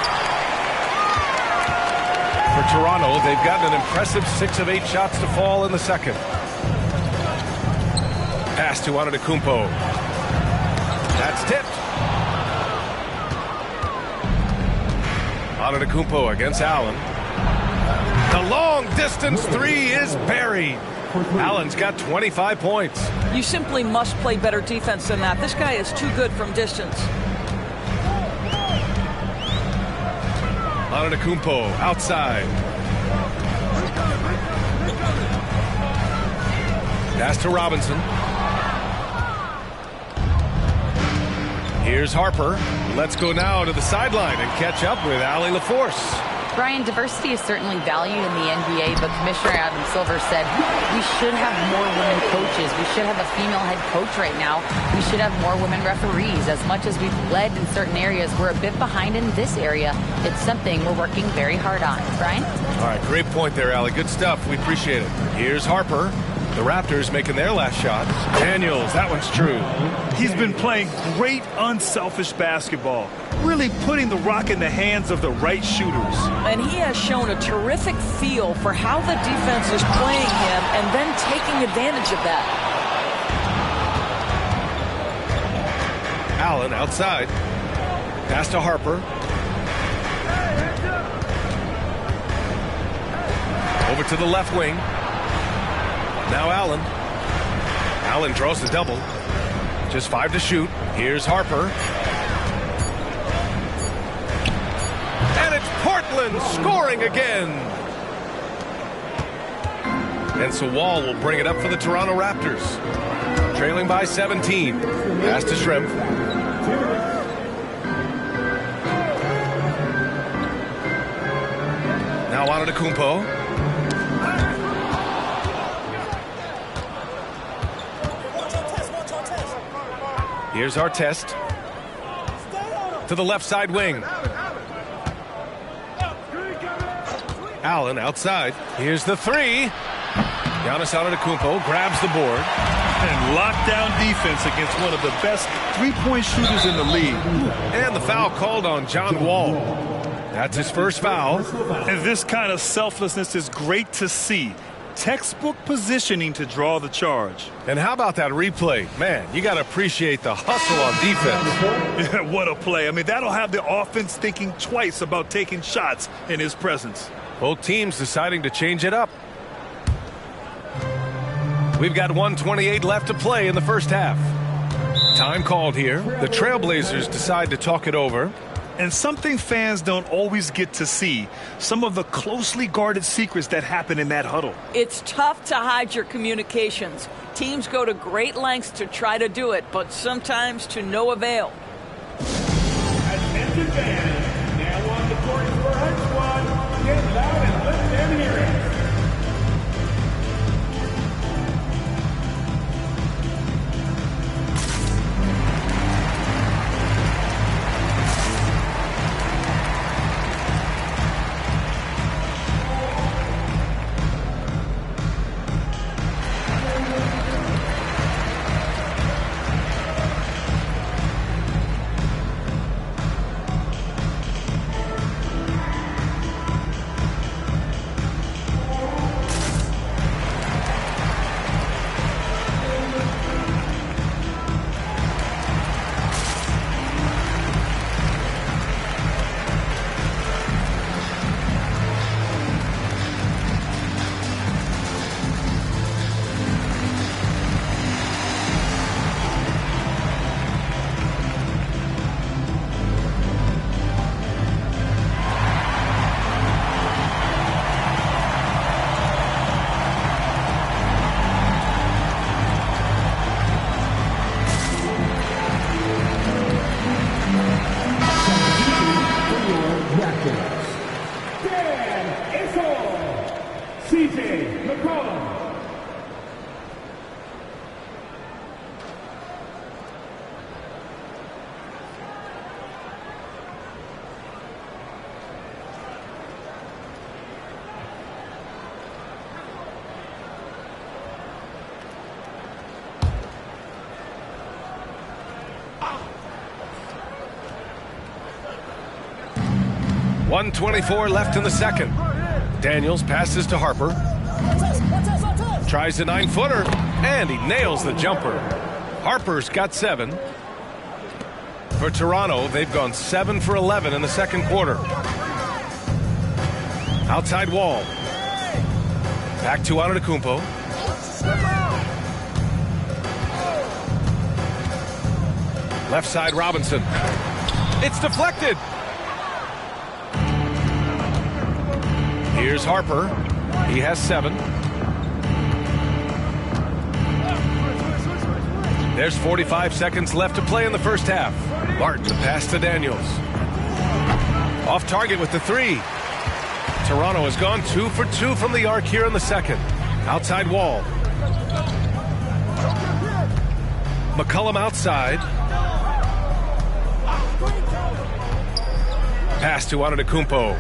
For Toronto, they've gotten an impressive 6 of 8 shots to fall in the second. Pass to Antetokounmpo. That's tipped. Antetokounmpo against Allen. The long-distance three is buried. Allen's got 25 points. You simply must play better defense than that. This guy is too good from distance. Antetokounmpo outside. Pass to Robinson. Here's Harper. Let's go now to the sideline and catch up with Allie LaForce. Brian, diversity is certainly valued in the NBA, but Commissioner Adam Silver said we should have more women coaches. We should have a female head coach right now. We should have more women referees. As much as we've led in certain areas, we're a bit behind in this area. It's something we're working very hard on. Brian? All right, great point there, Allie. Good stuff. We appreciate it. Here's Harper. The Raptors making their last shot. Daniels, that one's true. He's been playing great, unselfish basketball, really putting the rock in the hands of the right shooters. And he has shown a terrific feel for how the defense is playing him and then taking advantage of that. Allen outside. Pass to Harper. Over to the left wing. Now Allen. Allen draws the double. Just 5 to shoot. Here's Harper. And it's Portland scoring again. And so Wall will bring it up for the Toronto Raptors. Trailing by 17. Pass to Shrimp. Now Antetokounmpo. Here's Artest. To the left side wing. Allen outside. Here's the three. Giannis Antetokounmpo grabs the board. And lockdown defense against one of the best three-point shooters in the league. And the foul called on John Wall. That's his first foul. And this kind of selflessness is great to see. Textbook positioning to draw the charge. And how about that replay? Man, you got to appreciate the hustle on defense. Yeah, what a play. I mean, that'll have the offense thinking twice about taking shots in his presence. Both teams deciding to change it up. We've got 1:28 left to play in the first half. Time called here. The Trailblazers decide to talk it over. And something fans don't always get to see, some of the closely guarded secrets that happen in that huddle. It's tough to hide your communications. Teams go to great lengths to try to do it, but sometimes to no avail. Attention fans, now on the court for our squad. Get loud and let them hear it. 1:24 left in the second. Daniels passes to Harper. Tries a 9-footer, and he nails the jumper. Harper's got 7. For Toronto, they've gone 7 for 11 in the second quarter. Outside Wall. Back to Antetokounmpo. Left side Robinson. It's deflected. Here's Harper. He has 7. There's 45 seconds left to play in the first half. Martin, the pass to Daniels. Off target with the 3. Toronto has gone 2 for 2 from the arc here in the second. Outside Wall. McCollum outside. Pass to Antetokounmpo.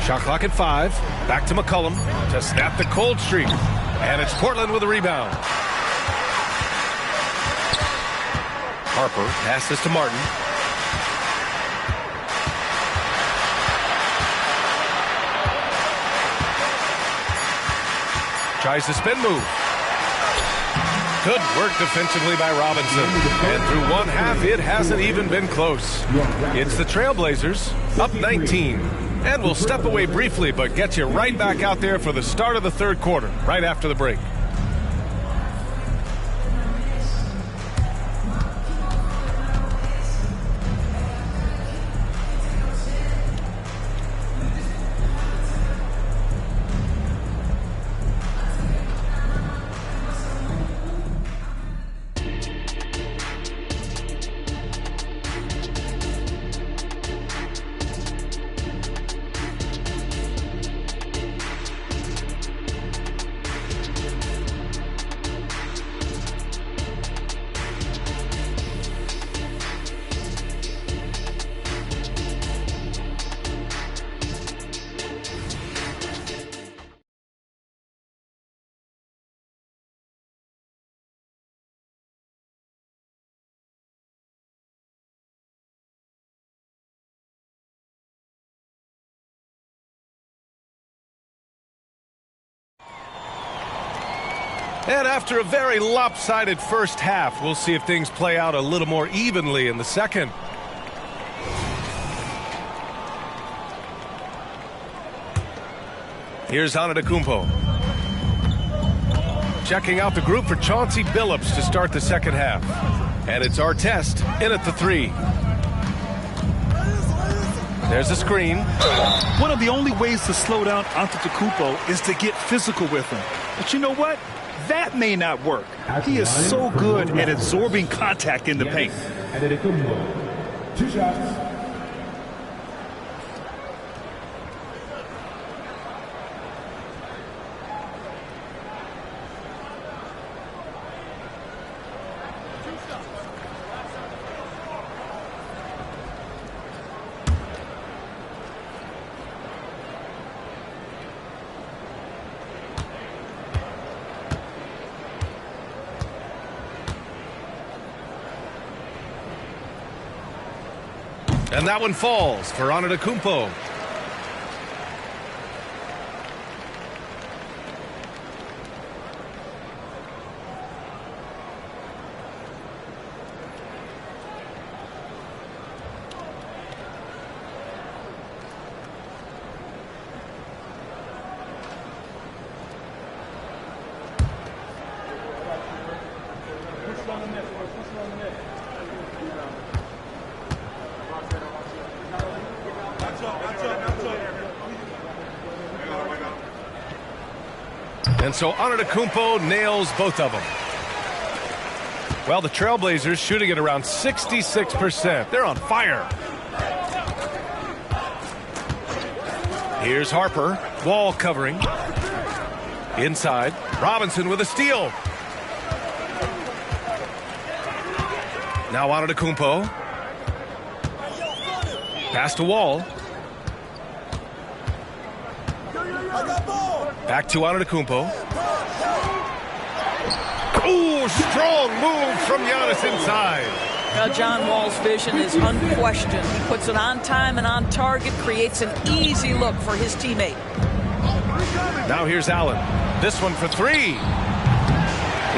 Shot clock at 5. Back to McCollum to snap the cold streak. And it's Portland with a rebound. Harper passes to Martin. Tries the spin move. Good work defensively by Robinson. And through one half, it hasn't even been close. It's the Trailblazers up 19. And we'll step away briefly, but get you right back out there for the start of the third quarter, right after the break. And after a very lopsided first half, we'll see if things play out a little more evenly in the second. Here's Antetokounmpo. Checking out the group for Chauncey Billups to start the second half. And it's Artest in at the 3. There's a screen. One of the only ways to slow down Antetokounmpo is to get physical with him. But you know what? That may not work. He is so good at absorbing contact in the paint. 2 shots. And that one falls for Antetokounmpo. And so Antetokounmpo nails both of them. Well, the Trailblazers shooting at around 66%. They're on fire. Here's Harper. Wall covering. Inside. Robinson with a steal. Now Antetokounmpo. Pass to Wall. Back to Antetokounmpo. Ooh, strong move from Giannis inside. John Wall's vision is unquestioned. He puts it on time and on target, creates an easy look for his teammate. Now here's Allen. This one for three.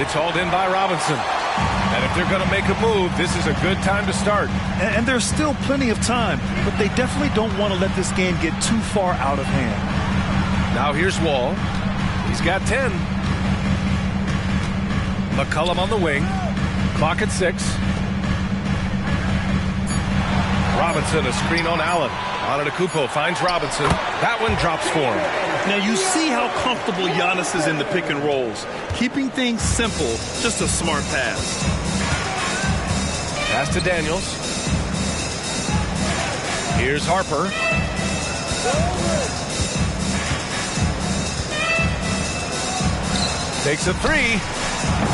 It's hauled in by Robinson. And if they're going to make a move, this is a good time to start. And there's still plenty of time, but they definitely don't want to let this game get too far out of hand. Now here's Wall. He's got 10. McCullum on the wing. Clock at 6. Robinson, a screen on Allen. Antetokounmpo finds Robinson. That one drops for him. Now you see how comfortable Giannis is in the pick and rolls. Keeping things simple, just a smart pass. Pass to Daniels. Here's Harper. Takes a three.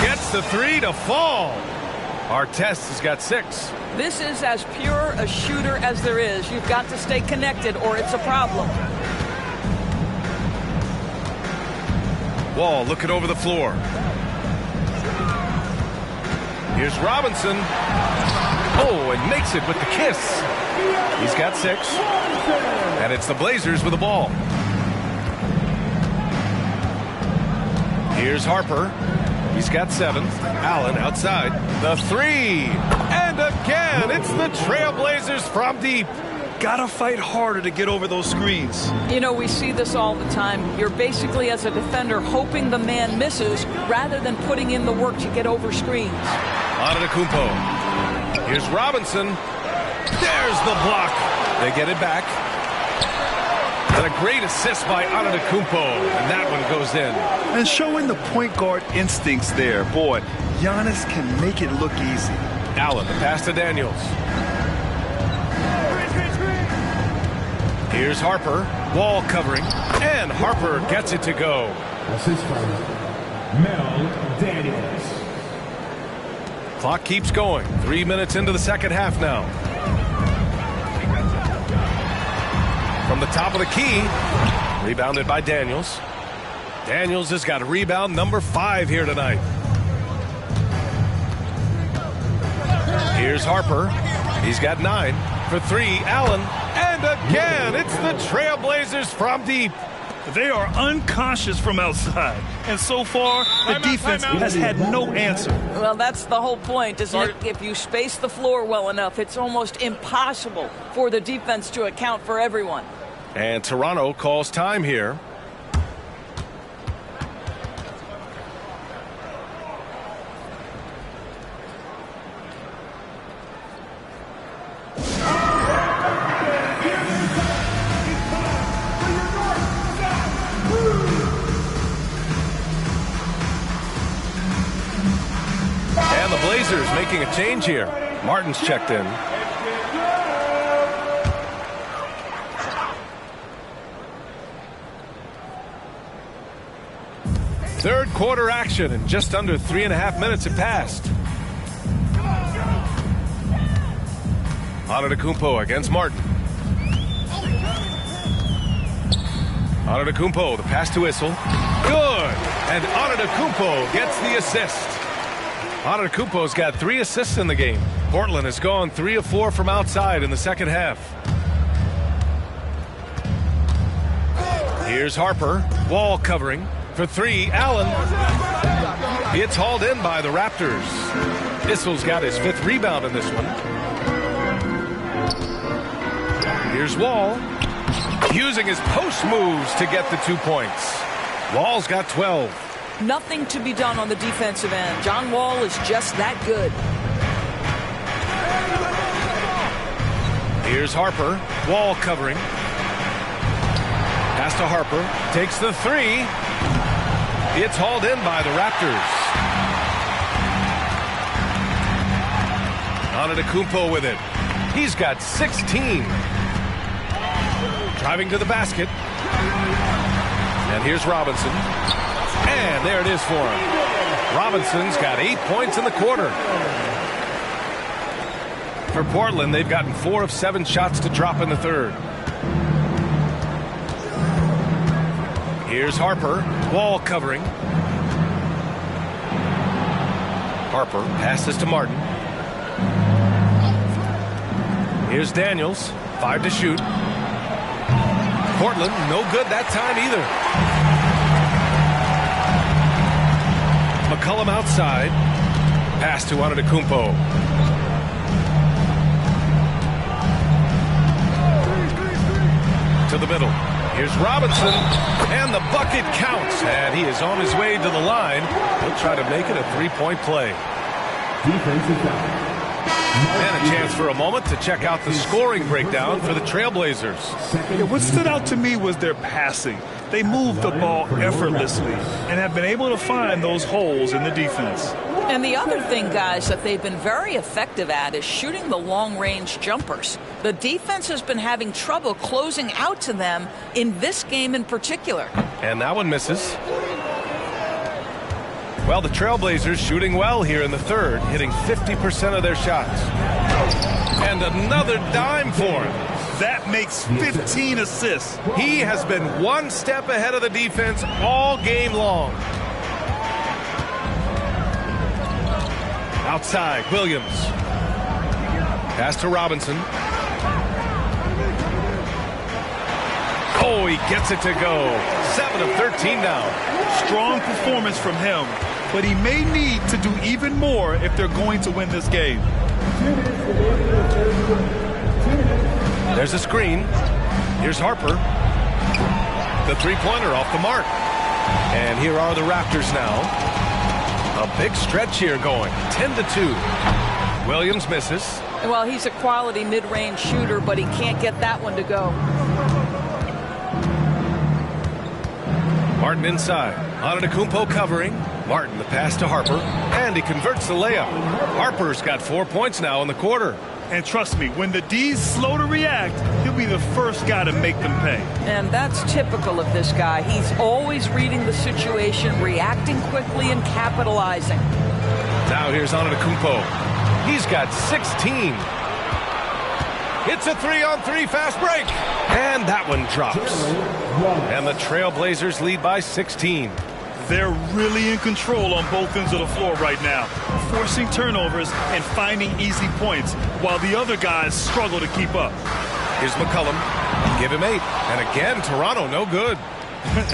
Gets the three to fall. Artest has got 6. This is as pure a shooter as there is. You've got to stay connected or it's a problem. Wall looking over the floor. Here's Robinson. Oh, and makes it with the kiss. He's got 6. And it's the Blazers with the ball. Here's Harper. He's got 7. Allen outside. The 3. And again, it's the Trailblazers from deep. Gotta fight harder to get over those screens. You know, we see this all the time. You're basically, as a defender, hoping the man misses rather than putting in the work to get over screens. Antetokounmpo. Here's Robinson. There's the block. They get it back. And a great assist by Antetokounmpo, and that one goes in. And showing the point guard instincts there. Boy, Giannis can make it look easy. Allen, the pass to Daniels. Here's Harper. Wall covering. And Harper gets it to go. Assist from Mel Daniels. Clock keeps going. 3 minutes into the second half now. From the top of the key. Rebounded by Daniels. Daniels has got rebound number 5 here tonight. Here's Harper. He's got 9 for 3. Allen. And again, it's the Trailblazers from deep. They are unconscious from outside. And so far, the defense has had no answer. Well, that's the whole point, isn't it? If you space the floor well enough, it's almost impossible for the defense to account for everyone. And Toronto calls time here. And the Blazers making a change here. Martin's checked in. Third quarter action, and just under 3.5 minutes have passed. Antetokounmpo against Martin. Antetokounmpo, the pass to Issel. Good! And Antetokounmpo gets the assist. Antetokounmpo's got 3 assists in the game. Portland has gone 3 of 4 from outside in the second half. Here's Harper. Wall covering. For 3, Allen. It's hauled in by the Raptors. Issel's got his 5th rebound in this one. Here's Wall. Using his post moves to get the 2 points. Wall's got 12. Nothing to be done on the defensive end. John Wall is just that good. Here's Harper. Wall covering. Pass to Harper. Takes the 3. It's hauled in by the Raptors. Antetokounmpo with it. He's got 16. Driving to the basket. And here's Robinson. And there it is for him. Robinson's got 8 points in the quarter. For Portland, they've gotten 4 of 7 shots to drop in the third. Here's Harper. Wall covering. Harper passes to Martin. Here's Daniels. 5 to shoot. Portland, no good that time either. McCollum outside. Pass to Antetokounmpo. To the middle. Here's Robinson, and the bucket counts, and he is on his way to the line. He'll try to make it a three-point play. And a chance for a moment to check out the scoring breakdown for the Trailblazers. Yeah, what stood out to me was their passing. They moved the ball effortlessly and have been able to find those holes in the defense. And the other thing, guys, that they've been very effective at is shooting the long-range jumpers. The defense has been having trouble closing out to them in this game in particular. And that one misses. Well, the Trailblazers shooting well here in the third, hitting 50% of their shots. And another dime for him. That makes 15 assists. He has been one step ahead of the defense all game long. Outside, Williams. Pass to Robinson. Oh, he gets it to go. 7 of 13 now. Strong performance from him, but he may need to do even more if they're going to win this game. There's a screen. Here's Harper. The three-pointer off the mark. And here are the Raptors now. A big stretch here going. 10-2. Williams misses. Well, he's a quality mid-range shooter, but he can't get that one to go. Martin inside. Antetokounmpo covering. Martin the pass to Harper. And he converts the layup. Harper's got 4 points now in the quarter. And trust me, when the D's slow to react, he'll be the first guy to make them pay. And that's typical of this guy. He's always reading the situation, reacting quickly, and capitalizing. Now here's Antetokounmpo. He's got 16. It's a 3-on-3 fast break. And that one drops. And the Trailblazers lead by 16. They're really in control on both ends of the floor right now, forcing turnovers and finding easy points, while the other guys struggle to keep up. Here's McCollum. Give him 8. And again, Toronto, no good.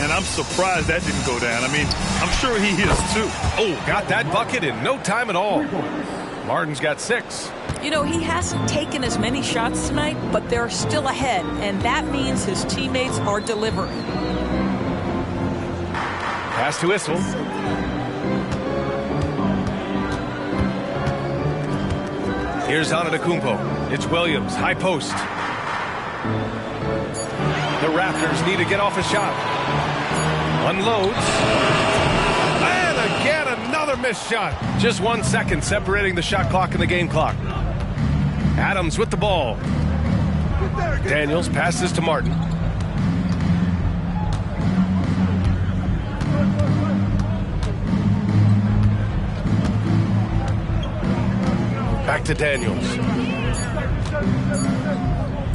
And I'm surprised that didn't go down. I mean, I'm sure he is too. Oh, got that bucket in no time at all. Martin's got 6. You know, he hasn't taken as many shots tonight, but they're still ahead, and that means his teammates are delivering. Pass to Issel. Here's Antetokounmpo. It's Williams, high post. The Raptors need to get off a shot. Unloads. And again, another missed shot. Just 1 second separating the shot clock and the game clock. Adams with the ball. Daniels passes to Martin. Back to Daniels.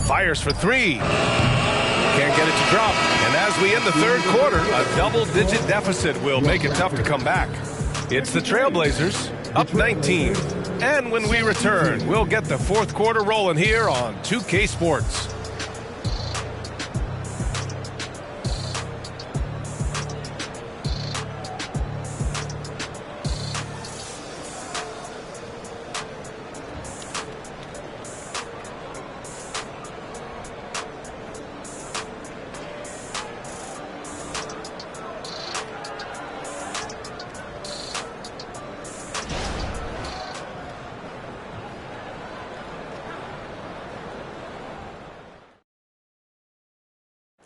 Fires for 3. Can't get it to drop. And as we end the third quarter, a double-digit deficit will make it tough to come back. It's the Trailblazers, up 19. And when we return, we'll get the fourth quarter rolling here on 2K Sports.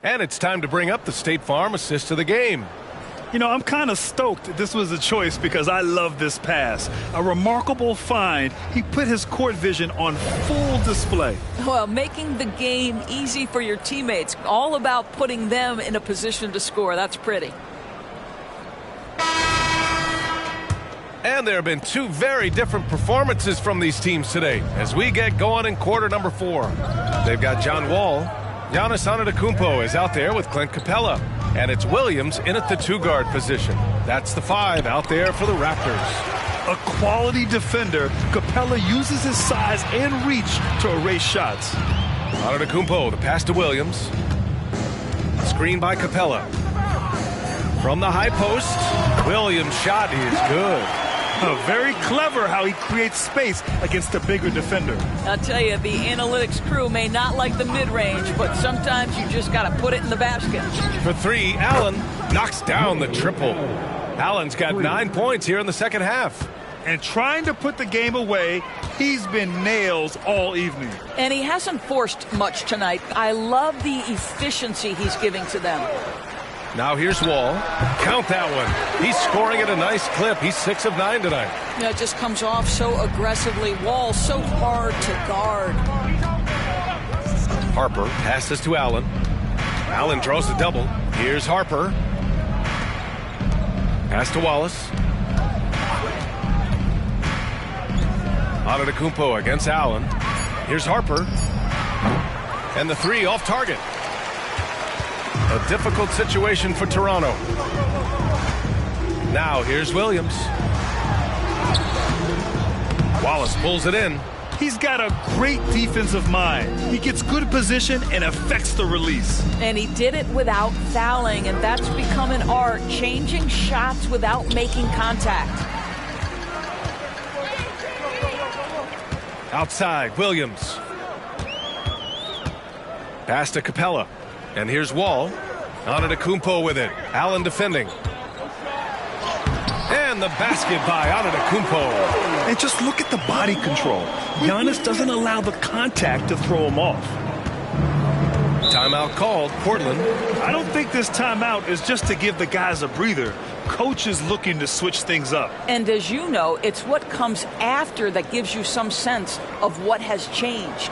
And it's time to bring up the State Farm assist of the game. You know, I'm kind of stoked this was a choice because I love this pass. A remarkable find. He put his court vision on full display. Well, making the game easy for your teammates. All about putting them in a position to score. That's pretty. And there have been 2 very different performances from these teams today as we get going in quarter number 4. They've got John Wall. Giannis Antetokounmpo is out there with Clint Capella. And it's Williams in at the 2-guard position. That's the 5 out there for the Raptors. A quality defender, Capella uses his size and reach to erase shots. Antetokounmpo, the pass to Williams. Screen by Capella. From the high post, Williams' shot is good. Very clever how he creates space against a bigger defender. I'll tell you, the analytics crew may not like the mid-range, but sometimes you just got to put it in the basket. For three, Allen knocks down the triple. Allen's got 9 points here in the second half. And trying to put the game away, he's been nails all evening. And he hasn't forced much tonight. I love the efficiency he's giving to them. Now here's Wall. Count that one. He's scoring at a nice clip. He's 6 of 9 tonight. Yeah, it just comes off so aggressively. Wall so hard to guard. Harper passes to Allen. Allen draws the double. Here's Harper. Pass to Wallace. Antetokounmpo against Allen. Here's Harper. And the three off target. A difficult situation for Toronto. Now here's Williams. Wallace pulls it in. He's got a great defensive mind. He gets good position and affects the release. And he did it without fouling, and that's become an art, changing shots without making contact. Outside, Williams. Pass to Capella. And here's Wall. Antetokounmpo with it. Allen defending. And the basket by Antetokounmpo. And just look at the body control. Giannis doesn't allow the contact to throw him off. Timeout called, Portland. I don't think this timeout is just to give the guys a breather. Coach is looking to switch things up. And as you know, it's what comes after that gives you some sense of what has changed.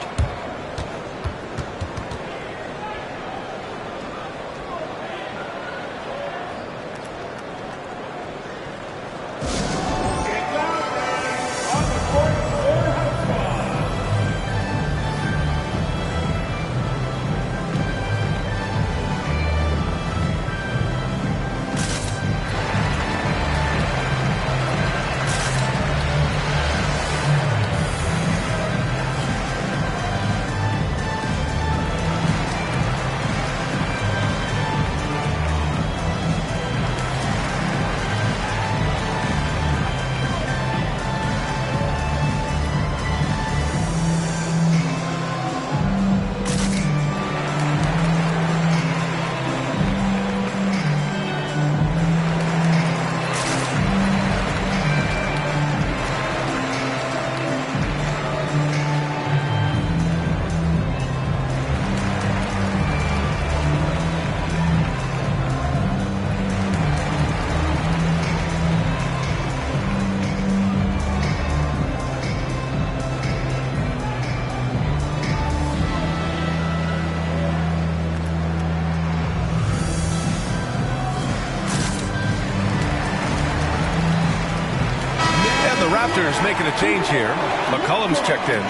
Raptors making a change here. McCollum's checked in.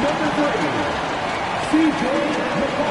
Number 3, C.J. McCollum.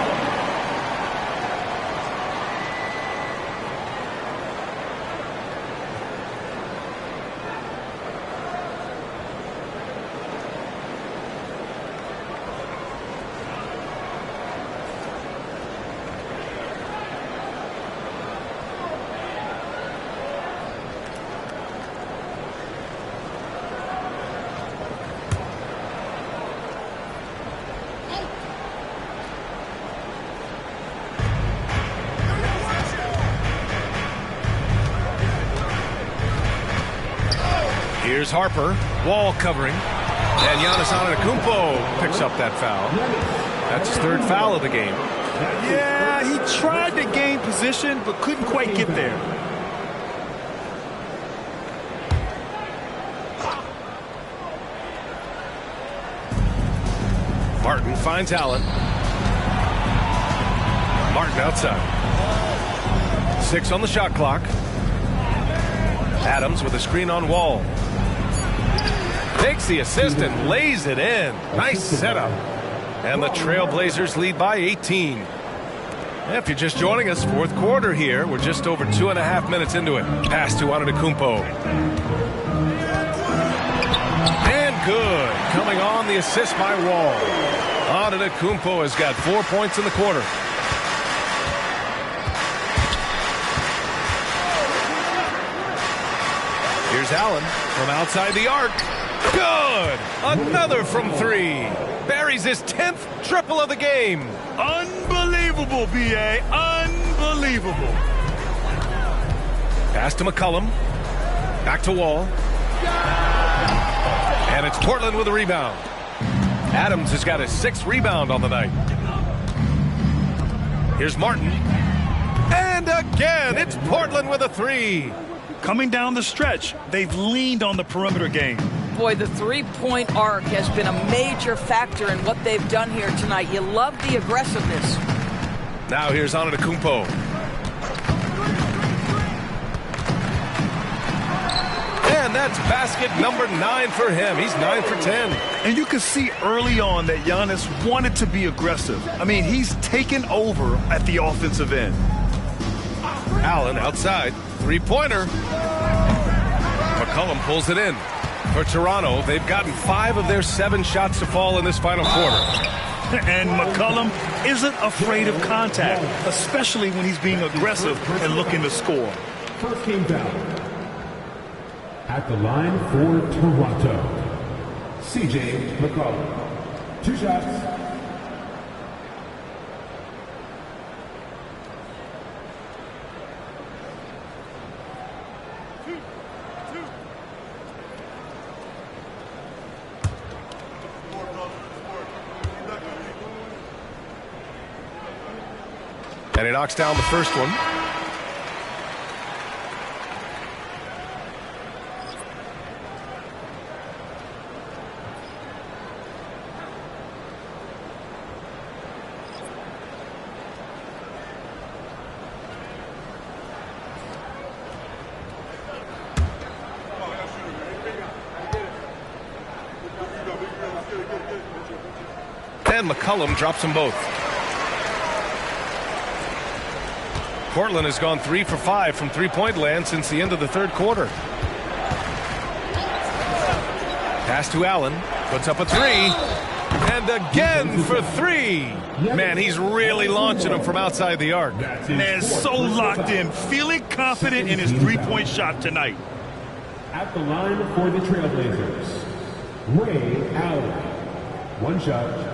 Here's Harper, Wall covering, and Giannis Antetokounmpo picks up that foul. That's his third foul of the game. Yeah, he tried to gain position, but couldn't quite get there. Martin finds Allen. Martin outside. 6 on the shot clock. Adams with a screen on Wall. Takes the assist and lays it in. Nice setup. And the Trailblazers lead by 18. If you're just joining us, fourth quarter here. We're just over 2.5 minutes into it. Pass to Antetokounmpo. the assist by Wall. Antetokounmpo has got 4 points in the quarter. Here's Allen from outside the arc. Good! Another from three. Buries his 10th triple of the game. Unbelievable, B.A. Unbelievable. Pass to McCollum. Back to Wall. And it's Portland with a rebound. Adams has got his 6th rebound on the night. Here's Martin. And again, it's Portland with a 3. Coming down the stretch, they've leaned on the perimeter game. Boy, the three-point arc has been a major factor in what they've done here tonight. You love the aggressiveness. Now here's Antetokounmpo. And that's basket number 9 for him. He's 9 for 10. And you can see early on that Giannis wanted to be aggressive. I mean, he's taken over at the offensive end. Allen outside. Three-pointer. McCollum pulls it in. For Toronto, they've gotten 5 of their 7 shots to fall in this final quarter. And McCollum isn't afraid of contact, especially when he's being aggressive and looking to score. First team foul. At the line for Toronto, C.J. McCollum. 2 shots. And he knocks down the first one. And McCollum drops them both. Portland has gone 3 for 5 from three-point land since the end of the third quarter. Pass to Allen. Puts up a 3. And again for 3. Man, he's really launching them from outside the arc. Man, so locked in, feeling confident in his three-point shot tonight. At the line for the Trailblazers, Ray Allen. 1 shot.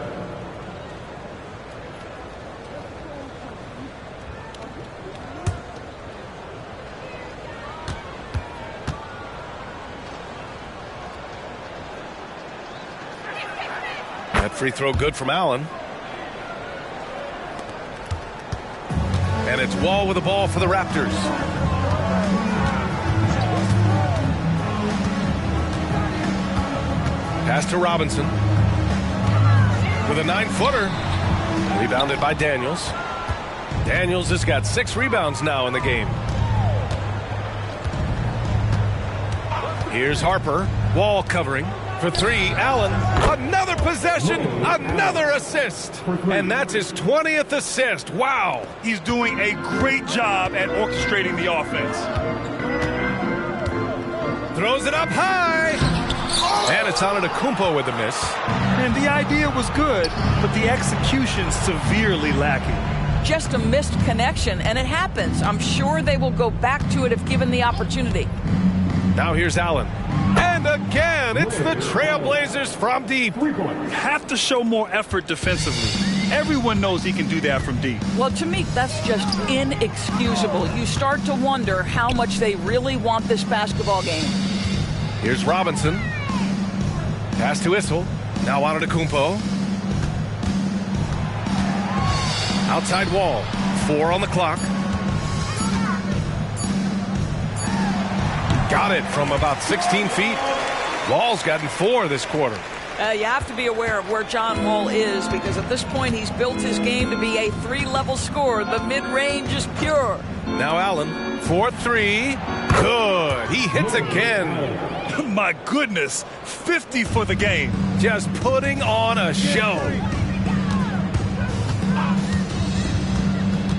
That free throw good from Allen. And it's Wall with the ball for the Raptors. Pass to Robinson. With a 9-footer. Rebounded by Daniels. Daniels has got 6 rebounds now in the game. Here's Harper. Wall covering. For 3, Allen. Another possession, another assist. And that's his 20th assist. Wow. He's doing a great job at orchestrating the offense. Throws it up high. And it's Antetokounmpo with the miss. And the idea was good, but the execution severely lacking. Just a missed connection, and it happens. I'm sure they will go back to it if given the opportunity. Now here's Allen. And again, it's the Trailblazers from deep. Have to show more effort defensively. Everyone knows he can do that from deep. Well, to me, that's just inexcusable. You start to wonder how much they really want this basketball game. Here's Robinson. Pass to Issel. Now Antetokounmpo. Outside Wall. 4 on the clock. Got it from about 16 feet. Wall's gotten 4 this quarter. You have to be aware of where John Wall is, because at this point he's built his game to be a 3-level scorer. The mid-range is pure. Now Allen for 3. Good. He hits again. My goodness. 50 for the game. Just putting on a show.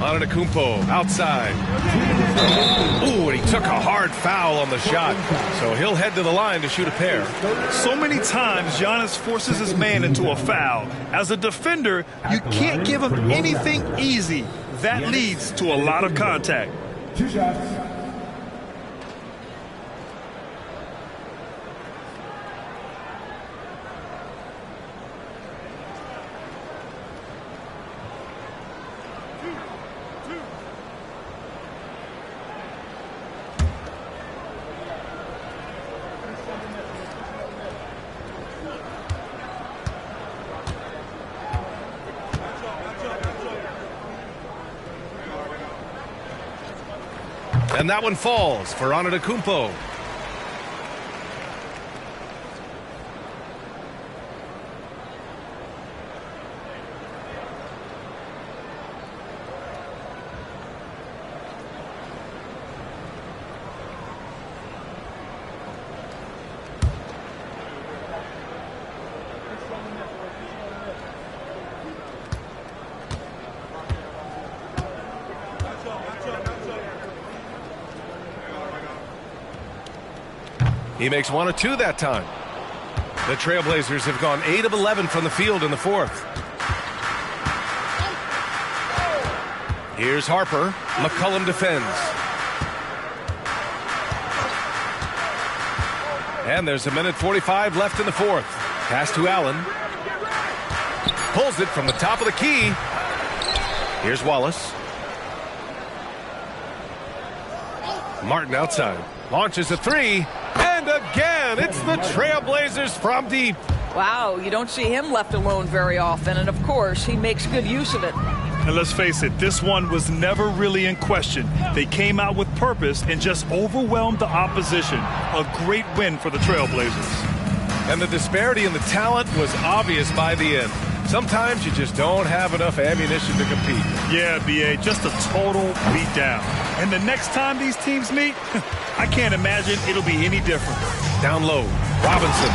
Antetokounmpo outside. Ooh, and he took a hard foul on the shot. So he'll head to the line to shoot a pair. So many times Giannis forces his man into a foul. As a defender, you can't give him anything easy. That leads to a lot of contact. 2 shots. And that one falls for Antetokounmpo. He makes 1 of 2 that time. The Trailblazers have gone 8 of 11 from the field in the fourth. Here's Harper. McCollum defends. And there's 1:45 left in the fourth. Pass to Allen. Pulls it from the top of the key. Here's Wallace. Martin outside. Launches a 3. And again, it's the Trailblazers from deep. Wow, you don't see him left alone very often, and of course, he makes good use of it. And let's face it, this one was never really in question. They came out with purpose and just overwhelmed the opposition. A great win for the Trailblazers. And the disparity in the talent was obvious by the end. Sometimes you just don't have enough ammunition to compete. Yeah, B.A., just a total beatdown. And the next time these teams meet, I can't imagine it'll be any different. Down low, Robinson.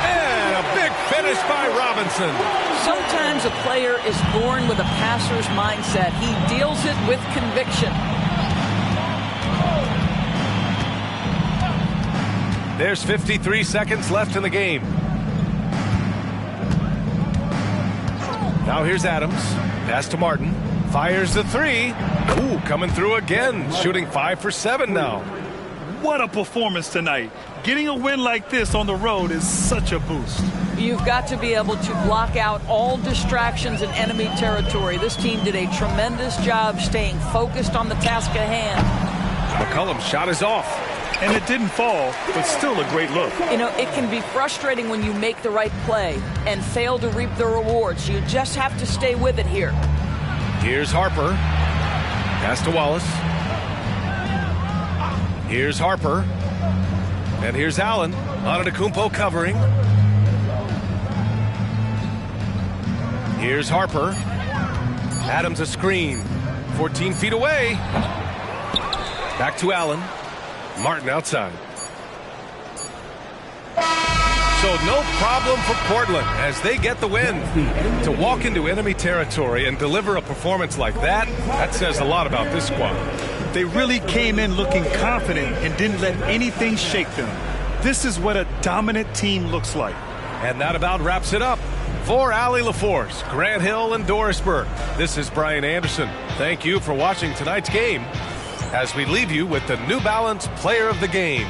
And a big finish by Robinson. Sometimes a player is born with a passer's mindset. He deals it with conviction. There's 53 seconds left in the game. Now here's Adams. Pass to Martin. Fires the 3. Ooh, coming through again. Shooting 5 for 7 now. What a performance tonight. Getting a win like this on the road is such a boost. You've got to be able to block out all distractions in enemy territory. This team did a tremendous job staying focused on the task at hand. McCollum's shot is off. And it didn't fall, but still a great look. You know, it can be frustrating when you make the right play and fail to reap the rewards. You just have to stay with it here. Here's Harper. Pass to Wallace. Here's Harper. And here's Allen. Antetokounmpo covering. Here's Harper. Adams a screen. 14 feet away. Back to Allen. Martin outside. So no problem for Portland as they get the win. To walk into enemy territory and deliver a performance like that, that says a lot about this squad. They really came in looking confident and didn't let anything shake them. This is what a dominant team looks like. And that about wraps it up. For Allie LaForce, Grant Hill, and Dorisburg, this is Brian Anderson. Thank you for watching tonight's game as we leave you with the New Balance Player of the Game.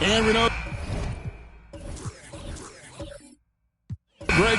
And we know Greg.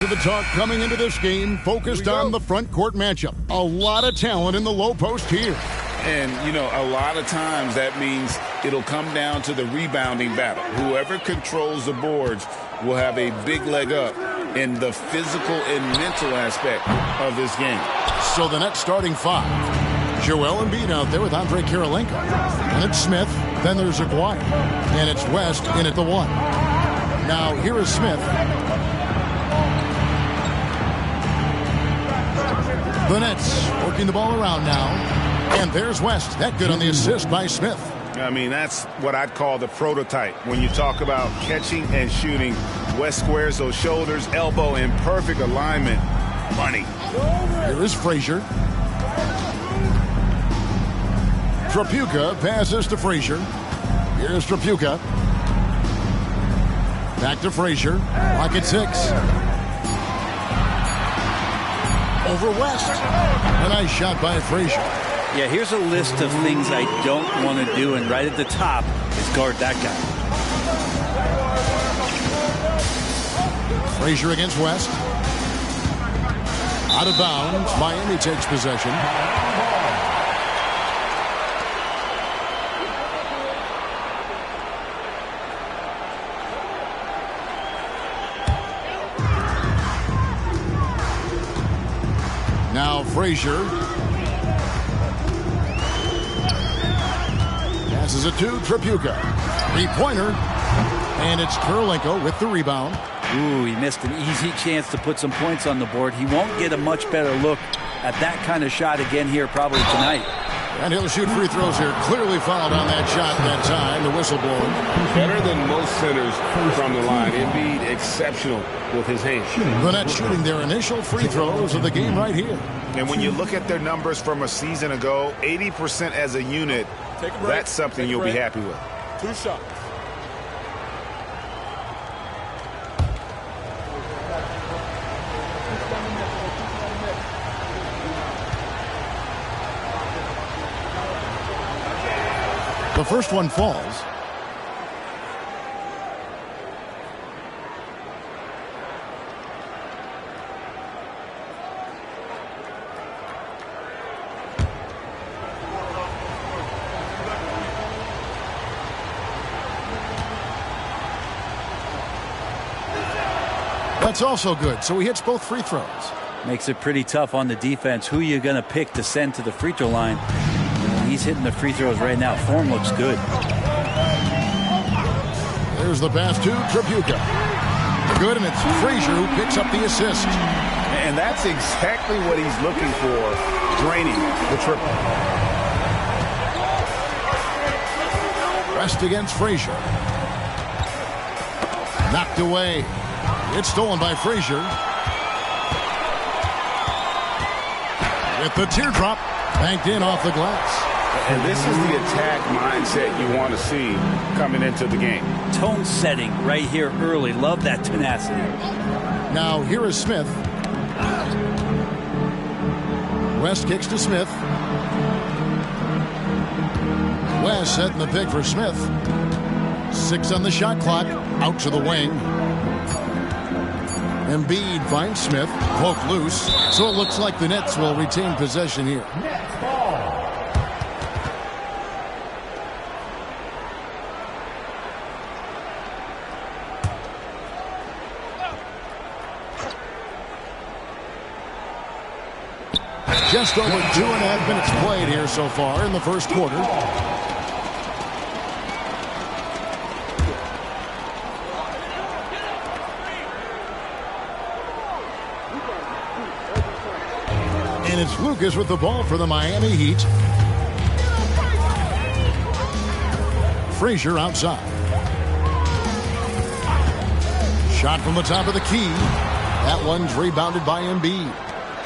The talk coming into this game focused on the front court matchup. A lot of talent in the low post here. And, you know, a lot of times that means it'll come down to the rebounding battle. Whoever controls the boards will have a big leg up in the physical and mental aspect of this game. So the next starting five. Joel Embiid out there with Andre Kirilenko. And it's Smith. Then there's Aguirre. And it's West in at the one. Now here is Smith. The Nets working the ball around now. And there's West. That good on the assist by Smith. I mean, that's what I'd call the prototype. When you talk about catching and shooting, West squares those shoulders, elbow in perfect alignment. Money. Here is Frazier. Trapuka passes to Frazier. Here's Trapuka. Back to Frazier. Clock at 6. Over West. A nice shot by Frazier. Yeah, here's a list of things I don't want to do, and right at the top is guard that guy. Frazier against West. Out of bounds. Miami takes possession. Now Frazier passes it to Trapuka. Three-pointer. And it's Kirilenko with the rebound. Ooh, he missed an easy chance to put some points on the board. He won't get a much better look at that kind of shot again here probably tonight. And he'll shoot free throws here. Clearly fouled on that shot that time. The whistle blowing. Better than most centers from the line. Embiid exceptional with his hands. The Nets shooting their initial free throws of the game right here. And when you look at their numbers from a season ago, 80% as a unit, that's something you'll be happy with. 2 shots. The first one falls. That's also good. So he hits both free throws. Makes it pretty tough on the defense. Who you're going to pick to send to the free throw line. He's hitting the free throws right now. Form looks good. There's the pass to Tripucka. Good, and it's Frazier who picks up the assist. And that's exactly what he's looking for, draining the triple. West against Frazier. Knocked away. It's stolen by Frazier. With the teardrop, banked in off the glass. And this is the attack mindset you want to see coming into the game. Tone setting right here early. Love that tenacity. Now here is Smith. West kicks to Smith. West setting the pick for Smith. 6 on the shot clock. Out to the wing. Embiid finds Smith. Poke loose. So it looks like the Nets will retain possession here. Just over 2.5 minutes played here so far in the first quarter. And it's Lucas with the ball for the Miami Heat. Frazier outside. Shot from the top of the key. That one's rebounded by Embiid.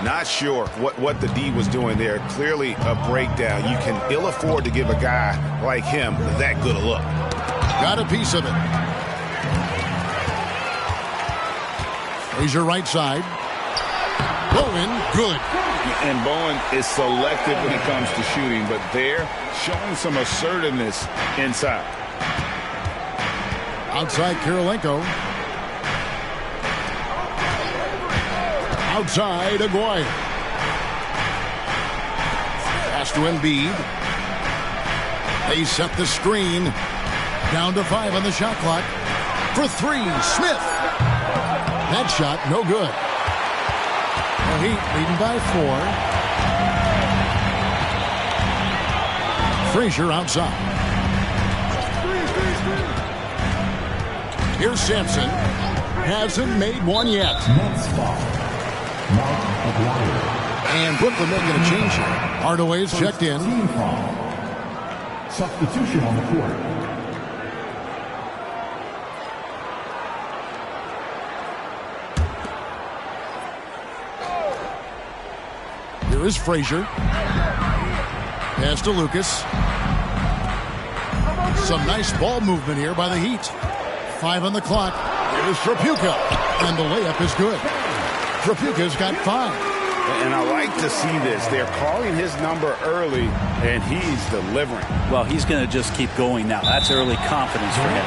Not sure what the D was doing there. Clearly a breakdown. You can ill afford to give a guy like him that good a look. Got a piece of it. Frazier right side. Bowen, good. And Bowen is selective when it comes to shooting, but they're showing some assertiveness inside. Outside Kirilenko. Outside Aguirre. Pass to Embiid. They set the screen. Down to 5 on the shot clock. For 3, Smith. That shot, no good. The Heat leading by 4. Frazier outside. Here's Sampson. Hasn't made one yet. And Brooklyn making a change here. Hardaway's checked in. Substitution on the court. Here is Frazier. Pass to Lucas. Some nice ball movement here by the Heat. 5 on the clock. Here's Tripucka. And the layup is good. Tripucka's got 5. And I like to see this. They're calling his number early, and he's delivering. Well, he's going to just keep going now. That's early confidence for him.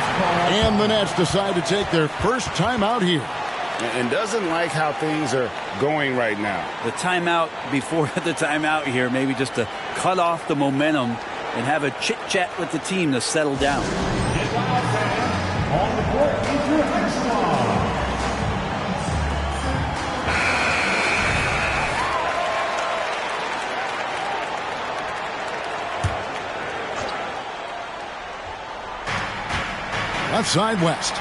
And the Nets decide to take their first timeout here. And doesn't like how things are going right now. The timeout before the timeout here, maybe just to cut off the momentum and have a chit-chat with the team to settle down. On the court, Left side, West.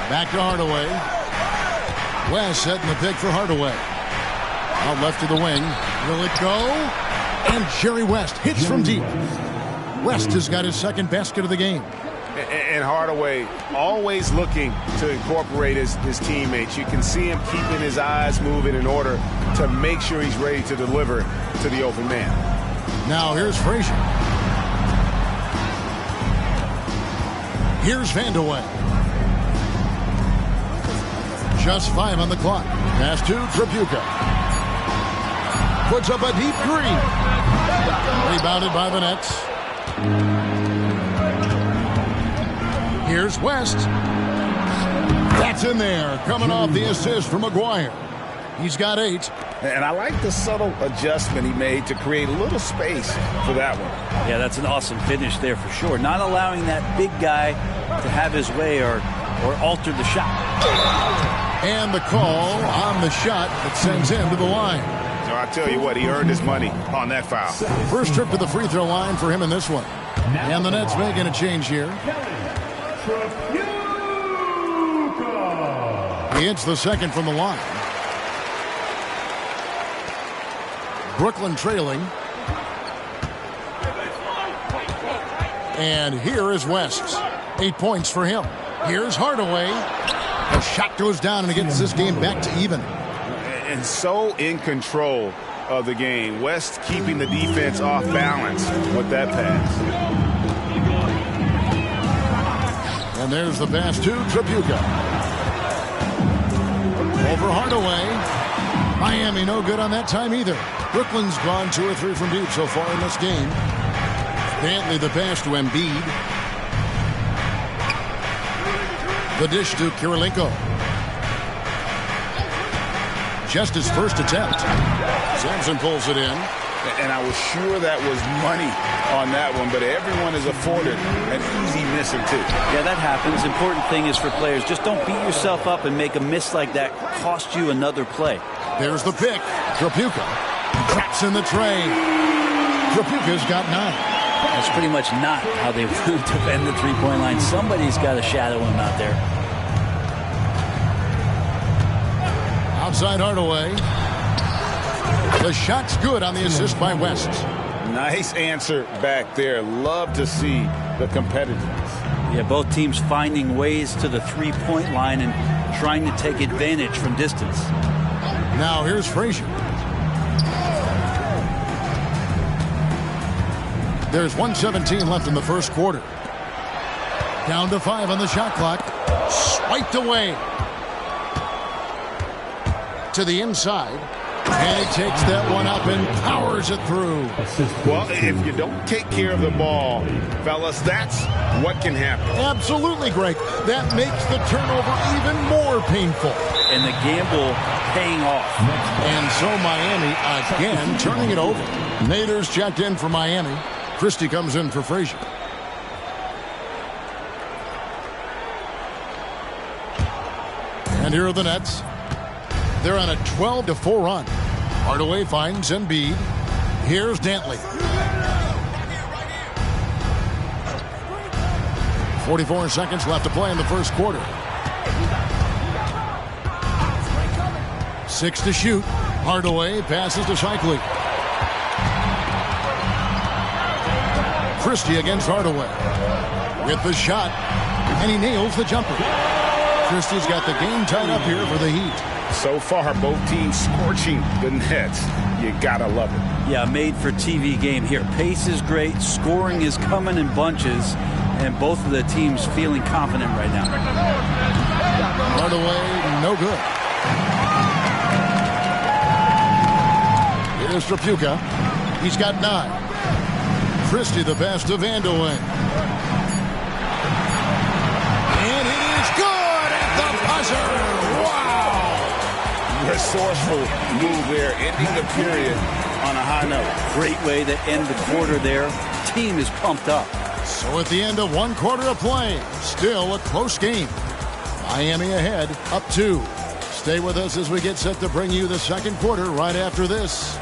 Back to Hardaway. West setting the pick for Hardaway. Out left to the wing. Will it go? And Jerry West hits from deep. West has got his second basket of the game. And Hardaway always looking to incorporate his teammates. You can see him keeping his eyes moving in order to make sure he's ready to deliver to the open man. Now here's Frazier. Here's Vandeweghe. Just 5 on the clock. Pass to Tripucka. Puts up a deep 3. Rebounded by the Nets. Here's West. That's in there. Coming off the assist from Aguirre. He's got 8. And I like the subtle adjustment he made to create a little space for that one. Yeah, that's an awesome finish there for sure. Not allowing that big guy to have his way or alter the shot. And the call on the shot that sends him to the line. So I tell you what, he earned his money on that foul. First trip to the free throw line for him in this one. And the Nets making a change here. He hits the second from the line. Brooklyn trailing. And here is West. 8 points for him. Here's Hardaway. The shot goes down and it gets this game back to even. And so in control of the game. West keeping the defense off balance with that pass. And there's the pass to Tripucka. Over Hardaway. Miami no good on that time either. Brooklyn's gone 2 or 3 from deep so far in this game. Dantley the pass to Embiid. The dish to Kirilenko. Just his first attempt. Sampson pulls it in. And I was sure that was money on that one, but everyone is afforded an easy misser too. Yeah, that happens. Important thing is for players, just don't beat yourself up and make a miss like that cost you another play. There's the pick. Tripucka traps in the tray. Tripucka's got 9. That's pretty much not how they want to defend the three-point line. Somebody's got to shadow him out there. Outside Hardaway. The shot's good on the assist by West. Nice answer back there. Love to see the competitiveness. Yeah, both teams finding ways to the three-point line and trying to take advantage from distance. Now here's Frazier. There's 1:17 left in the first quarter. Down to 5 on the shot clock. Swiped away. To the inside. And he takes that one up and powers it through. Well, if you don't take care of the ball, fellas, that's what can happen. Absolutely, Greg. That makes the turnover even more painful. And the gamble paying off. And so Miami again turning it over. Nader's checked in for Miami. Christie comes in for Frazier. And here are the Nets. They're on a 12-4 run. Hardaway finds Embiid. Here's Dantley. 44 seconds left to play in the first quarter. 6 to shoot. Hardaway passes to Shikely. Christie against Hardaway. With the shot. And he nails the jumper. Christie's got the game tied up here for the Heat. So far, both teams scorching the Nets. You gotta love it. Yeah, made for TV game here. Pace is great. Scoring is coming in bunches. And both of the teams feeling confident right now. Hardaway, no good. Here's Tripucka. He's got 9. Christie the pass to Vandeweghe. And it is good at the buzzer. Wow! Resourceful move there, ending the period on a high note. Great way to end the quarter there. Team is pumped up. So at the end of 1 quarter of play, still a close game. Miami ahead, up 2. Stay with us as we get set to bring you the second quarter right after this.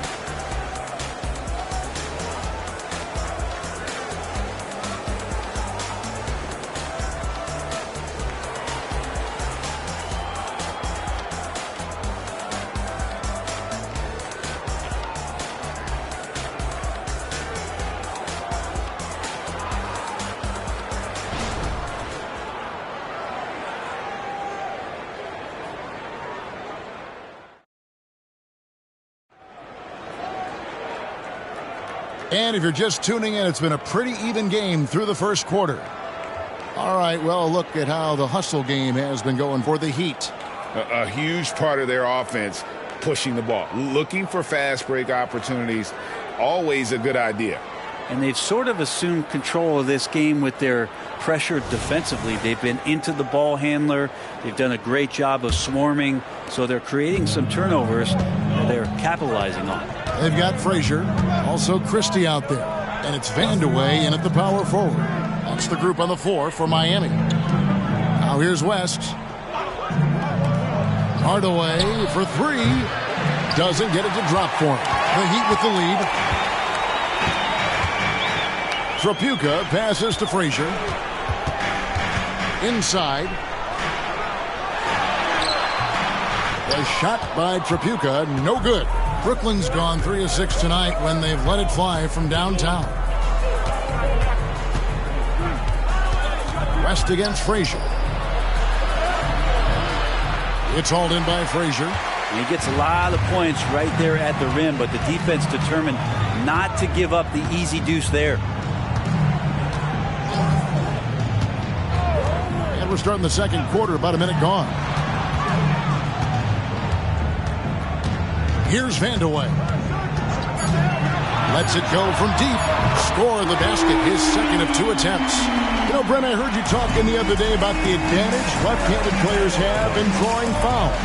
And if you're just tuning in, it's been a pretty even game through the first quarter. All right, well, look at how the hustle game has been going for the Heat. A huge part of their offense, pushing the ball, looking for fast break opportunities, always a good idea. And they've sort of assumed control of this game with their pressure defensively. They've been into the ball handler. They've done a great job of swarming. So they're creating some turnovers that they're capitalizing on. They've got Frazier, also Christie out there. And it's Vandeweghe in at the power forward. That's the group on the floor for Miami. Now here's West. Hardaway for 3. Doesn't get it to drop for him. The Heat with the lead. Trapuka passes to Frazier. Inside. A shot by Trapuka, no good. Brooklyn's gone 3 of 6 tonight when they've let it fly from downtown. West against Frazier. It's hauled in by Frazier. He gets a lot of points right there at the rim, but the defense determined not to give up the easy deuce there. And we're starting the second quarter, about a minute gone. Here's Vandeweghe. Lets it go from deep. Score the basket, his second of 2 attempts. You know, Brent, I heard you talking the other day about the advantage left-handed players have in drawing fouls.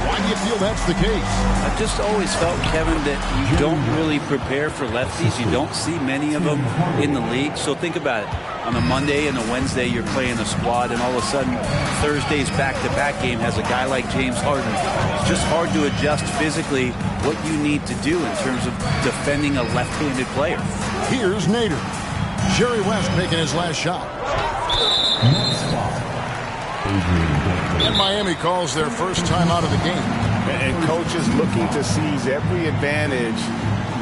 Why do you feel that's the case? I've just always felt, Kevin, that you don't really prepare for lefties. You don't see many of them in the league. So think about it. On a Monday and a Wednesday, you're playing a squad, and all of a sudden, Thursday's back-to-back game has a guy like James Harden. It's just hard to adjust physically what you need to do in terms of defending a left-handed player. Here's Nader. Jerry West making his last shot. And Miami calls their first time out of the game. And coach is looking to seize every advantage,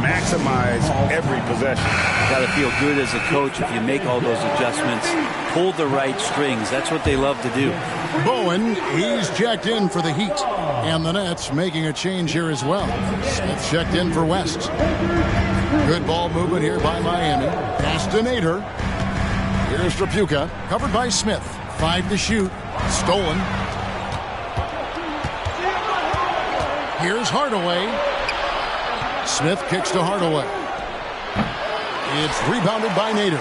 maximize every possession. You got to feel good as a coach if you make all those adjustments, pull the right strings. That's what they love to do. Bowen, he's checked in for the Heat. And the Nets making a change here as well. Smith checked in for West. Good ball movement here by Miami. Pass to Nader. Here's Trapuka, covered by Smith. 5 to shoot. Stolen. Here's Hardaway. Smith kicks to Hardaway. It's rebounded by Nader.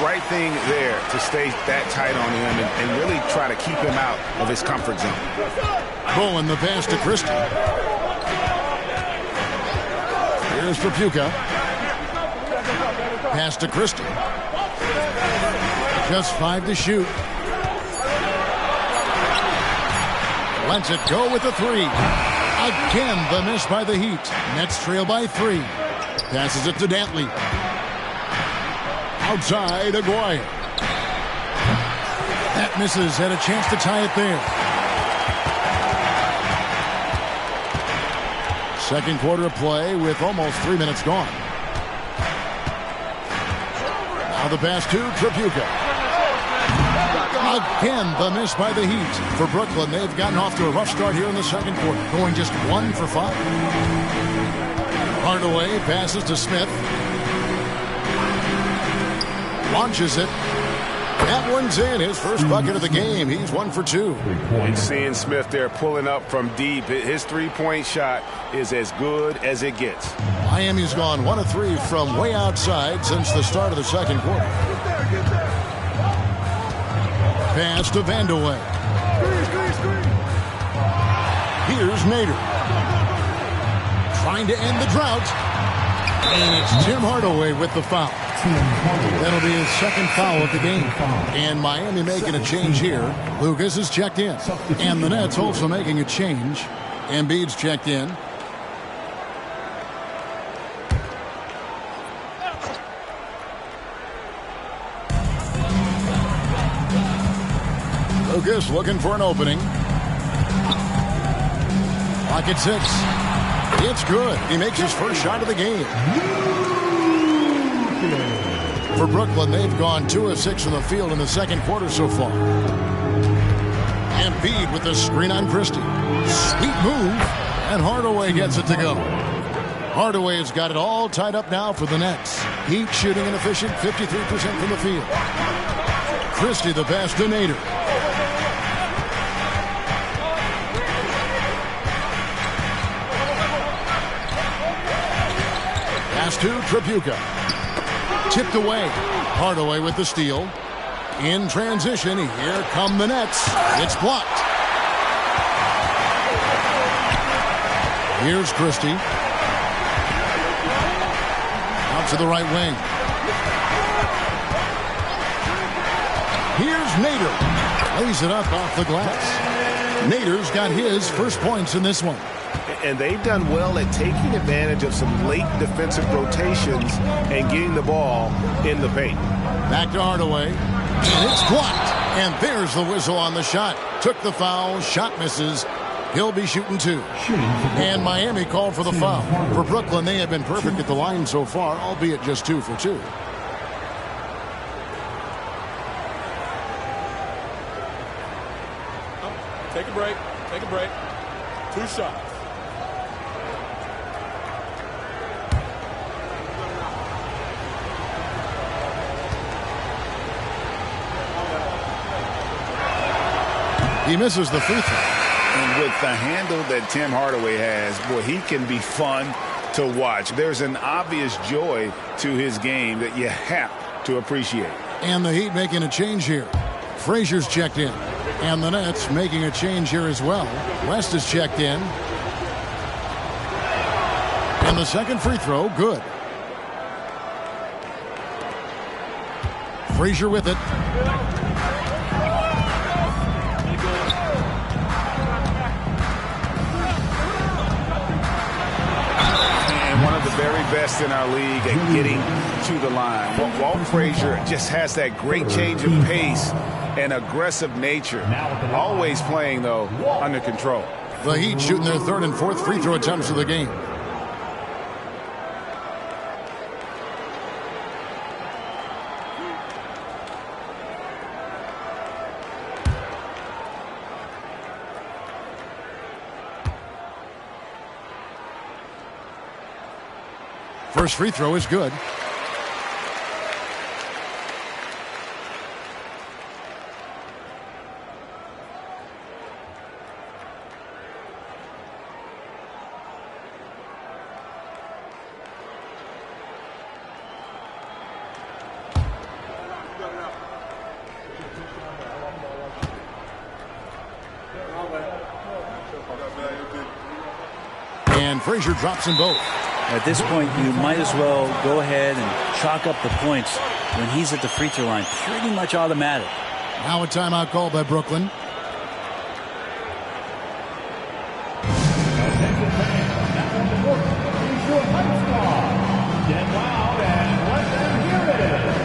Right thing there to stay that tight on him and really try to keep him out of his comfort zone. Bowen, the pass to Christie. Here's Trapuka. Pass to Christie. Just 5 to shoot. Lets it go with the 3. Again, the miss by the Heat. Nets trail by 3. Passes it to Dantley. Outside, Aguirre. That misses. Had a chance to tie it there. Second quarter of play with almost 3 minutes gone. Now the pass to Trapuka. Again, the miss by the Heat. For Brooklyn, they've gotten off to a rough start here in the second quarter, going just 1 for 5. Hardaway passes to Smith. Launches it. That one's in. His first bucket of the game. He's 1 for 2. And seeing Smith there pulling up from deep, his three-point shot is as good as it gets. Miami's gone 1 of 3 from way outside since the start of the second quarter. Pass to Vandeweghe. Here's Nader. Trying to end the drought. And it's Tim Hardaway with the foul. That'll be his second foul of the game. And Miami making a change here. Lucas is checked in. And the Nets also making a change. Embiid's checked in. Lucas looking for an opening. Pocket 6. It's good. He makes his first shot of the game. For Brooklyn, they've gone 2 of 6 from the field in the second quarter so far. Embiid with the screen on Christie. Sweet move. And Hardaway gets it to go. Hardaway has got it all tied up now for the Nets. Heat shooting an efficient 53% from the field. Christie the pass to Nader. Pass to Trapuka. Tipped away. Hardaway with the steal. In transition, here come the Nets. It's blocked. Here's Christie. Out to the right wing. Here's Nader. Lays it up off the glass. Nader's got his first points in this one. And they've done well at taking advantage of some late defensive rotations and getting the ball in the paint. Back to Hardaway. And it's blocked. And there's the whistle on the shot. Took the foul. Shot misses. He'll be shooting 2. And Miami called for the foul. For Brooklyn, they have been perfect at the line so far, albeit just 2 for 2. Take a break. Take a break. 2 shots. He misses the free throw. And with the handle that Tim Hardaway has, boy, he can be fun to watch. There's an obvious joy to his game that you have to appreciate. And the Heat making a change here. Frazier's checked in. And the Nets making a change here as well. West is checked in. And the second free throw, good. Frazier with it. The very best in our league at getting to the line. Walt Frazier just has that great change of pace and aggressive nature. Always playing, though, under control. The Heat shooting their 3rd and 4th free throw attempts of the game. First free throw is good. And Frazier drops them both. At this point, you might as well go ahead and chalk up the points when he's at the free throw line. Pretty much automatic. Now a timeout called by Brooklyn. Get loud and let them hear it.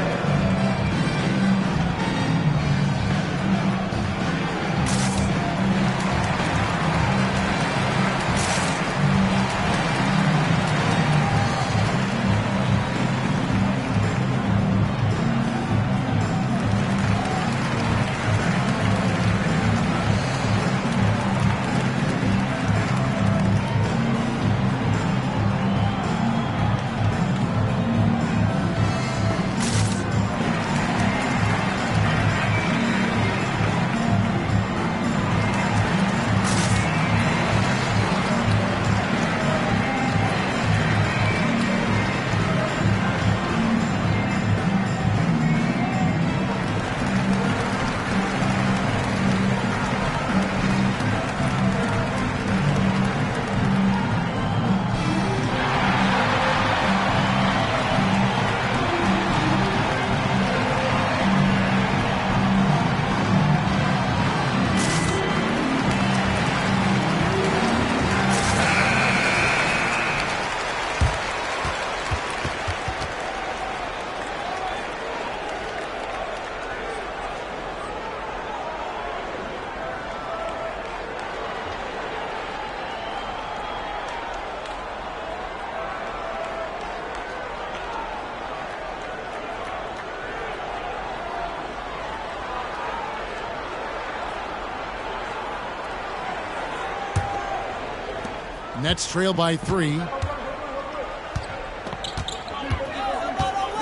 Nets trail by 3.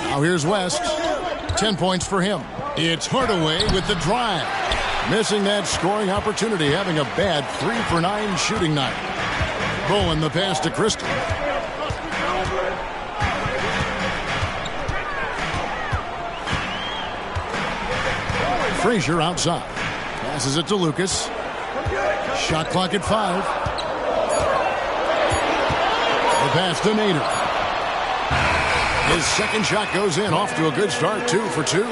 Now here's West. 10 points for him. It's Hardaway with the drive. Missing that scoring opportunity, having a bad 3 for 9 shooting night. Bowen the pass to Christie. Frazier outside. Passes it to Lucas. Shot clock at 5. The pass to Nader. His second shot goes in, off to a good start, 2 for 2.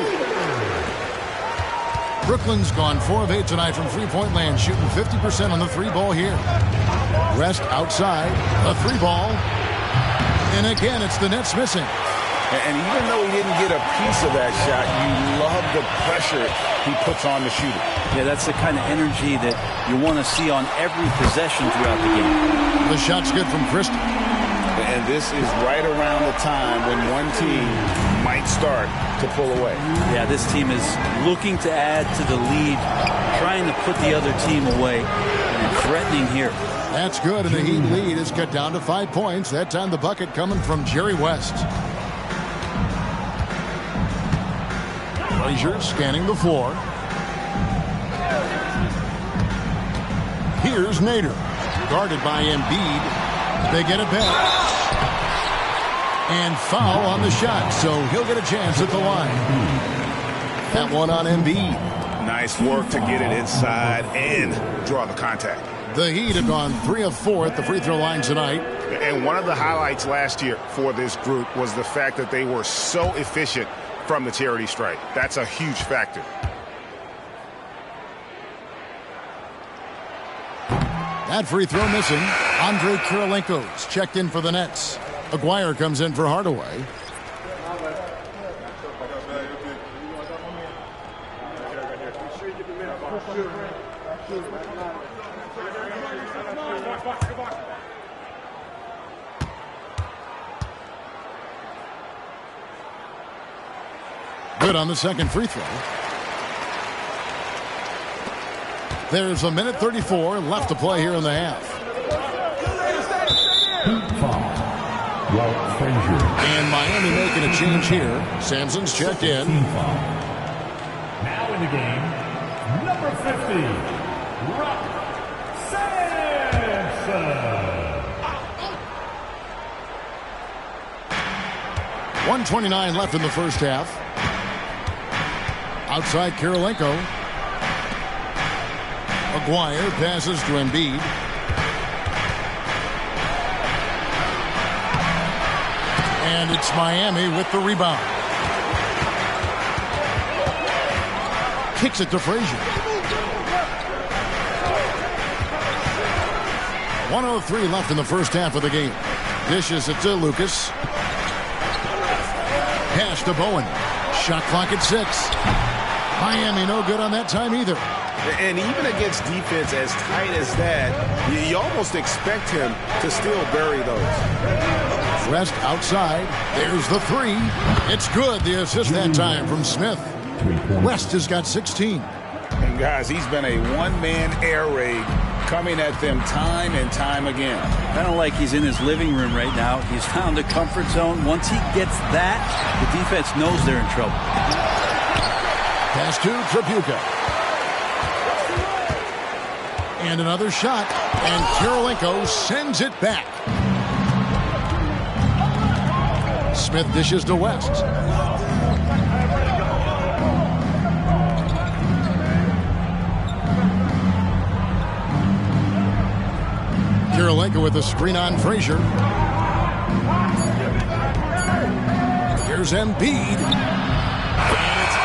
Brooklyn's gone 4 of 8 tonight from three-point land, shooting 50% on the three ball here. West outside, a three ball. And again, it's the Nets missing. And even though he didn't get a piece of that shot, you love the pressure he puts on the shooter. Yeah, that's the kind of energy that you want to see on every possession throughout the game. The shot's good from Christie. And this is right around the time when one team might start to pull away. Yeah, this team is looking to add to the lead, trying to put the other team away, and threatening here. That's good, and the Heat lead is cut down to 5 points. That time the bucket coming from Jerry West. Frazier scanning the floor. Here's Nader, guarded by Embiid. They get it back. And foul on the shot, so he'll get a chance at the line. That one on Embiid. Nice work to get it inside and draw the contact. The Heat have gone 3 of 4 at the free throw line tonight. And one of the highlights last year for this group was the fact that they were so efficient from the charity stripe. That's a huge factor. That free throw missing. Andre Kirilenko's checked in for the Nets. Aguirre comes in for Hardaway. Good on the second free throw. There's a minute 34 left to play here in the half. And Miami making a change here. Sampson's checked in. Now in the game, number 50, Rock Sampson. 1:29 left in the first half. Outside Kirilenko. Aguirre passes to Embiid. And it's Miami with the rebound. Kicks it to Frazier. 1:03 left in the first half of the game. Dishes it to Lucas. Pass to Bowen. Shot clock at 6. Miami no good on that time either. And even against defense as tight as that, you almost expect him to still bury those. West outside. There's the three. It's good. The assist that time from Smith. West has got 16. And guys, he's been a one-man air raid coming at them time and time again. Kind of like he's in his living room right now. He's found a comfort zone. Once he gets that, the defense knows they're in trouble. Pass to Tripucka. And another shot. And Kirilenko sends it back. Smith dishes to West. Kirilenko with the screen on Frazier. Here's Embiid. And it's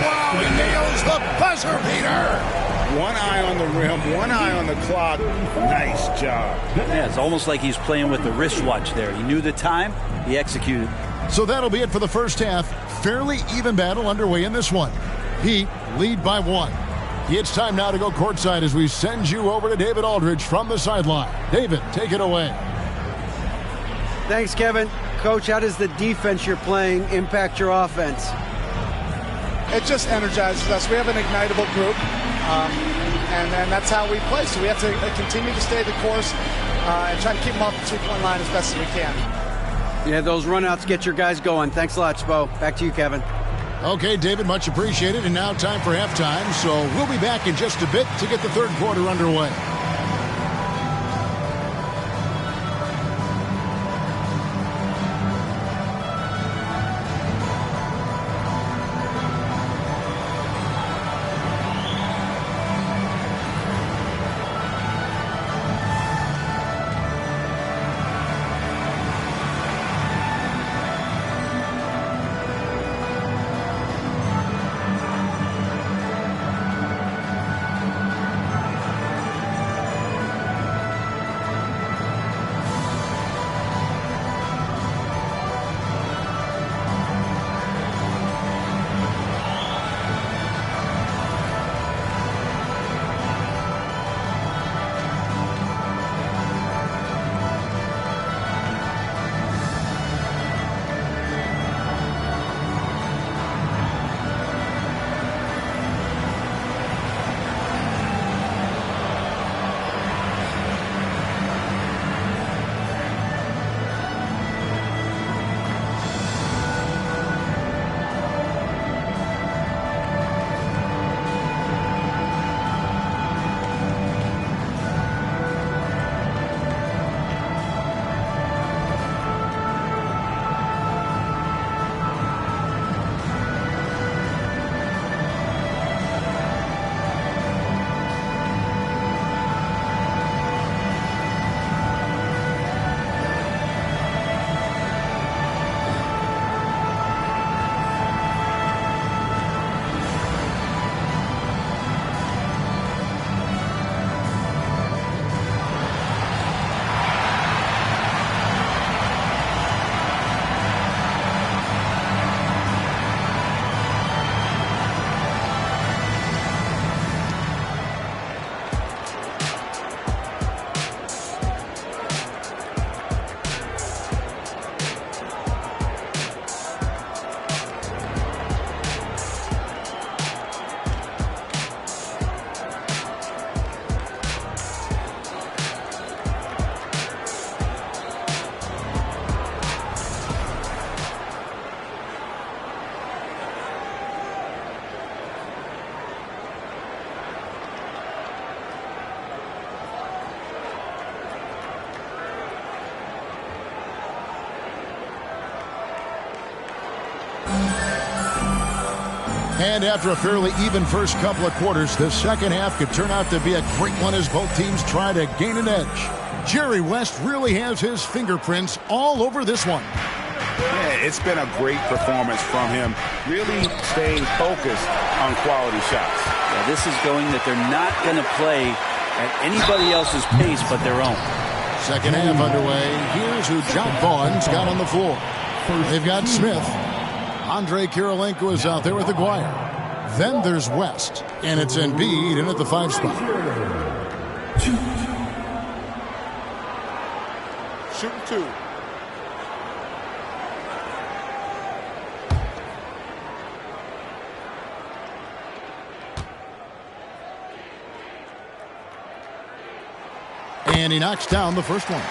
wow, he nails the buzzer beater. One eye on the rim, one eye on the clock. Nice job. Yeah, it's almost like he's playing with the wristwatch there. He knew the time, he executed. So that'll be it for the first half. Fairly even battle underway in this one. Heat lead by 1. It's time now to go courtside as we send you over to David Aldridge from the sideline. David, take it away. Thanks, Kevin. Coach, how does the defense you're playing impact your offense? It just energizes us. We have an ignitable group, and that's how we play. So we have to continue to stay the course and try to keep them off the three-point line as best as we can. Yeah, those runouts get your guys going. Thanks a lot, Spo. Back to you, Kevin. Okay, David, much appreciated. And now time for halftime. So we'll be back in just a bit to get the third quarter underway. And after a fairly even first couple of quarters, the second half could turn out to be a great one as both teams try to gain an edge. Jerry West really has his fingerprints all over this one. Yeah, it's been a great performance from him, really staying focused on quality shots. Yeah, this is going that they're not going to play at anybody else's pace but their own. Second half underway. Here's who John Vaughn's got on the floor. They've got Smith. Andre Kirilenko is out there with Aguirre. Then there's West, and it's Embiid in at the 5 spot. Shooting 2. And he knocks down the first one.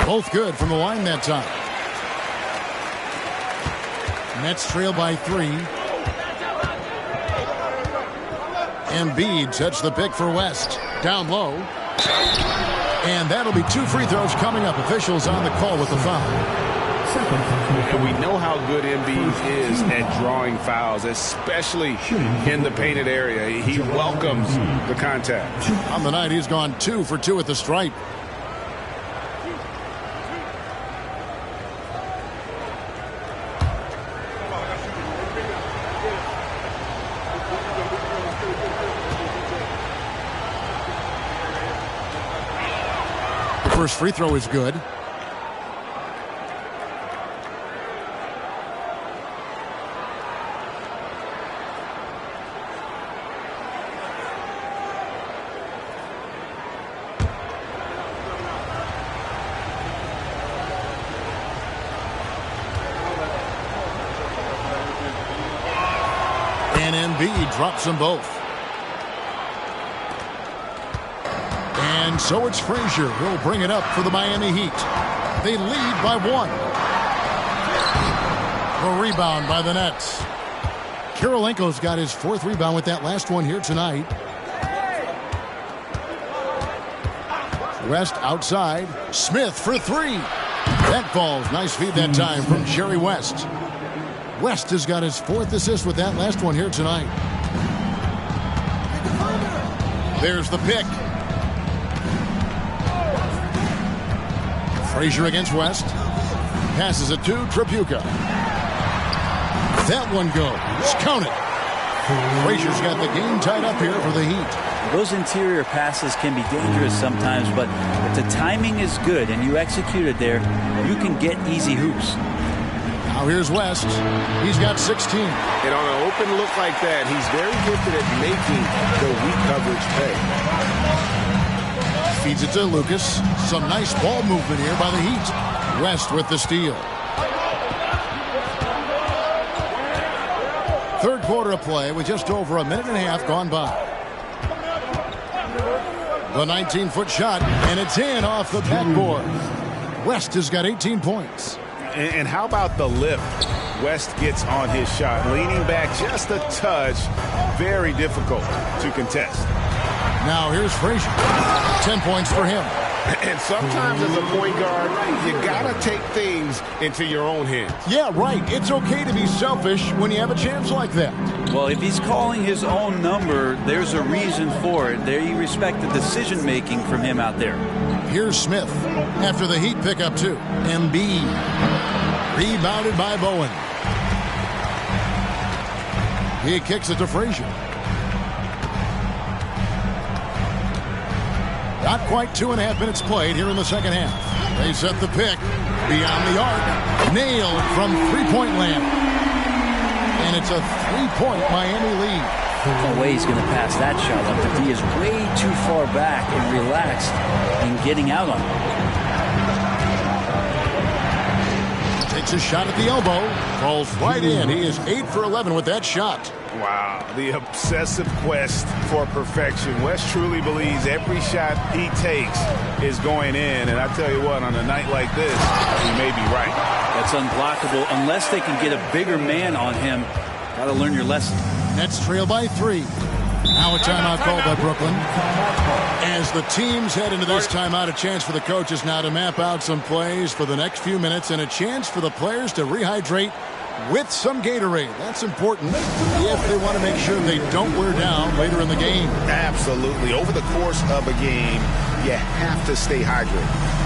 Both good from the line that time. Nets trail by 3. Embiid sets the pick for West. Down low. And that'll be 2 free throws coming up. Officials on the call with the foul. And we know how good Embiid is at drawing fouls, especially in the painted area. He welcomes the contact. On the night, he's gone 2 for 2 at the stripe. First free throw is good. And Embiid drops them both. And so it's Frazier who'll bring it up for the Miami Heat. They lead by 1. A rebound by the Nets. Kirilenko's got his 4th rebound with that last one here tonight. West outside. Smith for 3. That falls. Nice feed that time from Jerry West. West has got his 4th assist with that last one here tonight. There's the pick. Frazier against West. Passes it to Tripucka. That one goes. Count it. Frazier's got the game tied up here for the Heat. Those interior passes can be dangerous sometimes, but if the timing is good and you execute it there, you can get easy hoops. Now here's West. He's got 16. And on an open look like that, he's very gifted at making the weak coverage pay. Feeds it to Lucas. Some nice ball movement here by the Heat. West with the steal. Third quarter of play with just over a minute and a half gone by. The 19-foot shot, and it's in off the backboard. West has got 18 points. And how about the lift West gets on his shot? Leaning back just a touch. Very difficult to contest. Now here's Frazier. 10 points for him. And sometimes as a point guard, you got to take things into your own hands. Yeah, right. It's okay to be selfish when you have a chance like that. Well, if he's calling his own number, there's a reason for it. There you respect the decision-making from him out there. Here's Smith after the Heat pick up 2. Embiid. Rebounded by Bowen. He kicks it to Frazier. Not quite 2.5 minutes played here in the second half. They set the pick beyond the arc. Nailed from three-point land. And it's a 3-point Miami lead. No way he's going to pass that shot up. The D is way too far back and relaxed in getting out on it. Takes a shot at the elbow. Falls right in. He is 8 for 11 with that shot. Wow, the obsessive quest for perfection. West truly believes every shot he takes is going in. And I tell you what, on a night like this, he may be right. That's unblockable unless they can get a bigger man on him. Got to learn your lesson. Nets trail by 3. Now a timeout called by Brooklyn. As the teams head into this timeout, a chance for the coaches now to map out some plays for the next few minutes and a chance for the players to rehydrate with some Gatorade. That's important if they want to make sure they don't wear down later in the game. Absolutely. Over the course of a game, you have to stay hydrated.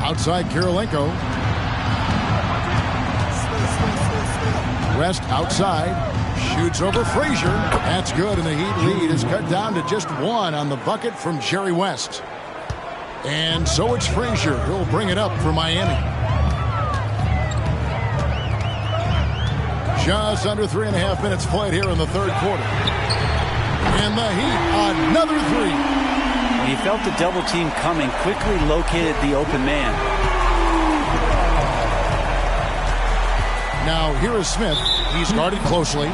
Outside Kirilenko. West outside. Shoots over Frazier. That's good, and the Heat lead is cut down to just 1 on the bucket from Jerry West. And so it's Frazier who'll bring it up for Miami. Just under 3.5 minutes played here in the third quarter. And the Heat, another 3. He felt the double team coming, quickly located the open man. Now here is Smith. He's guarded closely.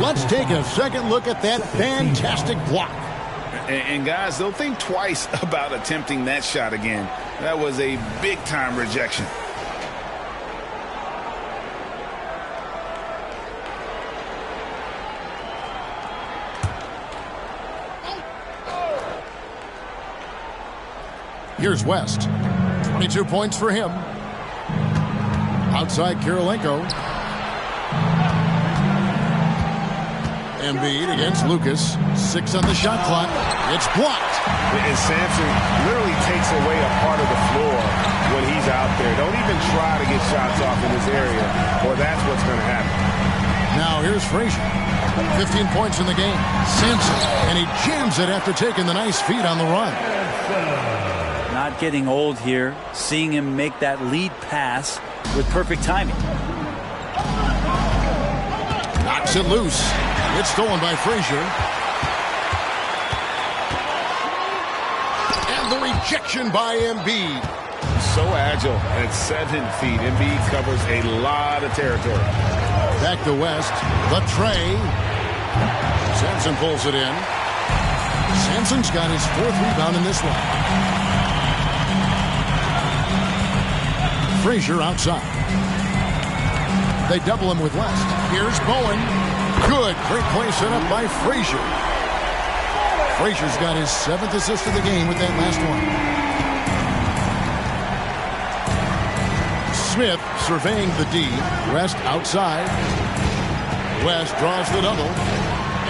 Let's take a second look at that fantastic block. And guys, they'll think twice about attempting that shot again. That was a big-time rejection. Here's West. 22 points for him. Outside Kirilenko. Embiid against Lucas. 6 on the shot clock. It's blocked. And Sampson literally takes away a part of the floor when he's out there. Don't even try to get shots off in this area, or that's what's going to happen. Now here's Frazier. 15 points in the game. Sampson. And he jams it after taking the nice feed on the run. Not getting old here, seeing him make that lead pass with perfect timing. Knocks it loose. It's stolen by Frazier. And the rejection by Embiid. So agile at 7 feet. Embiid covers a lot of territory. Back to West. The tray. Sampson pulls it in. Sampson's got his 4th rebound in this one. Frazier outside. They double him with West. Here's Bowen. Good. Great play set up by Frazier. Frazier's got his 7th assist of the game with that last one. Smith surveying the D. West outside. West draws the double.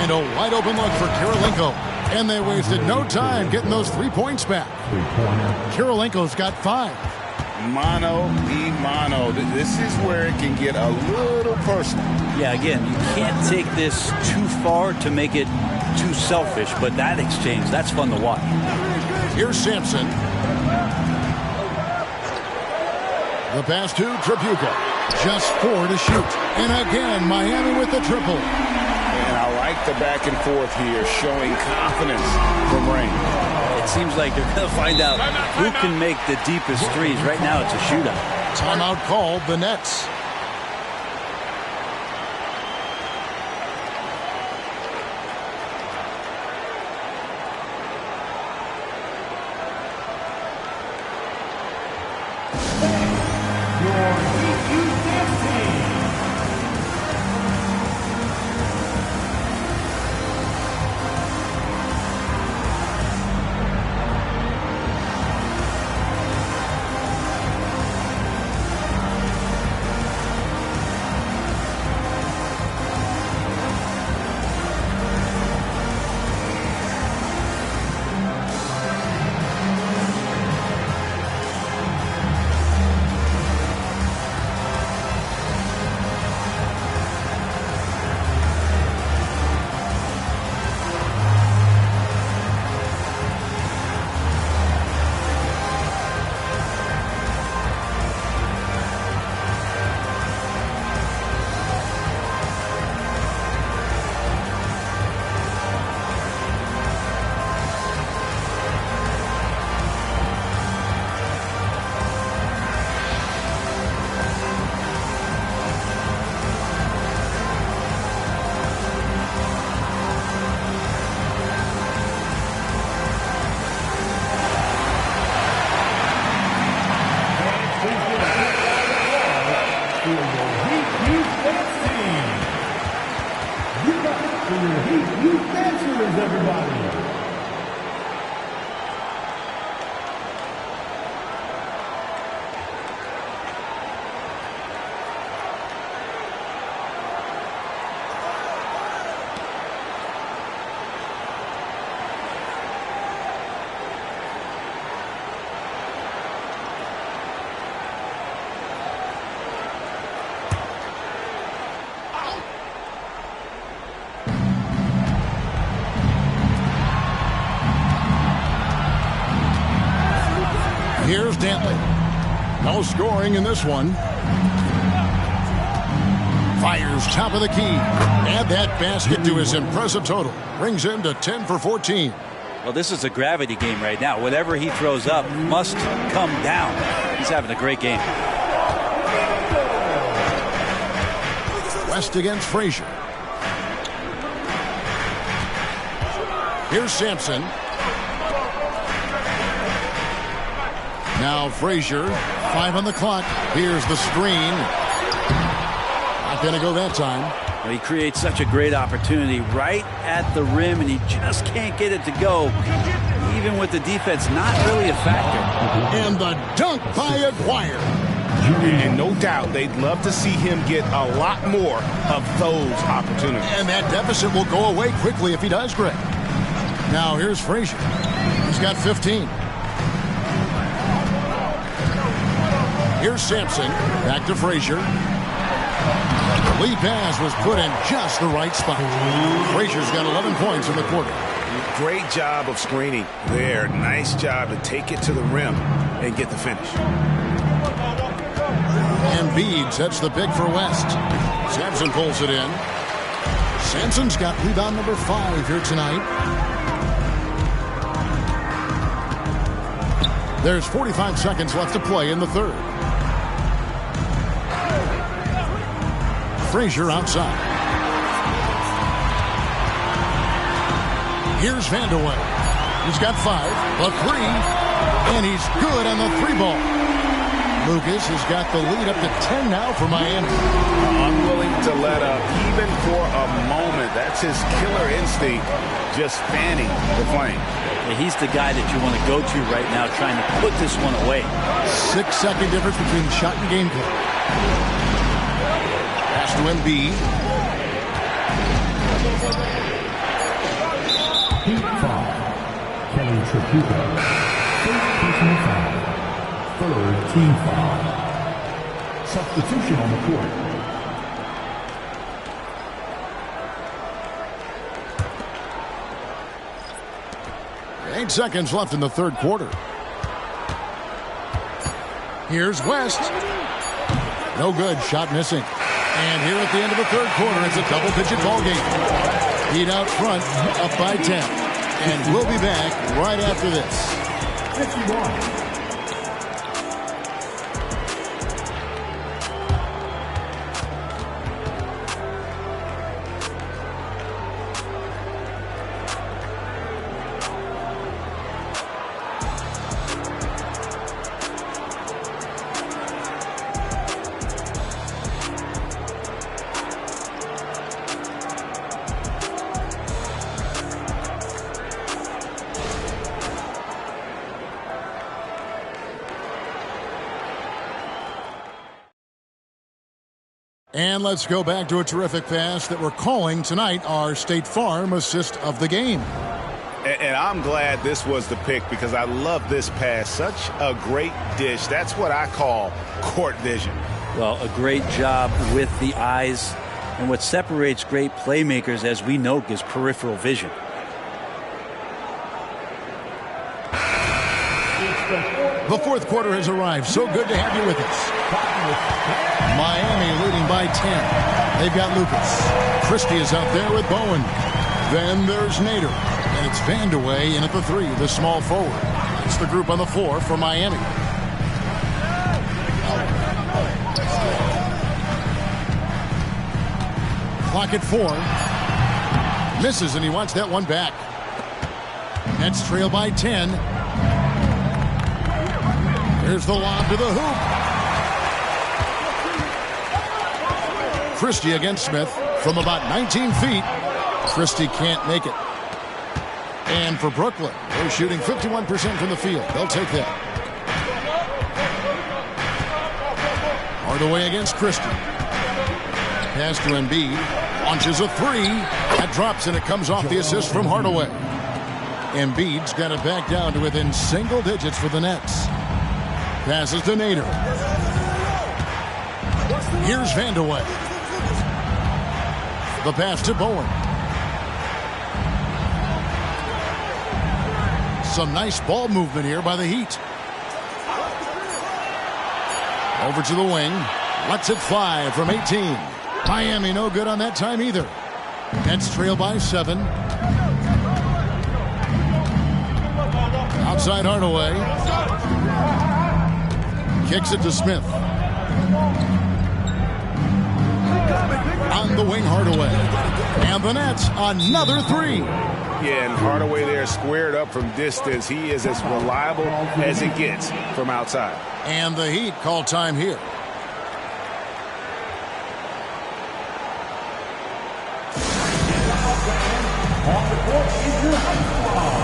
And a wide open look for Kirilenko. And they wasted no time getting those 3 points back. Kirilenko's got 5. Mano. This is where it can get a little personal. Yeah, again, you can't take this too far to make it too selfish, but that exchange, that's fun to watch. Here's Sampson. The pass to Tripucka. Just 4 to shoot. And again, Miami with the triple. And I like the back and forth here, showing confidence from Rain. It seems like they're going to find out who can make the deepest threes. Right now, it's a shootout. Timeout called, the Nets. Here's Dantley. No scoring in this one. Fires top of the key. Add that basket to his impressive total. Brings him to 10 for 14. Well, this is a gravity game right now. Whatever he throws up must come down. He's having a great game. West against Frazier. Here's Sampson. Now Frazier, 5 on the clock. Here's the screen. Not going to go that time. Well, he creates such a great opportunity right at the rim, and he just can't get it to go. Even with the defense not really a factor. And the dunk by Aguirre. And no doubt they'd love to see him get a lot more of those opportunities. And that deficit will go away quickly if he does, Greg. Now here's Frazier. He's got 15. Here's Sampson. Back to Frazier. The lead pass was put in just the right spot. Frazier's got 11 points in the quarter. Great job of screening there. Nice job to take it to the rim and get the finish. Embiid sets the pick for West. Sampson pulls it in. Sampson's got rebound number 5 here tonight. There's 45 seconds left to play in the third. Frazier outside. Here's Vandeweghe. He's got 5, a 3, and he's good on the 3-ball. Lucas has got the lead up to 10 now for Miami. Unwilling to let up even for a moment. That's his killer instinct, just fanning the flame. Yeah, he's the guy that you want to go to right now, trying to put this one away. 6-second difference between shot and game clock. Pass to Embiid. Heat foul. Kelly Tripucka. First personal foul. Third team foul. Substitution on the court. Eight seconds left in the third quarter. Here's West. No good. Shot missing. And here at the end of the third quarter, it's a double-digit ball game. Heat out front, up by 10. And we'll be back right after this. And let's go back to a terrific pass that we're calling tonight our State Farm assist of the game. And I'm glad this was the pick because I love this pass. Such a great dish. That's what I call court vision. Well, a great job with the eyes. And what separates great playmakers, as we know, is peripheral vision. The fourth quarter has arrived. So good to have you with us. Miami leading by 10. They've got Lucas. Christie is out there with Bowen. Then there's Nader. And it's Vandeweghe in at the 3, the small forward. It's the group on the floor for Miami. Clock at 4. Misses, and he wants that one back. Nets trail by 10. Here's the lob to the hoop. Christie against Smith from about 19 feet. Christie can't make it. And for Brooklyn, they're shooting 51% from the field. They'll take that. Hardaway against Christie. Pass to Embiid. Launches a 3. That drops, and it comes off the assist from Hardaway. Embiid's got it back down to within single digits for the Nets. Passes to Nader. Here's Vandeweghe. The pass to Bowen. Some nice ball movement here by the Heat. Over to the wing. Lets it fly from 18. Miami no good on that time either. Nets trail by 7. Outside Hardaway. Kicks it to Smith. On the wing, Hardaway. And the Nets, another 3. Yeah, and Hardaway there squared up from distance. He is as reliable as it gets from outside. And the Heat call time here. On the court is your high squad.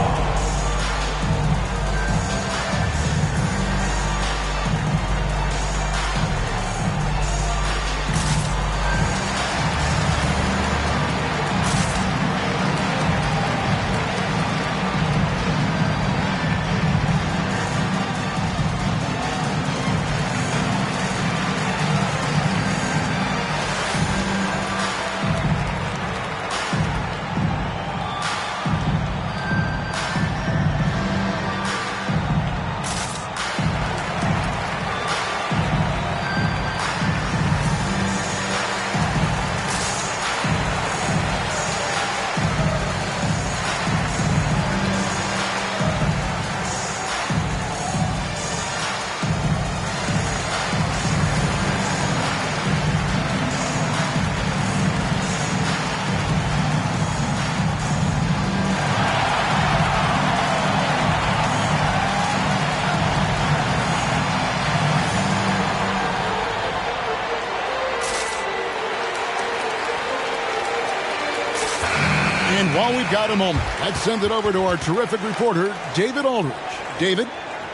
And while we've got a moment, let's send it over to our terrific reporter, David Aldridge. David?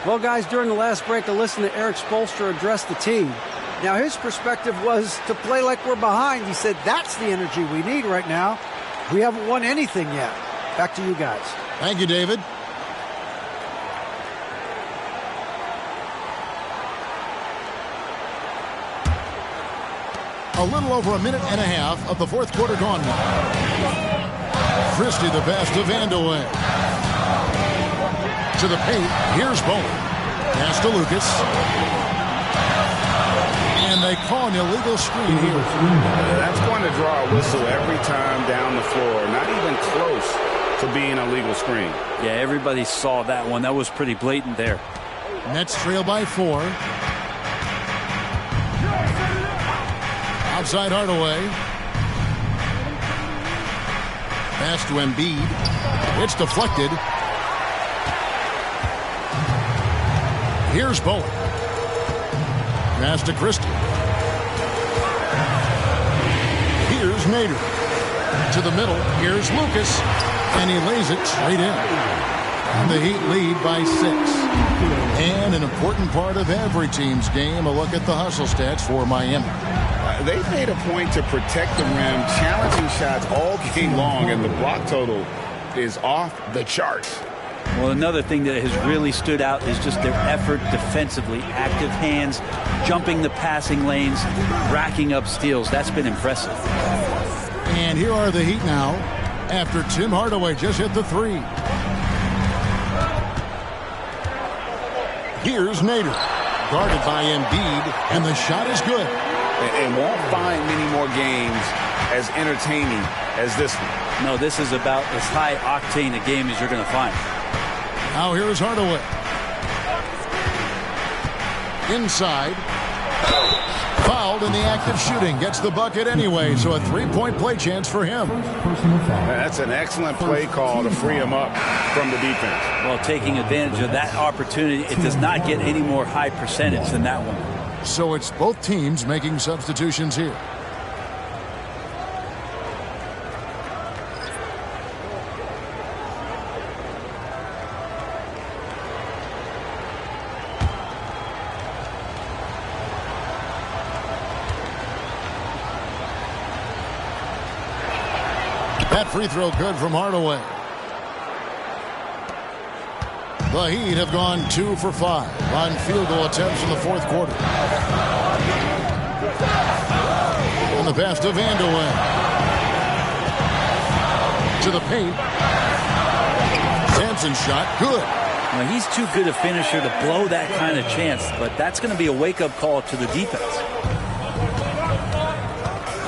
Well, guys, during the last break, I listened to Eric Spoelstra address the team. Now, his perspective was to play like we're behind. He said, that's the energy we need right now. We haven't won anything yet. Back to you guys. Thank you, David. A little over a minute and a half of the fourth quarter gone now. Christie the pass to Vandeweghe. To the paint. Here's Bowen. Pass to Lucas. call an illegal screen here. That's going to draw a whistle every time down the floor. Not even close to being a legal screen. Yeah, everybody saw that one. That was pretty blatant there. Nets trail by 4. Outside Hardaway. Pass to Embiid. It's deflected. Here's Bowen. Pass to Christie. Here's Nader. To the middle. Here's Lucas. And he lays it straight in. And the Heat lead by 6. And an important part of every team's game, a look at the hustle stats for Miami. They've made a point to protect the rim, challenging shots all game long, and the block total is off the charts. Well, another thing that has really stood out is just their effort defensively. Active hands, jumping the passing lanes, racking up steals. That's been impressive. And here are the Heat now after Tim Hardaway just hit the 3. Here's Nader. Guarded by Embiid, and the shot is good. And won't find many more games as entertaining as this one. No, this is about as high-octane a game as you're going to find. Now here's Hardaway. Inside. Fouled in the act of shooting. Gets the bucket anyway, so a 3-point play chance for him. That's an excellent play call to free him up from the defense. Well, taking advantage of that opportunity, it does not get any more high percentage than that one. So it's both teams making substitutions here. That free throw good from Hardaway. The Heat have gone 2 for 5 on field goal attempts in the fourth quarter. And the pass to Vanderway. To the paint. Sampson shot good. Now, he's too good a finisher to blow that kind of chance, but that's going to be a wake-up call to the defense.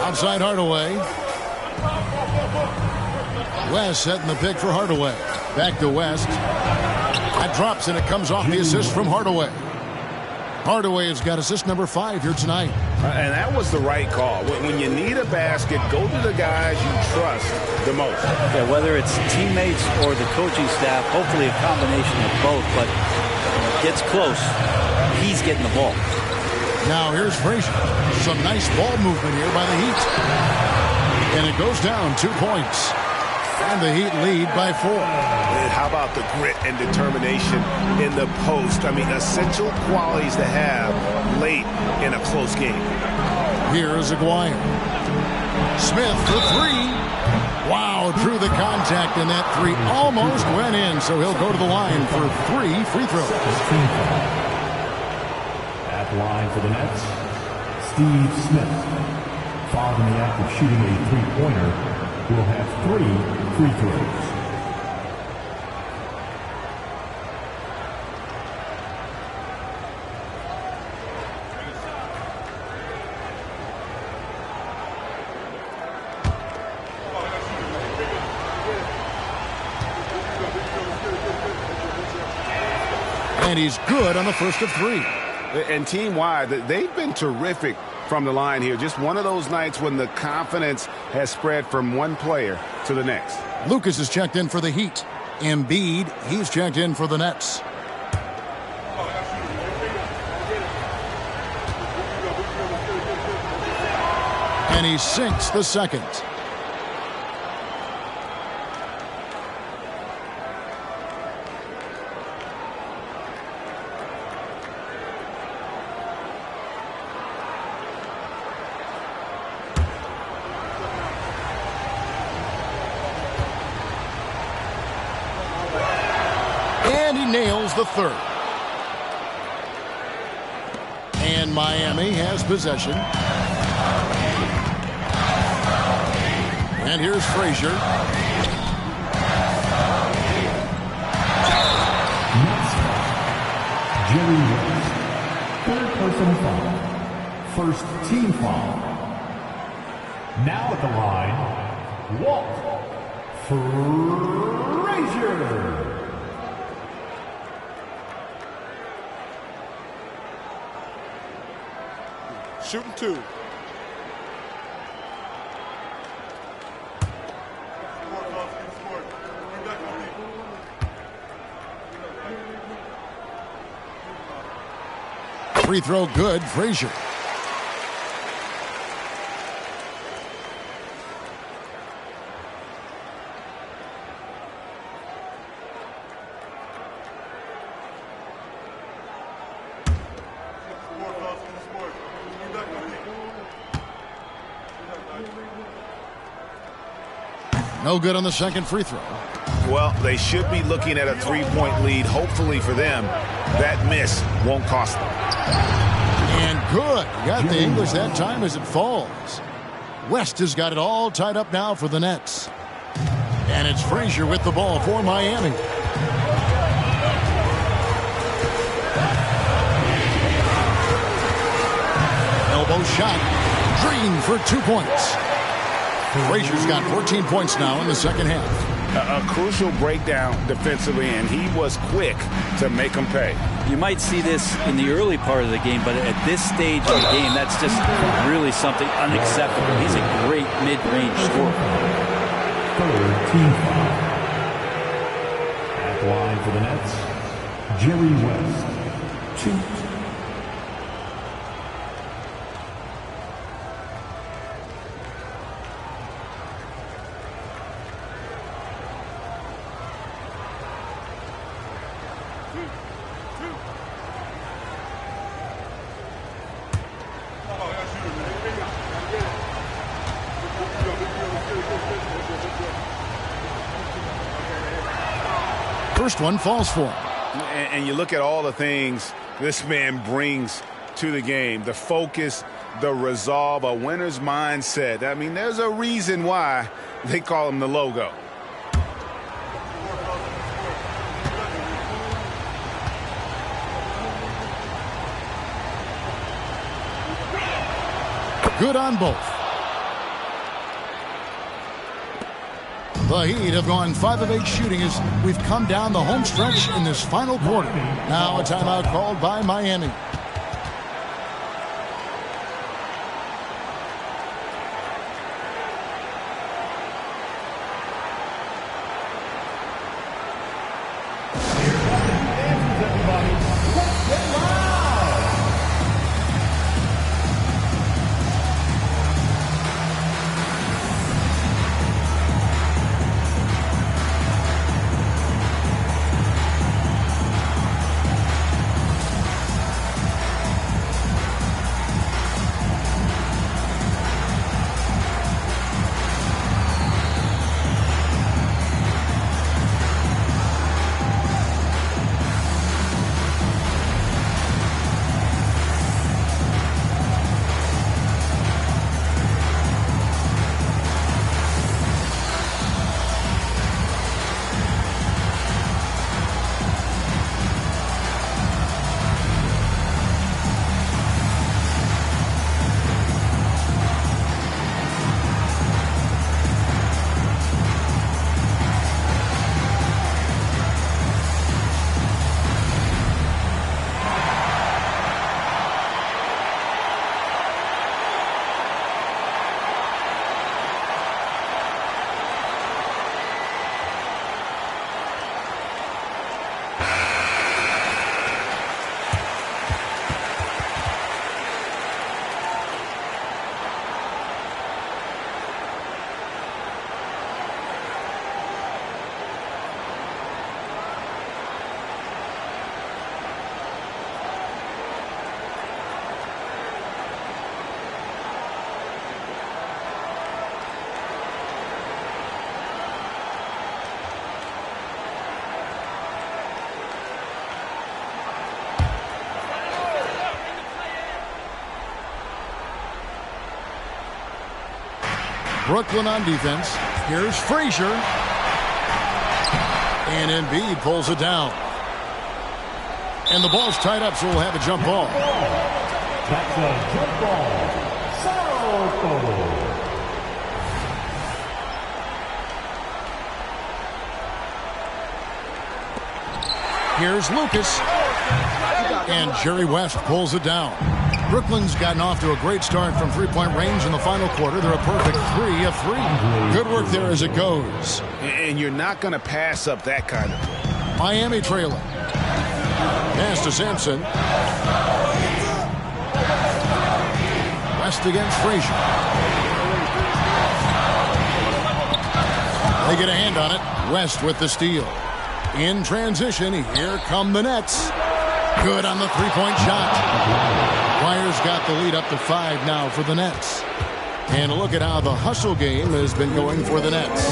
Outside Hardaway. West setting the pick for Hardaway. Back to West. That drops and it comes off the assist from Hardaway. Hardaway has got assist number 5 here tonight. And that was the right call. When you need a basket, go to the guys you trust the most. Yeah, whether it's teammates or the coaching staff, hopefully a combination of both, but when it gets close, he's getting the ball. Now here's Frazier. Some nice ball movement here by the Heat. And it goes down 2 points. And the Heat lead by 4. And how about the grit and determination in the post? I mean, essential qualities to have late in a close game. Here's Aguirre. Smith for 3. Wow, through the contact, and that 3 almost went in, so he'll go to the line for 3 free throws. At the line for the Nets, Steve Smith. Fouled in the act of shooting a three-pointer. Will have 3 free throws. And he's good on the first of 3. And team-wide, they've been terrific from the line here. Just one of those nights when the confidence has spread from one player to the next. Lucas is checked in for the Heat. Embiid, he's checked in for the Nets. And he sinks the second. Nails the third. And Miami has possession. And here's Frazier. Jerry West. 3rd personal foul. First team foul. Now at the line, Walt Frazier. Shooting 2. Free throw good, Frazier. No good on the second free throw. Well, they should be looking at a 3-point lead. Hopefully for them, that miss won't cost them. And good. You got the English that time as it falls. West has got it all tied up now for the Nets. And it's Frazier with the ball for Miami. Elbow shot. Green for 2 points. Frazier's got 14 points now in the second half. A crucial breakdown defensively, and he was quick to make them pay. You might see this in the early part of the game, but at this stage of the game, that's just really something unacceptable. He's a great mid-range scorer. Third team foul. At the line for the Nets, Jerry West. 2. First one falls for him. And you look at all the things this man brings to the game. The focus, the resolve, a winner's mindset. I mean, there's a reason why they call him the logo. Good on both. The Heat have gone 5 of 8 shooting as we've come down the home stretch in this final quarter. Now a timeout called by Miami. Brooklyn on defense. Here's Frazier. And Embiid pulls it down. And the ball's tied up, so we'll have a jump ball. That's a jump ball. Southpaw. Here's Lucas. And Jerry West pulls it down. Brooklyn's gotten off to a great start from three-point range in the final quarter. They're a perfect 3 of 3. Good work there as it goes. And you're not going to pass up that kind of play. Miami trailing. Pass to Sampson. West against Frazier. They get a hand on it. West with the steal. In transition, here come the Nets. Good on the three-point shot. Flyers got the lead up to 5 now for the Nets. And look at how the hustle game has been going for the Nets.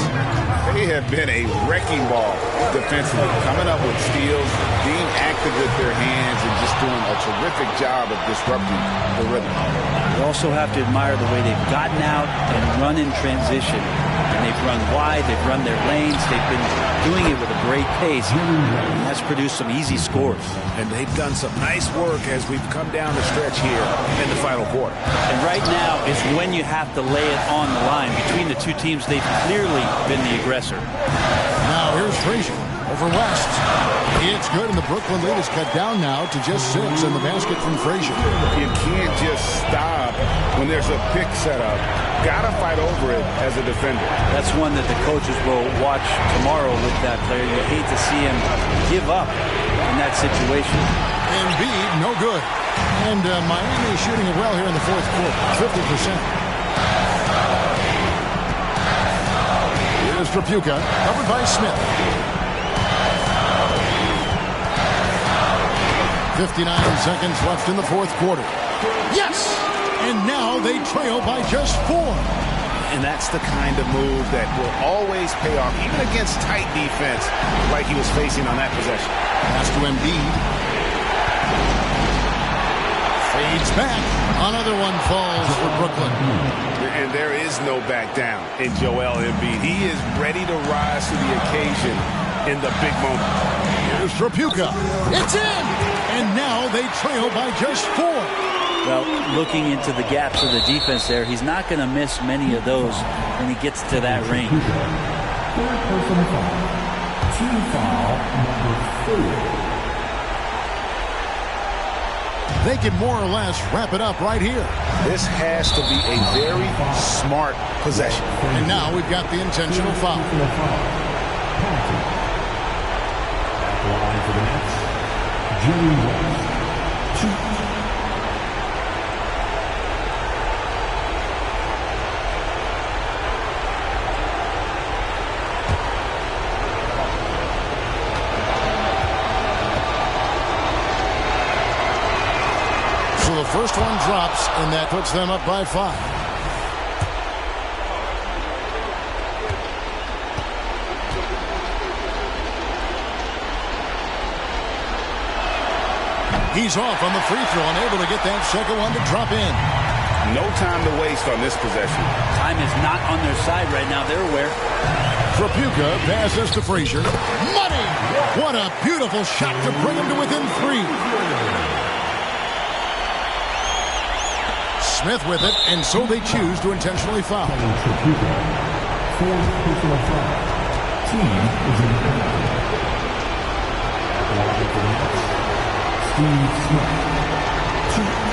They have been a wrecking ball defensively, coming up with steals, being active with their hands, and just doing a terrific job of disrupting the rhythm. You also have to admire the way they've gotten out and run in transition. And they've run wide, they've run their lanes, they've been doing it with a great pace. And that's produced some easy scores. And they've done some nice work as we've come down the stretch here in the final quarter. And right now is when you have to lay it on the line. Between the two teams, they've clearly been the aggressor. Now here's Frazier over West. It's good, and the Brooklyn lead is cut down now to just 6 in the basket from Frazier. You can't just stop when there's a pick set up. Gotta fight over it as a defender. That's one that the coaches will watch tomorrow with that player. You hate to see him give up in that situation. Embiid, no good. And Miami shooting it well here in the fourth quarter, 50%. Here's Trapuka, covered by Smith. 59 seconds left in the fourth quarter. Yes! And now they trail by just 4. And that's the kind of move that will always pay off, even against tight defense like he was facing on that possession. Pass to Embiid. Fades back. Another one falls for Brooklyn. And there is no back down in Joel Embiid. He is ready to rise to the occasion in the big moment. Here's Trapuka. It's in! And now they trail by just 4. Well, looking into the gaps of the defense there, he's not going to miss many of those when he gets to that range. Third personal foul. Team foul number 4. They can more or less wrap it up right here. This has to be a very smart possession. And now we've got the intentional foul. At the line for the Nets, Jerry West. 2. The first one drops, and that puts them up by 5. He's off on the free throw and able to get that second one to drop in. No time to waste on this possession. Time is not on their side right now. They're aware. Trapuka passes to Frazier. Money! What a beautiful shot to bring him to within 3. Smith with it, and so they choose to intentionally foul. Trapuka, 4th personal foul. Team is in penalty. At the line for the Nets, Steve Smith. 2.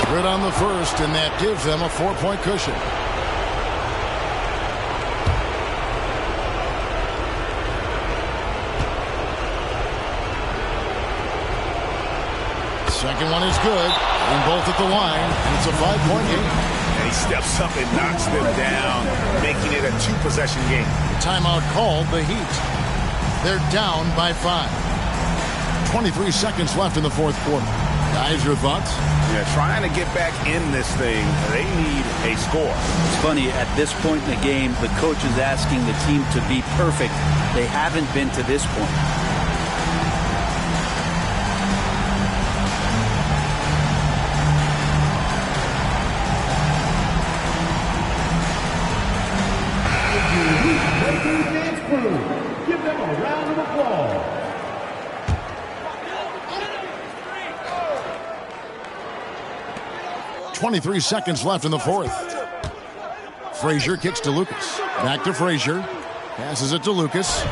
Good on the first, and that gives them a 4-point cushion. Second one is good, and both at the line, and it's a 5-point game. And he steps up and knocks them down, making it a 2-possession game. Timeout called the Heat. They're down by 5. 23 seconds left in the fourth quarter. Guys, your thoughts? Yeah, trying to get back in this thing, they need a score. It's funny, at this point in the game, the coach is asking the team to be perfect. They haven't been to this point. 23 seconds left in the fourth. Frazier kicks to Lucas. Back to Frazier. Passes it to Lucas.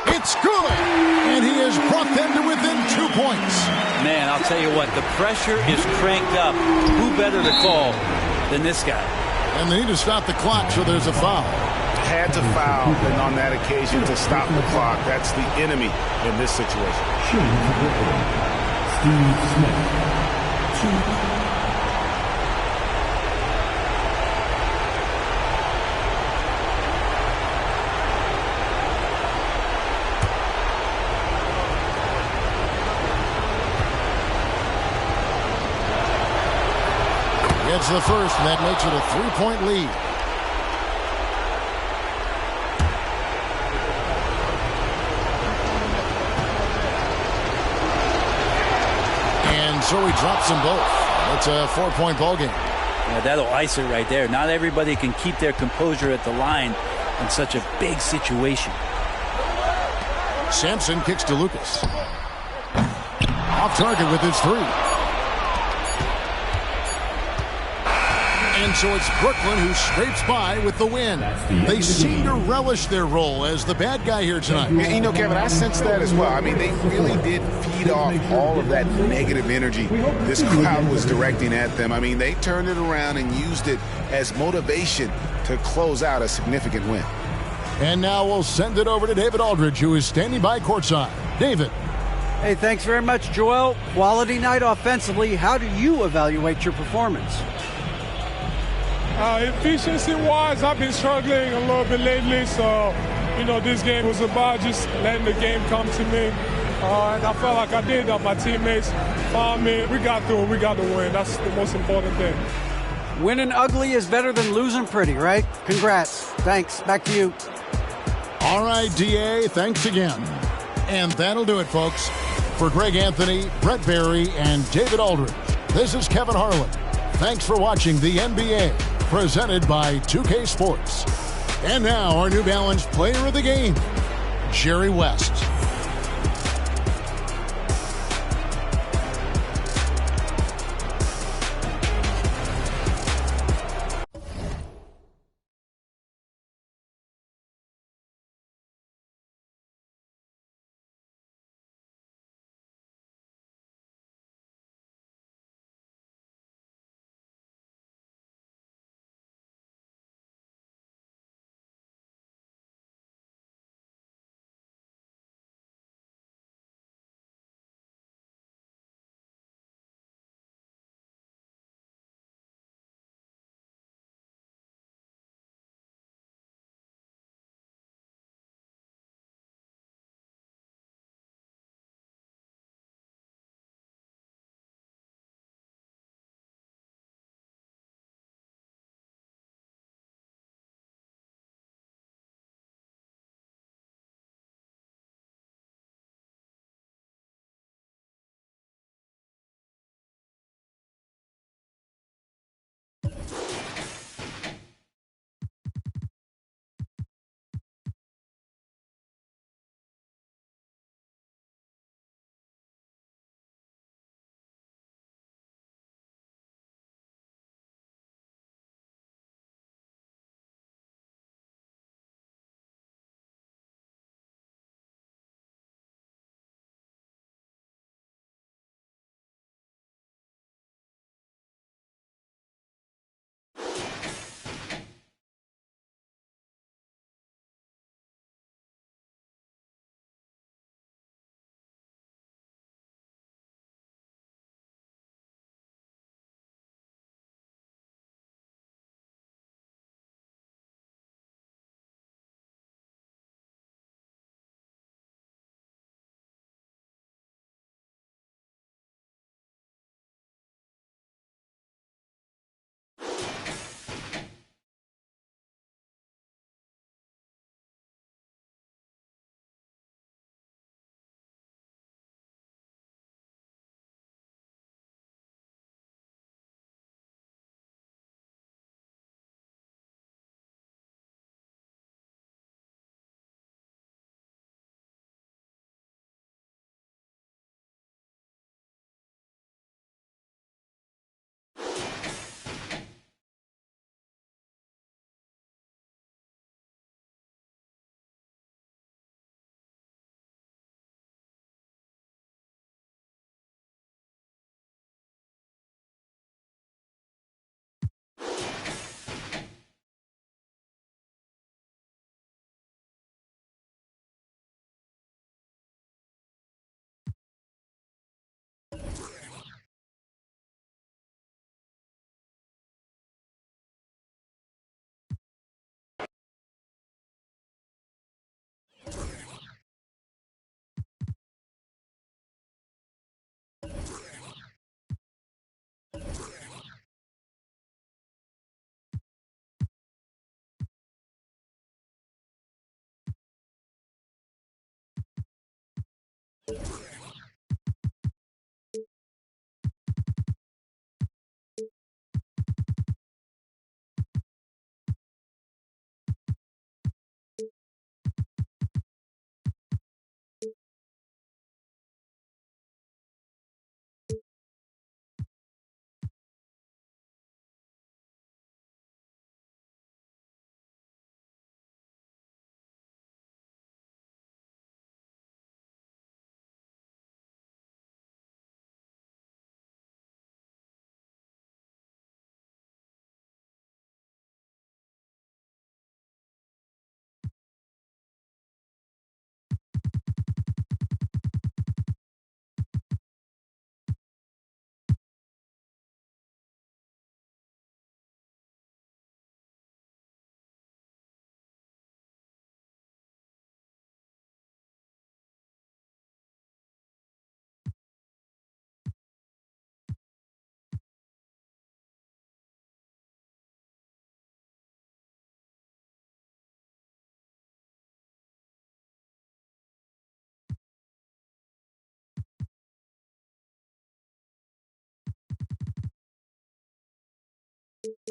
It's good! And he has brought them to within 2 points. Man, I'll tell you what, the pressure is cranked up. Who better to call than this guy? And they need to stop the clock, so there's a foul. Had to foul, and on that occasion to stop the clock. That's the enemy in this situation. Steve Smith, 2. Gets the first, and that makes it a 3-point lead. And so he drops them both. It's a 4-point ball game. Yeah, that'll ice it right there. Not everybody can keep their composure at the line in such a big situation. Sampson kicks to Lucas. Off target with his three. And so it's Brooklyn who scrapes by with the win. They seem to relish their role as the bad guy here tonight. You know, Kevin, I sense that as well. I mean, they really did feed off all of that negative energy this crowd was directing at them. I mean, they turned it around and used it as motivation to close out a significant win. And now we'll send it over to David Aldridge, who is standing by courtside. David. Hey, thanks very much, Joel. Quality night offensively. How do you evaluate your performance? Efficiency-wise, I've been struggling a little bit lately, so, this game was about just letting the game come to me. And I felt like I did that. My teammates found me. We got through it. We got the win. That's the most important thing. Winning ugly is better than losing pretty, right? Congrats. Thanks. Back to you. All right, DA, thanks again. And that'll do it, folks. For Greg Anthony, Brett Barry, and David Aldridge, this is Kevin Harlan. Thanks for watching the NBA, presented by 2K Sports. And now our New Balance Player of the Game, Jerry West.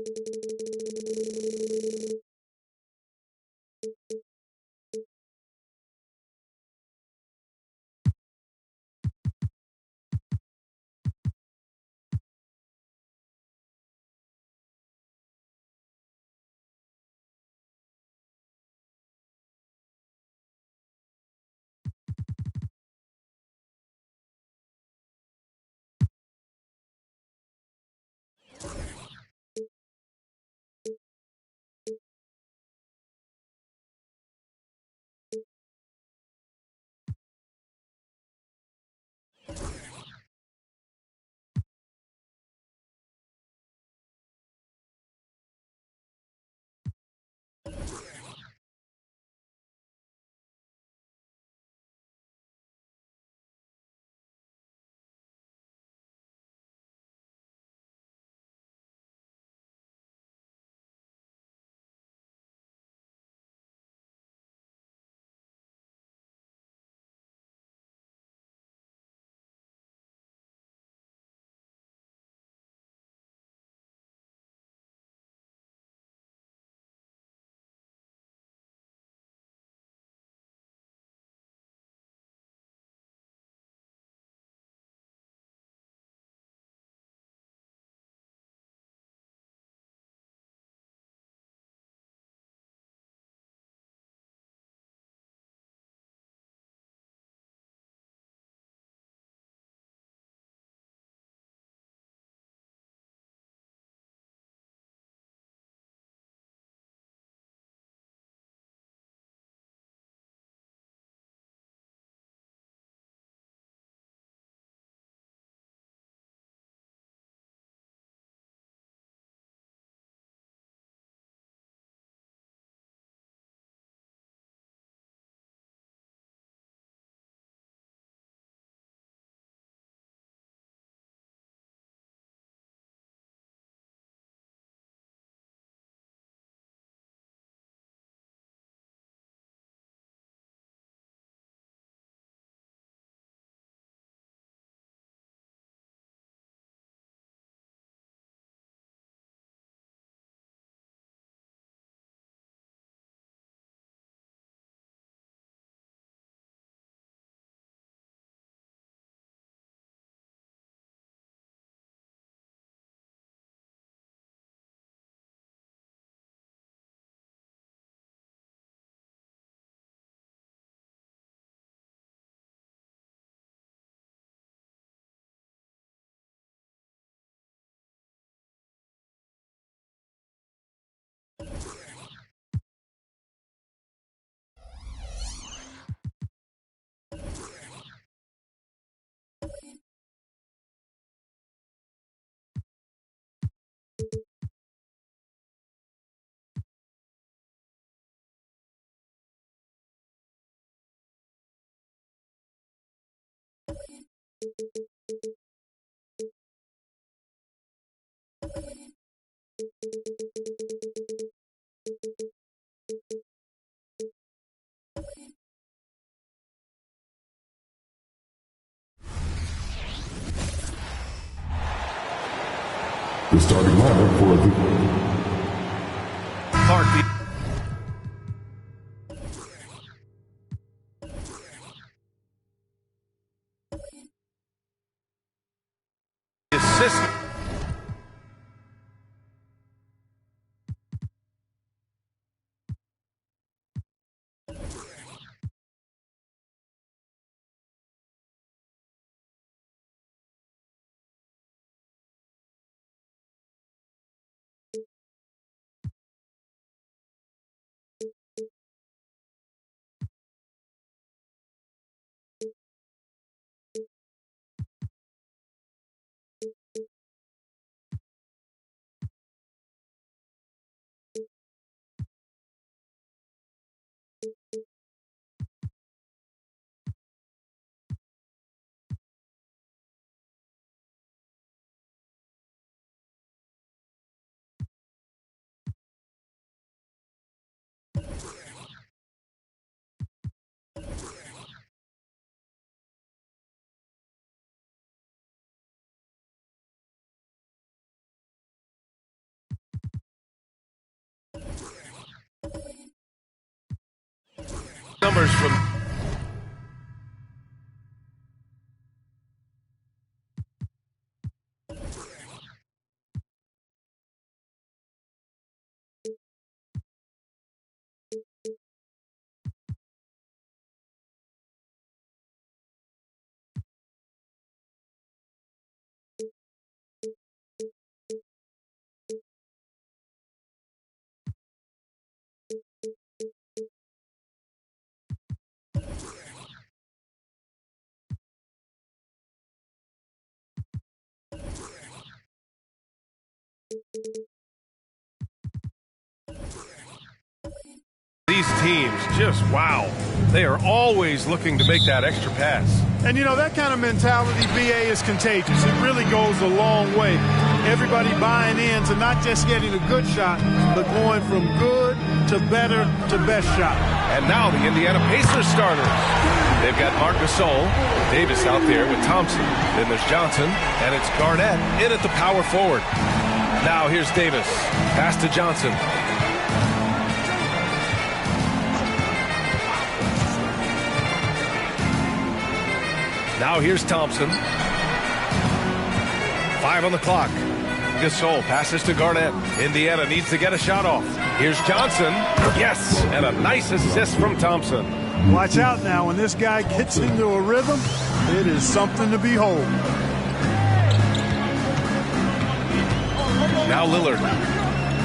The starting lineup for the assist. turnovers from... These teams, just wow. They are always looking to make that extra pass. And, you know, that kind of mentality, BA, is contagious. It really goes a long way. Everybody buying in to not just getting a good shot, but going from good to better to best shot. And now the Indiana Pacers starters. They've got Marc Gasol, Davis out there with Thompson. Then there's Johnson, and it's Garnett in at the power forward. Now here's Davis. Pass to Johnson. Now here's Thompson. 5 on the clock. Gasol passes to Garnett. Indiana needs to get a shot off. Here's Johnson. Yes, and a nice assist from Thompson. Watch out now. When this guy gets into a rhythm, it is something to behold. Now Lillard.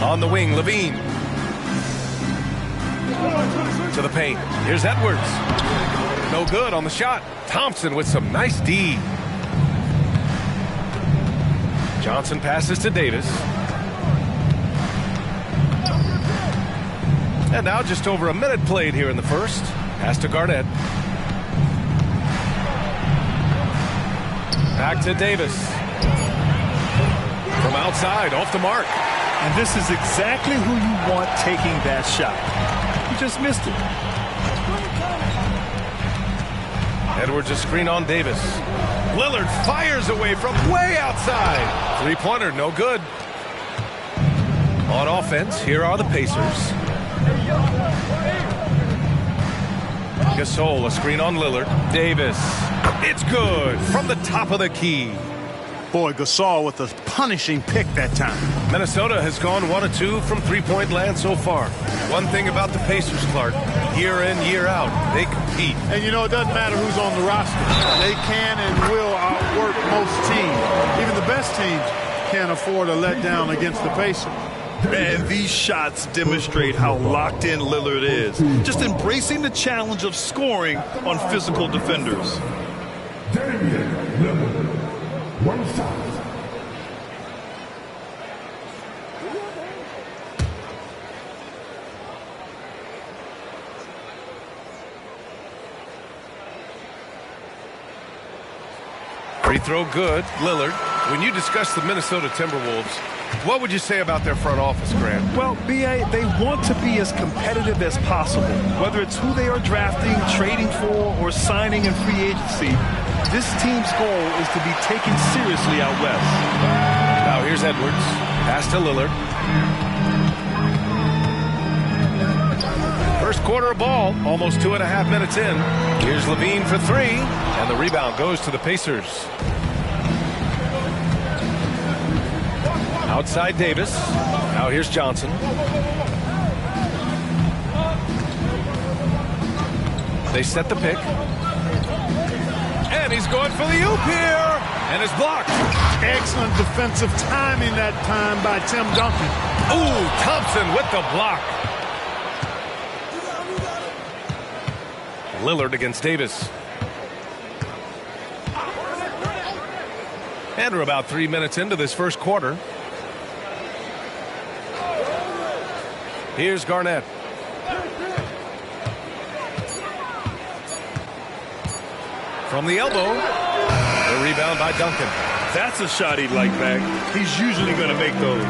On the wing, Levine. To the paint. Here's Edwards. No good on the shot. Thompson with some nice D. Johnson passes to Davis. And now just over a minute played here in the first. Pass to Garnett. Back to Davis. From outside, off the mark. And this is exactly who you want taking that shot. He just missed it. Edwards a screen on Davis. Lillard fires away from way outside. Three-pointer, no good. On offense, here are the Pacers. Gasol, a screen on Lillard. Davis. It's good from the top of the key. Boy, Gasol with a punishing pick that time. Minnesota has gone 1 of 2 from three-point land so far. One thing about the Pacers, Clark, year in, year out, they compete. And you know, it doesn't matter who's on the roster. They can and will outwork most teams. Even the best teams can't afford a letdown against the Pacers. Man, these shots demonstrate how locked in Lillard is. Just embracing the challenge of scoring on physical defenders. One shot. Free throw good. Lillard. When you discuss the Minnesota Timberwolves, what would you say about their front office, Grant? Well, BA, they want to be as competitive as possible. Whether it's who they are drafting, trading for, or signing in free agency, this team's goal is to be taken seriously out west. Now here's Edwards. Pass to Lillard. First quarter of ball, almost 2.5 minutes in. Here's Levine for 3, and the rebound goes to the Pacers. Outside Davis. Now here's Johnson. They set the pick. And he's going for the oop here. And it's blocked. Excellent defensive timing that time by Tim Duncan. Ooh, Thompson with the block. Lillard against Davis. And we're about 3 minutes into this first quarter. Here's Garnett. From the elbow. The rebound by Duncan. That's a shot he'd like back. He's usually going to make those.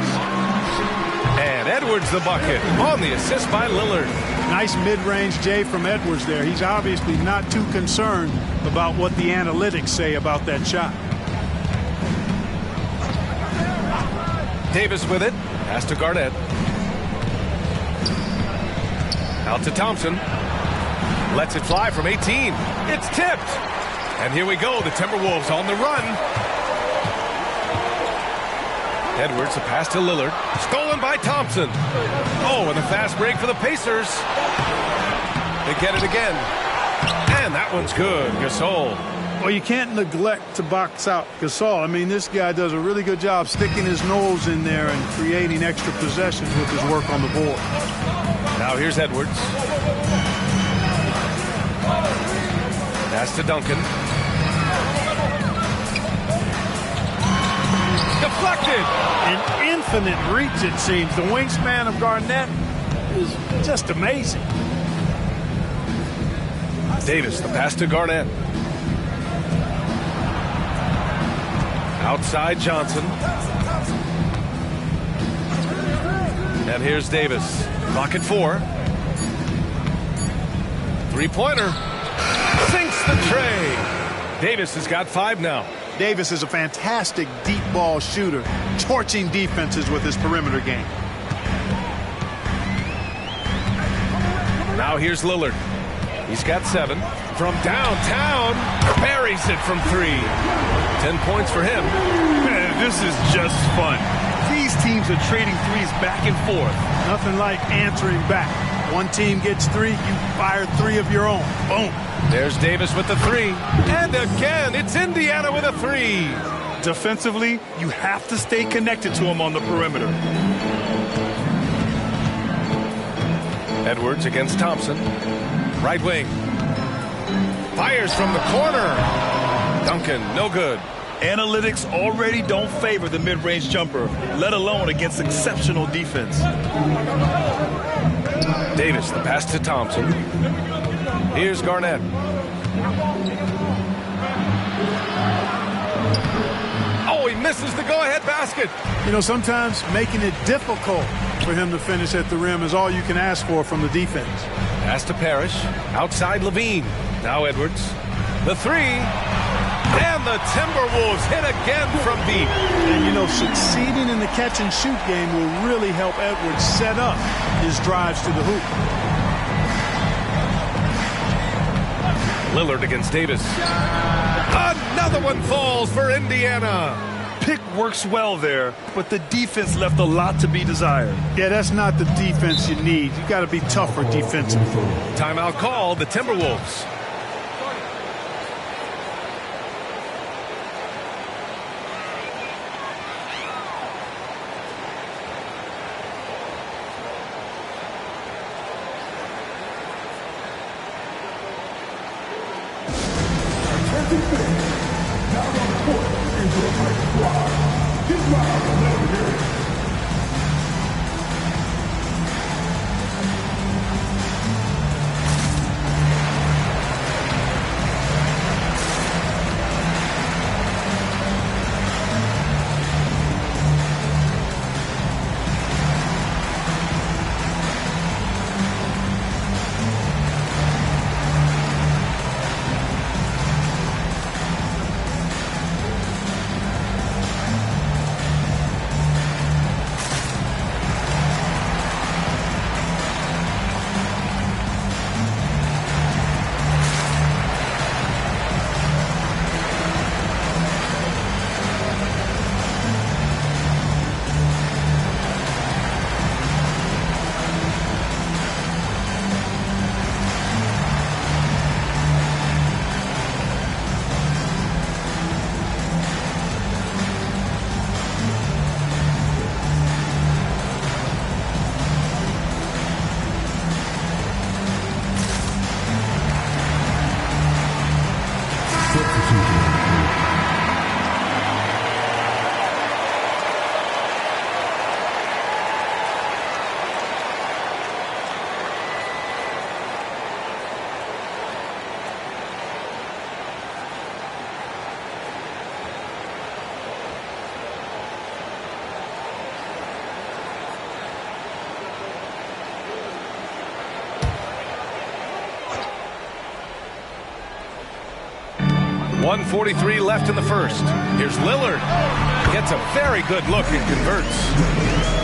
And Edwards the bucket on the assist by Lillard. Nice mid-range J from Edwards there. He's obviously not too concerned about what the analytics say about that shot. Davis with it. Pass to Garnett. Out to Thompson. Lets it fly from 18. It's tipped. And here we go. The Timberwolves on the run. Edwards, a pass to Lillard. Stolen by Thompson. Oh, and a fast break for the Pacers. They get it again. And that one's good. Gasol. Well, you can't neglect to box out Gasol. I mean, this guy does a really good job sticking his nose in there and creating extra possessions with his work on the board. Now here's Edwards. Pass to Duncan. Deflected. An infinite reach, it seems. The wingspan of Garnett is just amazing. Davis, the pass to Garnett. Outside Johnson. And here's Davis. Clock at 4. Three-pointer. Sinks the tray. Davis has got 5 now. Davis is a fantastic deep ball shooter, torching defenses with his perimeter game. Now here's Lillard. He's got 7. From downtown, buries it from 3. 10 points for him. Man, this is just fun. These teams are trading threes back and forth. Nothing like answering back. One team gets 3, you fire 3 of your own. Boom. There's Davis with the 3. And again, it's Indiana with a 3. Defensively, you have to stay connected to him on the perimeter. Edwards against Thompson. Right wing. Fires from the corner. Duncan, no good. Analytics already don't favor the mid-range jumper, let alone against exceptional defense. Davis, the pass to Thompson. Here's Garnett. Oh, he misses the go-ahead basket. You know, sometimes making it difficult for him to finish at the rim is all you can ask for from the defense. Pass to Parrish. Outside Levine. Now Edwards. The 3. And the Timberwolves hit again from deep. And, you know, succeeding in the catch-and-shoot game will really help Edwards set up his drives to the hoop. Lillard against Davis. Another one falls for Indiana. Pick works well there, but the defense left a lot to be desired. Yeah, that's not the defense you need. You got to be tougher defensively. Timeout called, the Timberwolves. .143 left in the first. Here's Lillard. Gets a very good look and converts.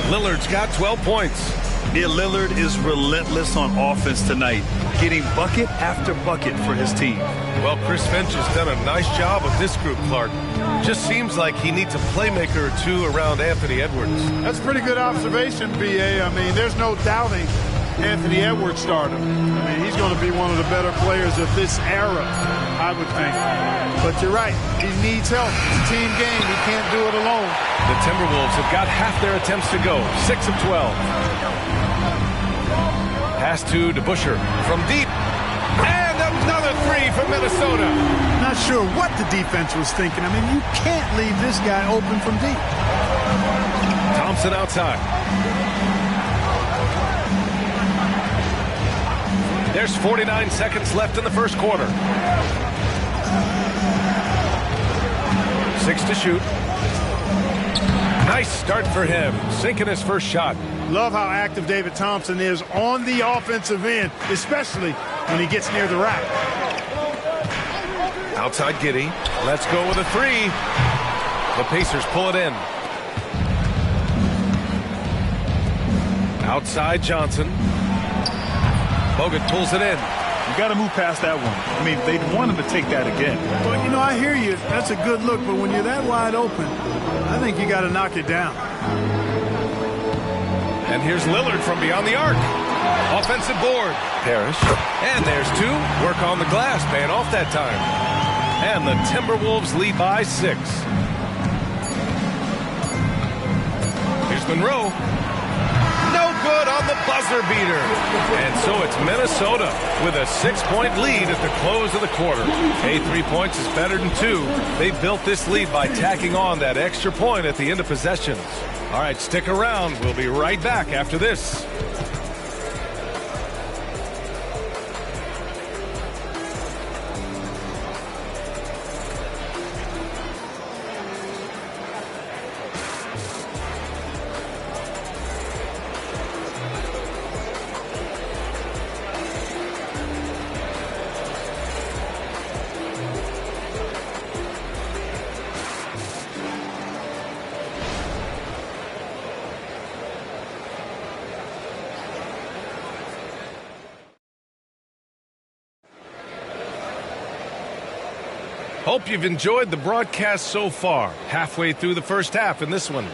Lillard's got 12 points. Yeah, Lillard is relentless on offense tonight, getting bucket after bucket for his team. Well, Chris Finch has done a nice job with this group, Clark. Just seems like he needs a playmaker or two around Anthony Edwards. That's a pretty good observation, B.A. I mean, there's no doubting Anthony Edwards stardom. I mean, he's going to be one of the better players of this era, I would think. But you're right. He needs help. It's a team game. He can't do it alone. The Timberwolves have got half their attempts to go, 6 of 12. Pass to DeBusschere from deep. And another three from Minnesota. Not sure what the defense was thinking. I mean, you can't leave this guy open from deep. Thompson outside. There's 49 seconds left in the first quarter. 6 to shoot. Nice start for him, sinking his first shot. Love how active David Thompson is on the offensive end, especially when he gets near the rack. Outside Giddey. Let's go with a three. The Pacers pull it in. Outside Johnson. Bogut pulls it in. You got to move past that one. I mean, they'd want him to take that again. But, you know, I hear you. That's a good look. But when you're that wide open, I think you got to knock it down. And here's Lillard from beyond the arc. Offensive board. Parrish. And there's 2. Work on the glass, paying off that time. And the Timberwolves lead by 6. Here's Monroe. No good on the buzzer beater. And so it's Minnesota with a 6-point lead at the close of the quarter. Hey, 3 points is better than 2. They built this lead by tacking on that extra point at the end of possessions. All right, stick around. We'll be right back after this. Hope you've enjoyed the broadcast so far. Halfway through the first half in this one.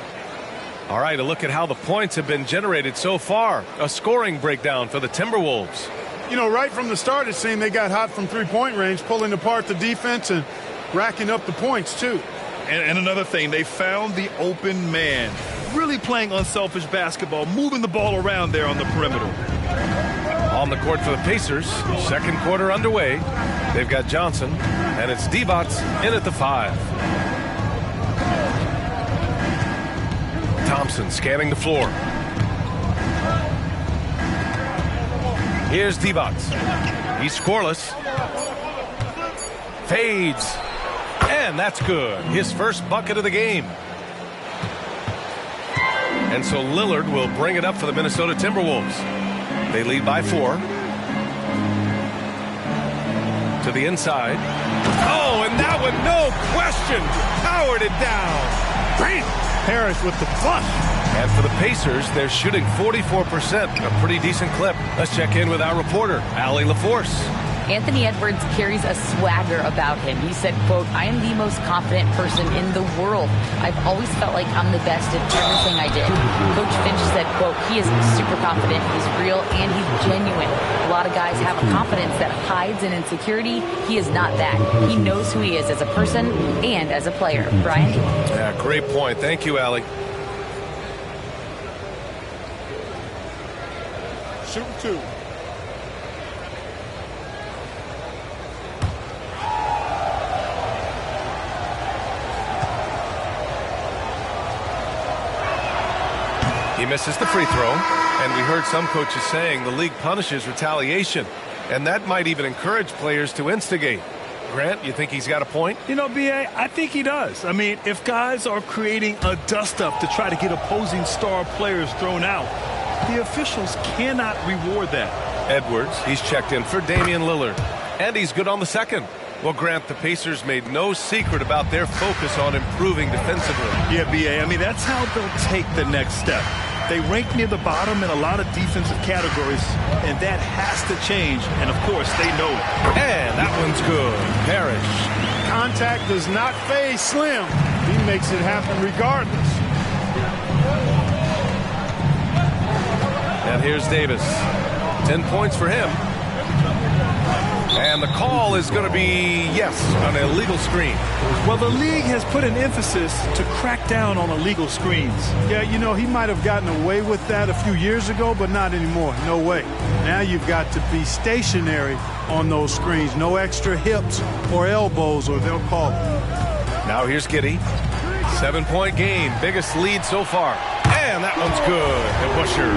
All right, a look at how the points have been generated so far. A scoring breakdown for the Timberwolves. You know, right from the start, it seemed they got hot from three-point range, pulling apart the defense and racking up the points, too. And another thing, they found the open man. Really playing unselfish basketball, moving the ball around there on the perimeter. On the court for the Pacers, second quarter underway. They've got Johnson, and it's Divac in at the 5. Thompson scanning the floor. Here's Divac. He's scoreless. Fades. And that's good. His first bucket of the game. And so Lillard will bring it up for the Minnesota Timberwolves. They lead by 4. To the inside. Oh, and that one, no question, powered it down. Bam! Parrish with the flush. And for the Pacers, they're shooting 44%, a pretty decent clip. Let's check in with our reporter, Allie LaForce. Anthony Edwards carries a swagger about him. He said, quote, "I am the most confident person in the world. I've always felt like I'm the best at everything I did." Coach Finch said, quote, "He is super confident, he's real, and he's genuine. A lot of guys have a confidence that hides in insecurity. He is not that. He knows who he is as a person and as a player." Brian? Yeah, great point. Thank you, Allie. Shoot 2. He misses the free throw, and we heard some coaches saying the league punishes retaliation, and that might even encourage players to instigate. Grant, you think he's got a point? You know, B.A., I think he does. I mean, if guys are creating a dust-up to try to get opposing star players thrown out, the officials cannot reward that. Edwards, he's checked in for Damian Lillard, and he's good on the second. Well, Grant, the Pacers made no secret about their focus on improving defensively. Yeah, B.A., I mean, that's how they'll take the next step. They rank near the bottom in a lot of defensive categories, and that has to change, and of course they know it. And that one's good. Parrish. Contact does not phase Slim. He makes it happen regardless. And here's Davis. 10 points for him. And the call is going to be, yes, an illegal screen. Well, the league has put an emphasis to crack down on illegal screens. Yeah, you know, he might have gotten away with that a few years ago, but not anymore. No way. Now you've got to be stationary on those screens. No extra hips or elbows, or they'll call it. Now here's Giddey. 7-point game. Biggest lead so far. And that one's good. And Busher.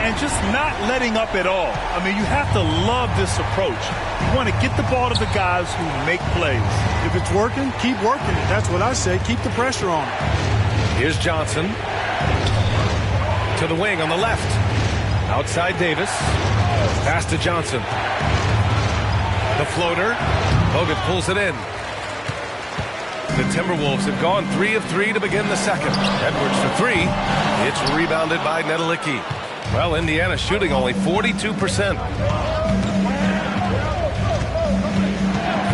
And just not letting up at all. I mean, you have to love this approach. You want to get the ball to the guys who make plays. If it's working, keep working it. That's what I say. Keep the pressure on. Here's Johnson. To the wing on the left. Outside Davis. Pass to Johnson. The floater. Bogut pulls it in. The Timberwolves have gone 3 of 3 to begin the second. Edwards for 3. It's rebounded by Nedelicki. Well, Indiana shooting only 42%.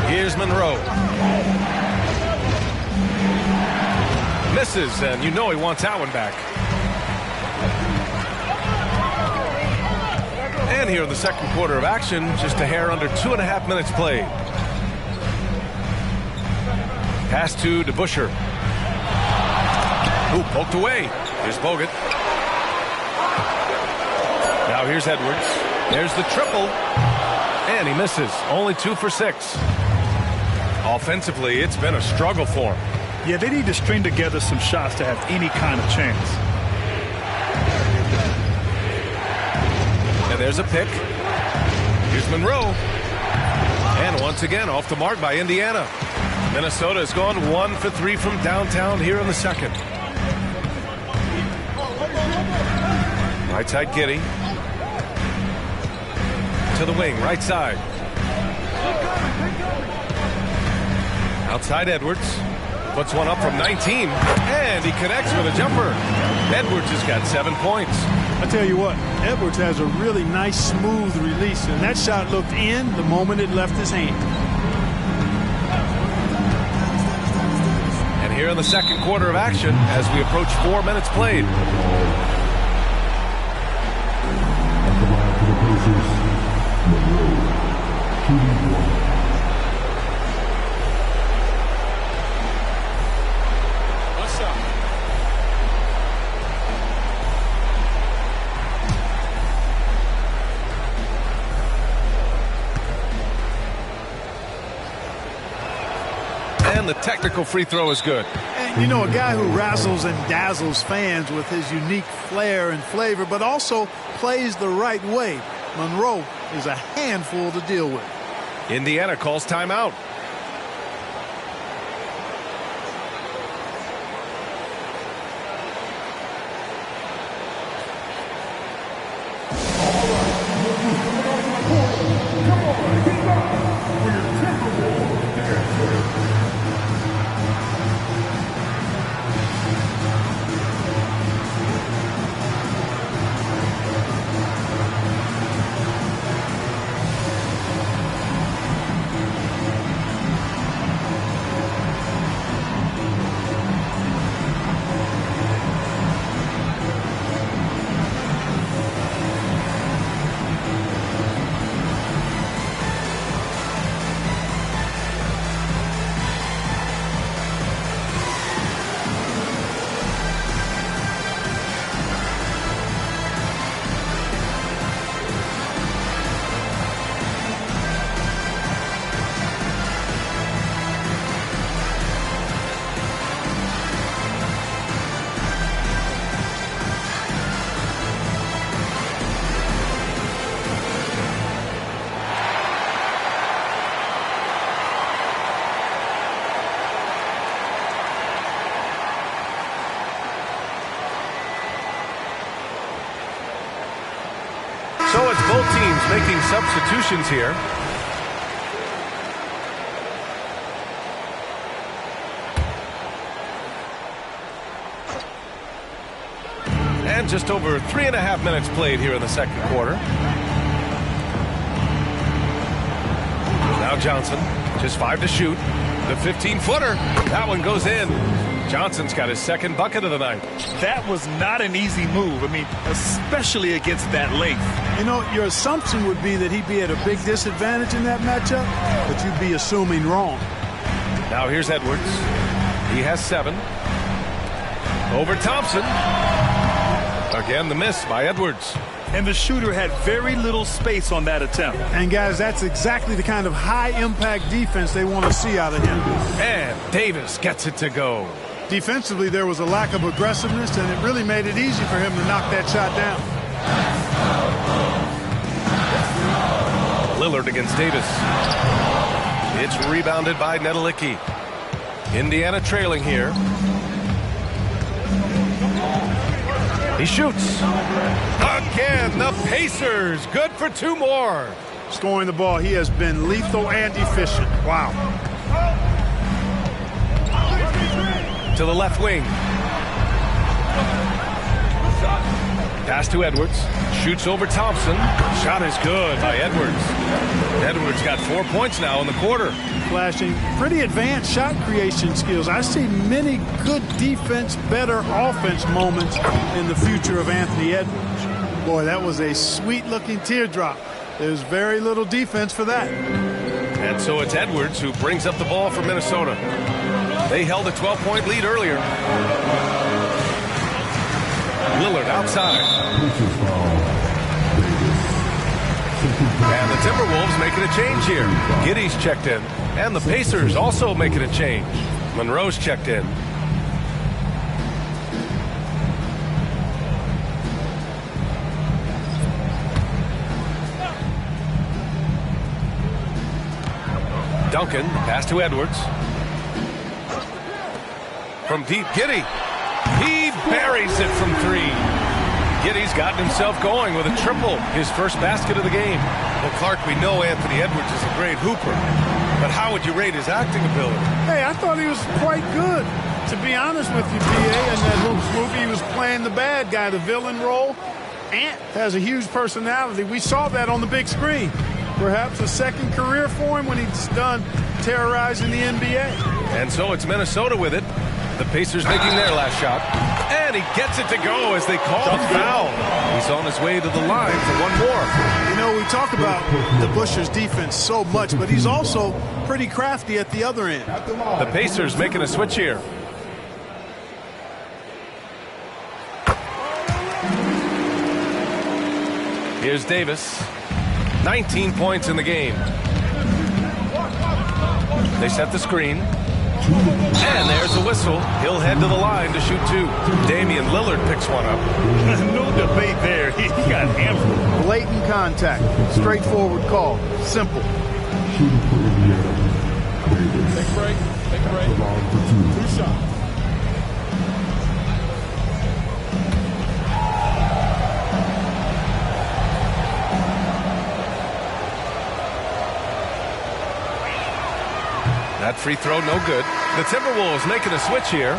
Here's Monroe. Misses, and you know he wants that one back. And here in the second quarter of action, just a hair under 2.5 minutes played. Pass to DeBusschere. Ooh, poked away. Here's Bogut. Now here's Edwards. There's the triple. And he misses. Only 2 for 6. Offensively, it's been a struggle for him. Yeah, they need to string together some shots to have any kind of chance. And there's a pick. Here's Monroe. And once again, off the mark by Indiana. Minnesota has gone 1 for 3 from downtown here in the second. Right side Giddey. To the wing, right side. Outside Edwards. Puts one up from 19. And he connects with a jumper. Edwards has got 7 points. I tell you what, Edwards has a really nice, smooth release. And that shot looked in the moment it left his hand. And here in the second quarter of action, as we approach 4 minutes played. What's up? And the technical free throw is good. And, you know, a guy who razzles and dazzles fans with his unique flair and flavor, but also plays the right way. Monroe is a handful to deal with. Indiana calls timeout. So it's both teams making substitutions here. And just over 3.5 minutes played here in the second quarter. Now Johnson, just 5 to shoot. The 15-footer, that one goes in. Johnson's got his second bucket of the night. That was not an easy move. I mean, especially against that length. You know, your assumption would be that he'd be at a big disadvantage in that matchup, but you'd be assuming wrong. Now here's Edwards. He has 7. Over Thompson. Again, the miss by Edwards. And the shooter had very little space on that attempt. And, guys, that's exactly the kind of high-impact defense they want to see out of him. And Davis gets it to go. Defensively, there was a lack of aggressiveness, and it really made it easy for him to knock that shot down. Lillard against Davis. It's rebounded by Nedelicki. Indiana trailing here. He shoots. Again, the Pacers. Good for 2 more. Scoring the ball, he has been lethal and efficient. Wow. To the left wing. Pass to Edwards. Shoots over Thompson. Shot is good by Edwards. Edwards got 4 points now in the quarter. Flashing pretty advanced shot creation skills. I see many good defense, better offense moments in the future of Anthony Edwards. Boy, that was a sweet-looking teardrop. There's very little defense for that. And so it's Edwards who brings up the ball for Minnesota. They held a 12-point lead earlier. Lillard outside. And the Timberwolves making a change here. Giddey's checked in. And the Pacers also making a change. Monroe's checked in. Duncan, pass to Edwards. From deep, Giddey. He buries it from 3. Giddey's gotten himself going with a triple, his first basket of the game. Well, Clark, we know Anthony Edwards is a great hooper, but how would you rate his acting ability? Hey, I thought he was quite good, to be honest with you, B.A. In that movie, he was playing the bad guy, the villain role. Ant has a huge personality. We saw that on the big screen. Perhaps a second career for him when he's done terrorizing the NBA. And so it's Minnesota with it. The Pacers making their last shot. And he gets it to go as they call a foul. He's on his way to the line for 1 more. You know, we talk about the Bushers defense so much, but he's also pretty crafty at the other end. The Pacers making a switch here. Here's Davis. 19 points in the game. They set the screen. And there's the whistle. He'll head to the line to shoot 2. Damian Lillard picks one up. No debate there. He got hammered. Blatant contact. Straightforward call. Simple. Take a break. 2 shots. That free throw, no good. The Timberwolves making a switch here.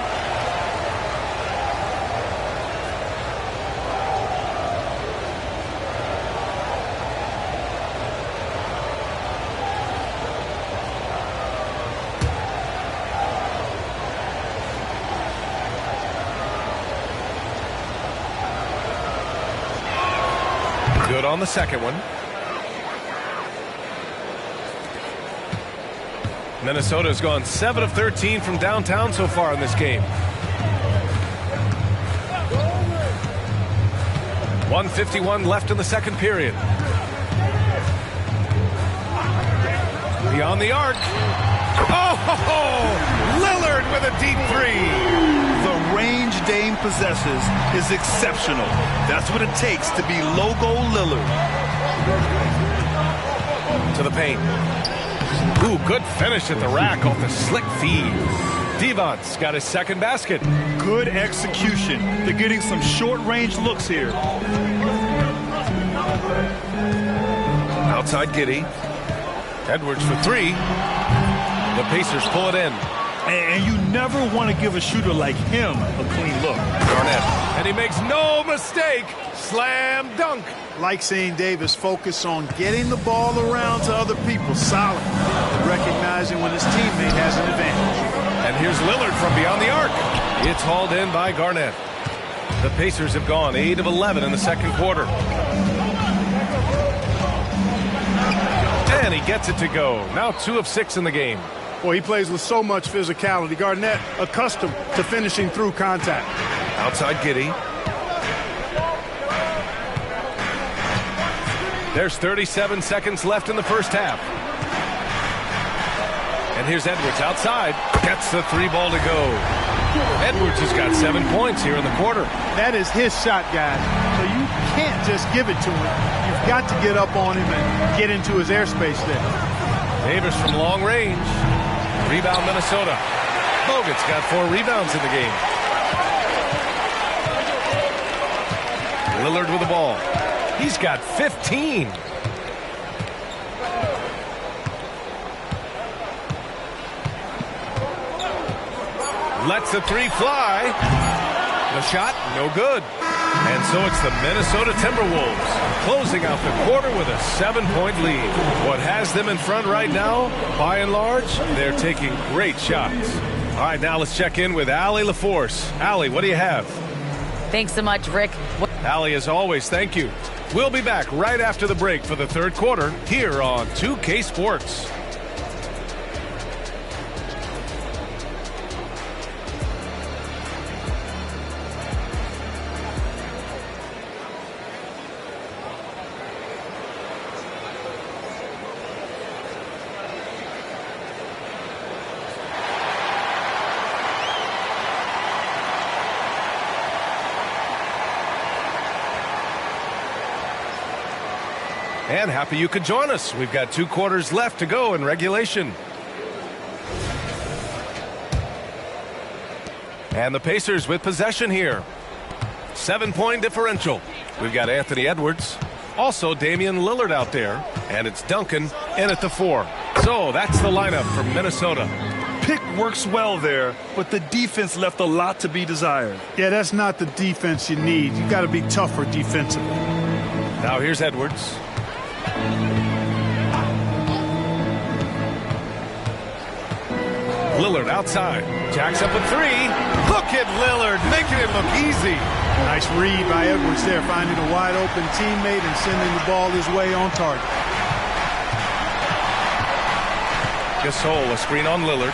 Good on the second one. Minnesota's gone 7 of 13 from downtown so far in this game. 1:51 left in the second period. Beyond the arc. Oh, Lillard with a deep 3. The range Dame possesses is exceptional. That's what it takes to be logo Lillard. To the paint. Ooh, good finish at the rack off the slick feed. Devon's got his second basket. Good execution. They're getting some short-range looks here. Outside Giddey. Edwards for 3. The Pacers pull it in. And you never want to give a shooter like him a clean look. Garnett, and he makes no mistake. Slam dunk. Like seeing Davis focus on getting the ball around to other people solid, and recognizing when his teammate has an advantage. And here's Lillard from beyond the arc. It's hauled in by Garnett. The Pacers have gone 8 of 11 in the second quarter. And he gets it to go. Now 2 of 6 in the game. Well, he plays with so much physicality. Garnett accustomed to finishing through contact. Outside Giddey. There's 37 seconds left in the first half. And here's Edwards outside. Gets the 3 ball to go. Edwards has got 7 points here in the quarter. That is his shot, guys. So you can't just give it to him. You've got to get up on him and get into his airspace there. Davis from long range. Rebound Minnesota. Bogut's got 4 rebounds in the game. Lillard with the ball. He's got 15. Lets the 3 fly. The shot, no good. And so it's the Minnesota Timberwolves closing out the quarter with a 7-point lead. What has them in front right now, by and large, they're taking great shots. All right, now let's check in with Allie LaForce. Allie, what do you have? Thanks so much, Rick. Allie, as always, thank you. We'll be back right after the break for the third quarter here on 2K Sports. And happy you could join us. We've got 2 quarters left to go in regulation. And the Pacers with possession here. 7-point differential. We've got Anthony Edwards. Also Damian Lillard out there. And it's Duncan in at the 4. So that's the lineup for Minnesota. Pick works well there, but the defense left a lot to be desired. Yeah, that's not the defense you need. You got to be tougher defensively. Now here's Edwards. Lillard outside. Jacks up a 3. Look at Lillard making it look easy. Nice read by Edwards there, finding a wide open teammate and sending the ball his way on target. Gasol, a screen on Lillard.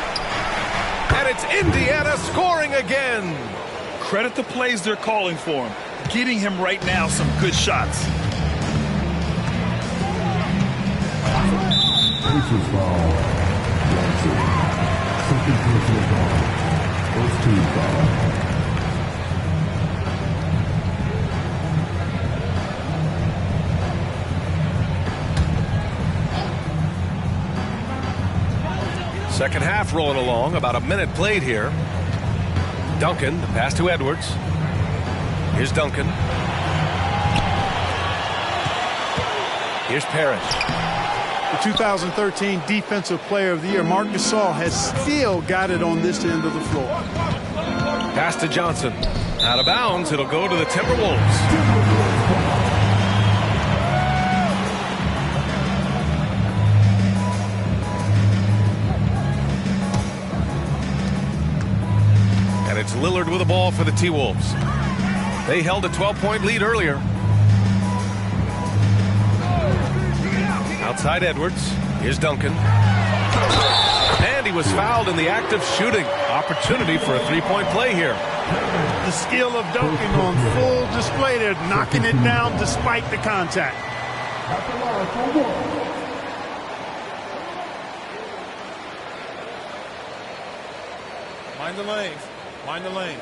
And it's Indiana scoring again. Credit the plays they're calling for him. Getting him right now some good shots. Pacers foul. Johnson. Second personal foul. First team foul. Second half rolling along. About a minute played here. Duncan, the pass to Edwards. Here's Duncan. Here's Parrish. The 2013 Defensive Player of the Year, Marc Gasol, has still got it on this end of the floor. Pass to Johnson. Out of bounds. It'll go to the Timberwolves. And it's Lillard with the ball for the T-Wolves. They held a 12-point lead earlier. Outside Edwards. Here's Duncan. And he was fouled in the act of shooting. Opportunity for a 3-point play here. The skill of dunking on full display there, knocking it down despite the contact. Mind the lanes. Mind the lanes.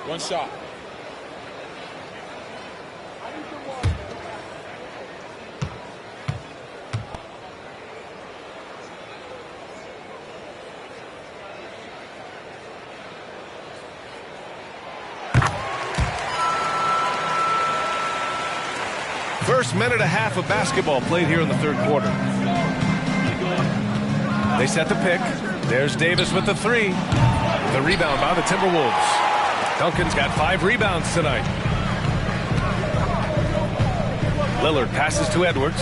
One shot. First minute and a half of basketball played here in the third quarter. They set the pick. There's Davis with the 3. The rebound by the Timberwolves. Duncan's got 5 rebounds tonight. Lillard passes to Edwards.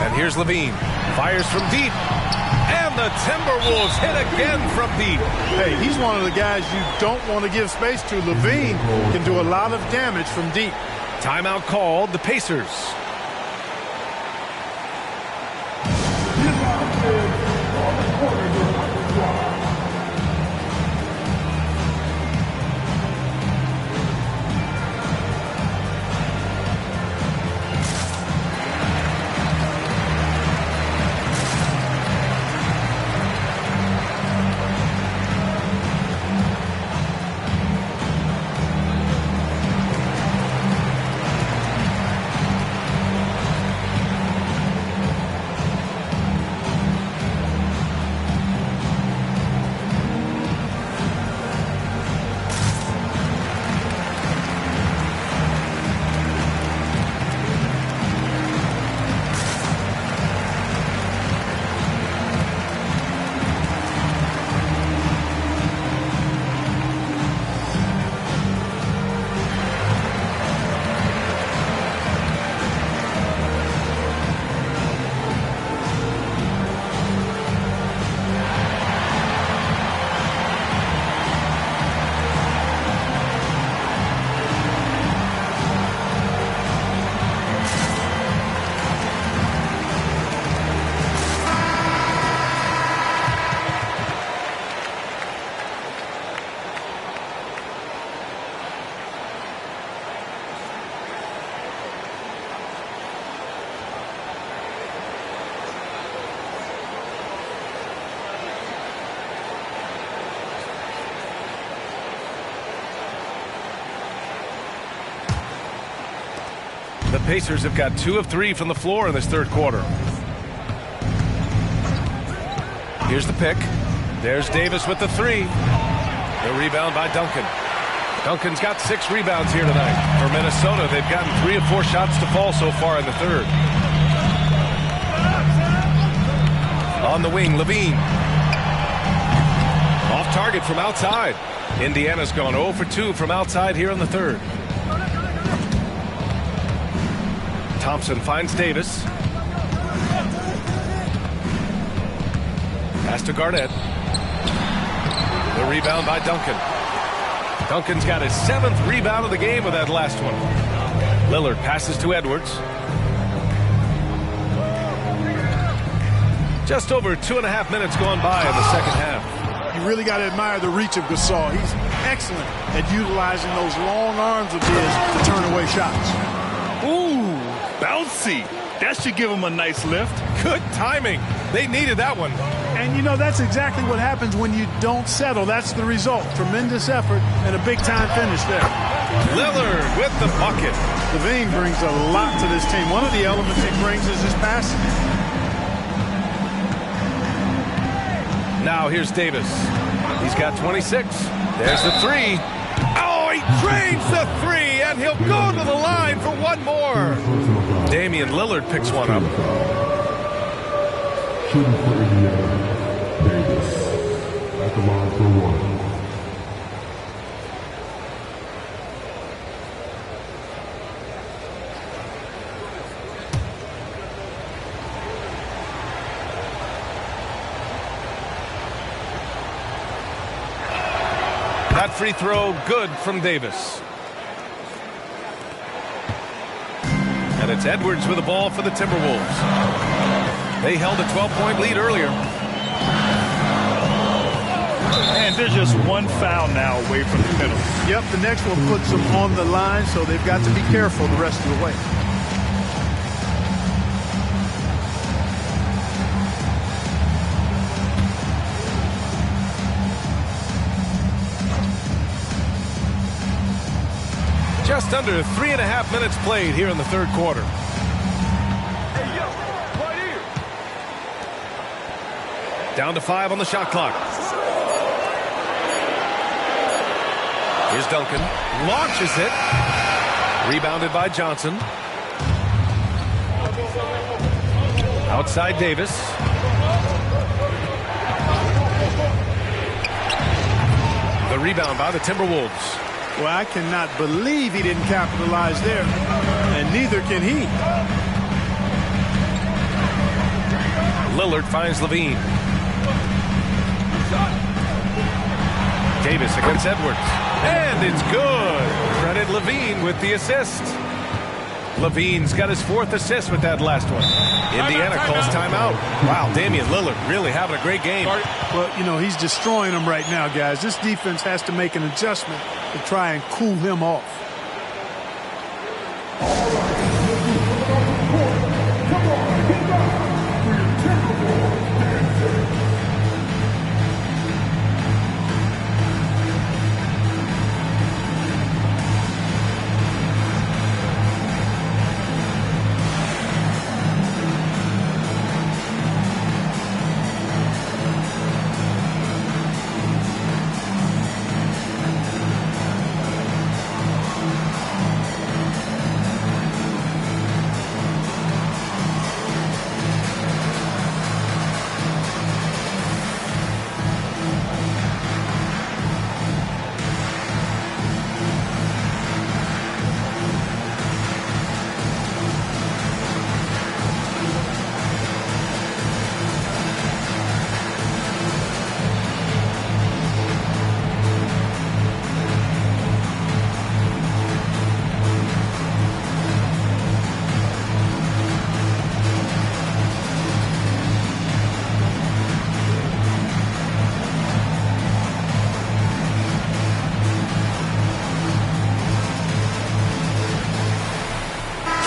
And here's Levine. Fires from deep. And the Timberwolves hit again from deep. Hey, he's one of the guys you don't want to give space to. Levine can do a lot of damage from deep. Timeout called. The Pacers. The Pacers have got 2 of 3 from the floor in this third quarter. Here's the pick. There's Davis with the 3. The rebound by Duncan. Duncan's got 6 rebounds here tonight. For Minnesota, they've gotten 3 of 4 shots to fall so far in the third. On the wing, Levine. Off target from outside. Indiana's gone 0 for 2 from outside here in the third. Thompson finds Davis. Pass to Garnett. The rebound by Duncan. Duncan's got his 7th rebound of the game with that last one. Lillard passes to Edwards. Just over 2.5 minutes gone by in the second half. You really got to admire the reach of Gasol. He's excellent at utilizing those long arms of his to turn away shots. Ooh, bouncy. That should give him a nice lift. Good timing. They needed that one. And, you know, that's exactly what happens when you don't settle. That's the result. Tremendous effort and a big-time finish there. Lillard with the bucket. Levine brings a lot to this team. One of the elements he brings is his passing. Now here's Davis. He's got 26. There's the 3. Oh, he drains the 3, and he'll go to the line for one more. Damian Lillard picks one up. Shooting for Indiana, Davis at the line for 1. That free throw good from Davis. And it's Edwards with the ball for the Timberwolves. They held a 12-point lead earlier. And they're just one foul now away from the penalty. Yep, the next one puts them on the line, so they've got to be careful the rest of the way. Just under 3.5 minutes played here in the third quarter. Down to 5 on the shot clock. Here's Duncan. Launches it. Rebounded by Johnson. Outside Davis. rebound by the Timberwolves. Well, I cannot believe he didn't capitalize there, and neither can he. Lillard finds Levine. Davis against Edwards. And it's good. Credit Levine with the assist. Levine's got his 4th assist with that last one. Indiana calls timeout. Wow, Damian Lillard really having a great game. Well, you know, he's destroying them right now, guys. This defense has to make an adjustment to try and cool him off.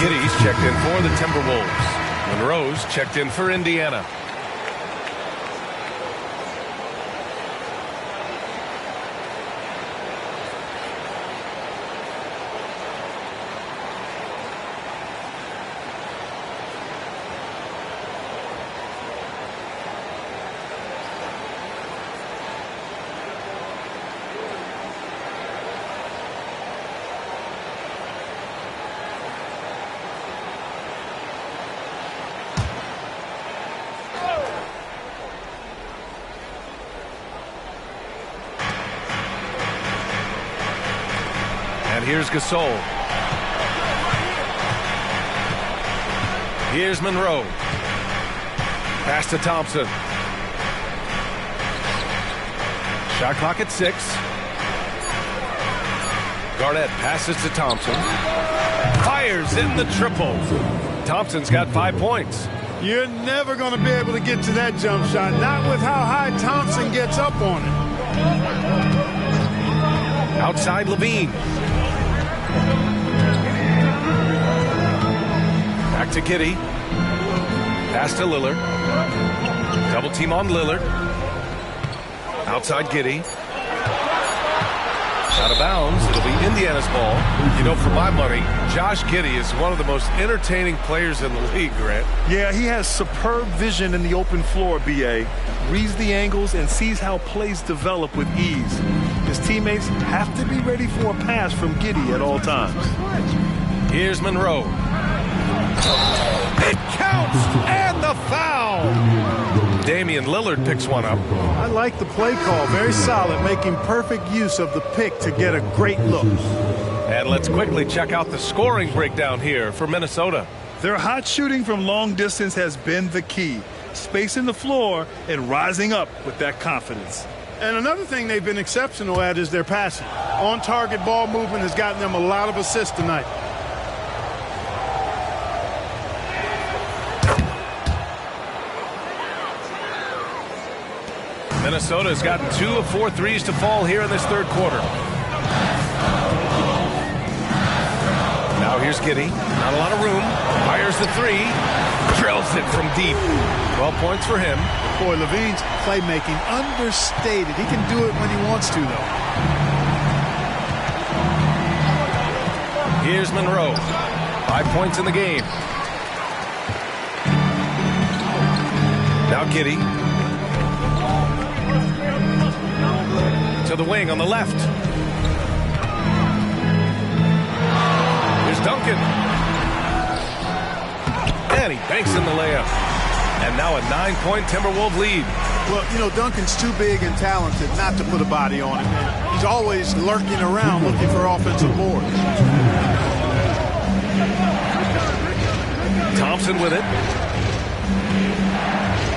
Giddy's checked in for the Timberwolves. Monroe's checked in for Indiana. And here's Gasol. Here's Monroe. Pass to Thompson. Shot clock at 6. Garnett passes to Thompson. Fires in the triple. Thompson's got 5 points. You're never going to be able to get to that jump shot, not with how high Thompson gets up on it. Outside Levine. Back to Giddey. Pass to Lillard. Double team on Lillard. Outside Giddey. Out of bounds. It'll be Indiana's ball. You know, for my money, Josh Giddey is one of the most entertaining players in the league, Grant. Yeah, he has superb vision in the open floor, B.A. Reads the angles and sees how plays develop with ease. His teammates have to be ready for a pass from Giddey at all times. Here's Monroe. It counts, and the foul. Damian Lillard picks one up. I like the play call. Very solid, making perfect use of the pick to get a great look. And let's quickly check out the scoring breakdown here for Minnesota. Their hot shooting from long distance has been the key. Spacing the floor and rising up with that confidence. And another thing they've been exceptional at is their passing. On-target ball movement has gotten them a lot of assists tonight. Minnesota has gotten 2 of 4 threes to fall here in this third quarter. Now here's Giddey. Not a lot of room. Fires the 3. Drills it from deep. 12 points for him. Boy, Levine's playmaking understated. He can do it when he wants to, though. Here's Monroe. 5 points in the game. Now Giddey. To the wing on the left. Here's Duncan. And he banks in the layup. And now a 9-point Timberwolves lead. Well, you know, Duncan's too big and talented not to put a body on him. And he's always lurking around looking for offensive boards. Thompson with it.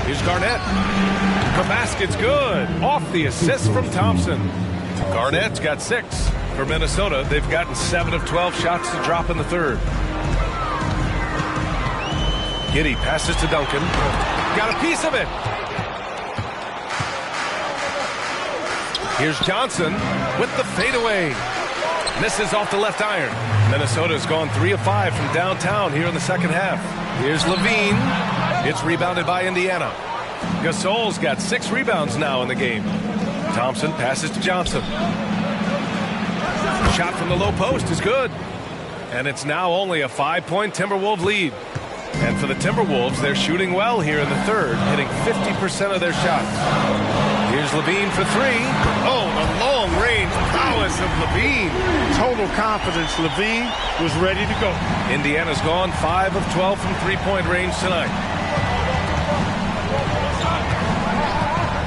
Here's Garnett. The basket's good. Off the assist from Thompson. Garnett's got 6. For Minnesota, they've gotten 7 of 12 shots to drop in the third. Giddey passes to Duncan. Got a piece of it. Here's Johnson with the fadeaway. Misses off the left iron. Minnesota's gone 3 of 5 from downtown here in the second half. Here's Levine. It's rebounded by Indiana. Gasol's got 6 rebounds now in the game. Thompson passes to Johnson. Shot from the low post is good. And it's now only a 5-point Timberwolves lead. And for the Timberwolves, they're shooting well here in the third, hitting 50% of their shots. Here's Levine for 3. Oh, the long-range prowess of Levine. Total confidence. Levine was ready to go. Indiana's gone 5 of 12 from three-point range tonight.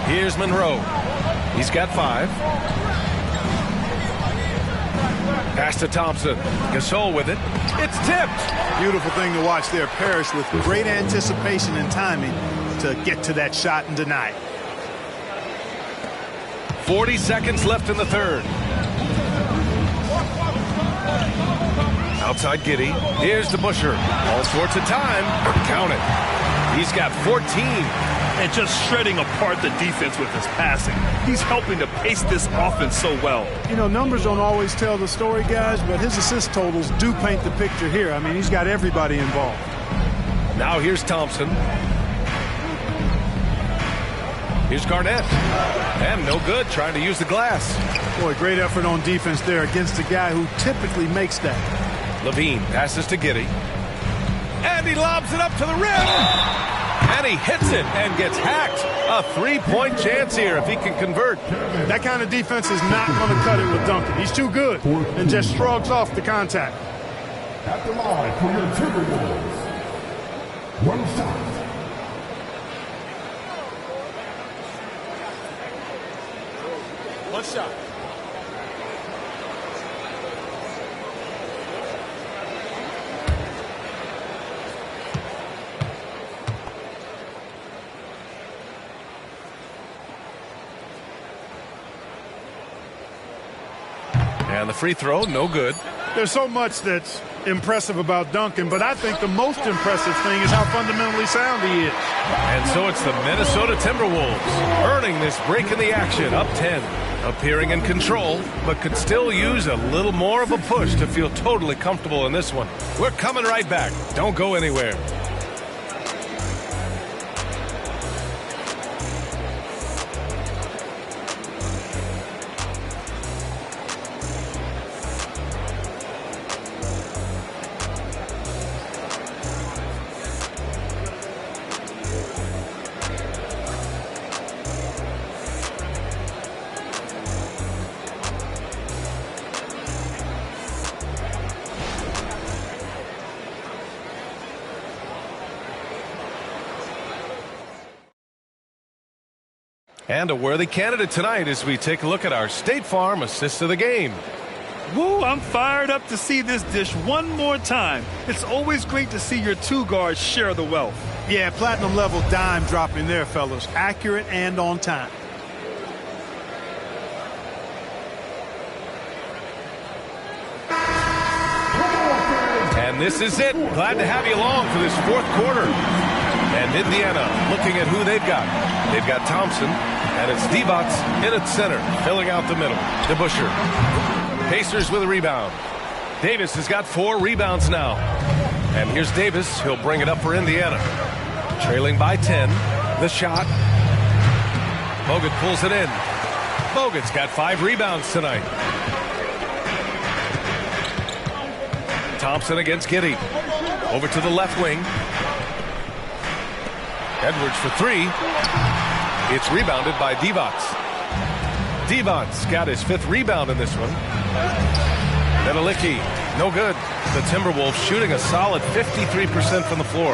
Here's Monroe. He's got 5. Pass to Thompson. Gasol with it. It's tipped. Beautiful thing to watch there. Parrish with great anticipation and timing to get to that shot and deny it. 40 seconds left in the third. Outside Giddey. Here's the Busher. All sorts of time. Count it. He's got 14. And just shredding apart the defense with his passing. He's helping to pace this offense so well. You know, numbers don't always tell the story, guys, but his assist totals do paint the picture here. I mean, he's got everybody involved. Now here's Thompson. Here's Garnett. And no good, trying to use the glass. Boy, great effort on defense there against a guy who typically makes that. Levine passes to Giddey. And he lobs it up to the rim. And he hits it and gets hacked. A 3-point chance here if he can convert. That kind of defense is not going to cut it with Duncan. He's too good and just shrugs off the contact. At the line for your Timberwolves. 1 shot. One shot. And the free throw, no good. There's so much that's impressive about Duncan, but I think the most impressive thing is how fundamentally sound he is. And so it's the Minnesota Timberwolves earning this break in the action, up 10. Appearing in control, but could still use a little more of a push to feel totally comfortable in this one. We're coming right back. Don't go anywhere. And a worthy candidate tonight as we take a look at our State Farm assist of the game. Woo, I'm fired up to see this dish one more time. It's always great to see your 2 guards share the wealth. Yeah, platinum level dime dropping there, fellas. Accurate and on time. And this is it. Glad to have you along for this 4th quarter. And Indiana looking at who they've got. They've got Thompson, and it's Divac in at center, filling out the middle. DeBusschere. Pacers with a rebound. Davis has got 4 rebounds now. And here's Davis. He'll bring it up for Indiana. Trailing by 10. The shot. Bogut pulls it in. Bogut's got 5 rebounds tonight. Thompson against Giddey. Over to the left wing. Edwards for 3. It's rebounded by Divac. Divac's got his 5th rebound in this one. Medalicki, no good. The Timberwolves shooting a solid 53% from the floor.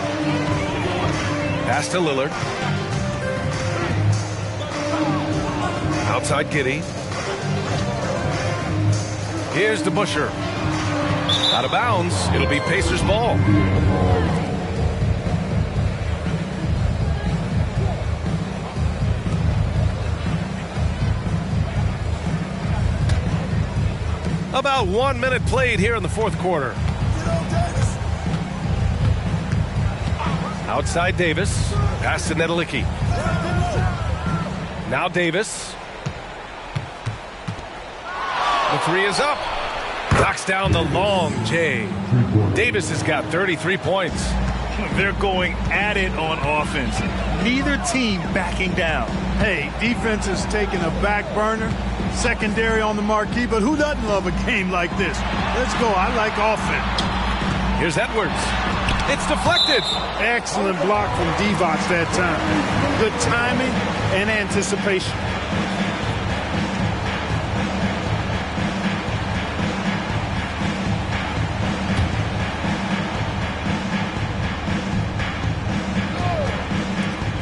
Pass to Lillard. Outside Giddey. Here's DeBusschere. Out of bounds. It'll be Pacers ball. About 1 minute played here in the fourth quarter. Outside Davis. Pass to Nedelicki. Now Davis. The three is up. Knocks down the long J. Davis has got 33 points. They're going at it on offense. Neither team backing down. Hey, defense is taking a back burner. Secondary on the marquee, but who doesn't love a game like this? Let's go. I like offense. Here's Edwards. It's deflected. Excellent block from Divac that time. Good timing and anticipation.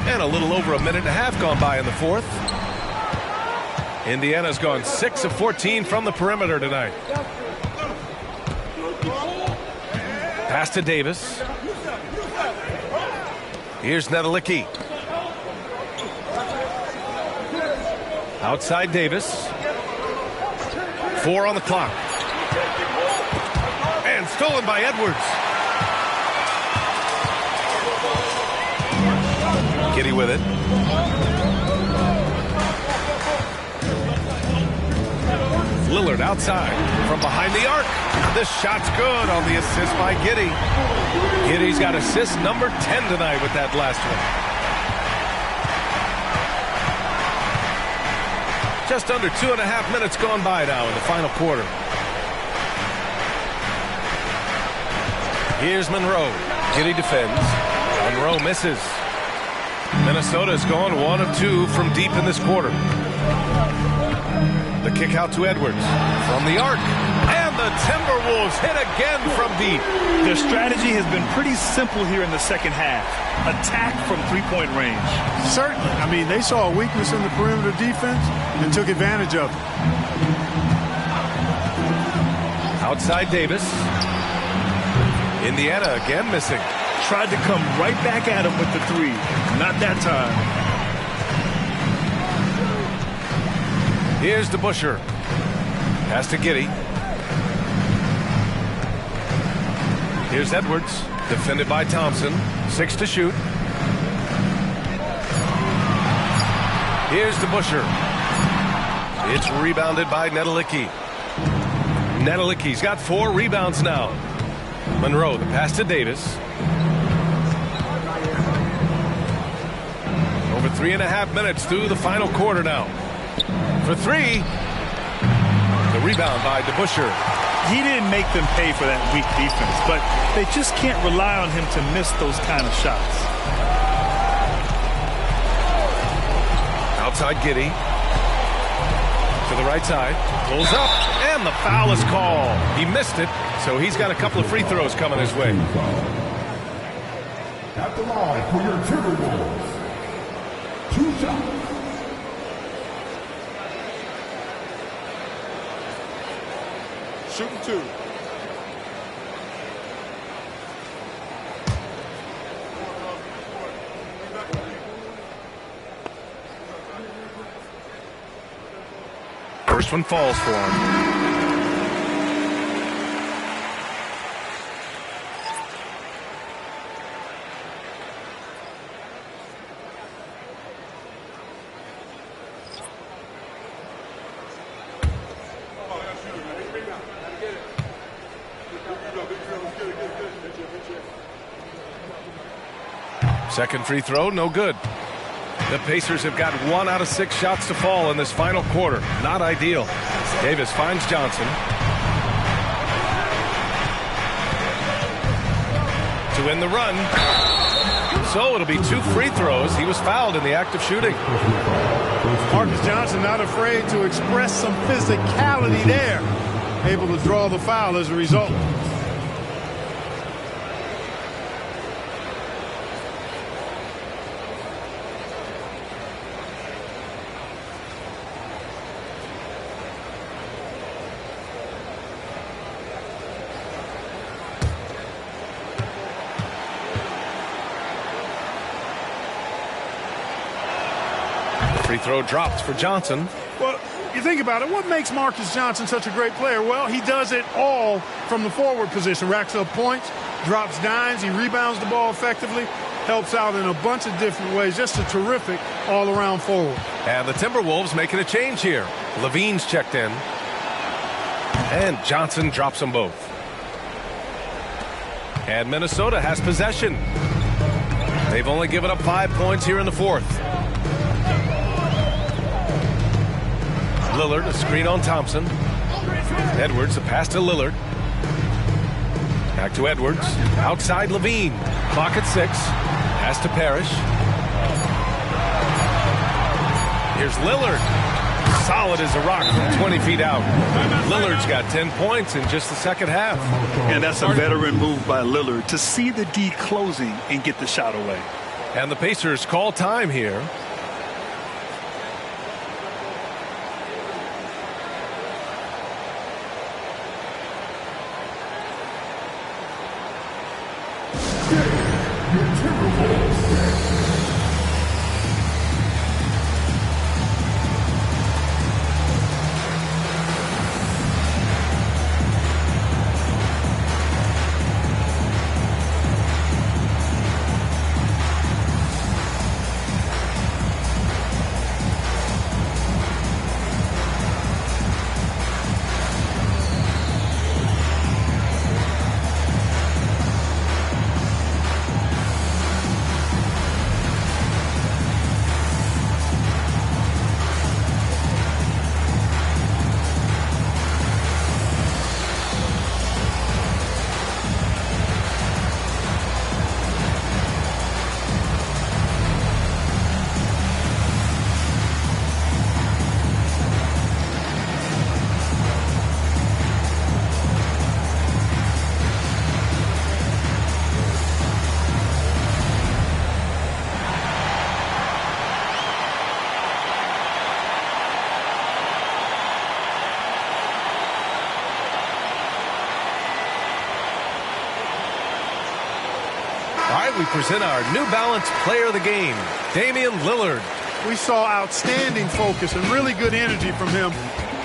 And a little over a minute and a half gone by in the fourth. Indiana's gone 6 of 14 from the perimeter tonight. Pass to Davis. Here's Nedelicki. Outside Davis. 4 on the clock. And stolen by Edwards. Giddy with it. Lillard outside from behind the arc. This shot's good on the assist by Giddy. Giddy's got assist number 10 tonight with that last one. Just under 2.5 minutes gone by now in the final quarter. Here's Monroe. Giddy defends. Monroe misses. Minnesota's gone 1 of 2 from deep in this quarter. The kick out to Edwards from the arc. And the Timberwolves hit again from deep. Their strategy has been pretty simple here in the second half. Attack from three-point range. Certainly. I mean, they saw a weakness in the perimeter defense and took advantage of it. Outside Davis. Indiana again missing. Tried to come right back at him with the three. Not that time. Here's DeBusschere. Pass to Giddy. Here's Edwards. Defended by Thompson. 6 to shoot. Here's DeBusschere. It's rebounded by Nedelicki. Nedelicki's got 4 rebounds now. Monroe, the pass to Davis. Over 3.5 minutes through the final quarter now. For 3. The rebound by DeBusschere. He didn't make them pay for that weak defense, but they just can't rely on him to miss those kind of shots. Outside Giddy. To the right side. Pulls up, and the foul is called. He missed it, so he's got a couple of free throws coming his way. At the line for your Timberwolves. 2 shots. Shooting 2. First one falls for him. Second free throw, no good. The Pacers have got 1 out of 6 shots to fall in this final quarter. Not ideal. Davis finds Johnson. To end the run. So it'll be 2 free throws. He was fouled in the act of shooting. Marcus Johnson not afraid to express some physicality there. Able to draw the foul as a result. throw dropped for Johnson. Well, you think about it, what makes Marcus Johnson such a great player? Well, he does it all from the forward position. Racks up points, drops dimes, he rebounds the ball effectively, helps out in a bunch of different ways. Just a terrific all-around forward. And the Timberwolves making a change here. Levine's checked in. And Johnson drops them both. And Minnesota has possession. They've only given up 5 points here in the fourth. Lillard, a screen on Thompson. Edwards, a pass to Lillard. Back to Edwards. Outside Levine. Clock at 6. Pass to Parrish. Here's Lillard. Solid as a rock from 20 feet out. Lillard's got 10 points in just the second half. And that's a veteran move by Lillard to see the D closing and get the shot away. And the Pacers call time here. We present our New Balance Player of the Game, Damian Lillard. We saw outstanding focus and really good energy from him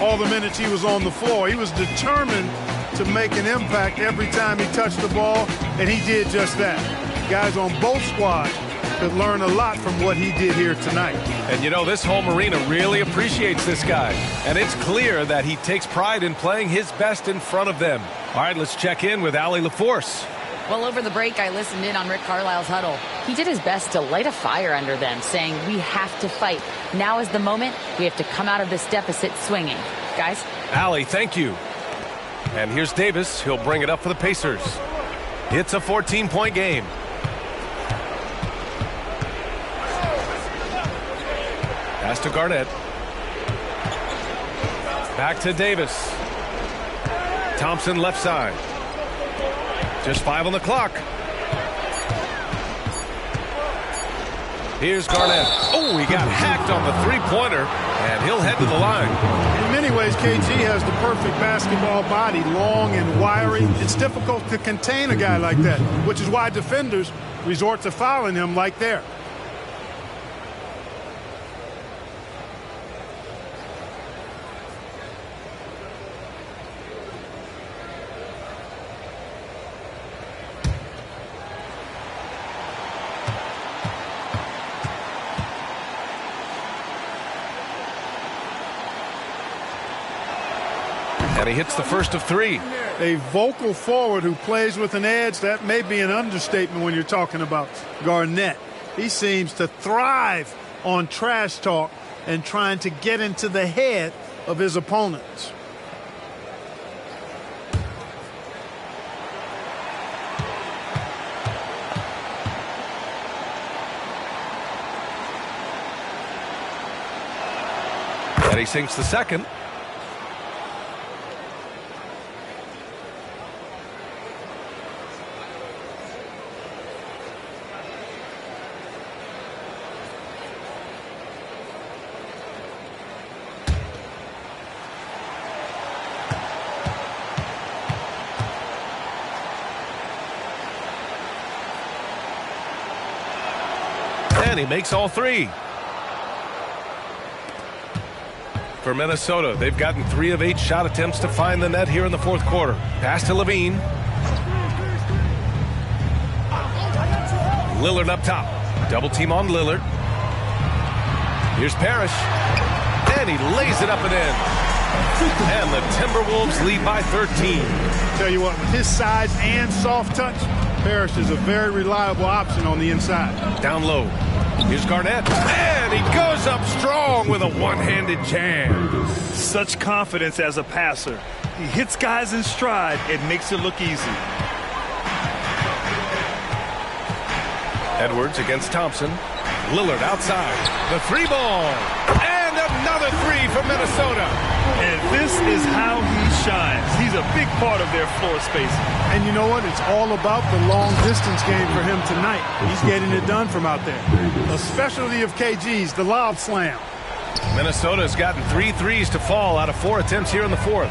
all the minutes he was on the floor. He was determined to make an impact every time he touched the ball, and he did just that. Guys on both squads could learn a lot from what he did here tonight. And you know, this home arena really appreciates this guy, and it's clear that he takes pride in playing his best in front of them. All right, let's check in with Allie LaForce. Well, over the break, I listened in on Rick Carlisle's huddle. He did his best to light a fire under them, saying we have to fight. Now is the moment. We have to come out of this deficit swinging. Guys? Allie, thank you. And here's Davis. He'll bring it up for the Pacers. It's a 14-point game. Pass to Garnett. Back to Davis. Thompson left side. Just 5 on the clock. Here's Garnett. Oh, he got hacked on the three-pointer, and he'll head to the line. In many ways, KG has the perfect basketball body, long and wiry. It's difficult to contain a guy like that, which is why defenders resort to fouling him like there. And he hits the first of 3. A vocal forward who plays with an edge, that may be an understatement when you're talking about Garnett. He seems to thrive on trash talk and trying to get into the head of his opponents. And he sinks the second. And he makes all 3. for Minnesota. They've gotten 3 of 8 shot attempts to find the net here in the fourth quarter. Pass to Levine. Lillard up top. Double team on Lillard. Here's Parrish. And he lays it up and in. And the Timberwolves lead by 13. Tell you what, with his size and soft touch, Parrish is a very reliable option on the inside. Down low. Here's Garnett. And he goes up strong with a one-handed jam. Such confidence as a passer. He hits guys in stride and makes it look easy. Edwards against Thompson. Lillard outside. The 3-ball. And another 3 for Minnesota. And this is how he shines. He's a big part of their floor space. And you know what? It's all about the long distance game for him tonight. He's getting it done from out there. A specialty of KG's, the lob slam. Minnesota has gotten 3 threes to fall out of 4 attempts here in the fourth.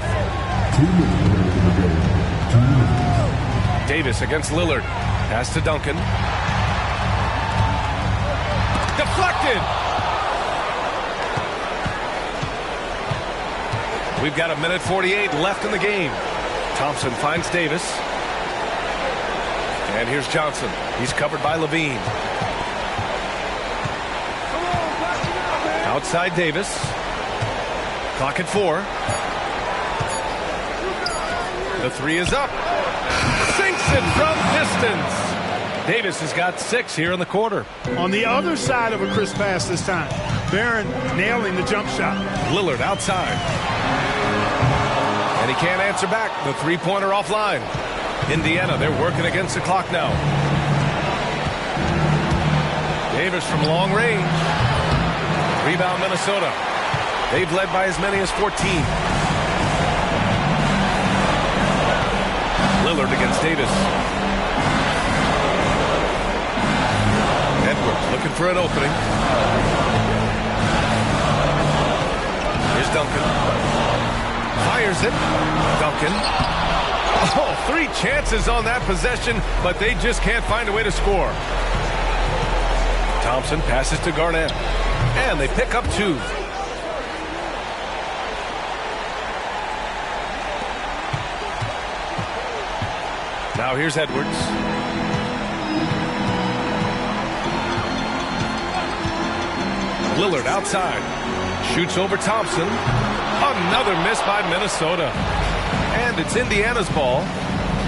Davis against Lillard. Pass to Duncan. Deflected. We've got 1:48 left in the game. Thompson finds Davis. And here's Johnson. He's covered by Levine. Outside Davis. Clock at 4. The 3 is up. Sinks it from distance. Davis has got 6 here in the quarter. On the other side of a crisp pass this time. Barron nailing the jump shot. Lillard outside. And he can't answer back. The 3-pointer offline. Indiana, they're working against the clock now. Davis from long range. Rebound Minnesota. They've led by as many as 14. Lillard against Davis. Edwards looking for an opening. Here's Duncan. Fires it. Duncan. Oh, 3 chances on that possession, but they just can't find a way to score. Thompson passes to Garnett. And they pick up 2. Now here's Edwards. Lillard outside. Shoots over Thompson. Another miss by Minnesota. And it's Indiana's ball.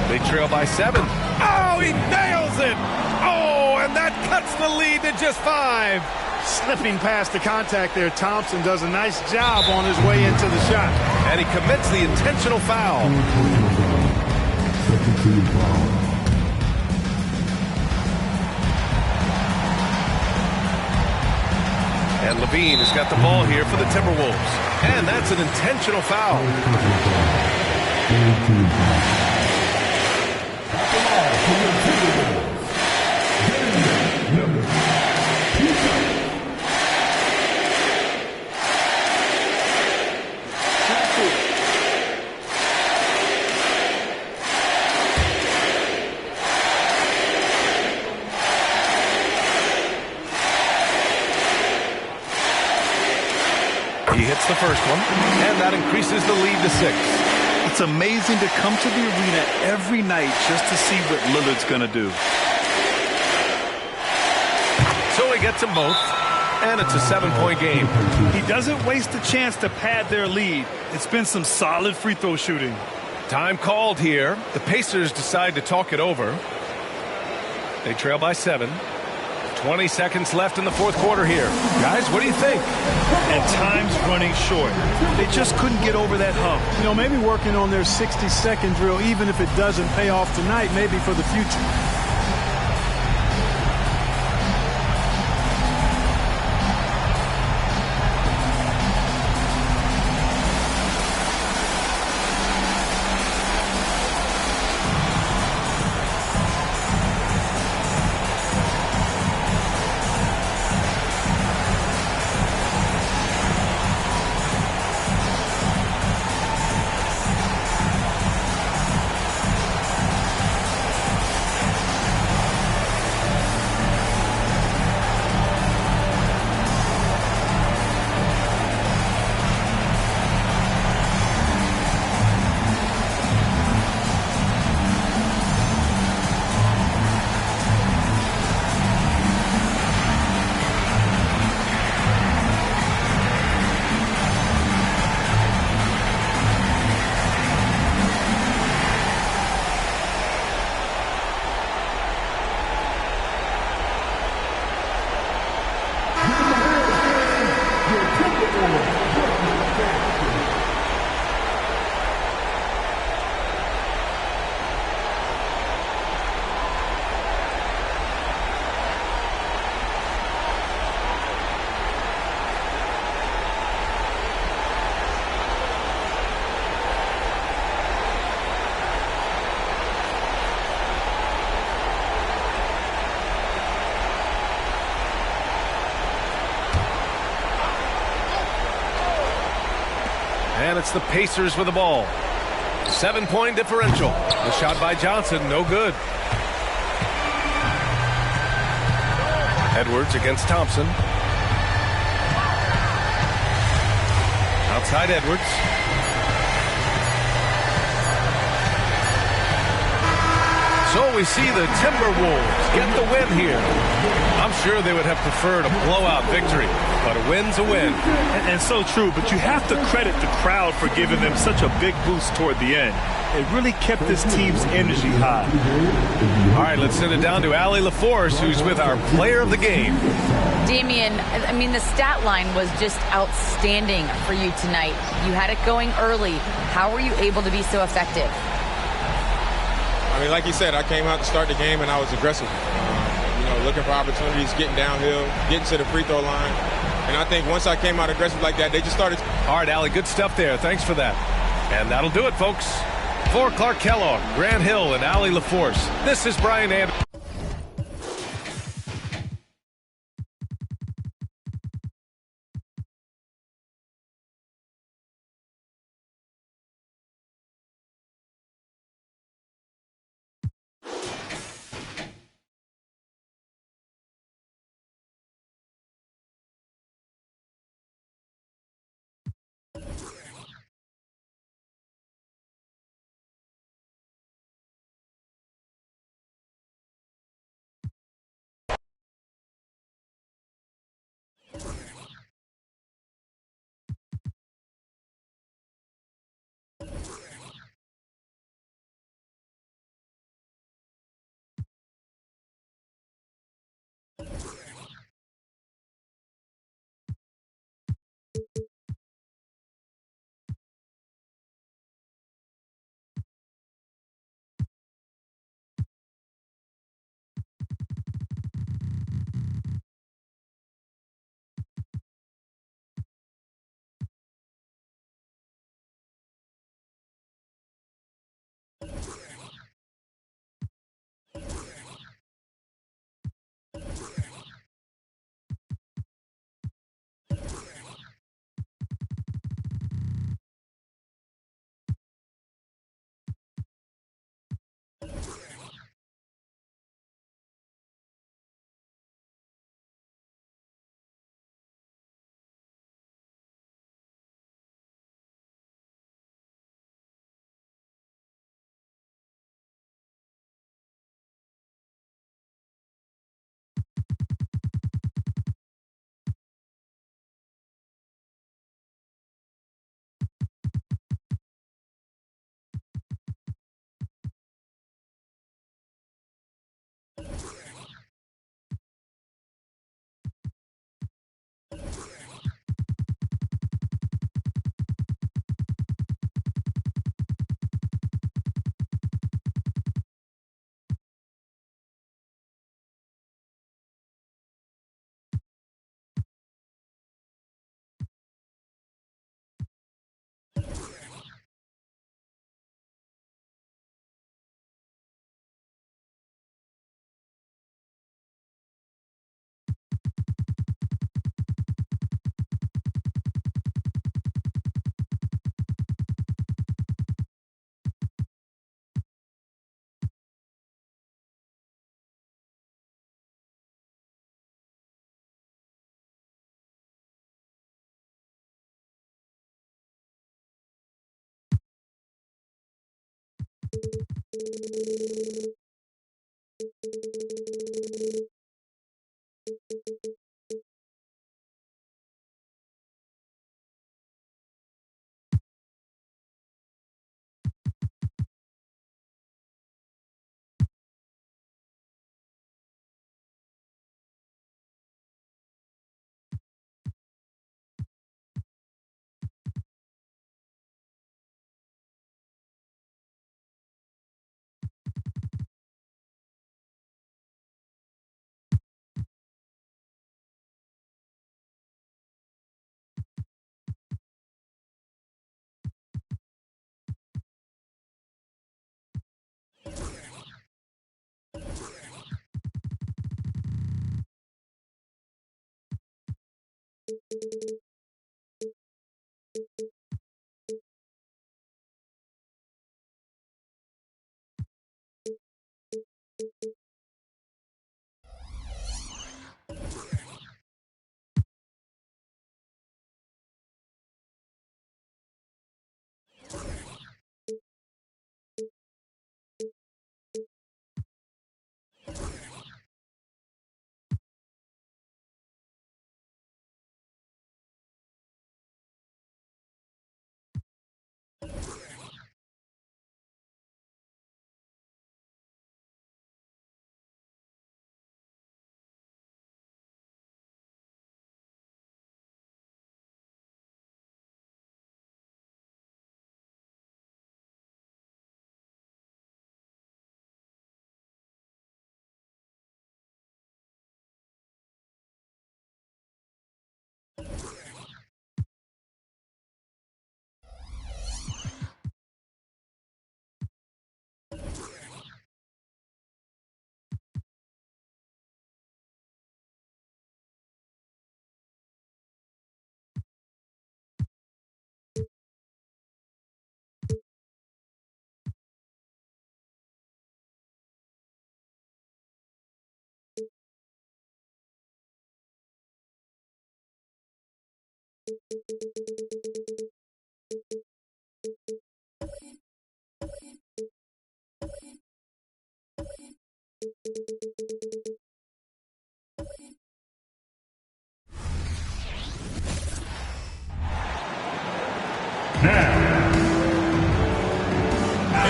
They trail by 7. Oh, he nails it! Oh, and that cuts the lead to just 5. Slipping past the contact there. Thompson does a nice job on his way into the shot. And he commits the intentional foul. And Levine has got the ball here for the Timberwolves. And that's an intentional foul. He hits the first one, and that increases the lead to 6. It's amazing to come to the arena every night just to see what Lillard's going to do. So he gets them both, and it's a 7-point game. He doesn't waste a chance to pad their lead. It's been some solid free throw shooting. Time called here. The Pacers decide to talk it over. They trail by 7. 20 seconds left in the fourth quarter here. Guys, what do you think? And time's running short. They just couldn't get over that hump. You know, maybe working on their 60-second drill, even if it doesn't pay off tonight, maybe for the future. It's the Pacers with the ball. 7-point differential. The shot by Johnson, no good. Edwards against Thompson. Outside Edwards. So we see the Timberwolves get the win here. I'm sure they would have preferred a blowout victory, but a win's a win. And so true, but you have to credit the crowd for giving them such a big boost toward the end. It really kept this team's energy high. All right, let's send it down to Allie LaForce, who's with our player of the game. Damian, I mean, the stat line was just outstanding for you tonight. You had it going early. How were you able to be so effective? I mean, like you said, I came out to start the game and I was aggressive. Looking for opportunities, getting downhill, getting to the free throw line. And I think once I came out aggressive like that, they just started. All right, Allie, good stuff there. Thanks for that. And that'll do it, folks. For Clark Kellogg, Grant Hill, and Allie LaForce, this is Brian Anderson.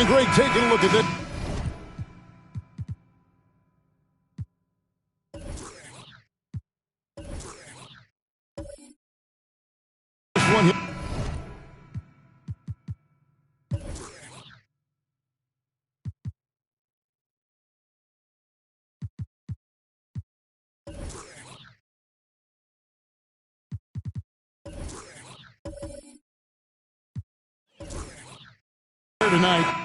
Greg taking a look at this. One hit. Tonight.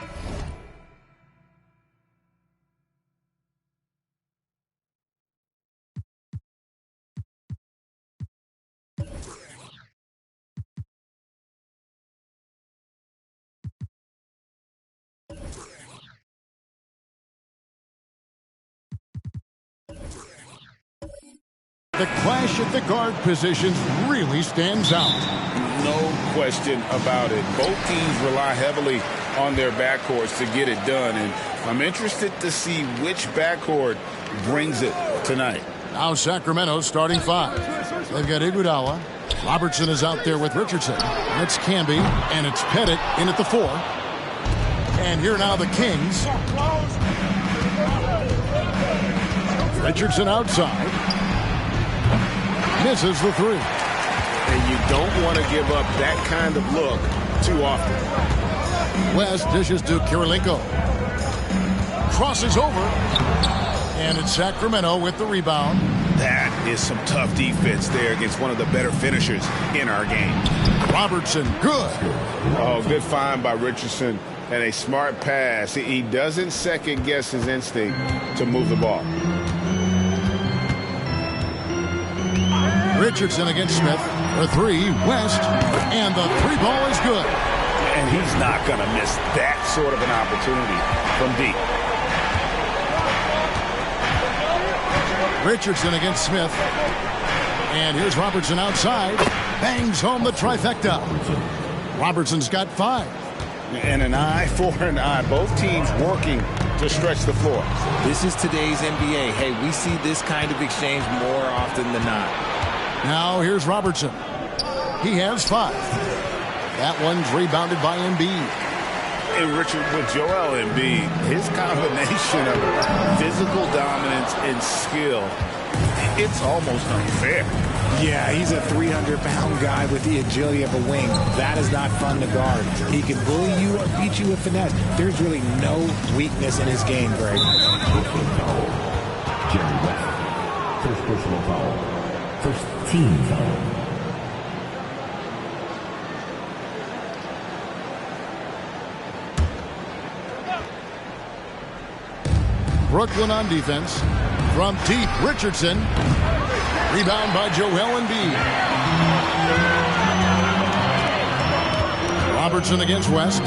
The clash at the guard positions really stands out. No question about it. Both teams rely heavily on their backcourts to get it done, and I'm interested to see which backcourt brings it tonight. Now Sacramento starting five. They've got Iguodala. Robertson is out there with Richardson. And it's Camby, and it's Pettit in at the 4. And here now the Kings. Richardson outside. Misses the 3. And you don't want to give up that kind of look too often. West dishes to Kirilenko. Crosses over. And it's Sacramento with the rebound. That is some tough defense there against one of the better finishers in our game. Robertson, good. Oh, good find by Richardson and a smart pass. He doesn't second guess his instinct to move the ball. Richardson against Smith. The 3, West, and the 3 ball is good. And he's not going to miss that sort of an opportunity from deep. Richardson against Smith. And here's Robertson outside. Bangs home the trifecta. Robertson's got 5. And an eye for an eye. Both teams working to stretch the floor. This is today's NBA. Hey, we see this kind of exchange more often than not. Now here's Robertson. He has 5. That one's rebounded by Embiid. And Richard, with Joel Embiid, his combination of physical dominance and skill, it's almost unfair. Yeah, he's a 300-pound guy with the agility of a wing. That is not fun to guard. He can bully you or beat you with finesse. There's really no weakness in his game, Greg. Jerry West. First personal foul. First team foul. Brooklyn on defense. From deep, Richardson. Rebound by Joel Embiid. Robertson against West.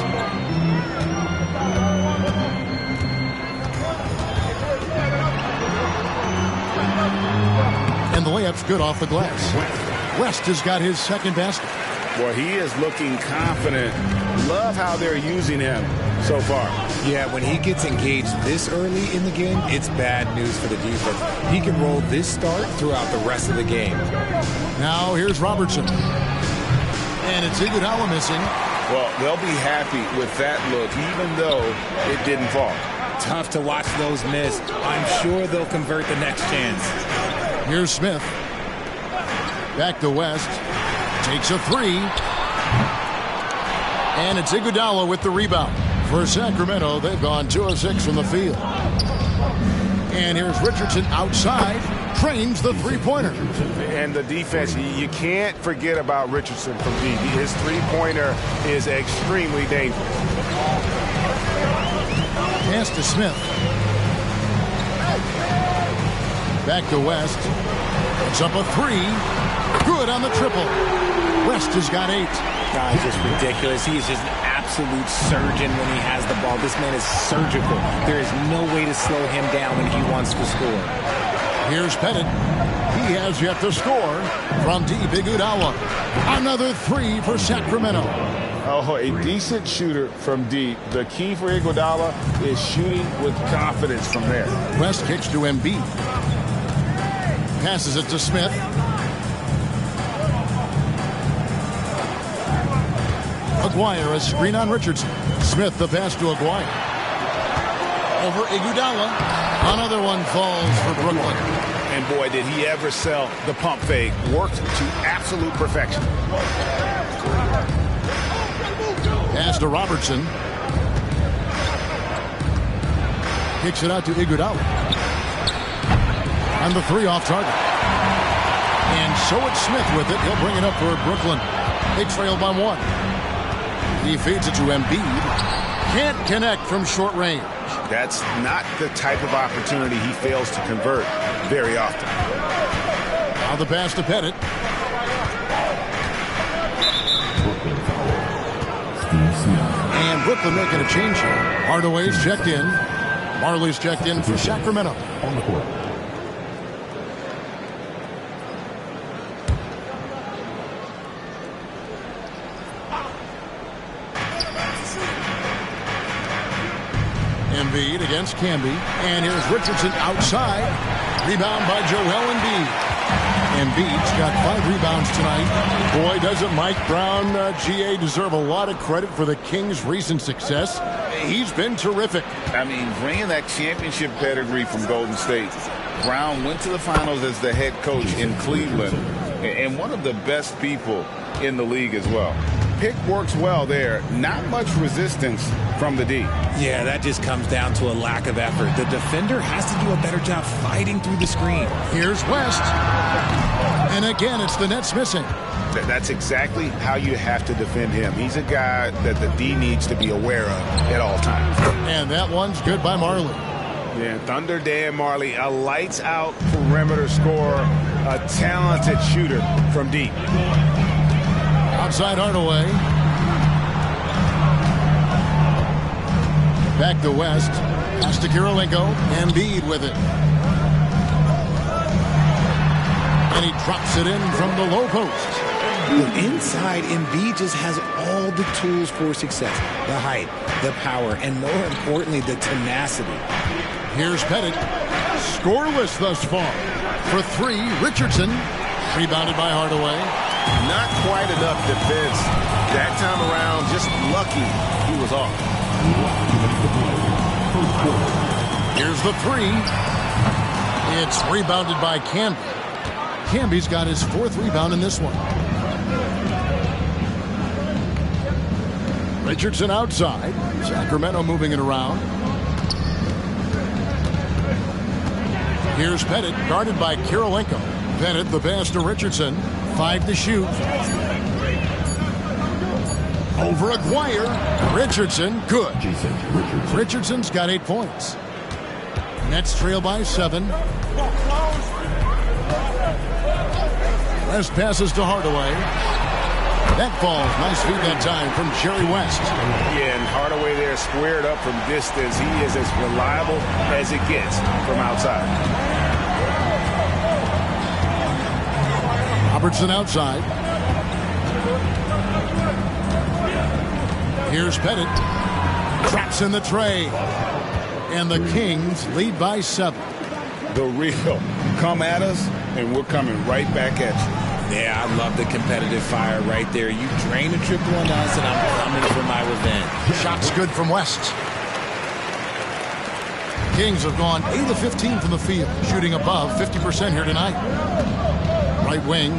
And the layup's good off the glass. West has got his second basket. Well, he is looking confident. Love how they're using him so far. Yeah, when he gets engaged this early in the game, it's bad news for the defense. He can roll this start throughout the rest of the game. Now here's Robertson. And it's Iguodala missing. Well, they'll be happy with that look, even though it didn't fall. Tough to watch those miss. I'm sure they'll convert the next chance. Here's Smith. Back to West. Takes a 3. And it's Iguodala with the rebound. For Sacramento, they've gone 2 of 6 from the field. And here's Richardson outside. Trains the three-pointer. And the defense, you can't forget about Richardson from deep. His three-pointer is extremely dangerous. Pass to Smith. Back to West. It's up a 3. Good on the triple. West has got 8. Guys, just ridiculous. He is just an absolute surgeon when he has the ball. This man is surgical. There is no way to slow him down when he wants to score. Here's Pettit. He has yet to score. From deep, Iguodala. Another 3 for Sacramento. Oh, a decent shooter from deep. The key for Iguodala is shooting with confidence from there. West kicks to Embiid. Passes it to Smith. Aguirre, a screen on Richardson. Smith, the pass to Aguirre. Over Iguodala. Another one falls for Brooklyn. And boy, did he ever sell the pump fake. Worked to absolute perfection. Pass to Robertson. Kicks it out to Iguodala. And the three off target. And so it's Smith with it. He'll bring it up for Brooklyn. They trail by one. He feeds it to Embiid. Can't connect from short range. That's not the type of opportunity he fails to convert very often. Now the pass to Pettit. And Brooklyn making a change here. Hardaway's checked in. Marley's checked in for Sacramento. On the court. Embiid against Camby. And here's Richardson outside. Rebound by Joel Embiid. Embiid's got 5 rebounds tonight. Boy, doesn't Mike Brown, GA, deserve a lot of credit for the Kings' recent success. He's been terrific. I mean, bringing that championship pedigree from Golden State. Brown went to the finals as the head coach in Cleveland and one of the best people in the league as well. Pick works well there. Not much resistance from the D. Yeah, that just comes down to a lack of effort. The defender has to do a better job fighting through the screen. Here's West. And again, it's the Nets missing. That's exactly how you have to defend him. He's a guy that the D needs to be aware of at all times. And that one's good by Marley. Yeah, Thunder Dan Marley, a lights-out perimeter scorer, a talented shooter from deep. Outside Hardaway. Back to West. Pass to Kirilenko. Embiid with it. And he drops it in from the low post. Look, inside, Embiid just has all the tools for success. The height, the power, and more importantly, the tenacity. Here's Pettit. Scoreless thus far. For 3, Richardson. Rebounded by Hardaway. Not quite enough defense. That time around, just lucky he was off. Here's the 3. It's rebounded by Camby. Camby's got his 4th rebound in this one. Richardson outside. Sacramento moving it around. Here's Pettit, guarded by Kirilenko. Pettit, the pass to Richardson. 5 to shoot. Over Aguirre. Richardson, good. Richardson's got 8 points. Nets trail by 7. West passes to Hardaway. That falls. Nice feed that time from Jerry West. Yeah, and Hardaway there squared up from distance. He is as reliable as it gets from outside. Robertson outside. Here's Pettit. Traps in the tray. And the Kings lead by 7. The real come at us, and we're coming right back at you. Yeah, I love the competitive fire right there. You drain a triple on us, and I'm coming for my revenge. Shots good from West. Kings have gone 8 of 15 from the field, shooting above 50% here tonight. Right wing,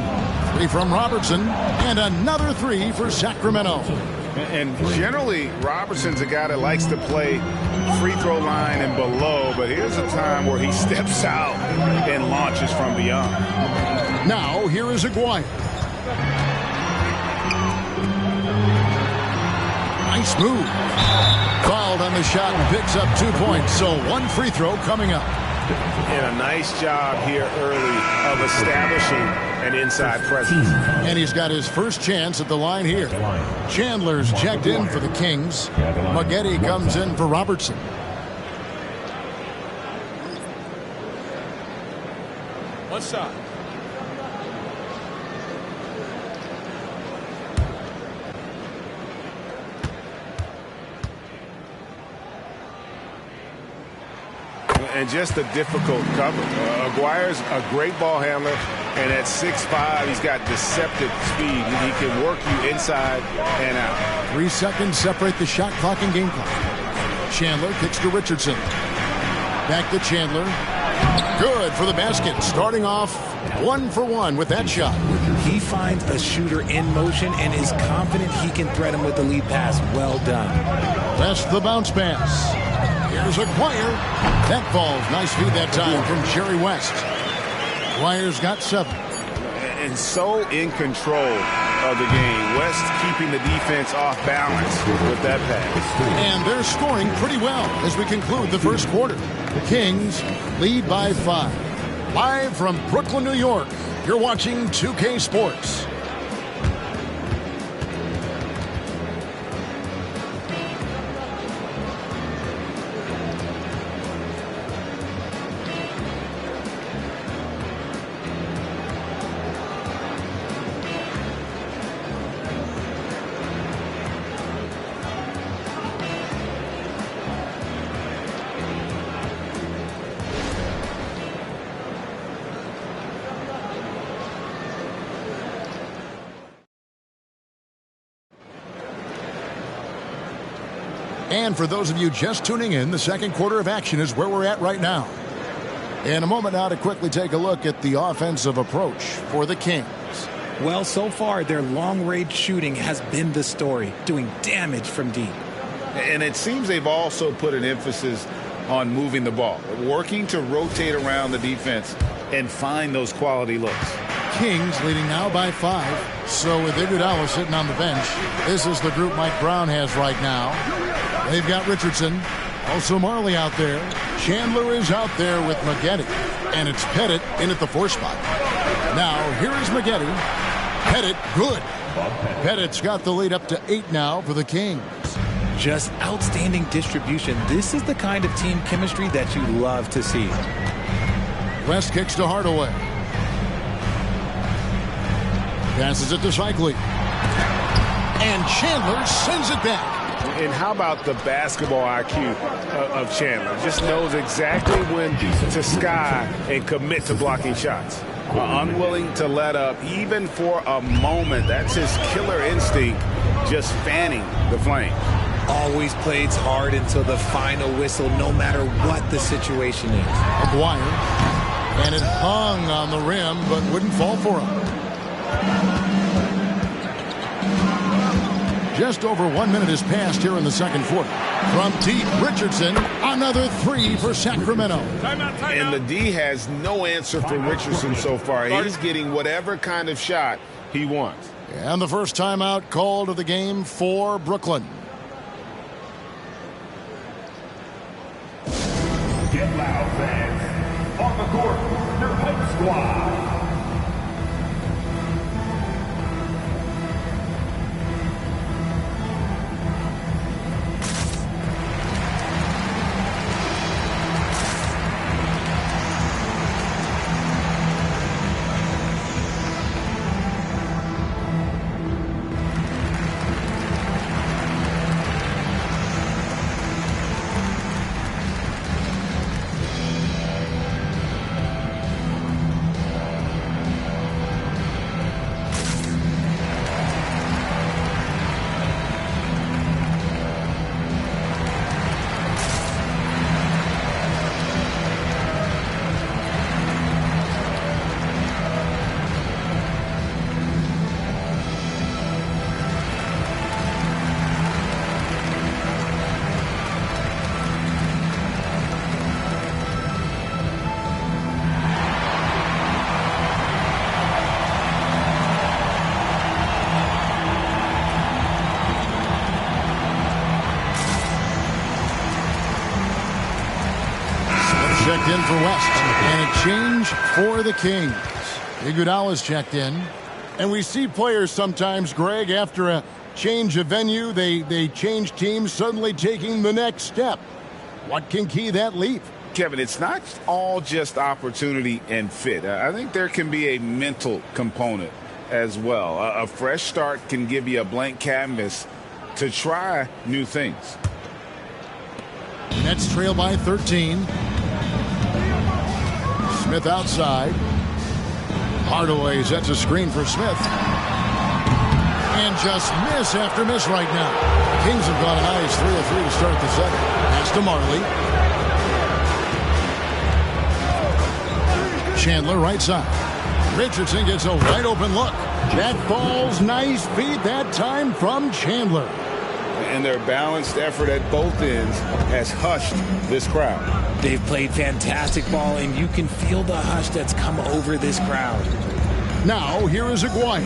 3 from Robertson, and another 3 for Sacramento. And generally, Robertson's a guy that likes to play free throw line and below, but here's a time where he steps out and launches from beyond. Now, here is Aguirre. Nice move. Fouled on the shot and picks up 2 points, so 1 free throw coming up. And a nice job here early of establishing an inside presence. And he's got his first chance at the line here. Chandler's checked in for the Kings. Maggette comes in for Robertson. One shot. and just a difficult cover. Aguirre's a great ball handler, and at 6'5", he's got deceptive speed. He can work you inside and out. 3 seconds separate the shot clock and game clock. Chandler kicks to Richardson. Back to Chandler. Good for the basket. Starting off 1 for 1 with that shot. He finds a shooter in motion and is confident he can thread him with the lead pass. Well done. That's the bounce pass. Here's Aguirre. That falls. Nice feed that time from Jerry West. Aguirre's got 7. And so in control of the game. West keeping the defense off balance with that pass. And they're scoring pretty well as we conclude the first quarter. The Kings lead by 5. Live from Brooklyn, New York, you're watching 2K Sports. And for those of you just tuning in, the second quarter of action is where we're at right now. In a moment now to quickly take a look at the offensive approach for the Kings. Well, so far, their long-range shooting has been the story, doing damage from deep. And it seems they've also put an emphasis on moving the ball, working to rotate around the defense and find those quality looks. Kings leading now by 5. So with Iguodala sitting on the bench, this is the group Mike Brown has right now. They've got Richardson, also Marley out there. Chandler is out there with Maggette, and it's Pettit in at the 4 spot. Now here is Maggette. Pettit, good. Pettit's got the lead up to 8 now for the Kings. Just outstanding distribution. This is the kind of team chemistry that you love to see. West kicks to Hardaway. Passes it to Cycli. And Chandler sends it back. And how about the basketball IQ of Chandler? Just knows exactly when to sky and commit to blocking shots. Unwilling to let up even for a moment. That's his killer instinct, just fanning the flame. Always plays hard until the final whistle, no matter what the situation is. Aguirre. And it hung on the rim, but wouldn't fall for him. Just over 1 minute has passed here in the second quarter. From deep, Richardson, another 3 for Sacramento. And the D has no answer for Richardson so far. He's getting whatever kind of shot he wants. And the first timeout called of the game for Brooklyn. Get loud, fans. On the court, your Hope Squad. Checked in for West, and a change for the Kings. Iguodala's checked in, and we see players sometimes, Greg, after a change of venue, they change teams, suddenly taking the next step. What can key that leap? Kevin, it's not all just opportunity and fit. I think there can be a mental component as well. A fresh start can give you a blank canvas to try new things. Nets trail by 13. Smith outside. Hardaway sets a screen for Smith. And just miss after miss right now. Kings have gone a nice 3 of 3 to start the second. Pass to Marley. Chandler right side. Richardson gets a wide open look. That falls nice feed that time from Chandler. And their balanced effort at both ends has hushed this crowd. They've played fantastic ball, and you can feel the hush that's come over this crowd. Now, here is Aguirre.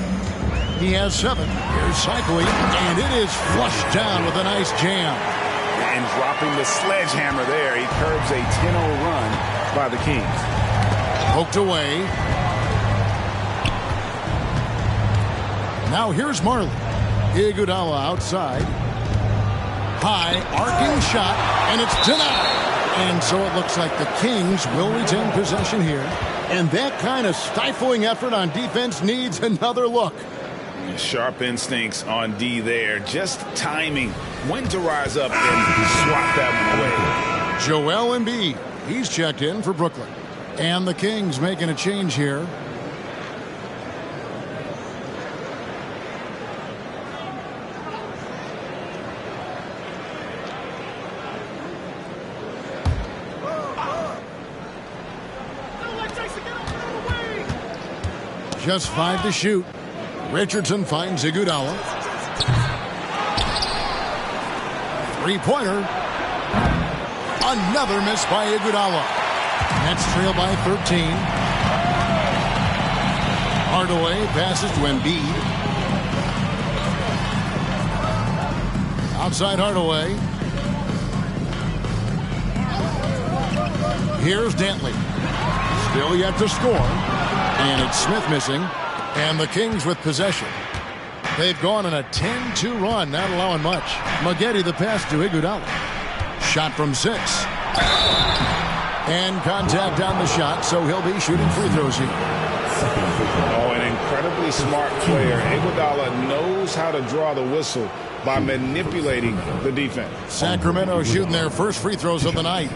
He has 7. Here's cycling, and it is flushed down with a nice jam. And dropping the sledgehammer there, he curbs a 10-0 run by the Kings. Poked away. Now here's Marley. Iguodala outside. High, arcing shot, and it's denied. And so it looks like the Kings will retain possession here. And that kind of stifling effort on defense needs another look. Sharp instincts on D there. Just timing when to rise up and swat that one away. Joel Embiid. He's checked in for Brooklyn. And the Kings making a change here. Just 5 to shoot. Richardson finds Iguodala. 3-pointer. Another miss by Iguodala. Nets trail by 13. Hardaway passes to Embiid. Outside Hardaway. Here's Dantley. Still yet to score. And it's Smith missing. And the Kings with possession. They've gone on a 10-2 run, not allowing much. Maggette the pass to Iguodala. Shot from 6. And contact on the shot, so he'll be shooting free throws here. Oh, an incredibly smart player. Iguodala knows how to draw the whistle by manipulating the defense. Sacramento shooting their first free throws of the night.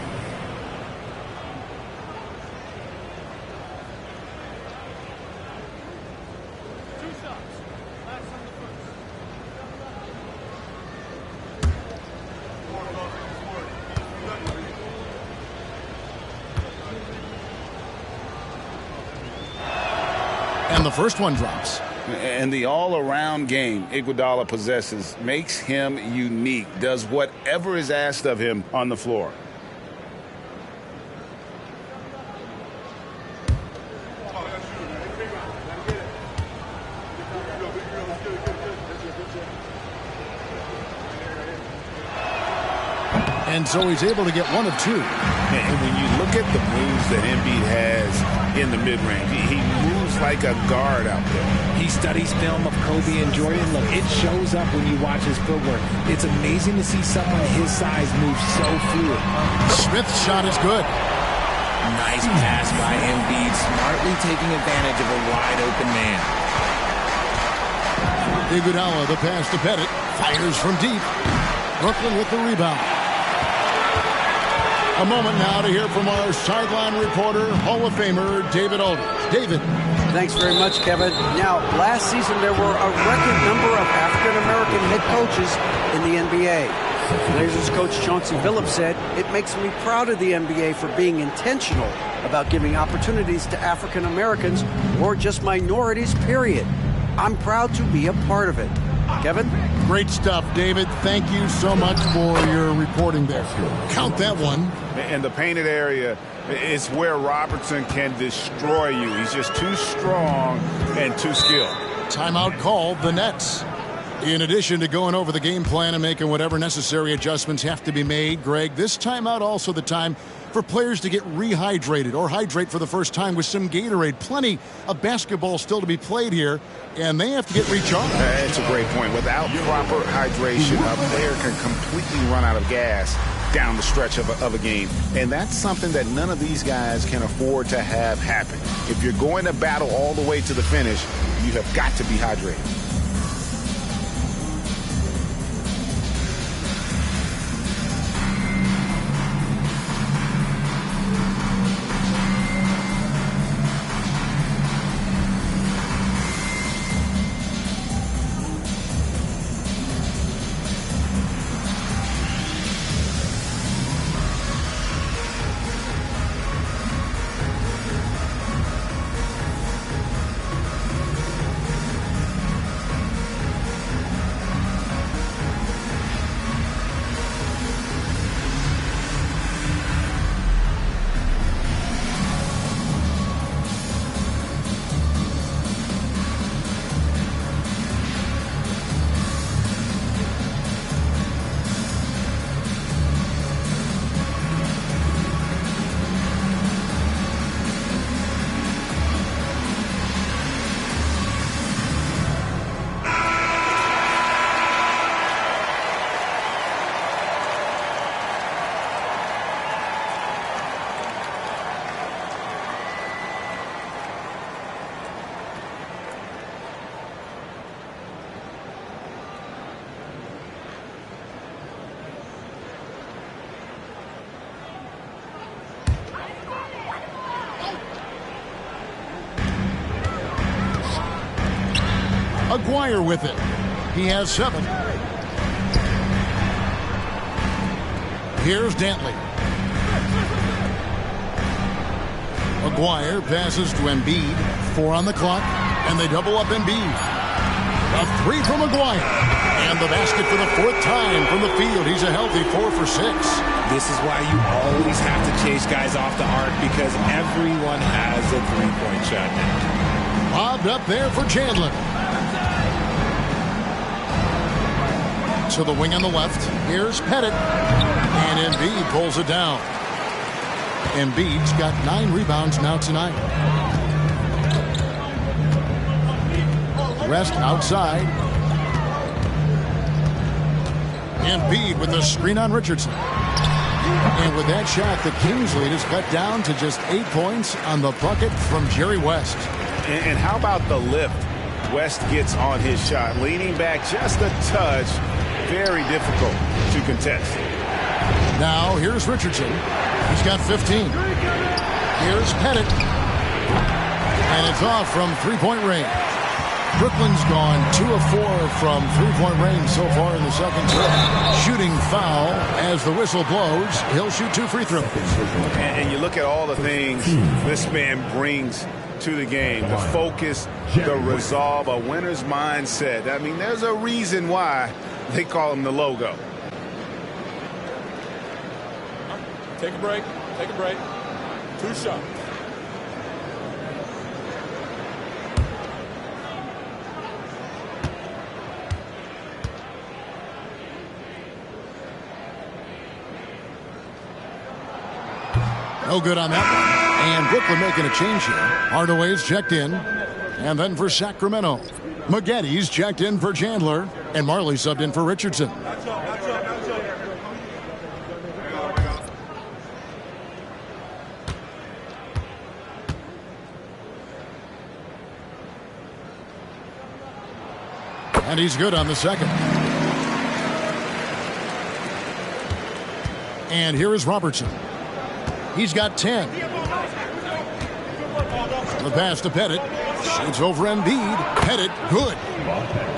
And the first one drops. And the all-around game Iguodala possesses makes him unique. Does whatever is asked of him on the floor. And so he's able to get 1 of 2. And when you look at the moves that Embiid has in the mid-range, he moves like a guard out there. He studies film of Kobe and Jordan. Look, it shows up when you watch his footwork. It's amazing to see someone his size move so fluid. Smith's shot is good. Nice pass by Embiid, smartly taking advantage of a wide-open man. Iguodala, the pass to Pettit. Fires from deep. Brooklyn with the rebound. A moment now to hear from our sideline reporter, Hall of Famer David Aldridge. David. Thanks very much, Kevin. Now, last season there were a record number of African-American head coaches in the NBA. Blazers coach Chauncey Billups said, "It makes me proud of the NBA for being intentional about giving opportunities to African-Americans or just minorities, period. I'm proud to be a part of it." Kevin? Great stuff, David. Thank you so much for your reporting there. Count that one. And the painted area is where Robertson can destroy you. He's just too strong and too skilled. Timeout called, the Nets. In addition to going over the game plan and making whatever necessary adjustments have to be made, Greg, this timeout also the time for players to get rehydrated or hydrate for the first time with some Gatorade. Plenty of basketball still to be played here, and they have to get recharged. That's a great point. Without proper hydration, a player can completely run out of gas down the stretch of a game. And that's something that none of these guys can afford to have happen. If you're going to battle all the way to the finish, you have got to be hydrated. Maguire with it. He has 7. Here's Dantley. Maguire passes to Embiid. 4 on the clock, and they double up Embiid. A 3 from Maguire. And the basket for the 4th time from the field. He's a healthy 4 for 6. This is why you always have to chase guys off the arc, because everyone has a three-point shot now. Lobbed up there for Chandler. To the wing on the left. Here's Pettit. And Embiid pulls it down. Embiid's got 9 rebounds now tonight. West outside. Embiid with the screen on Richardson. And with that shot, the Kings lead is cut down to just 8 points on the bucket from Jerry West. And how about the lift West gets on his shot? Leaning back just a touch. Very difficult to contest. Now here's Richardson. He's got 15. Here's Pettit. And it's off from three-point range. Brooklyn's gone 2 of 4 from three-point range so far in the second quarter. Shooting foul as the whistle blows. He'll shoot 2 free throws. And you look at all the things this man brings to the game. The focus, the resolve, a winner's mindset. I mean, there's a reason why they call him the logo. Take a break. Take a break. 2 shots. No good on that one. And Brooklyn making a change here. Hardaway's checked in. And then for Sacramento, Maggetti's checked in for Chandler. And Marley subbed in for Richardson. And he's good on the second. And here is Robertson. He's got 10. The pass to Pettit. Shoots over Embiid. Pettit, good.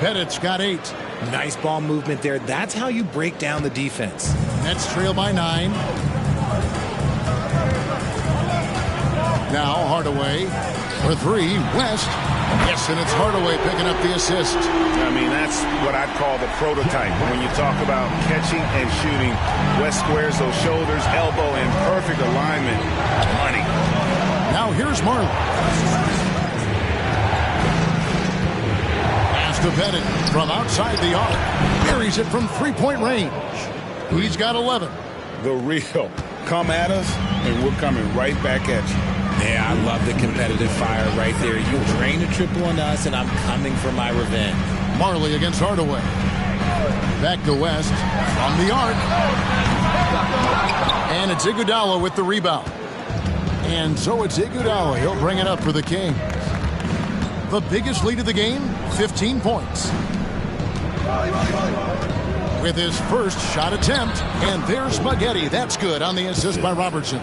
Pettit's got 8. Nice ball movement there. That's how you break down the defense. Nets trail by 9. Now Hardaway for 3. West. Yes, and it's Hardaway picking up the assist. I mean, that's what I'd call the prototype. When you talk about catching and shooting, West squares those shoulders, elbow in perfect alignment. Money. Now here's Marley. Pass to Pettit from outside the arc. Buries it from three-point range. He's got 11. The real. Come at us, and we're coming right back at you. Yeah, I love the competitive fire right there. You drain a triple on us, and I'm coming for my revenge. Marley against Hardaway. Back to West from the arc. And it's Iguodala with the rebound. And so it's Iguodala. He'll bring it up for the Kings. The biggest lead of the game, 15 points. With his first shot attempt. And there's Maggetti. That's good on the assist by Robertson.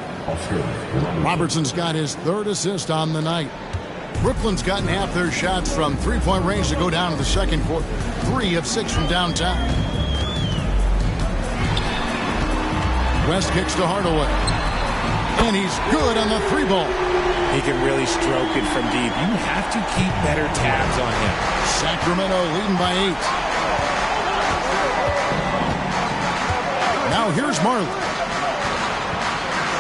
Robertson's got his 3rd assist on the night. Brooklyn's gotten half their shots from three-point range to go down to the second quarter. 3 of 6 from downtown. West kicks to Hardaway. And he's good on the 3-ball. He can really stroke it from deep. You have to keep better tabs on him. Sacramento leading by 8. Now here's Marley.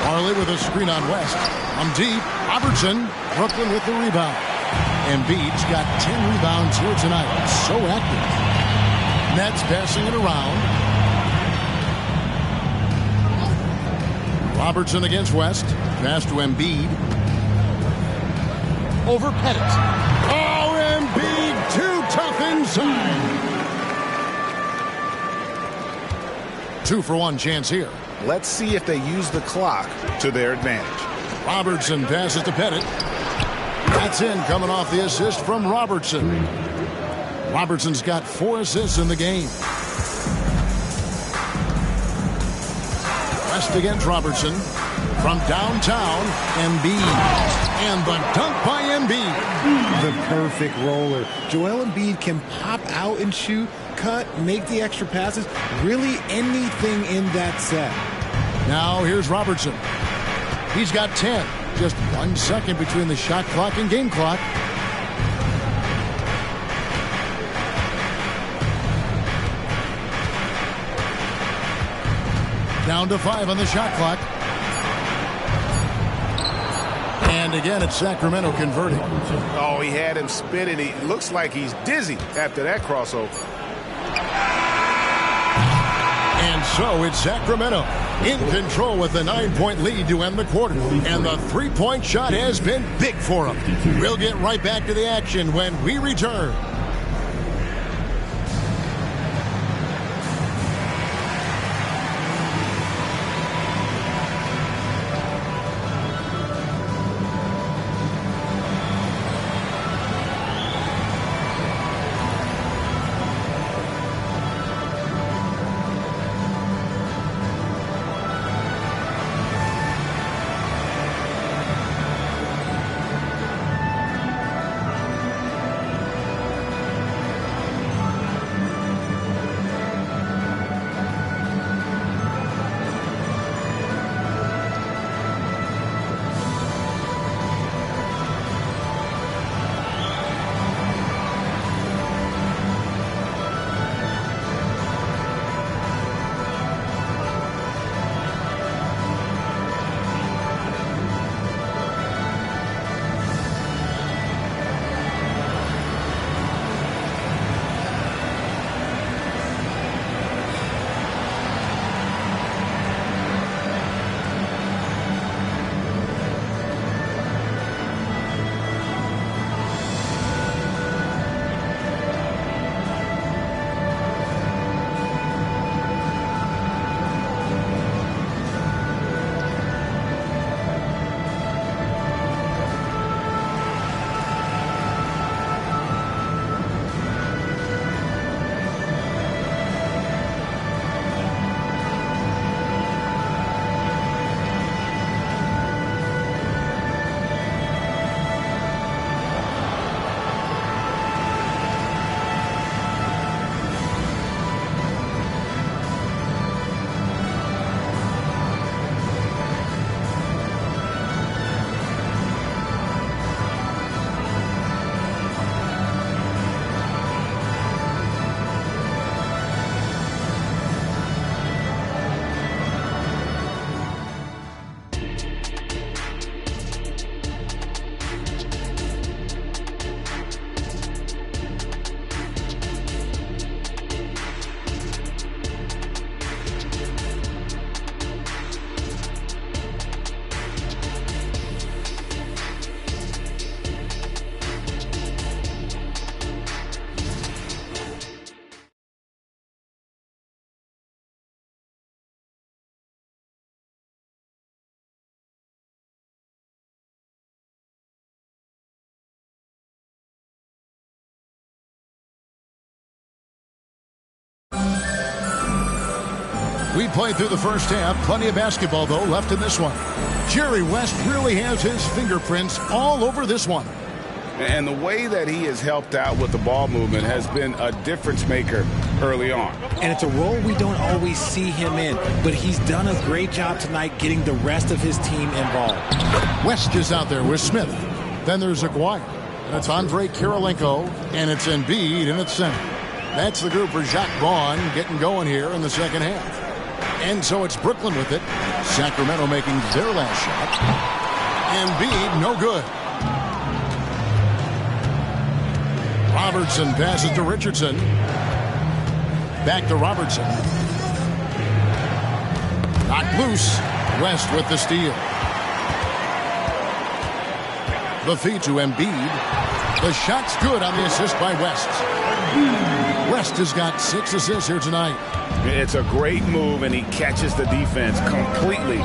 Marley with a screen on West. On deep, Robertson. Brooklyn with the rebound. Embiid's got 10 rebounds here tonight. So active. Nets passing it around. Robertson against West. Pass to Embiid. Over Pettit. Oh, Embiid too tough inside. 2-for-1 chance here. Let's see if they use the clock to their advantage. Robertson passes to Pettit. That's in, coming off the assist from Robertson. Robertson's got 4 assists in the game. West against Robertson. From downtown, Embiid. And the dunk by Embiid. The perfect roller. Joel Embiid can pop out and shoot, cut, make the extra passes, really anything in that set. Now here's Robertson. He's got 10. Just 1 second between the shot clock and game clock. Down to 5 on the shot clock. And again, it's Sacramento converting. Oh, he had him spinning. He looks like he's dizzy after that crossover. And so it's Sacramento in control with a 9-point lead to end the quarter. And the three-point shot has been big for them. We'll get right back to the action when we return. We played through the first half. Plenty of basketball, though, left in this one. Jerry West really has his fingerprints all over this one. And the way that he has helped out with the ball movement has been a difference maker early on. And it's a role we don't always see him in, but he's done a great job tonight getting the rest of his team involved. West is out there with Smith. Then there's Aguirre. And it's Andre Kirilenko, and it's Embiid in its center. That's the group for Jacques Vaughn getting going here in the second half. And so it's Brooklyn with it. Sacramento making their last shot. Embiid, no good. Robertson passes to Richardson. Back to Robertson. Knocked loose. West with the steal. The feed to Embiid. The shot's good on the assist by West. West has got 6 assists here tonight. It's a great move, and he catches the defense completely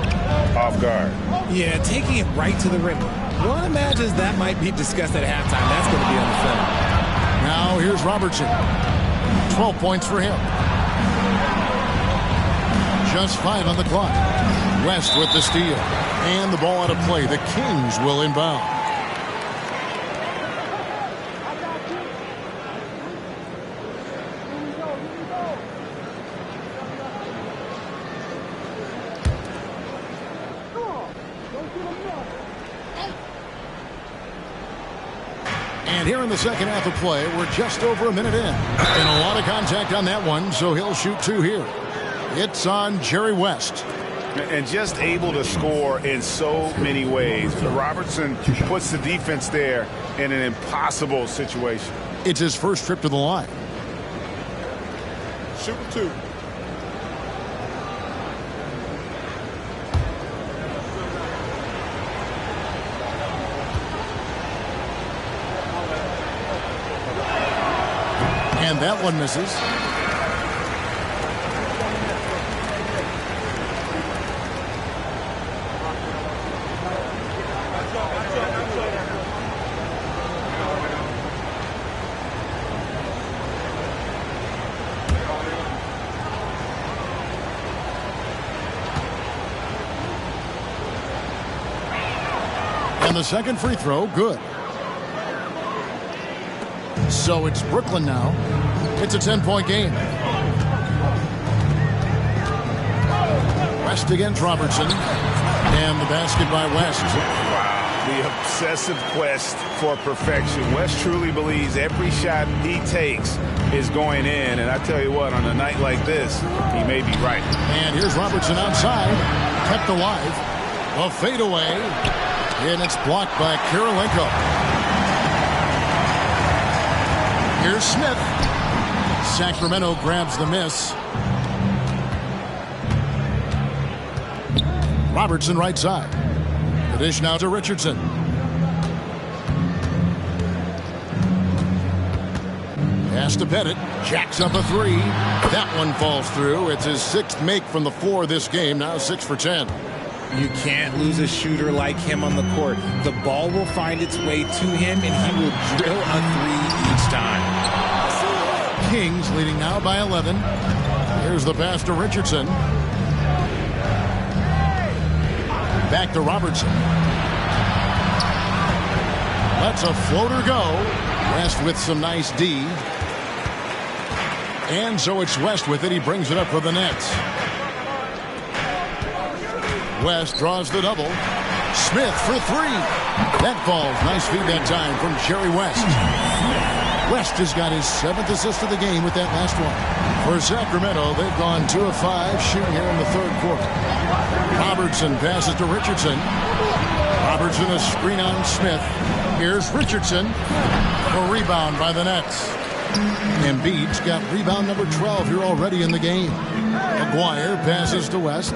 off guard. Yeah, taking it right to the rim. One imagines that might be discussed at halftime. That's going to be on the film. Now here's Robertson. 12 points for him. Just 5 on the clock. West with the steal. And the ball out of play. The Kings will inbound. And here in the second half of play, we're just over a minute in. And a lot of contact on that one, so he'll shoot two here. It's on Jerry West. And just able to score in so many ways. Robertson puts the defense there in an impossible situation. It's his first trip to the line. Shoot two. And that one misses. And the second free throw, good. So it's Brooklyn now. It's a 10-point game. West against Robertson. And the basket by West. Wow. The obsessive quest for perfection. West truly believes every shot he takes is going in. And I tell you what, on a night like this, he may be right. And here's Robertson outside. Kept alive. A fadeaway. And it's blocked by Kirilenko. Here's Smith. Sacramento grabs the miss. Robertson right side. The dish now to Richardson. Pass to Pettit. Jacks up a three. That one falls through. It's his sixth make from the floor this game. Now 6 for 10. You can't lose a shooter like him on the court. The ball will find its way to him, and he will drill a three each time. Kings leading now by 11. Here's the pass to Richardson. Back to Robertson. Lets a floater go. West with some nice D. And so it's West with it. He brings it up for the Nets. West draws the double. Smith for three. That falls. Nice feed that time from Jerry West. West has got his 7th assist of the game with that last one. For Sacramento, they've gone 2 of 5 shooting here in the third quarter. Robertson passes to Richardson. Robertson a screen on Smith. Here's Richardson. A rebound by the Nets. Embiid's got rebound number 12 here already in the game. Maguire passes to West.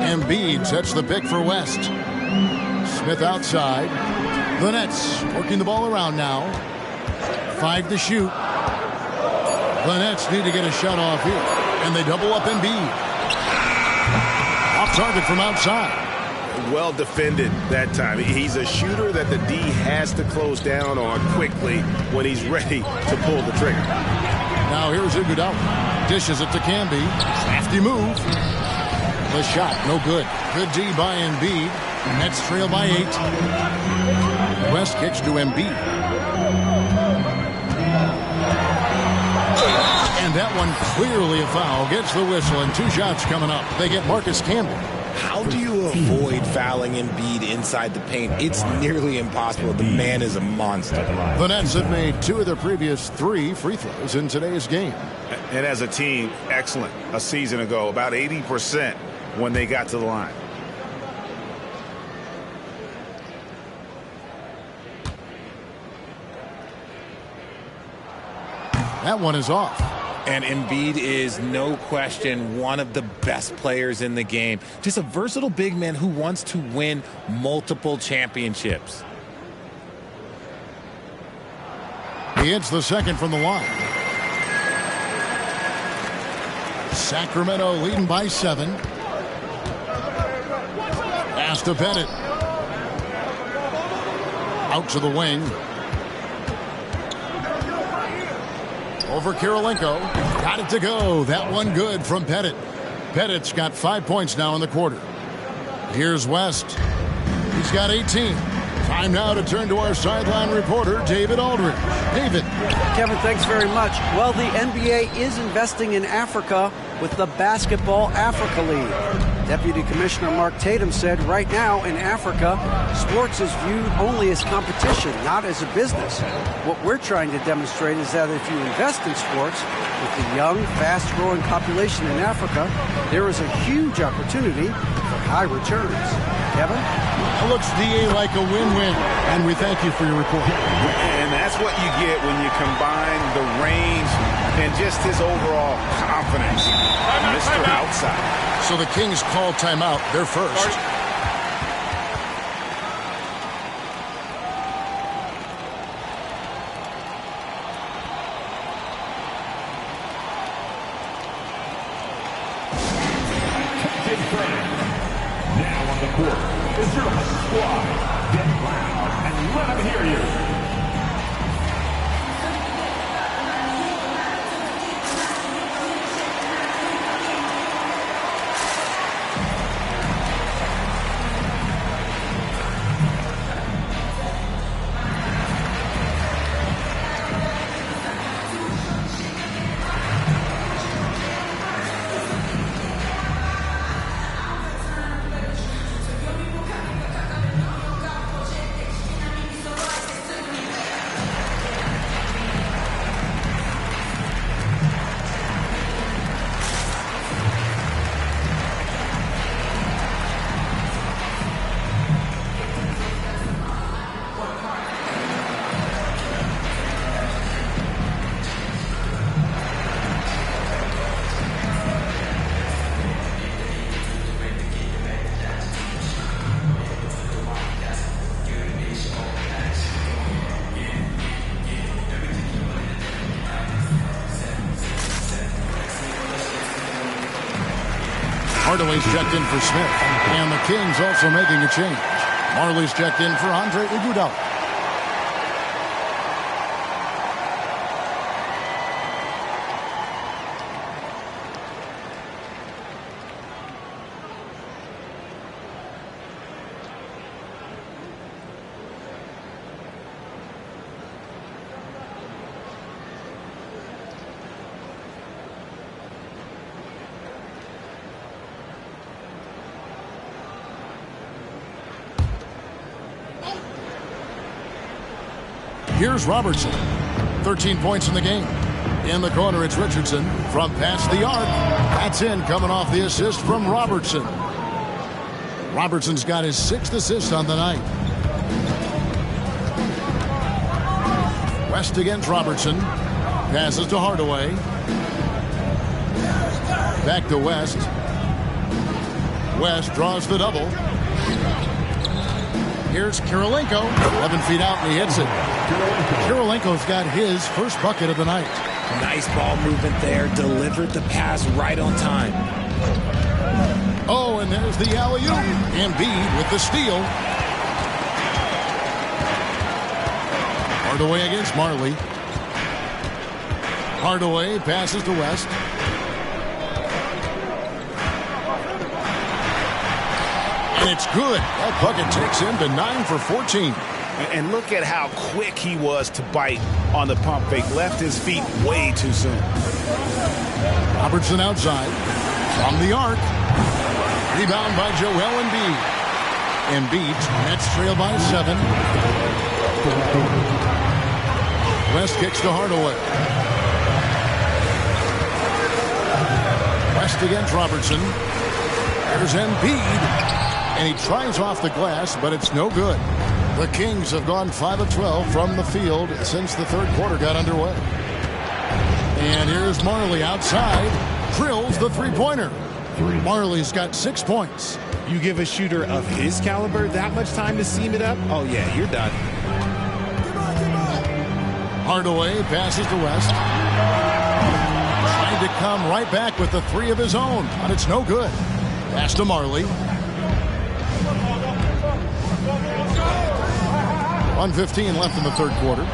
Embiid sets the pick for West. Smith outside. The Nets working the ball around now. 5 to shoot. The Nets need to get a shot off here. And they double up Embiid. Off target from outside. Well defended that time. He's a shooter that the D has to close down on quickly when he's ready to pull the trigger. Now here's Iguodala. Dishes it to Camby. Crafty move. The shot, no good. Good D by Embiid. Nets trail by 8. West kicks to Embiid. And that one clearly a foul. Gets the whistle and 2 shots coming up. They get Marcus Camby. How do you avoid fouling Embiid inside the paint? It's nearly impossible. The man is a monster. The Nets have made 2 of their previous 3 free throws in today's game. And as a team, excellent. A season ago, about 80% when they got to the line. That one is off. And Embiid is, no question, one of the best players in the game. Just a versatile big man who wants to win multiple championships. He hits the second from the line. Sacramento leading by 7. Pass to Pettit. Out to the wing. Over Kirilenko. Got it to go. That one good from Pettit. Pettit's got 5 points now in the quarter. Here's West. He's got 18. Time now to turn to our sideline reporter, David Aldridge. David. Kevin, thanks very much. Well, the NBA is investing in Africa with the Basketball Africa League. Deputy Commissioner Mark Tatum said right now in Africa, sports is viewed only as competition, not as a business. What we're trying to demonstrate is that if you invest in sports, with the young, fast-growing population in Africa, there is a huge opportunity for high returns. Kevin? It looks, DA, like a win-win, and we thank you for your report. And that's what you get when you combine the range and just his overall confidence. Mr. Outside. So the Kings call timeout. They're first. Now on the court is your squad. Get loud and let them hear you. Hardaway's checked in for Smith. And the Kings also making a change. Marley's checked in for Andre Iguodala. Here's Robertson. 13 points in the game. In the corner, it's Richardson from past the arc. That's in, coming off the assist from Robertson. Robertson's got his 6th assist on the night. West against Robertson. Passes to Hardaway. Back to West. West draws the double. Here's Kirilenko. 11 feet out, and he hits it. Kirilenko's got his first bucket of the night. Nice ball movement there. Delivered the pass right on time. Oh, and there's the alley-oop. Embiid with the steal. Hardaway against Marley. Hardaway passes to West. And it's good. That bucket takes him to 9 for 14. And look at how quick he was to bite on the pump fake. Left his feet way too soon. Robertson outside. From the arc. Rebound by Joel Embiid. Embiid, Nets trail by 7. West kicks to Hardaway. West against Robertson. There's Embiid. And he tries off the glass, but it's no good. The Kings have gone 5 of 12 from the field since the third quarter got underway. And here's Marley outside. Drills the three-pointer. Marley's got 6 points. You give a shooter of his caliber that much time to seam it up? Oh, yeah, you're done. Hardaway passes to West. Trying to come right back with the 3 of his own, but it's no good. Pass to Marley. 1:15 left in the third quarter.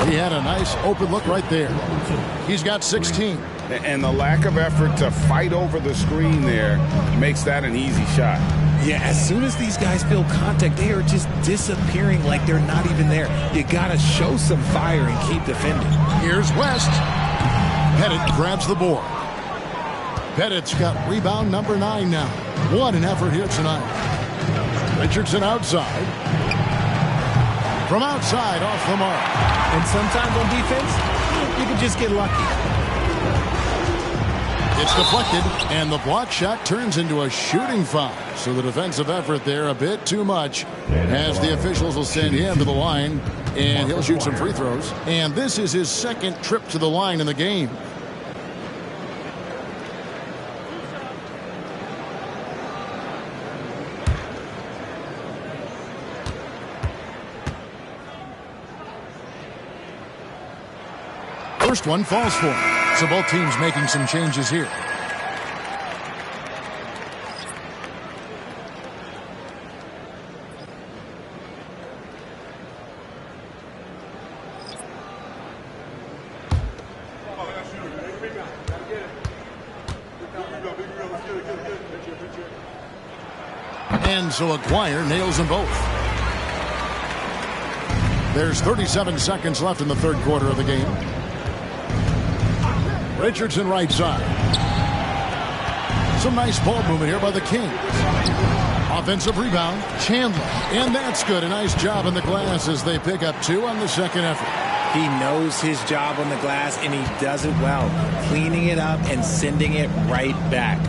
He had a nice open look right there. He's got 16. And the lack of effort to fight over the screen there makes that an easy shot. Yeah, as soon as these guys feel contact, they are just disappearing like they're not even there. You got to show some fire and keep defending. Here's West. Pettit grabs the board. Pettit's got rebound number 9 now. What an effort here tonight. Richardson outside. From outside, off the mark. And sometimes on defense, you can just get lucky. It's deflected, and the block shot turns into a shooting foul. So the defensive effort there a bit too much, as the officials will send him to the line, and he'll shoot some free throws. And this is his second trip to the line in the game. First one falls for him. So both teams making some changes here. And so Aguirre nails them both. There's 37 seconds left in the third quarter of the game. Richardson right side. Some nice ball movement here by the Kings. Offensive rebound, Chandler. And that's good. A nice job on the glass as they pick up 2 on the second effort. He knows his job on the glass, and he does it well. Cleaning it up and sending it right back.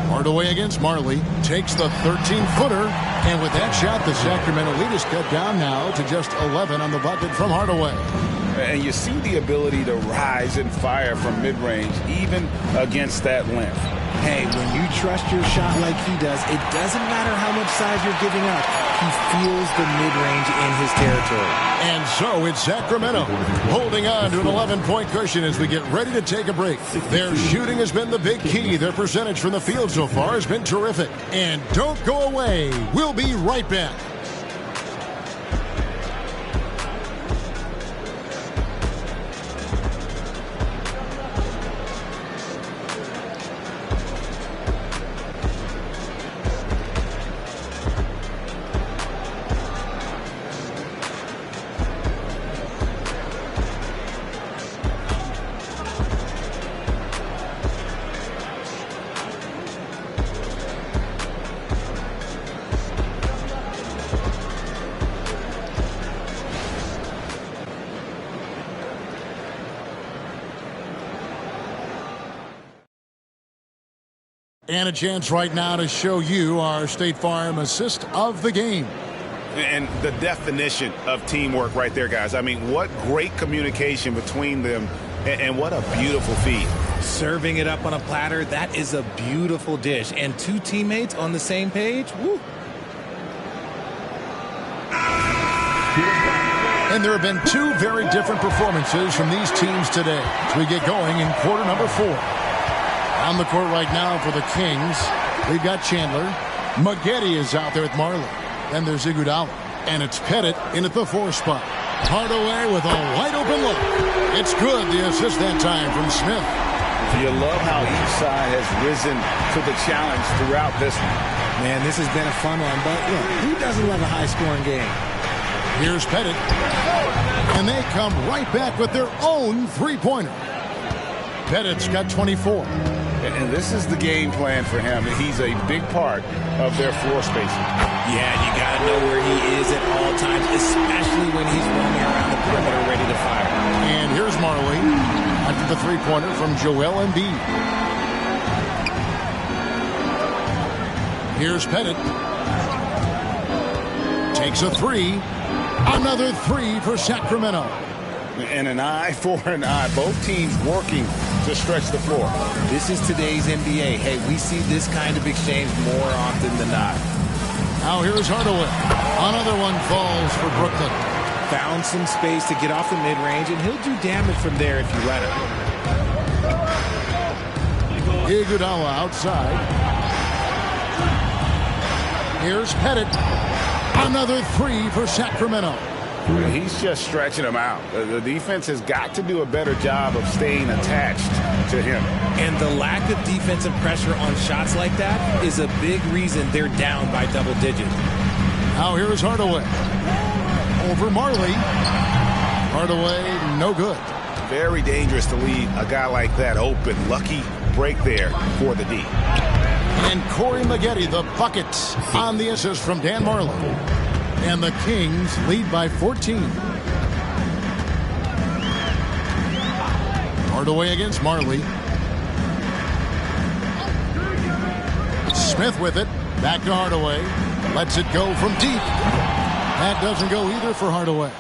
Hardaway against Marley. Takes the 13-footer. And with that shot, the Sacramento lead is cut down now to just 11 on the bucket from Hardaway. And you see the ability to rise and fire from mid-range, even against that length. Hey, when you trust your shot like he does, it doesn't matter how much size you're giving up. He feels the mid-range in his territory. And so it's Sacramento holding on to an 11-point cushion as we get ready to take a break. Their shooting has been the big key. Their percentage from the field so far has been terrific. And don't go away. We'll be right back. And a chance right now to show you our State Farm assist of the game. And the definition of teamwork right there, guys. I mean, what great communication between them, and what a beautiful feed. Serving it up on a platter, that is a beautiful dish. And 2 teammates on the same page, woo. And there have been 2 very different performances from these teams today as we get going in quarter number 4. On the court right now for the Kings, we've got Chandler. Maggette is out there with Marley. Then there's Iguodala. And it's Pettit in at the 4 spot. Hardaway with a wide-open look. It's good, the assist that time from Smith. You love how each side has risen to the challenge throughout this one. Man, this has been a fun one, but look, who doesn't love a high-scoring game? Here's Pettit. And they come right back with their own three-pointer. Pettit's got 24. And this is the game plan for him. He's a big part of their floor spacing. Yeah, you got to know where he is at all times, especially when he's roaming around the perimeter ready to fire. And here's Marley after the three-pointer from Joel Embiid. Here's Pettit. Takes a 3. Another 3 for Sacramento. And an eye for an eye. Both teams working to stretch the floor. This is today's NBA. Hey, we see this kind of exchange more often than not. Now here's Hardaway. Another one falls for Brooklyn. Found some space to get off the mid-range, and he'll do damage from there if you let him. Iguodala outside. Here's Pettit. Another 3 for Sacramento. He's just stretching them out. The defense has got to do a better job of staying attached to him. And the lack of defensive pressure on shots like that is a big reason they're down by double digits. Now here is Hardaway. Over Marley. Hardaway, no good. Very dangerous to leave a guy like that open. Lucky break there for the D. And Corey Maggette, the bucket on the assist from Dan Marley. And the Kings lead by 14. Hardaway against Marley. Smith with it. Back to Hardaway. Lets it go from deep. That doesn't go either for Hardaway.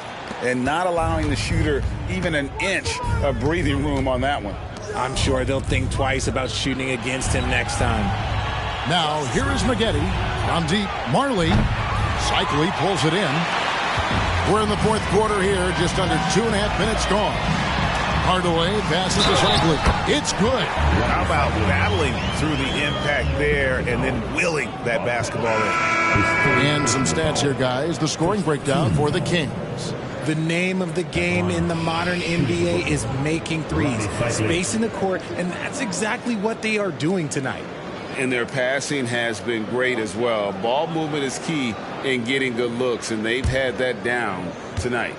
And not allowing the shooter even an inch of breathing room on that one. I'm sure they'll think twice about shooting against him next time. Now, here is Maggette. From deep, Marley. Cycli pulls it in. We're in the fourth quarter here. Just under 2.5 minutes gone. Hardaway passes to Cycli. It's good. How about battling through the impact there and then willing that basketball in? And some stats here, guys. The scoring breakdown for the Kings. The name of the game in the modern NBA is making threes. Space in the court, and that's exactly what they are doing tonight. And their passing has been great as well. Ball movement is key in getting good looks, and they've had that down tonight.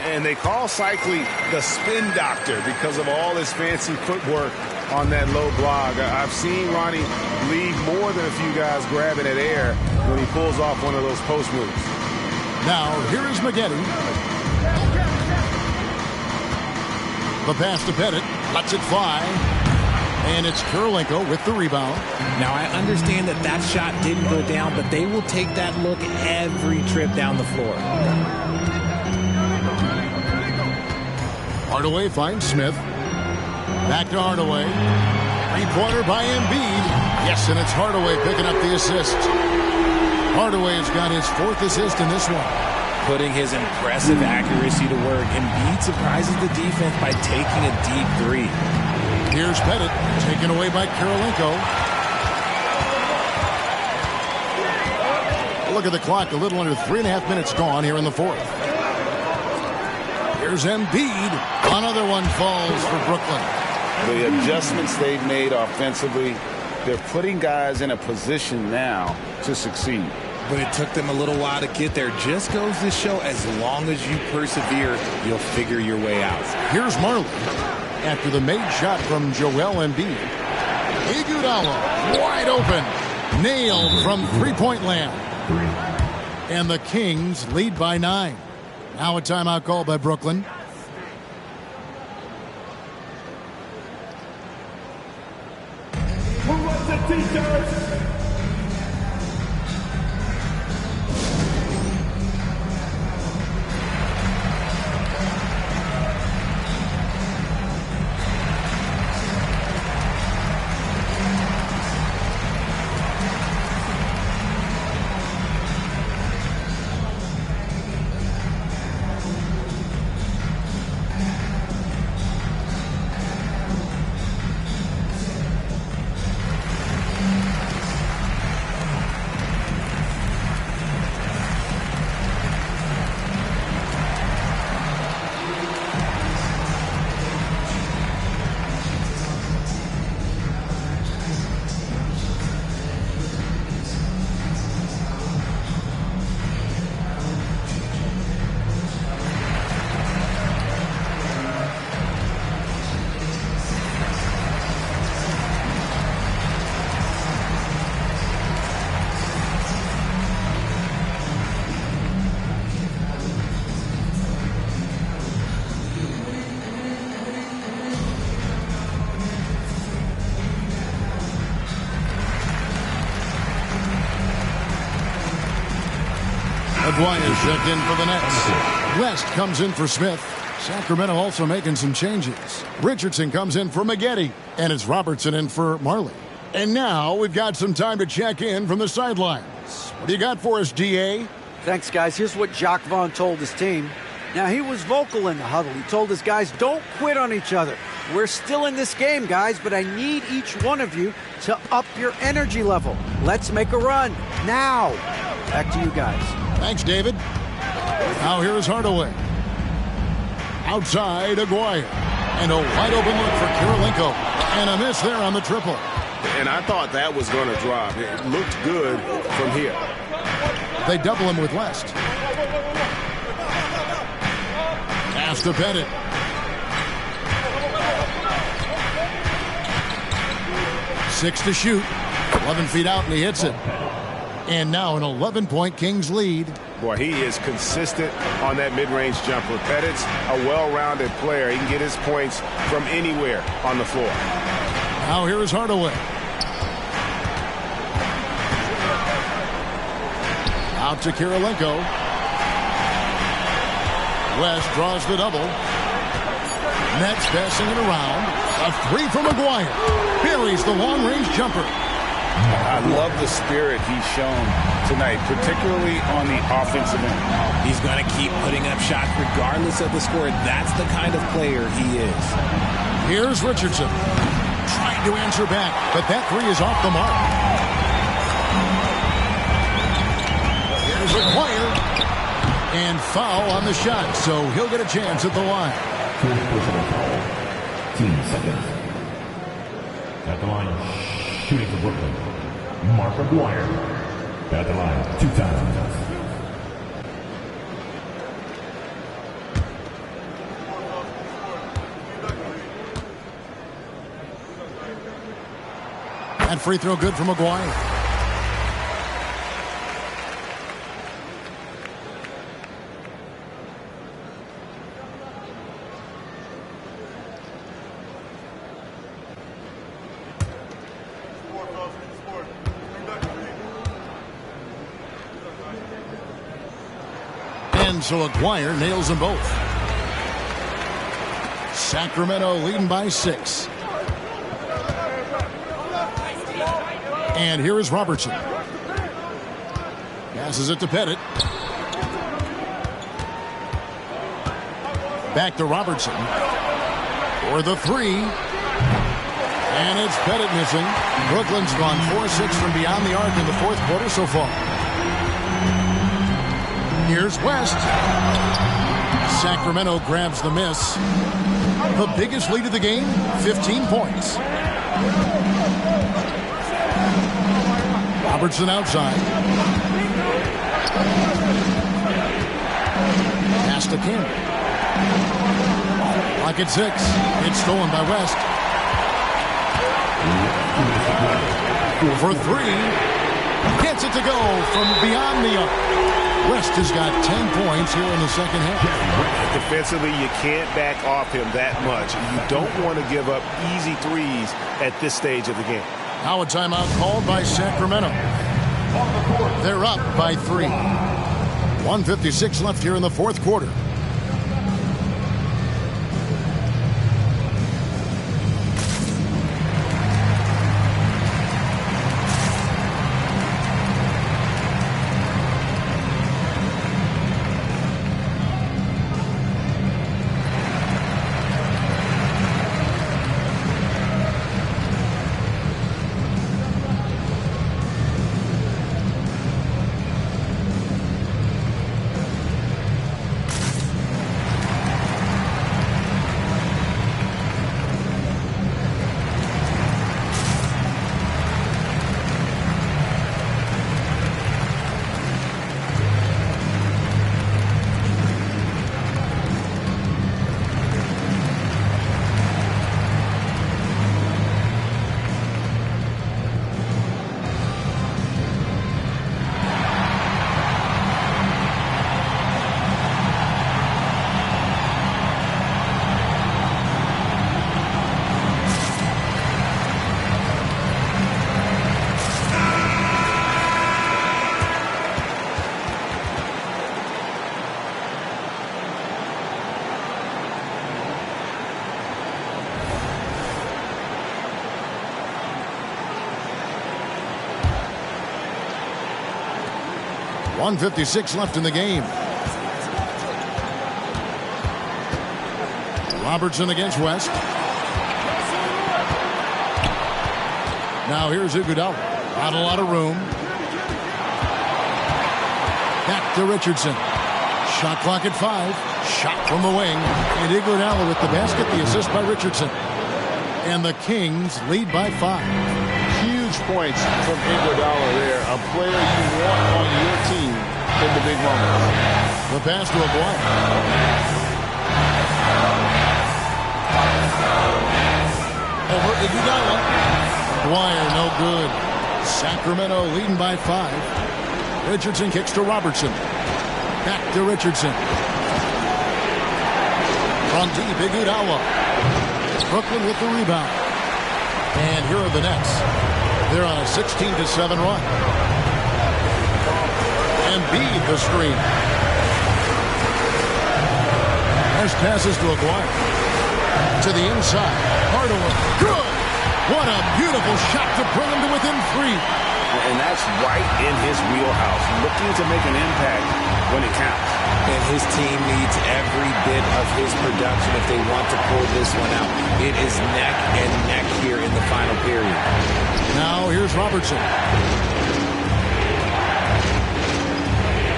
And they call Cycli the spin doctor because of all his fancy footwork on that low block. I've seen Ronnie leave more than a few guys grabbing at air when he pulls off one of those post moves. Now, here is Maggette. The pass to Pettit. Lets it fly. And it's Kirilenko with the rebound. Now, I understand that that shot didn't go down, but they will take that look every trip down the floor. Hardaway finds Smith. Back to Hardaway. Three-pointer by Embiid. Yes, and it's Hardaway picking up the assist. Hardaway has got his 4th assist in this one. Putting his impressive accuracy to work. Embiid surprises the defense by taking a deep three. Here's Pettit, taken away by Kirilenko. Look at the clock, a little under 3.5 minutes gone here in the fourth. Here's Embiid. Another one falls for Brooklyn. The adjustments they've made offensively, they're putting guys in a position now to succeed. But it took them a little while to get there. Just goes to show as long as you persevere, you'll figure your way out. Here's Marley. After the made shot from Joel Embiid. Iguodala wide open. Nailed from three-point land. And the Kings lead by 9. Now a timeout call by Brooklyn. Who wants the t-shirts? Dwyer's checked in for the Nets. West comes in for Smith. Sacramento also making some changes. Richardson comes in for Maggette. And it's Robertson in for Marley. And now we've got some time to check in from the sidelines. What do you got for us, DA? Thanks, guys. Here's what Jacques Vaughn told his team. Now, he was vocal in the huddle. He told his guys, don't quit on each other. We're still in this game, guys, but I need each one of you to up your energy level. Let's make a run now. Back to you guys. Thanks, David. Now here is Hardaway. Outside, Aguirre. And a wide open look for Kirilenko. And a miss there on the triple. And I thought that was going to drop. It looked good from here. They double him with West. Pass to Bennett. Six to shoot. 11 feet out, and he hits it. And now an 11-point Kings lead. Boy, he is consistent on that mid-range jumper. Pettit's a well-rounded player. He can get his points from anywhere on the floor. Now here is Hardaway. Out to Kirilenko. West draws the double. Nets passing it around. A three from Aguirre. Buries the long-range jumper. I love the spirit he's shown tonight, particularly on the offensive end. He's going to keep putting up shots regardless of the score. That's the kind of player he is. Here's Richardson. Trying to answer back, but that three is off the mark. Here's Aguirre. And foul on the shot, so he'll get a chance at the line. 15 seconds. At the line, shooting for Brooklyn, Mark Aguirre. At the line, 2 times. And free throw good from Aguirre. So Aguirre nails them both. Sacramento leading by 6. And here is Robertson. Passes it to Pettit. Back to Robertson. For the three. And it's Pettit missing. Brooklyn's gone 4-6 from beyond the arc in the fourth quarter so far. Here's West. Sacramento grabs the miss. The biggest lead of the game, 15 points. Robertson outside. Pass to Campbell. Clock at 6. It's stolen by West. For 3. Gets it to go from beyond the arc. West has got 10 points here in the second half. Defensively, you can't back off him that much. You don't want to give up easy threes at this stage of the game. Now a timeout called by Sacramento. They're up by 3. 1:56 left here in the fourth quarter. .156 left in the game. Robertson against West. Now here's Iguodala. Not a lot of room. Back to Richardson. Shot clock at 5. Shot from the wing. And Iguodala with the basket. The assist by Richardson. And the Kings lead by 5. Huge points from Iguodala there. A player you want on your team in the big moments. The pass to Aguirre. Over Iguodala. Dwyer, no good. Sacramento leading by 5. Richardson kicks to Robertson. Back to Richardson. From deep, Iguodala. Brooklyn with the rebound. And here are the Nets. They're on a 16-7 run. Embiid the screen. Nice passes to Aguirre. To the inside. Hardaway. Good! What a beautiful shot to bring him to within 3. And that's right in his wheelhouse. Looking to make an impact when it counts. And his team needs every bit of his production if they want to pull this one out. It is neck and neck here in the final period. Now here's Robertson.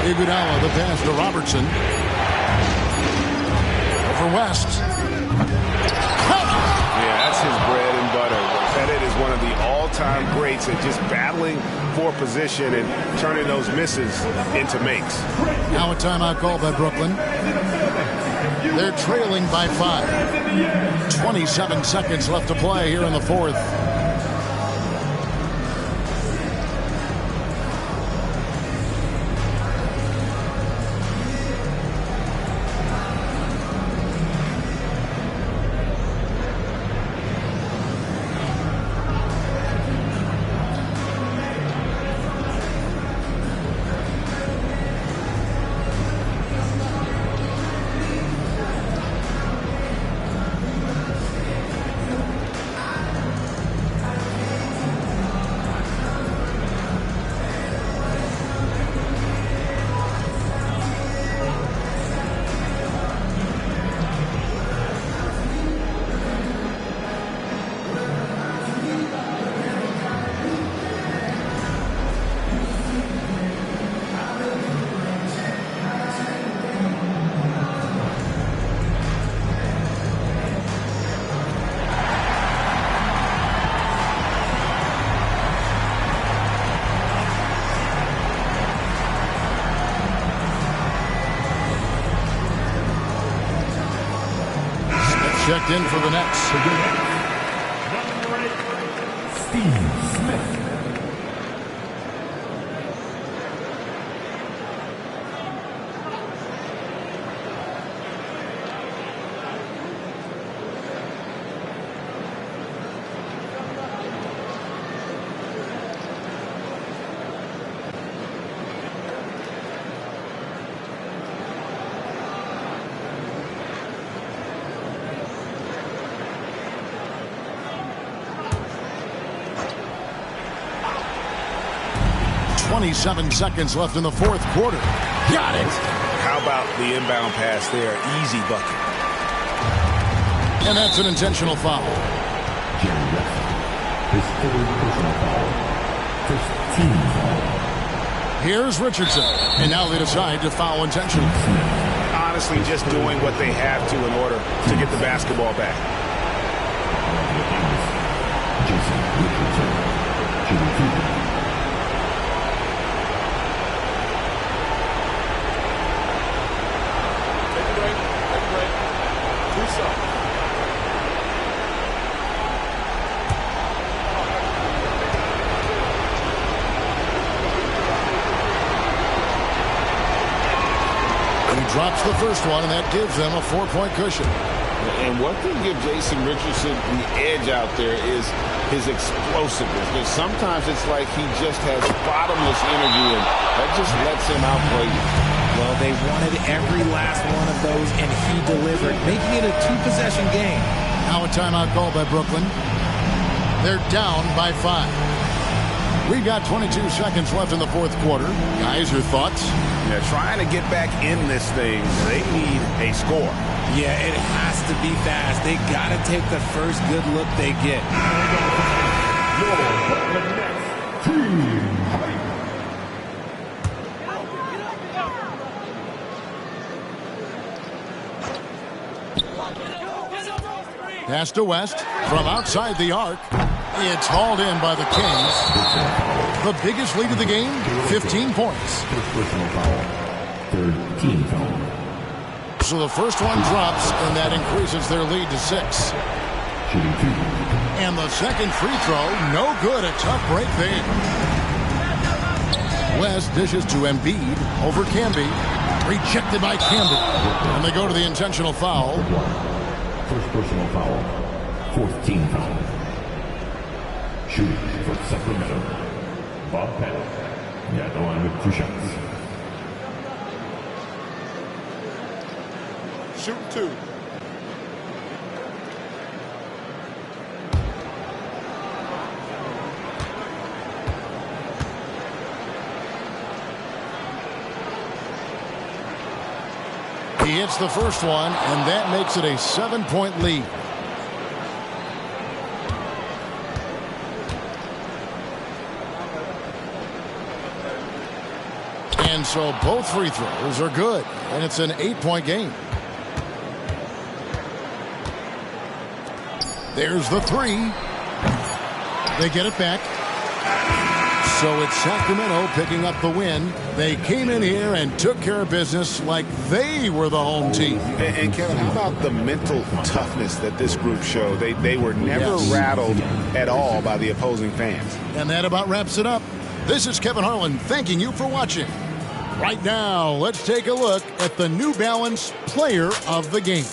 Iguodala, the pass to Robertson. Over West. Yeah, that's his bread and butter. Pettit is one of the all-time greats at just battling for position and turning those misses into makes. Now a timeout called by Brooklyn. They're trailing by 5. 27 seconds left to play here in the fourth. Checked in for the Nets. Steve Smith. 27 seconds left in the fourth quarter. Got it. How about the inbound pass there? Easy bucket. And that's an intentional foul. Jerry West. His third personal foul. First team foul. Here's Richardson. And now they decide to foul intentionally. Honestly, just doing what they have to in order to get the basketball back. Jason Richardson. Jimmy Fever. Drops the first one, and that gives them a 4-point cushion. And what can give Jason Richardson the edge out there is his explosiveness. Because sometimes it's like he just has bottomless energy, and that just lets him outplay you. Well, they wanted every last one of those, and he delivered, making it a two-possession game. Now a timeout called by Brooklyn. They're down by 5. We've got 22 seconds left in the fourth quarter. Guys, your thoughts? Yeah, trying to get back in this thing, they need a score. Yeah, it has to be fast. They got to take the first good look they get. the next team. Pass to West from outside the arc. It's hauled in by the Kings. The biggest lead of the game, 15 points. First personal foul. Third team foul. So the first one drops, and that increases their lead to 6. Shooting 2. And the second free throw, no good. A tough break there. West dishes to Embiid over Camby. Rejected by Camby. And they go to the intentional foul. First personal foul. Fourth team foul. Shooting from Sacramento. Bob Pettit. Yeah, the line with 2 shots. Shoot 2. He hits the first one, and that makes it a 7-point lead. And so both free throws are good, and it's an 8-point game. There's the 3. They get it back. So it's Sacramento picking up the win. They came in here and took care of business like they were the home team. And Kevin, how about the mental toughness that this group showed? They were never rattled at all by the opposing fans. And that about wraps it up. This is Kevin Harlan thanking you for watching. Right now, let's take a look at the New Balance Player of the Game.